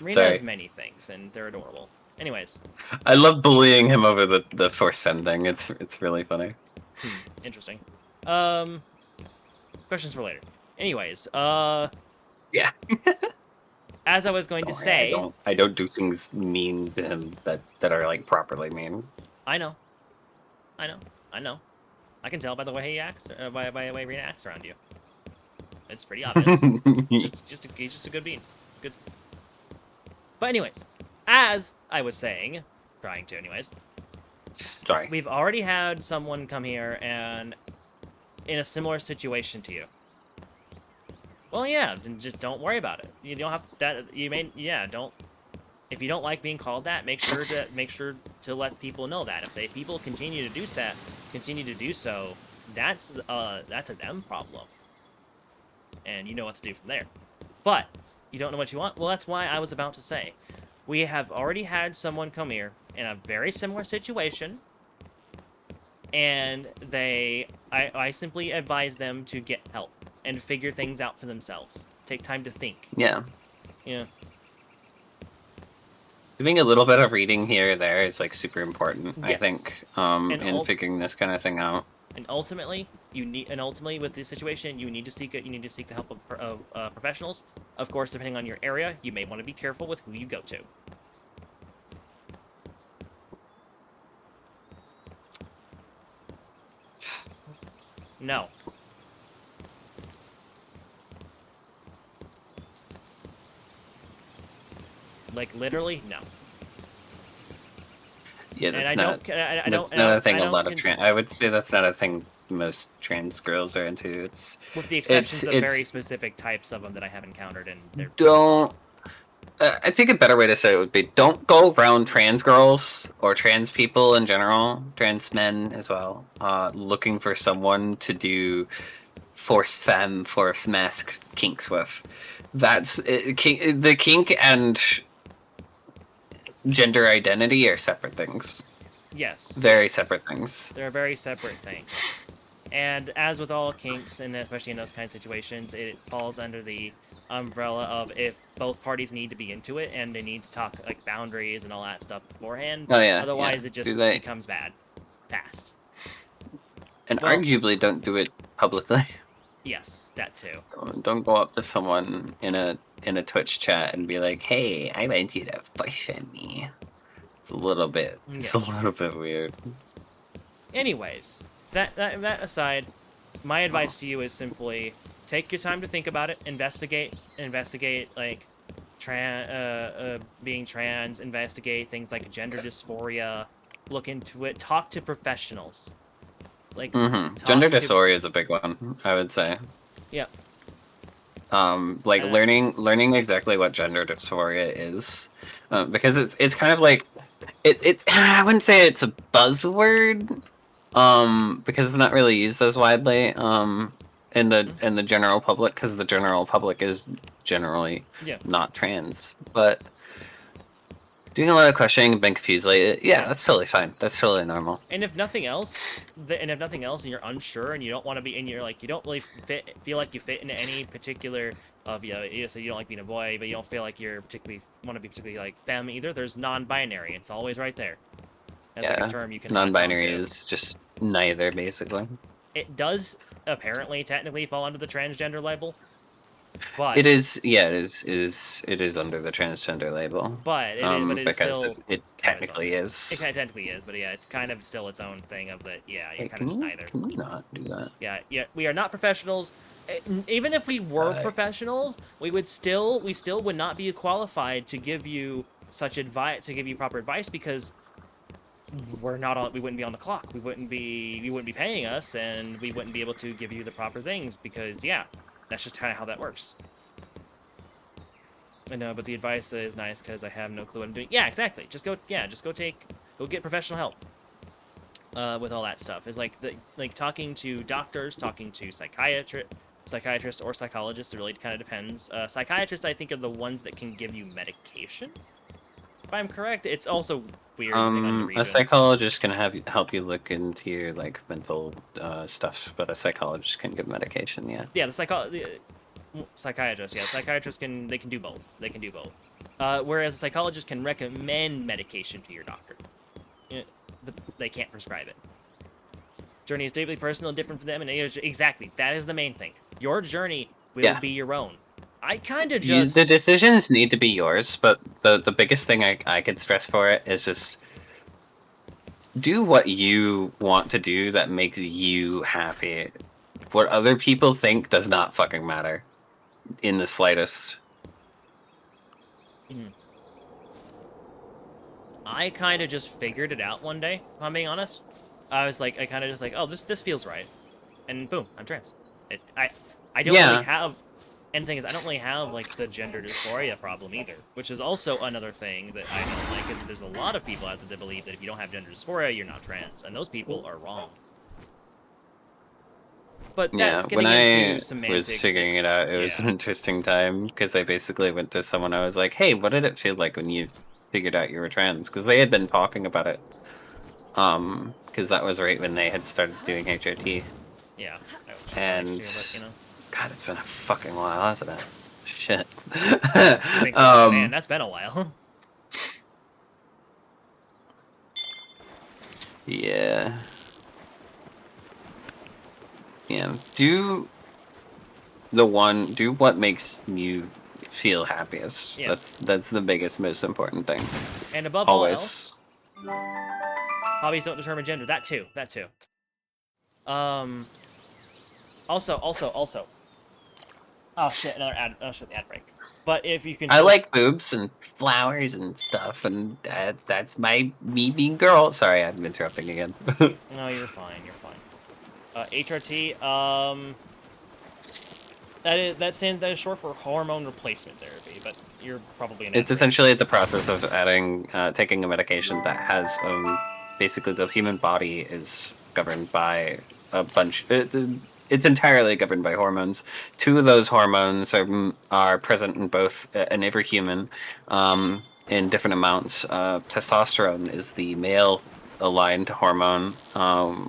Rena Sorry. has many things, and they're adorable. Anyways, I love bullying him over the force femme thing. It's really funny. interesting. Questions for later. Anyways, Yeah. as I was going to say, I don't do things mean to him that are like properly mean. I know. I can tell by the way he acts, by the way Rena acts around you. It's pretty obvious. He's just a good bean. Good. But anyways, as I was saying, trying to anyways, Sorry. we've already had someone come here and in a similar situation to you. Well, yeah, then just don't worry about it. You don't have that. Don't. If you don't like being called that, make sure to let people know that. If people continue to do so, that's a them problem. And you know what to do from there. But you don't know what you want? Well, that's why I was about to say. We have already had someone come here in a very similar situation, and I simply advise them to get help and figure things out for themselves. Take time to think. Yeah. Yeah. Doing a little bit of reading here or there is like super important, I Yes. think, And in figuring this kind of thing out. And ultimately, with this situation, you need to seek the help of professionals. Of course, depending on your area, you may want to be careful with who you go to. No. Like literally, no. Yeah, And that's I not. don't. I That's don't. not a thing I a don't lot of con- trans. I would say that's not a thing most trans girls are into. It's With the exceptions of it's- very specific types of them that I have encountered, and they're don't. I think a better way to say it would be don't go around trans girls or trans people in general, trans men as well, looking for someone to do force femme, force mask kinks with. That's the kink and gender identity are separate things. yes, Very separate things. They're very separate things. And as with all kinks, and especially in those kinds of situations, it falls under the umbrella of if both parties need to be into it and they need to talk like boundaries and all that stuff beforehand. Oh yeah. Otherwise, yeah. it just becomes bad, fast. And Well- arguably, don't do it publicly. Yes, that too. Don't go up to someone in a Twitch chat and be like, "Hey, I want you to fight me." It's a little bit. It's a Yes. little bit weird. Anyways, that aside, my advice to you is simply take your time to think about it, investigate, like being trans, investigate things like gender dysphoria, look into it, talk to professionals. Like Gender talk to dysphoria is a big one, I would say. yeah. Like Uh, learning exactly what gender dysphoria is, because it's kind of like it's I wouldn't say it's a buzzword, because it's not really used as widely in the general public, because the general public is generally Yeah. not trans, but doing a lot of questioning and being confused, like, yeah, that's totally fine. That's totally normal. And if nothing else, and you're unsure, and you don't want to be, and you're like, you don't really feel like you fit into any particular of, you say you don't like being a boy, but you don't feel like you're particularly want to be particularly like femme either. There's non-binary. It's always right there. That's like a Yeah, term you can latch non-binary onto. is just neither, basically. It does apparently technically fall under the transgender label, but It is, yeah, it is under the transgender label. but it is Because still it kind of its own technically thing. is. It kind of technically is, but yeah, it's kind of still its own thing of that. Yeah, you're Hey, kind of just neither. can we not do that? Yeah, we are not professionals. Even if we were professionals, we still would not be qualified to give you such advice, to give you proper advice, because we wouldn't be on the clock. You wouldn't be paying us, and we wouldn't be able to give you the proper things, because yeah, that's just kind of how that works. I know, but the advice is nice because I have no clue what I'm doing. Yeah, exactly. Just go get professional help. With all that stuff is like talking to doctors, talking to psychiatrists or psychologists. It really kind of depends. Psychiatrists, I think, are the ones that can give you medication. If I'm correct, it's also weird. Depending on the A region. psychologist can help you look into your like mental stuff, but a psychologist can give medication. Yeah. Yeah, psychiatrists. Yeah, psychiatrists can do both. They can do both. Whereas a psychologist can recommend medication to your doctor. They can't prescribe it. Journey is deeply personal and different for them, and exactly, that is the main thing. Your journey will be your own. I kind of just... The decisions need to be yours, but the biggest thing I could stress for it is just do what you want to do that makes you happy. What other people think does not fucking matter in the slightest. I kind of just figured it out one day, if I'm being honest. I was like, I kind of just like, oh, this feels right. And boom, I'm trans. I don't really have... And the thing is, I don't really have, like, the gender dysphoria problem either, which is also another thing that I don't like, is that there's a lot of people out there that believe that if you don't have gender dysphoria, you're not trans, and those people are wrong. But that's getting into semantics. When I was figuring it out, it was an interesting time, because I basically went to someone, I was like, hey, what did it feel like when you figured out you were trans? Because they had been talking about it, because that was right when they had started doing HRT. Yeah. And... God, it's been a fucking while, hasn't it? Shit. Man, that's been a while. Yeah. Yeah. Do what makes you feel happiest. Yeah. That's the biggest, most important thing. And above all else, hobbies don't determine gender. That too. Also. Oh shit! Another ad. Oh shit! The ad break. But if you can, I like boobs and flowers and stuff, and that's me being girl. Sorry, I'm interrupting again. No, you're fine. HRT. That is short for hormone replacement therapy. But you're probably an. It's essentially the process of taking a medication that has basically the human body is governed by a bunch. It's entirely governed by hormones. Two of those hormones are present in every human in different amounts. Testosterone is the male-aligned hormone,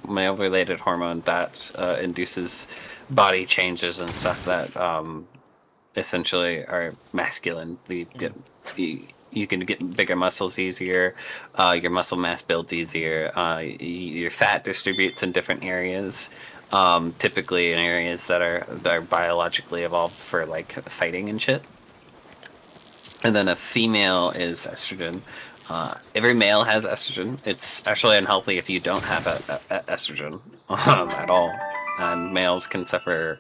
male-related hormone that induces body changes and stuff that essentially are masculine. You can get bigger muscles easier. Your muscle mass builds easier. Your fat distributes in different areas. Typically in areas that are biologically evolved for like fighting and shit. And then a female is estrogen, Every male has estrogen. It's actually unhealthy if you don't have estrogen at all. And males can suffer,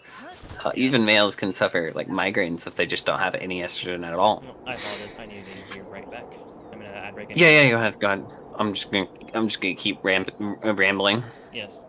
even males can suffer like migraines if they just don't have any estrogen at all. No, I apologize. I need to be right back. I'm gonna ad break Yeah, yeah, anyways. go ahead, go ahead. I'm just gonna keep rambling. Yes.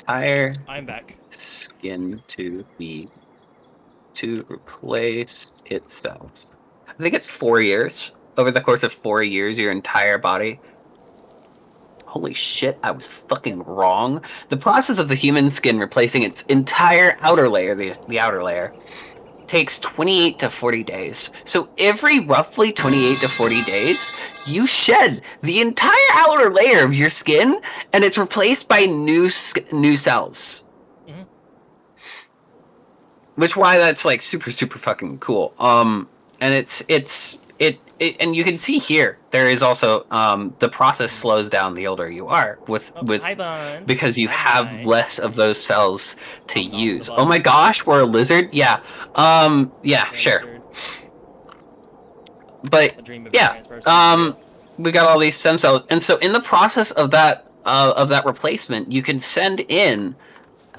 entire I'm back. skin to replace itself. I think it's 4 years. Over the course of 4 years, your entire body. Holy shit, I was fucking wrong. The process of the human skin replacing its entire outer layer, the outer layer, takes 28 to 40 days. So every roughly 28 to 40 days, you shed the entire outer layer of your skin, and it's replaced by new cells. Mm-hmm. Which why that's like super fucking cool. And it and you can see here there is also the process slows down the older you are with Hi, Bun. because you Hi, have hi. less of those cells to Off the use. bottom. Oh my gosh, we're a lizard. Yeah. Yeah. Yeah, Sure. lizard. But A dream of yeah. trans person. We got all these stem cells, and so in the process of that replacement, you can send in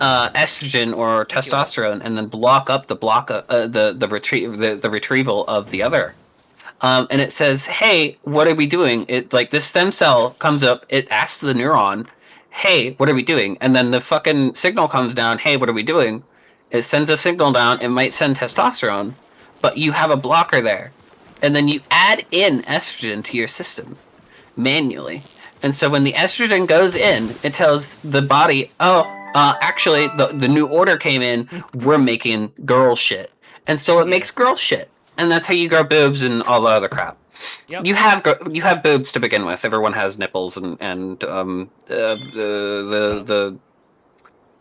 estrogen or testosterone, and then block up the the retrieval of the other. And it says, "Hey, what are we doing?" It like this stem cell comes up. It asks the neuron, "Hey, what are we doing?" And then the fucking signal comes down. "Hey, what are we doing?" It sends a signal down. It might send testosterone, but you have a blocker there, and then you add in estrogen to your system manually. And so when the estrogen goes in, it tells the body, "Oh, actually, the new order came in. We're making girl shit," and so it makes girl shit, and that's how you grow boobs and all the other crap. Yep. You have boobs to begin with. Everyone has nipples and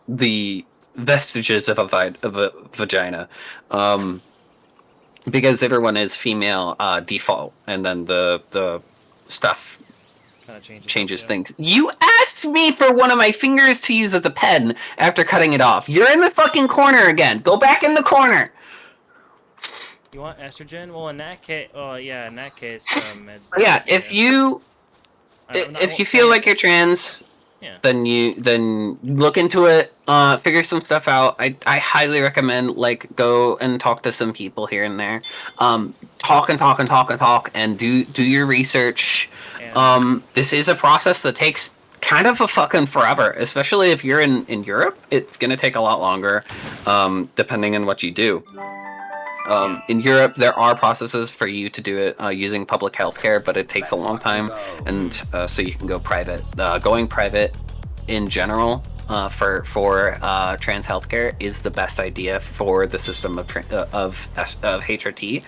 the vestiges of a vagina, because everyone is female default, and then the stuff Kind of changes things. You asked me for one of my fingers to use as a pen after cutting it off. You're in the fucking corner again. Go back in the corner. You want estrogen? Well, in that case, in that case, it's Yeah, if you feel like you're trans, yeah. then look into it. Figure some stuff out. I highly recommend like go and talk to some people here and there. Talk and do your research. This is a process that takes kind of a fucking forever, especially if you're in Europe. It's gonna take a lot longer, depending on what you do. In Europe, there are processes for you to do it using public healthcare, but it takes a long time, and so you can go private. Going private, in general, for trans healthcare is the best idea for the system of HRT,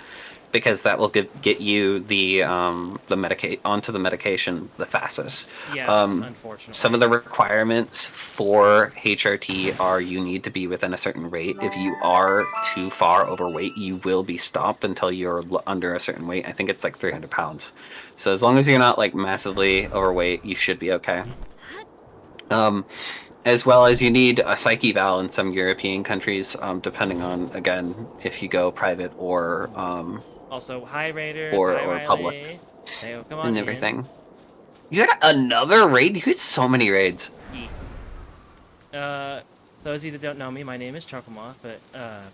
because that will get you the onto the medication the fastest. Yes, unfortunately. Some of the requirements for HRT are you need to be within a certain weight. If you are too far overweight, you will be stopped until you're under a certain weight. I think it's like 300 pounds. So as long as you're not like massively overweight, you should be okay. As well as you need a psych eval in some European countries, depending on, again, if you go private or also, hi Raiders, or Riley. public, Hey, come on and everything. In. You got another raid? You had so many raids. Those of you that don't know me, my name is Chocomoth, but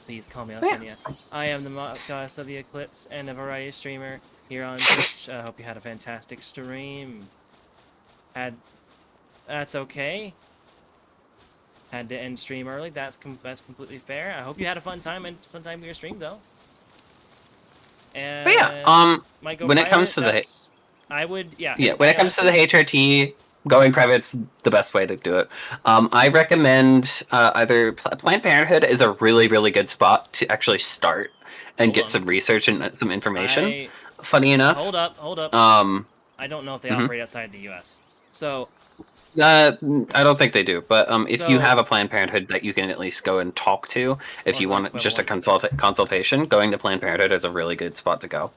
please call me Alcinia. I am the goddess of the Eclipse and a variety streamer here on Twitch. I hope you had a fantastic stream. That's okay. Had to end stream early. That's completely fair. I hope you had a fun time with your stream though. And but yeah, when it comes to when it comes to the HRT, going private's the best way to do it. I recommend either Planned Parenthood is a really good spot to actually start and get some research and some information. Funny enough. Hold up. I don't know if they operate outside the U.S. So. I don't think they do, but if you have a Planned Parenthood that you can at least go and talk to, if you want just a consultation, going to Planned Parenthood is a really good spot to go.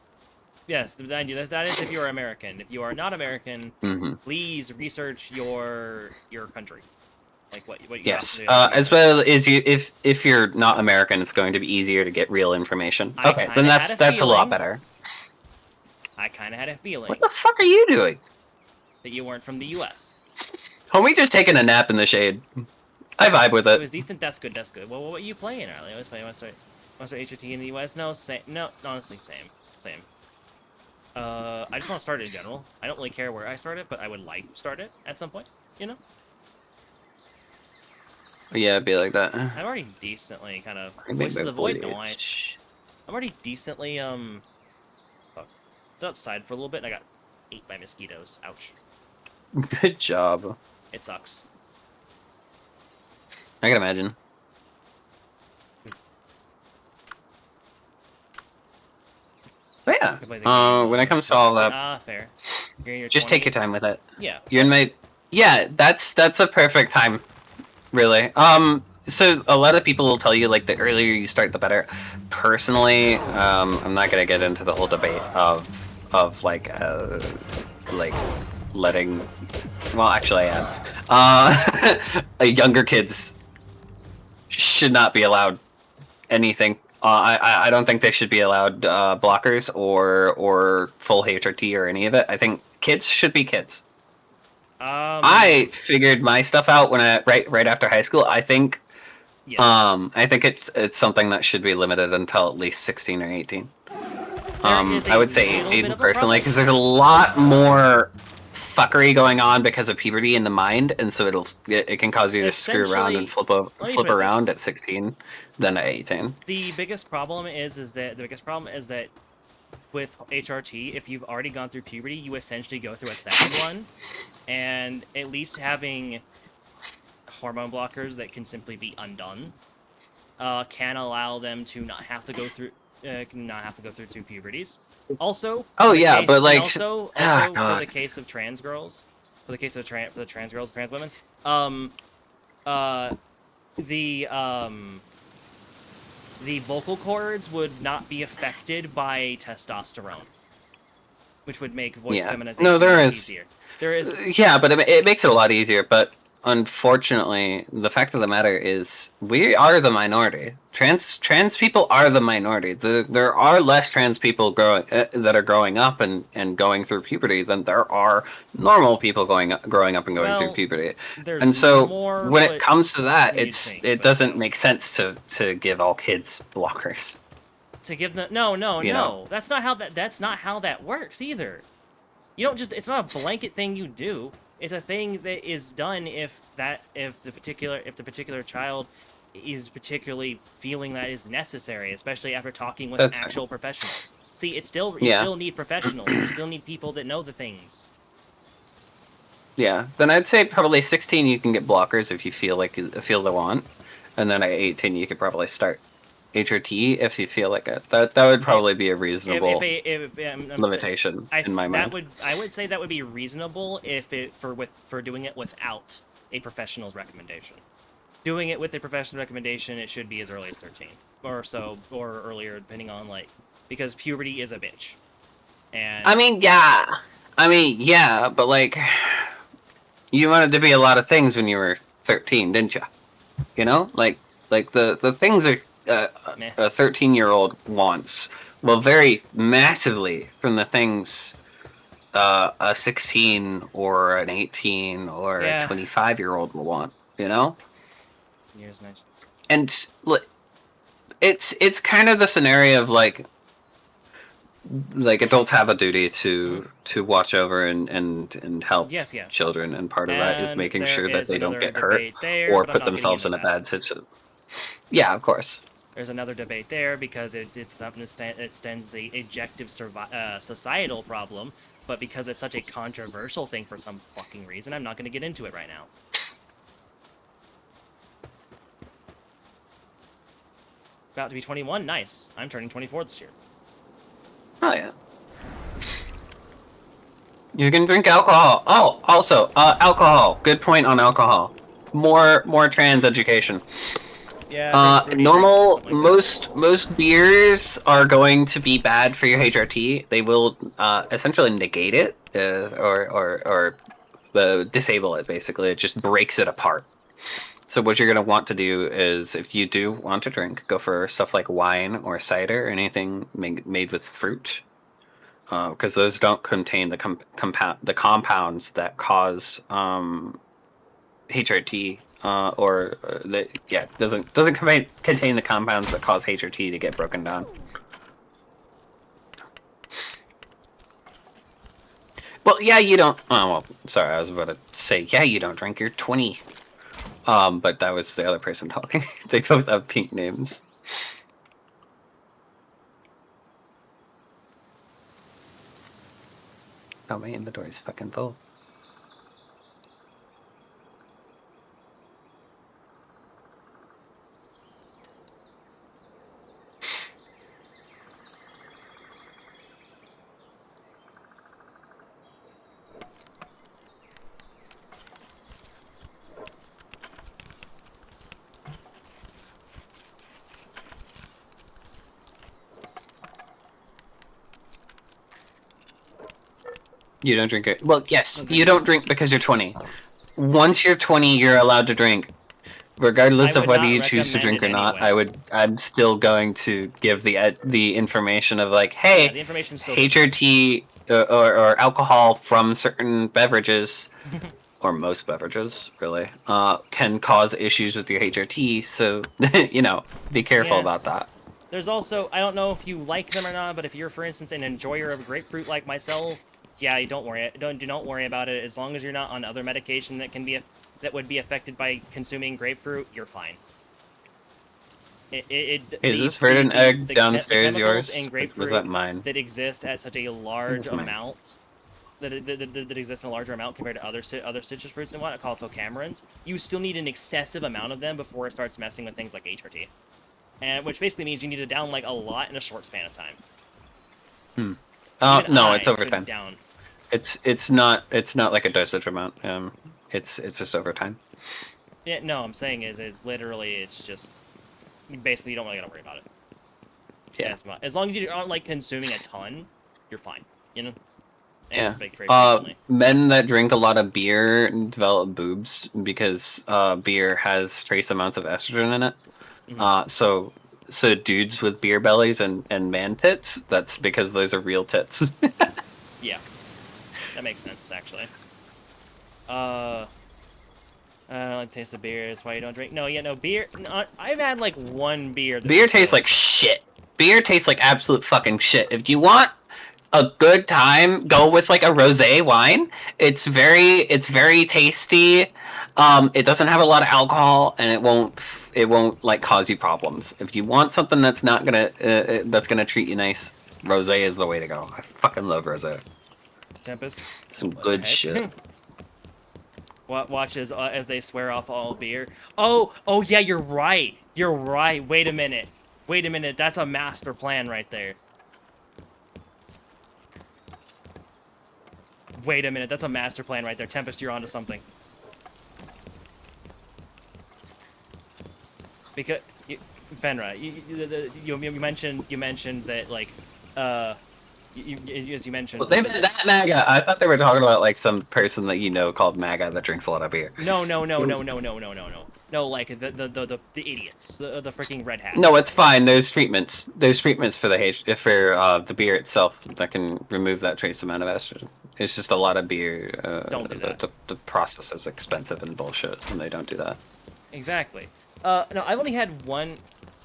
Yes, that is if you are American. If you are not American, please research your country, like what you. Yes, as well as if you're not American, it's going to be easier to get real information. Okay, then that's a lot better. I kind of had a feeling. What the fuck are you doing? That you weren't from the U.S. Homie just taking a nap in the shade. I vibe with it. It was decent. That's good. Well, what were you playing earlier? I was playing Monster HRT in the US. No, same. No, honestly, same. I just want to start it in general. I don't really care where I start it, but I would like to start it at some point. You know. Yeah, it'd be like that. I'm already decently kind of I made voices my of void voyage. noise. I'm already decently fuck. It's outside for a little bit and I got ate by mosquitoes. Ouch. Good job. It sucks. I can imagine. But yeah, Play the game when it mode. comes to all that, Fair. You're in your just take your 20s. time with it. Yeah. You're in my, yeah, that's a perfect time, really. So a lot of people will tell you like the earlier you start, the better. Personally, I'm not gonna get into the whole debate of like letting. Well, actually, I am. Younger kids should not be allowed anything. I don't think they should be allowed blockers or full HRT or any of it. I think kids should be kids. I figured my stuff out when I right after high school. I think Yes. I think it's something that should be limited until at least 16 or 18. Is I a would say little bit 8 of a personally problem. because there's a lot more fuckery going on because of puberty in the mind, and so it can cause you to screw around and Essentially, let me flip put it around this. at 16 than at 18. The biggest problem is that with HRT, if you've already gone through puberty, you essentially go through a second one, and at least having hormone blockers that can simply be undone can allow them to not have to go through two puberties. Also, Oh for the yeah, case- but and like, also ah, for the God. case of trans girls, for the trans girls, trans women, the vocal cords would not be affected by testosterone, which would make voice Yeah. feminization No, there much is. easier. There is Yeah, but it makes it a lot easier. But unfortunately, the fact of the matter is, we are the minority. Trans people are the minority. There are less trans people that are growing up and going through puberty than there are normal people growing up and going through Well, puberty. there's And so more, when it but comes to that, than you'd think, it but doesn't still. make sense to give all kids blockers. To give them no. You know. That's not how that works either. You don't just it's not a blanket thing you do. It's a thing that is done if the particular child is particularly feeling that is necessary, especially after talking with That's fair. actual professionals. See, you Yeah. still need professionals. You still need people that know the things. Yeah, then I'd say probably 16 you can get blockers if you feel the want, and then at 18 you could probably start HRT if you feel like it. That would probably be a reasonable limitation in my mind. I would say that would be reasonable if for doing it without a professional's recommendation. Doing it with a professional recommendation, it should be as early as 13 or so, or earlier, depending on because puberty is a bitch. And I mean, yeah, but like, you wanted to be a lot of things when you were 13, didn't you? You know, like the things a 13-year-old wants will vary massively from the things a 16 or an 18 or a 25-year-old will want. You know. Yeah, it's nice. And it's kind of the scenario of like adults have a duty to watch over and help children, and part of that is making sure that they don't get hurt or put themselves in a bad situation. Yeah, of course. There's another debate there because it's something that extends the objective societal problem, but because it's such a controversial thing for some fucking reason, I'm not going to get into it right now. About to be 21, nice. I'm turning 24 this year. Oh yeah. You can drink alcohol. Oh, also, alcohol. Good point on alcohol. More trans education. Yeah. Normal most beers are going to be bad for your HRT. They will essentially negate it or disable it. Basically, it just breaks it apart. So what you're going to want to do is, if you do want to drink, go for stuff like wine or cider, or anything made with fruit, because those don't contain the compounds that cause HRT, doesn't contain the compounds that cause HRT to get broken down. Well, yeah, you don't. Oh, well, sorry, I was about to say, yeah, you don't drink. You're 20. But that was the other person talking. They both have pink names. Oh, my inventory's fucking full. You don't drink it. Well, yes, you don't drink because you're 20. Once you're 20, you're allowed to drink. Regardless I of would whether not you choose to recommend drink it or not, anyways. I'm still going to give the information of like, Yeah, hey, the information's still good. HRT or alcohol from certain beverages, or most beverages, really, can cause issues with your HRT. So, you know, be careful about Yes. that. There's also, I don't know if you like them or not, but if you're, for instance, an enjoyer of grapefruit like myself, yeah, don't worry. Don't worry about it. As long as you're not on other medication that would be affected by consuming grapefruit, you're fine. Hey, is this verdant egg The downstairs chemicals in yours? Or was that grapefruit mine? that exist at such a large It's mine. amount that exist in a larger amount compared to other citrus fruits and whatnot called phocamerins, you still need an excessive amount of them before it starts messing with things like HRT. And which basically means you need to down like a lot in a short span of time. Even No, I it's over couldn't time. down. It's not like a dosage amount. It's just over time. Yeah, no, I'm saying is literally it's just basically you don't really gotta worry about it. Yeah. As long as you aren't like consuming a ton, you're fine. You know. And Yeah. very frequently. Men that drink a lot of beer develop boobs because beer has trace amounts of estrogen in it. So dudes with beer bellies and man tits, that's because those are real tits. Yeah, that makes sense actually. I don't like the taste of beer. That's why you don't drink. No, yeah, no beer. No, I've had like one beer. Beer tastes like shit. Beer tastes like absolute fucking shit. If you want a good time, go with like a rosé wine. It's very tasty. It doesn't have a lot of alcohol, and it won't like cause you problems. If you want something that's not gonna that's gonna treat you nice, rosé is the way to go. I fucking love rosé. Tempest. Some What the good heck? shit. Watch as they swear off all beer. Oh yeah, you're right. You're right. Wait a minute. Wait a minute. That's a master plan right there. Wait a minute. That's a master plan right there. Tempest, you're onto something. Because Fenra, you mentioned that like as you mentioned. Well, they meant that MAGA. I thought they were talking about like some person that you know called MAGA that drinks a lot of beer. No. No, like the idiots, the freaking red hats. No, it's fine. There's treatments. There's treatments for the beer itself that can remove that trace amount of estrogen. It's just a lot of beer. Don't do that. The process is expensive and bullshit, and they don't do that. Exactly. No, I've only had one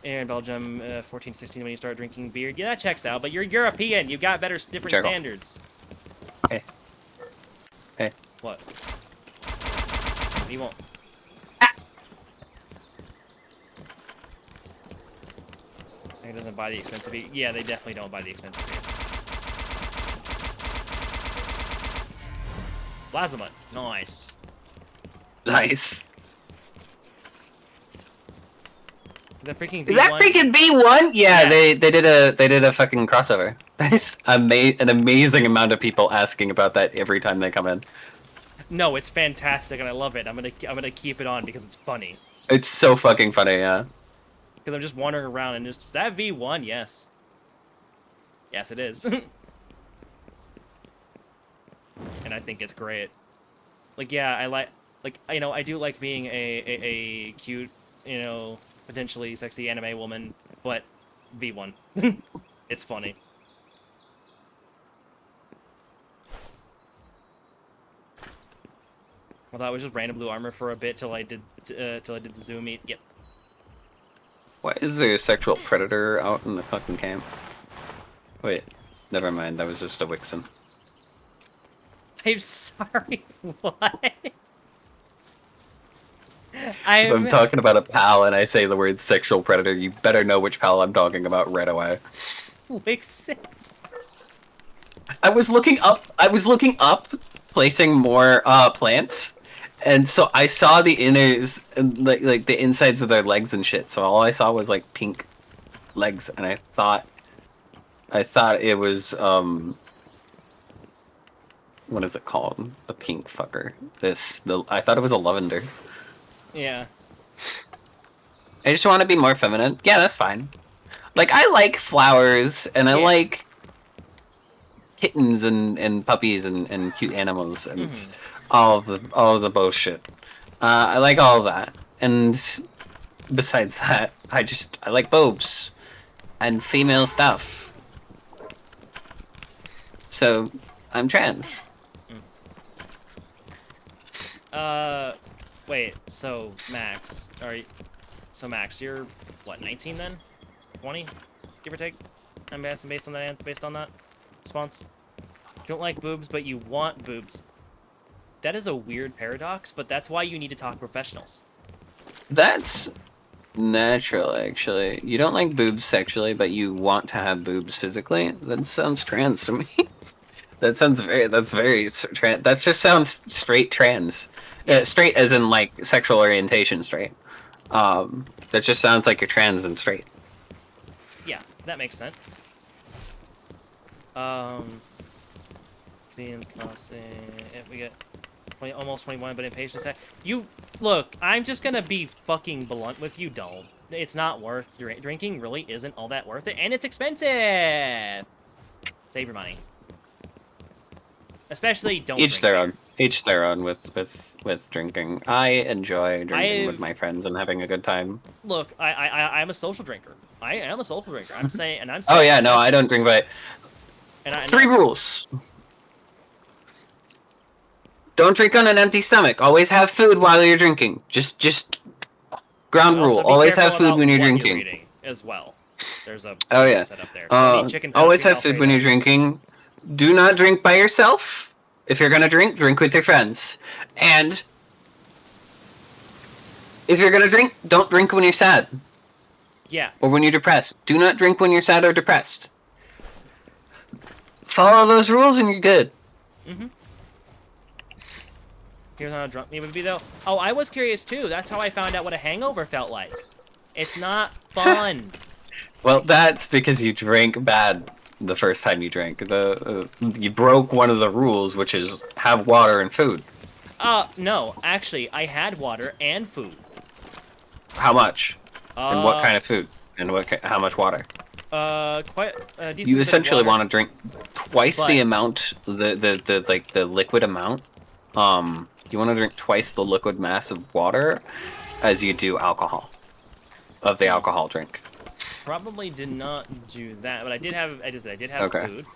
in Belgium, 14, 16, when you start drinking beer. Yeah, that checks out, but you're European. You got different Juggle. standards. Hey. Hey. What? He won't. He doesn't buy the expensive beer. Yeah, they definitely don't buy the expensive beer. Plasma. Nice. Nice. The freaking Is that V1 freaking V1? Yeah, Yes. they did a fucking crossover. There's an amazing amount of people asking about that every time they come in. No, it's fantastic and I love it. I'm gonna keep it on because it's funny. It's so fucking funny, yeah. Because I'm just wandering around and just, is that V1? Yes. Yes, it is. And I think it's great. Like, yeah, I do like being a cute, potentially sexy anime woman, but V1. It's funny. I thought it was just random blue armor for a bit till I did the zoom meet. Yep. Why is there a sexual predator out in the fucking camp? Wait, never mind. That was just a Wixen. I'm sorry. What? If I'm I'm talking about a pal and I say the word sexual predator, you better know which pal I'm talking about right away. makes sense. I was looking up. Placing more plants, and so I saw the inners, and like the insides of their legs and shit. So all I saw was like pink legs, and I thought it was what is it called? A pink fucker. I thought it was a lavender. Yeah. I just want to be more feminine. Yeah, that's fine. Like I like flowers, and I Yeah. like kittens and puppies and cute animals and Mhm. all of the bullshit. I like all of that, and besides that, I like boobs and female stuff. So I'm trans. Wait. So Max, so Max, you're what, 19 then? 20, give or take. I'm guessing based on that response. You don't like boobs, but you want boobs. That is a weird paradox, but that's why you need to talk to professionals. That's natural, actually. You don't like boobs sexually, but you want to have boobs physically. That sounds trans to me. That sounds very. That's very trans. That just sounds straight trans. Straight as in like sexual orientation straight. That just sounds like you're trans and straight. Yeah, that makes sense. Beans costing. If we get 20, almost 21, but impatient. You look. I'm just gonna be fucking blunt with you, doll. It's not worth drinking. Really, isn't all that worth it, and it's expensive. Save your money. Especially don't Each drink their beer. own. Each their own with drinking. I enjoy drinking with my friends and having a good time. Look, I'm a social drinker. I am a social drinker. I'm saying, and I'm Oh saying. yeah, no, I don't drink. But three rules. Don't drink on an empty stomach. Always have food while you're drinking. Just ground rule. Also, be Always careful have food about when you're what drinking. You're eating as well. There's a Oh yeah. set up there. Don't eat chicken Always fettuccine have food when Alfredo. you're drinking. Do not drink by yourself. If you're gonna drink, drink with your friends. And if you're gonna drink, don't drink when you're sad. Yeah. Or when you're depressed. Do not drink when you're sad or depressed. Follow those rules and you're good. Mm-hmm. Here's how drunk me would be, though. Oh, I was curious, too. That's how I found out what a hangover felt like. It's not fun. Well, that's because you drank bad the first time you drank. You broke one of the rules, which is have water and food. No. Actually, I had water and food. How much? And what kind of food? And how much water? Quite a decent You bit of essentially water. want to drink twice the amount, the liquid amount. You want to drink twice the liquid mass of water as you do alcohol, of the alcohol drink. Probably did not do that, but I did have. I did have Okay. food.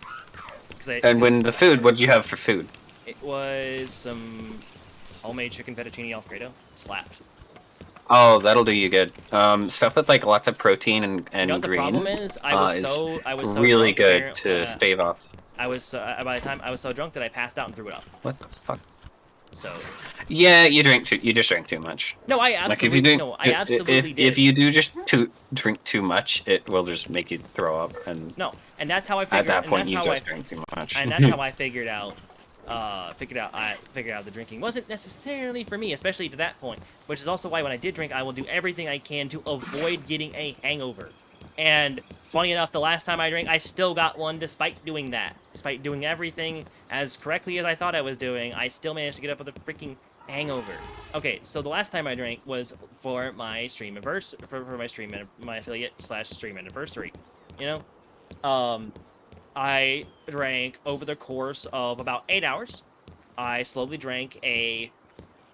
And when the food, what did you have for food? It was some homemade chicken fettuccine Alfredo. Slapped. Oh, that'll do you good. Stuff with like lots of protein and You know what the green. problem is? I was so really drunk good to stave off. I was by the time I was so drunk that I passed out and threw it up. What the fuck? So. Yeah, you just drank too much. No, I absolutely did. If you do just drink too much, it will just make you throw up. And no, and that's how I figured. At that point, you just drank too much. And that's how I figured out. Figured out the drinking wasn't necessarily for me, especially to that point. Which is also why when I did drink, I will do everything I can to avoid getting a hangover. And funny enough, the last time I drank, I still got one despite doing that. Despite doing everything as correctly as I thought I was doing, I still managed to get up with a freaking hangover. Okay, so the last time I drank was for my stream anniversary, my affiliate / stream anniversary. You know, I drank over the course of about 8 hours. I slowly drank a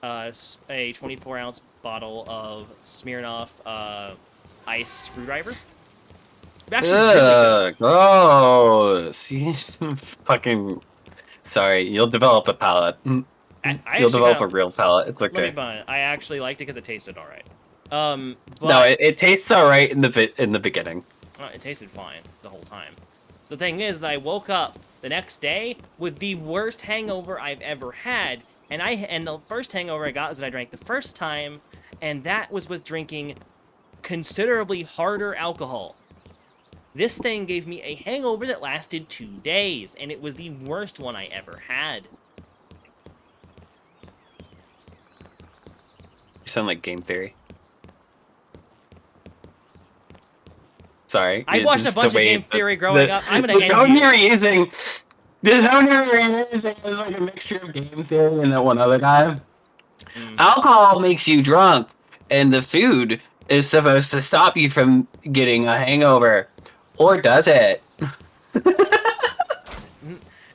24-ounce bottle of Smirnoff ice screwdriver. Actually, really good. Gross. You fucking. Sorry, you'll develop a palate. You'll develop a real palate. It's okay. Let me buy it. I actually liked it because it tasted all right. But, no, it tastes all right in the beginning. It tasted fine the whole time. The thing is, I woke up the next day with the worst hangover I've ever had, and the first hangover I got was that I drank the first time, And that was with drinking considerably harder alcohol. This thing gave me a hangover that lasted 2 days, and it was the worst one I ever had. You sound like Game Theory. Sorry. I watched a just bunch the of way Game Theory growing up. I'm gonna the end tone you. you're using. The tone you're using is like a mixture of Game Theory and that one other guy. Alcohol makes you drunk, and the food is supposed to stop you from getting a hangover. Or does it?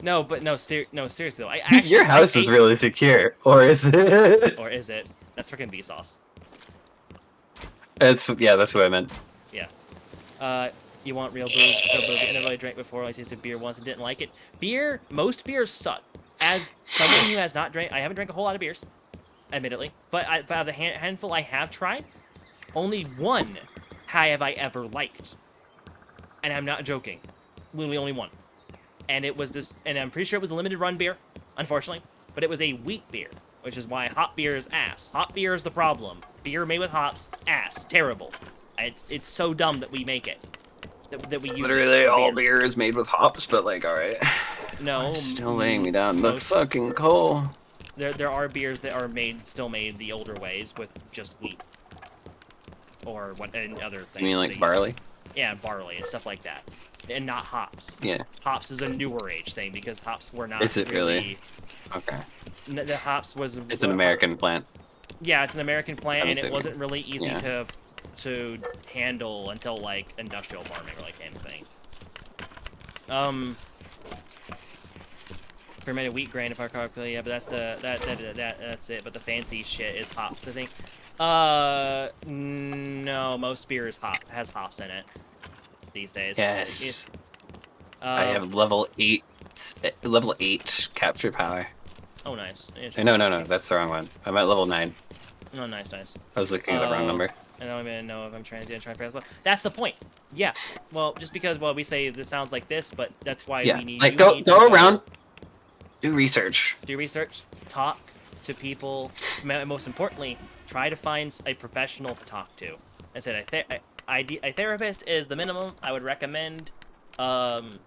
No, but no, seriously though. I actually, Your house is really secure. Or is it? Or is it? That's freaking Vsauce. That's what I meant. Yeah. You want real brew? I never really drank before. I tasted beer once and didn't like it. Most beers suck. As someone who has not drank, I haven't drank a whole lot of beers, admittedly. But out of the handful I have tried, only one have I ever liked. And I'm not joking. Literally only one. And it was this, and I'm pretty sure it was a limited run beer, unfortunately. But it was a wheat beer, which is why hop beer is ass. Hop beer is the problem. Beer made with hops, ass. Terrible. It's so dumb that we make it. That we use Literally, it for all beer is made with hops, but like, alright. No. Still laying me down the fucking coal. There are beers that are still made the older ways with just wheat. Or what, and other things. You mean like barley? Yeah, barley and stuff like that. And not hops. Yeah. Hops is a newer age thing because hops were not. Is it really? Okay. The hops was. It's an American plant. Yeah, it's an American plant, and it assuming. wasn't really easy to handle until like industrial farming really came a thing. Fermented wheat grain, if I recall correctly, yeah, but that's that's it. But the fancy shit is hops, I think. No, most beer has hops in it these days. Yes. I have level 8 capture power. Oh, nice. No, that's the wrong one. I'm at level 9. Oh, nice. I was looking at the wrong number. I don't even know if I'm trying to pass. That's the point. Yeah. Well, just because we say this sounds like this, but that's why we need. Like go around, do research. Do research. Talk to people. Most importantly, try to find a professional to talk to. I said a therapist is the minimum I would recommend. And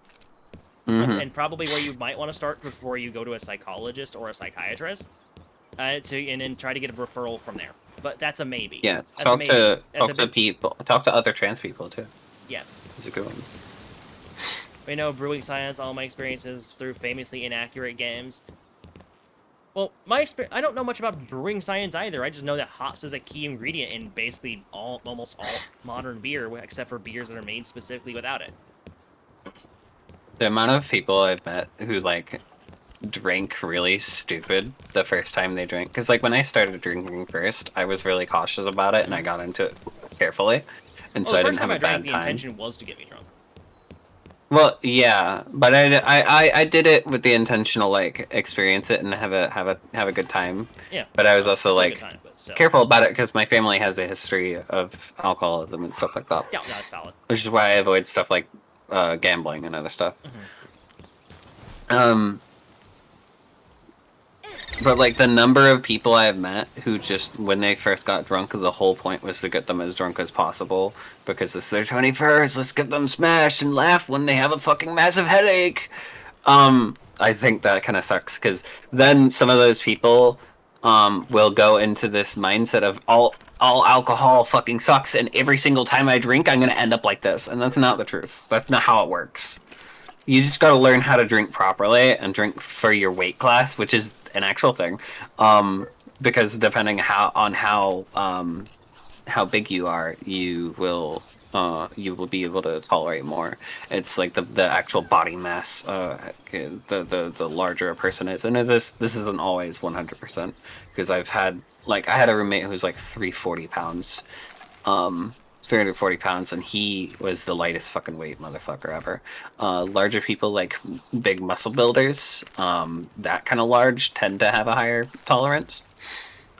probably where you might want to start before you go to a psychologist or a psychiatrist. And then try to get a referral from there. But that's a maybe. Yeah, that's talk to people. Talk to other trans people too. Yes. It's a good one. We know brewing science, all my experiences through famously inaccurate games. Well, I don't know much about brewing science either. I just know that hops is a key ingredient in basically almost all modern beer, except for beers that are made specifically without it. The amount of people I've met who like drink really stupid the first time they drink, because like when I started drinking first, I was really cautious about it and I got into it carefully, and so I didn't have a bad time. The intention was to get me drunk. Well, yeah, but I did it with the intention to like experience it and have a good time. Yeah. But I was also like time, careful about it because my family has a history of alcoholism and stuff like that. Yeah, no, that's valid. Which is why I avoid stuff like gambling and other stuff. But like the number of people I have met who just when they first got drunk, the whole point was to get them as drunk as possible because it's their 21st. Let's get them smashed and laugh when they have a fucking massive headache. I think that kind of sucks because then some of those people will go into this mindset of all alcohol fucking sucks and every single time I drink I'm gonna end up like this, and that's not the truth. That's not how it works. You just gotta learn how to drink properly and drink for your weight class, which is an actual thing, because depending on how big you are, you will be able to tolerate more. It's like the actual body mass, the larger a person is, and this isn't always 100%, because I had a roommate who was like 340 pounds, 340 pounds, and he was the lightest fucking weight motherfucker ever. Larger people, like big muscle builders, that kind of large, tend to have a higher tolerance.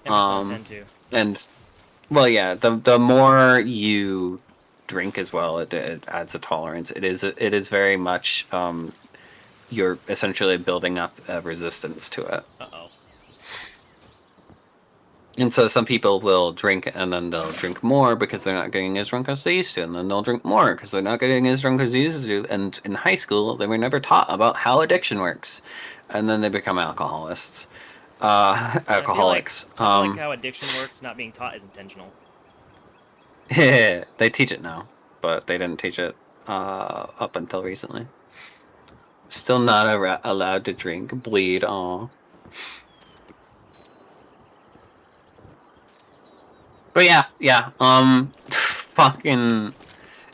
Tend to. And, well, yeah, the more you drink as well, it adds a tolerance. It is very much, you're essentially building up a resistance to it. Uh-oh. And so some people will drink and then they'll drink more because they're not getting as drunk as they used to, and then they'll drink more because they're not getting as drunk as they used to. And in high school, they were never taught about how addiction works, and then they become alcoholists, alcoholics. I feel like how addiction works not being taught is intentional. They teach it now, but they didn't teach it up until recently. Still not allowed to drink, bleed. Aw. But yeah. Fucking.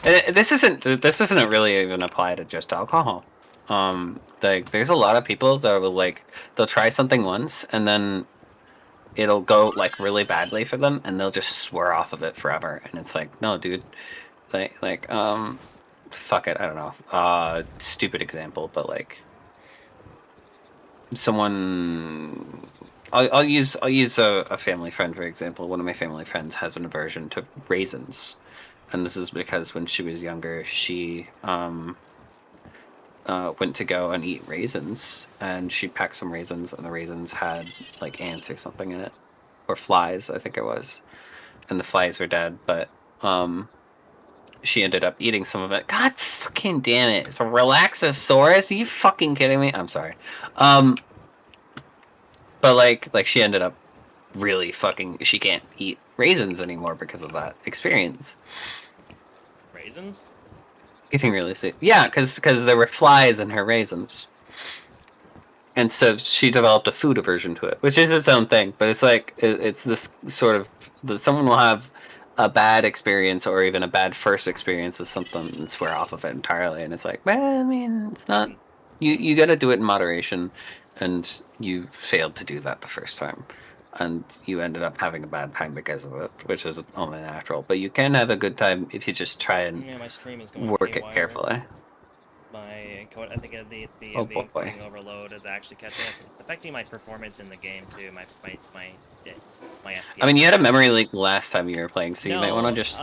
This isn't really even apply to just alcohol. Like there's a lot of people that will like they'll try something once and then it'll go like really badly for them and they'll just swear off of it forever. And it's like, no, dude, fuck it, I don't know. Stupid example, but like someone. I'll use a family friend for example. One of my family friends has an aversion to raisins, and this is because when she was younger, she went to go and eat raisins, and she packed some raisins, and the raisins had like ants or something in it, or flies, I think it was, and the flies were dead. But she ended up eating some of it. God fucking damn it! It's a Relaxosaurus. Are you fucking kidding me? I'm sorry. But like she ended up really fucking. She can't eat raisins anymore because of that experience. Raisins? Getting really sick. Yeah, because there were flies in her raisins. And so she developed a food aversion to it, which is its own thing. But it's like it's this sort of that someone will have a bad experience or even a bad first experience with something and swear off of it entirely. And it's like, well, I mean, it's not. You got to do it in moderation, and you failed to do that the first time, and you ended up having a bad time because of it, which is only natural. But you can have a good time if you just try and Yeah, my stream is going work it haywire. carefully. My encode, I think the Oh, encoding boy. overload is actually catching up. 'Cause it's affecting my performance in the game too. My FPS. I mean, you had a memory leak last time you were playing, so you might want to No, just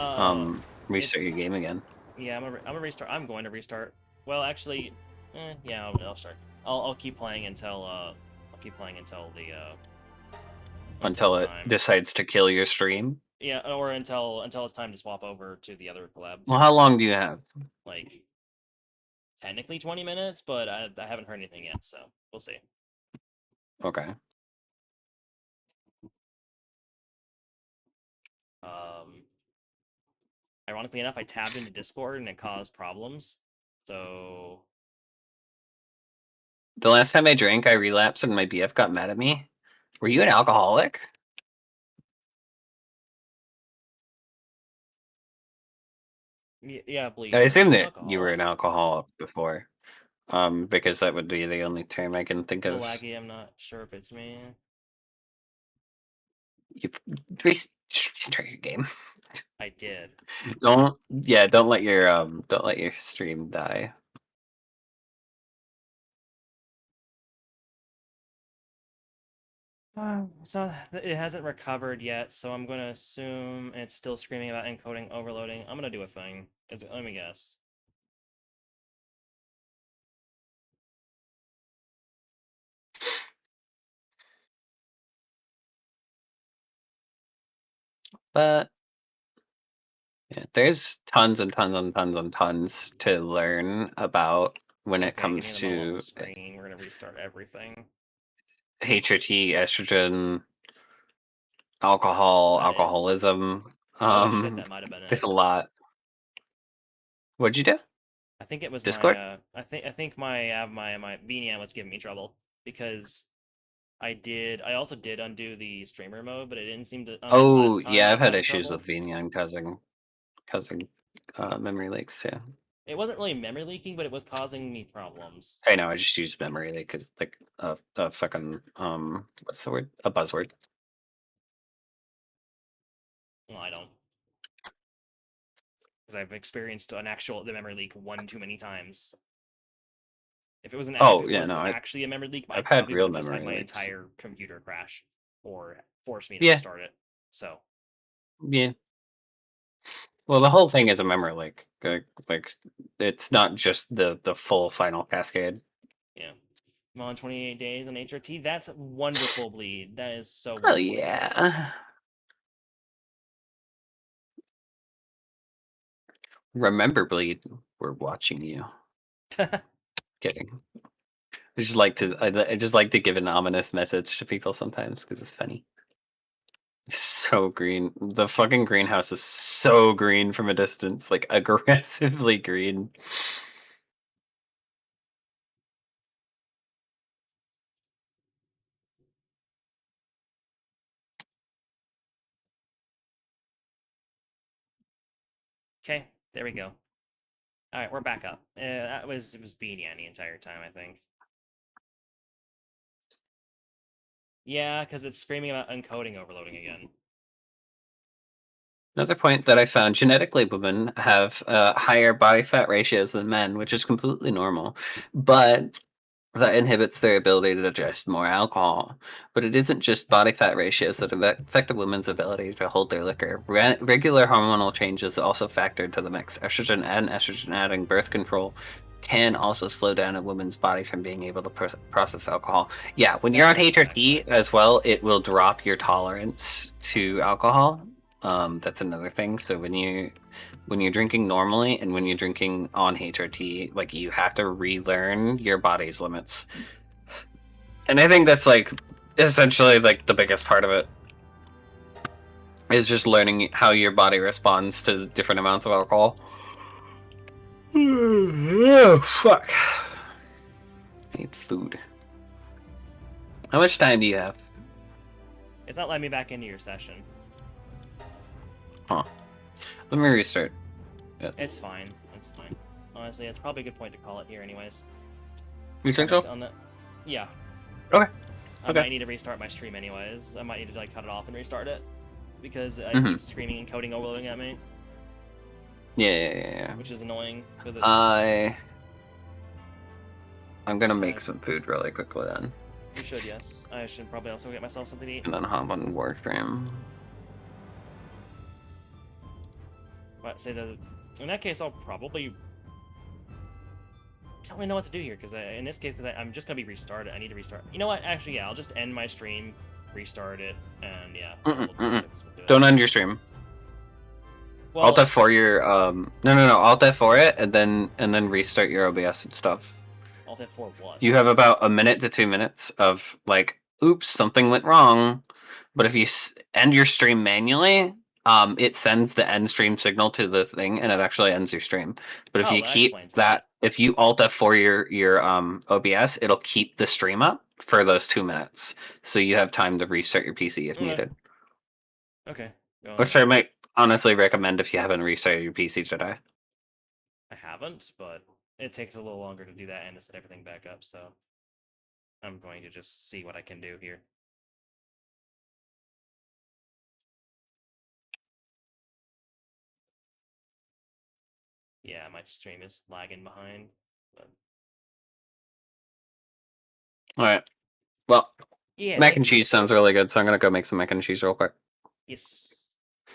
restart your game again. Yeah, I'm gonna restart. I'm going to restart. Well, actually, yeah, I'll start. I'll keep playing until I'll keep playing until the Until it time. decides to kill your stream. Yeah, or until it's time to swap over to the other collab. Well, how long do you have? Like technically 20 minutes, but I haven't heard anything yet, so we'll see. Okay. Ironically enough, I tabbed into Discord and it caused problems. So The last time I drank, I relapsed and my BF got mad at me. Were you an alcoholic? yeah, please. I assume that Alcohol. you were an alcoholic before. Because that would be the only term I can think of. Laggy, I'm not sure if it's me. You restart your game. I did. Don't let your stream die. So it hasn't recovered yet, so I'm gonna assume it's still screaming about encoding overloading. I'm gonna do a thing. Let me guess. But yeah, there's tons and tons and tons and tons to learn about when it Okay, give me comes the moment on to the screen. We're gonna restart everything. HRT, estrogen, alcohol, Is that it? alcoholism. Oh shit, that might have been There's it. a lot. What'd you do? I think it was Discord? my I think my VNAM was giving me trouble because I also did undo the streamer mode, but it didn't seem to on that Oh last time yeah, I I've was had having issues trouble. with VNyan causing memory leaks. Yeah, It wasn't really memory leaking, but it was causing me problems. I know. I just used memory leak because like a fucking what's the word? A buzzword. Well, I don't, because I've experienced the memory leak one too many times. If it was Oh yeah, no, actually a memory leak, I I've had probably would real have just had memory my leaks. entire computer crash or force me to Yeah, restart it. So yeah. Well, the whole thing is a memory leak. Like it's not just the full final cascade. yeah, I'm on 28 days on HRT. That's wonderful bleed. That is so Oh wonderful. yeah. Remember, Bleed, we're watching you. Kidding. I just like to give an ominous message to people sometimes because it's funny. So green. The fucking greenhouse is so green from a distance, like aggressively green. Okay, there we go. All right, we're back up. It was VNyan the entire time, I think. Yeah, because it's screaming about encoding overloading again. Another point that I found: genetically, women have higher body fat ratios than men, which is completely normal, but that inhibits their ability to digest more alcohol. But it isn't just body fat ratios that affect a woman's ability to hold their liquor. Regular hormonal changes also factor into the mix. Estrogen and estrogen adding birth control can also slow down a woman's body from being able to process alcohol. Yeah, when you're on That checks HRT as well, it will drop your tolerance to alcohol. That's another thing. So when you're drinking normally and when you're drinking on HRT, like, you have to relearn your body's limits. And I think that's like essentially like the biggest part of it is just learning how your body responds to different amounts of alcohol. Oh, fuck. I need food. How much time do you have? It's not letting me back into your session. Huh. Let me restart. Yeah. It's fine. It's fine. Honestly, it's probably a good point to call it here, anyways. You think so? Yeah. Okay. I Okay. might need to restart my stream, anyways. I might need to like cut it off and restart it because I Mhm. keep screaming and coding overloading at me, Yeah. which is annoying. Because I'm gonna So- make some food really quickly then, you should, yes. I should probably also get myself something to eat. and then hop on Warframe. But say that in that case, I'll probably. I don't really know what to do here because in this case, I'm just gonna be restarted. I need to restart. You know what? Actually, yeah, I'll just end my stream, restart it, and yeah. we'll do it. Don't end your stream. Well, Alt F4 your no. Alt F4 it and then restart your OBS and stuff. Alt F4 what? You have about a minute to 2 minutes of like, oops, something went wrong. But if you end your stream manually, it sends the end stream signal to the thing, and it actually ends your stream. But if Oh, you that keep explains that, if you Alt F4 your OBS, it'll keep the stream up for those 2 minutes, so you have time to restart your PC if Okay. needed. Okay. Which I might honestly recommend if you haven't restarted your PC today. I haven't, but it takes a little longer to do that and to set everything back up, so I'm going to just see what I can do here. Yeah, my stream is lagging behind. But... All right. Well, yeah, mac thank and you. cheese sounds really good, so I'm gonna go make some mac and cheese real quick. Yes,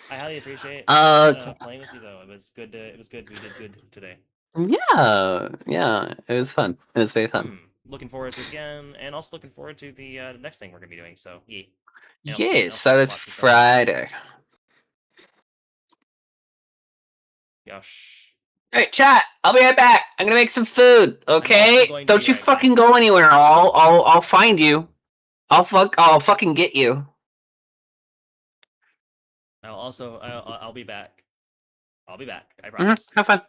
I highly appreciate playing with you though. It was good. It was good. We did good today. Yeah, it was fun. It was very fun. Looking forward to it again, and also looking forward to the next thing we're gonna be doing. So yeah. Yes, that is Friday. Gosh. Hey, chat! I'll be right back. I'm gonna make some food. Okay? going to Don't be you right fucking back. go anywhere. I'll find you. I'll fucking get you. I'll be back. I'll be back. I promise. Have fun.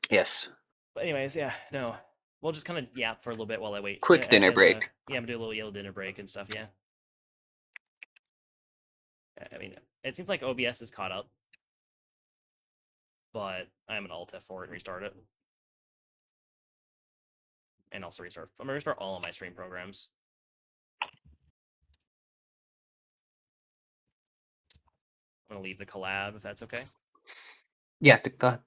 Yes. But anyways, yeah, no. We'll just kind of yap for a little bit while I wait. Quick dinner break. Yeah, I'm gonna do a little yellow dinner break and stuff, yeah. I mean, it seems like OBS is caught up. But I'm an Alt F4 and restart it. And also restart. I'm gonna restart all of my stream programs. I'm gonna leave the collab if that's okay. Yeah, go ahead.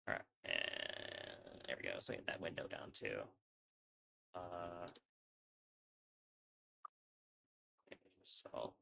Alright. And there we go. So get that window down too. Salt.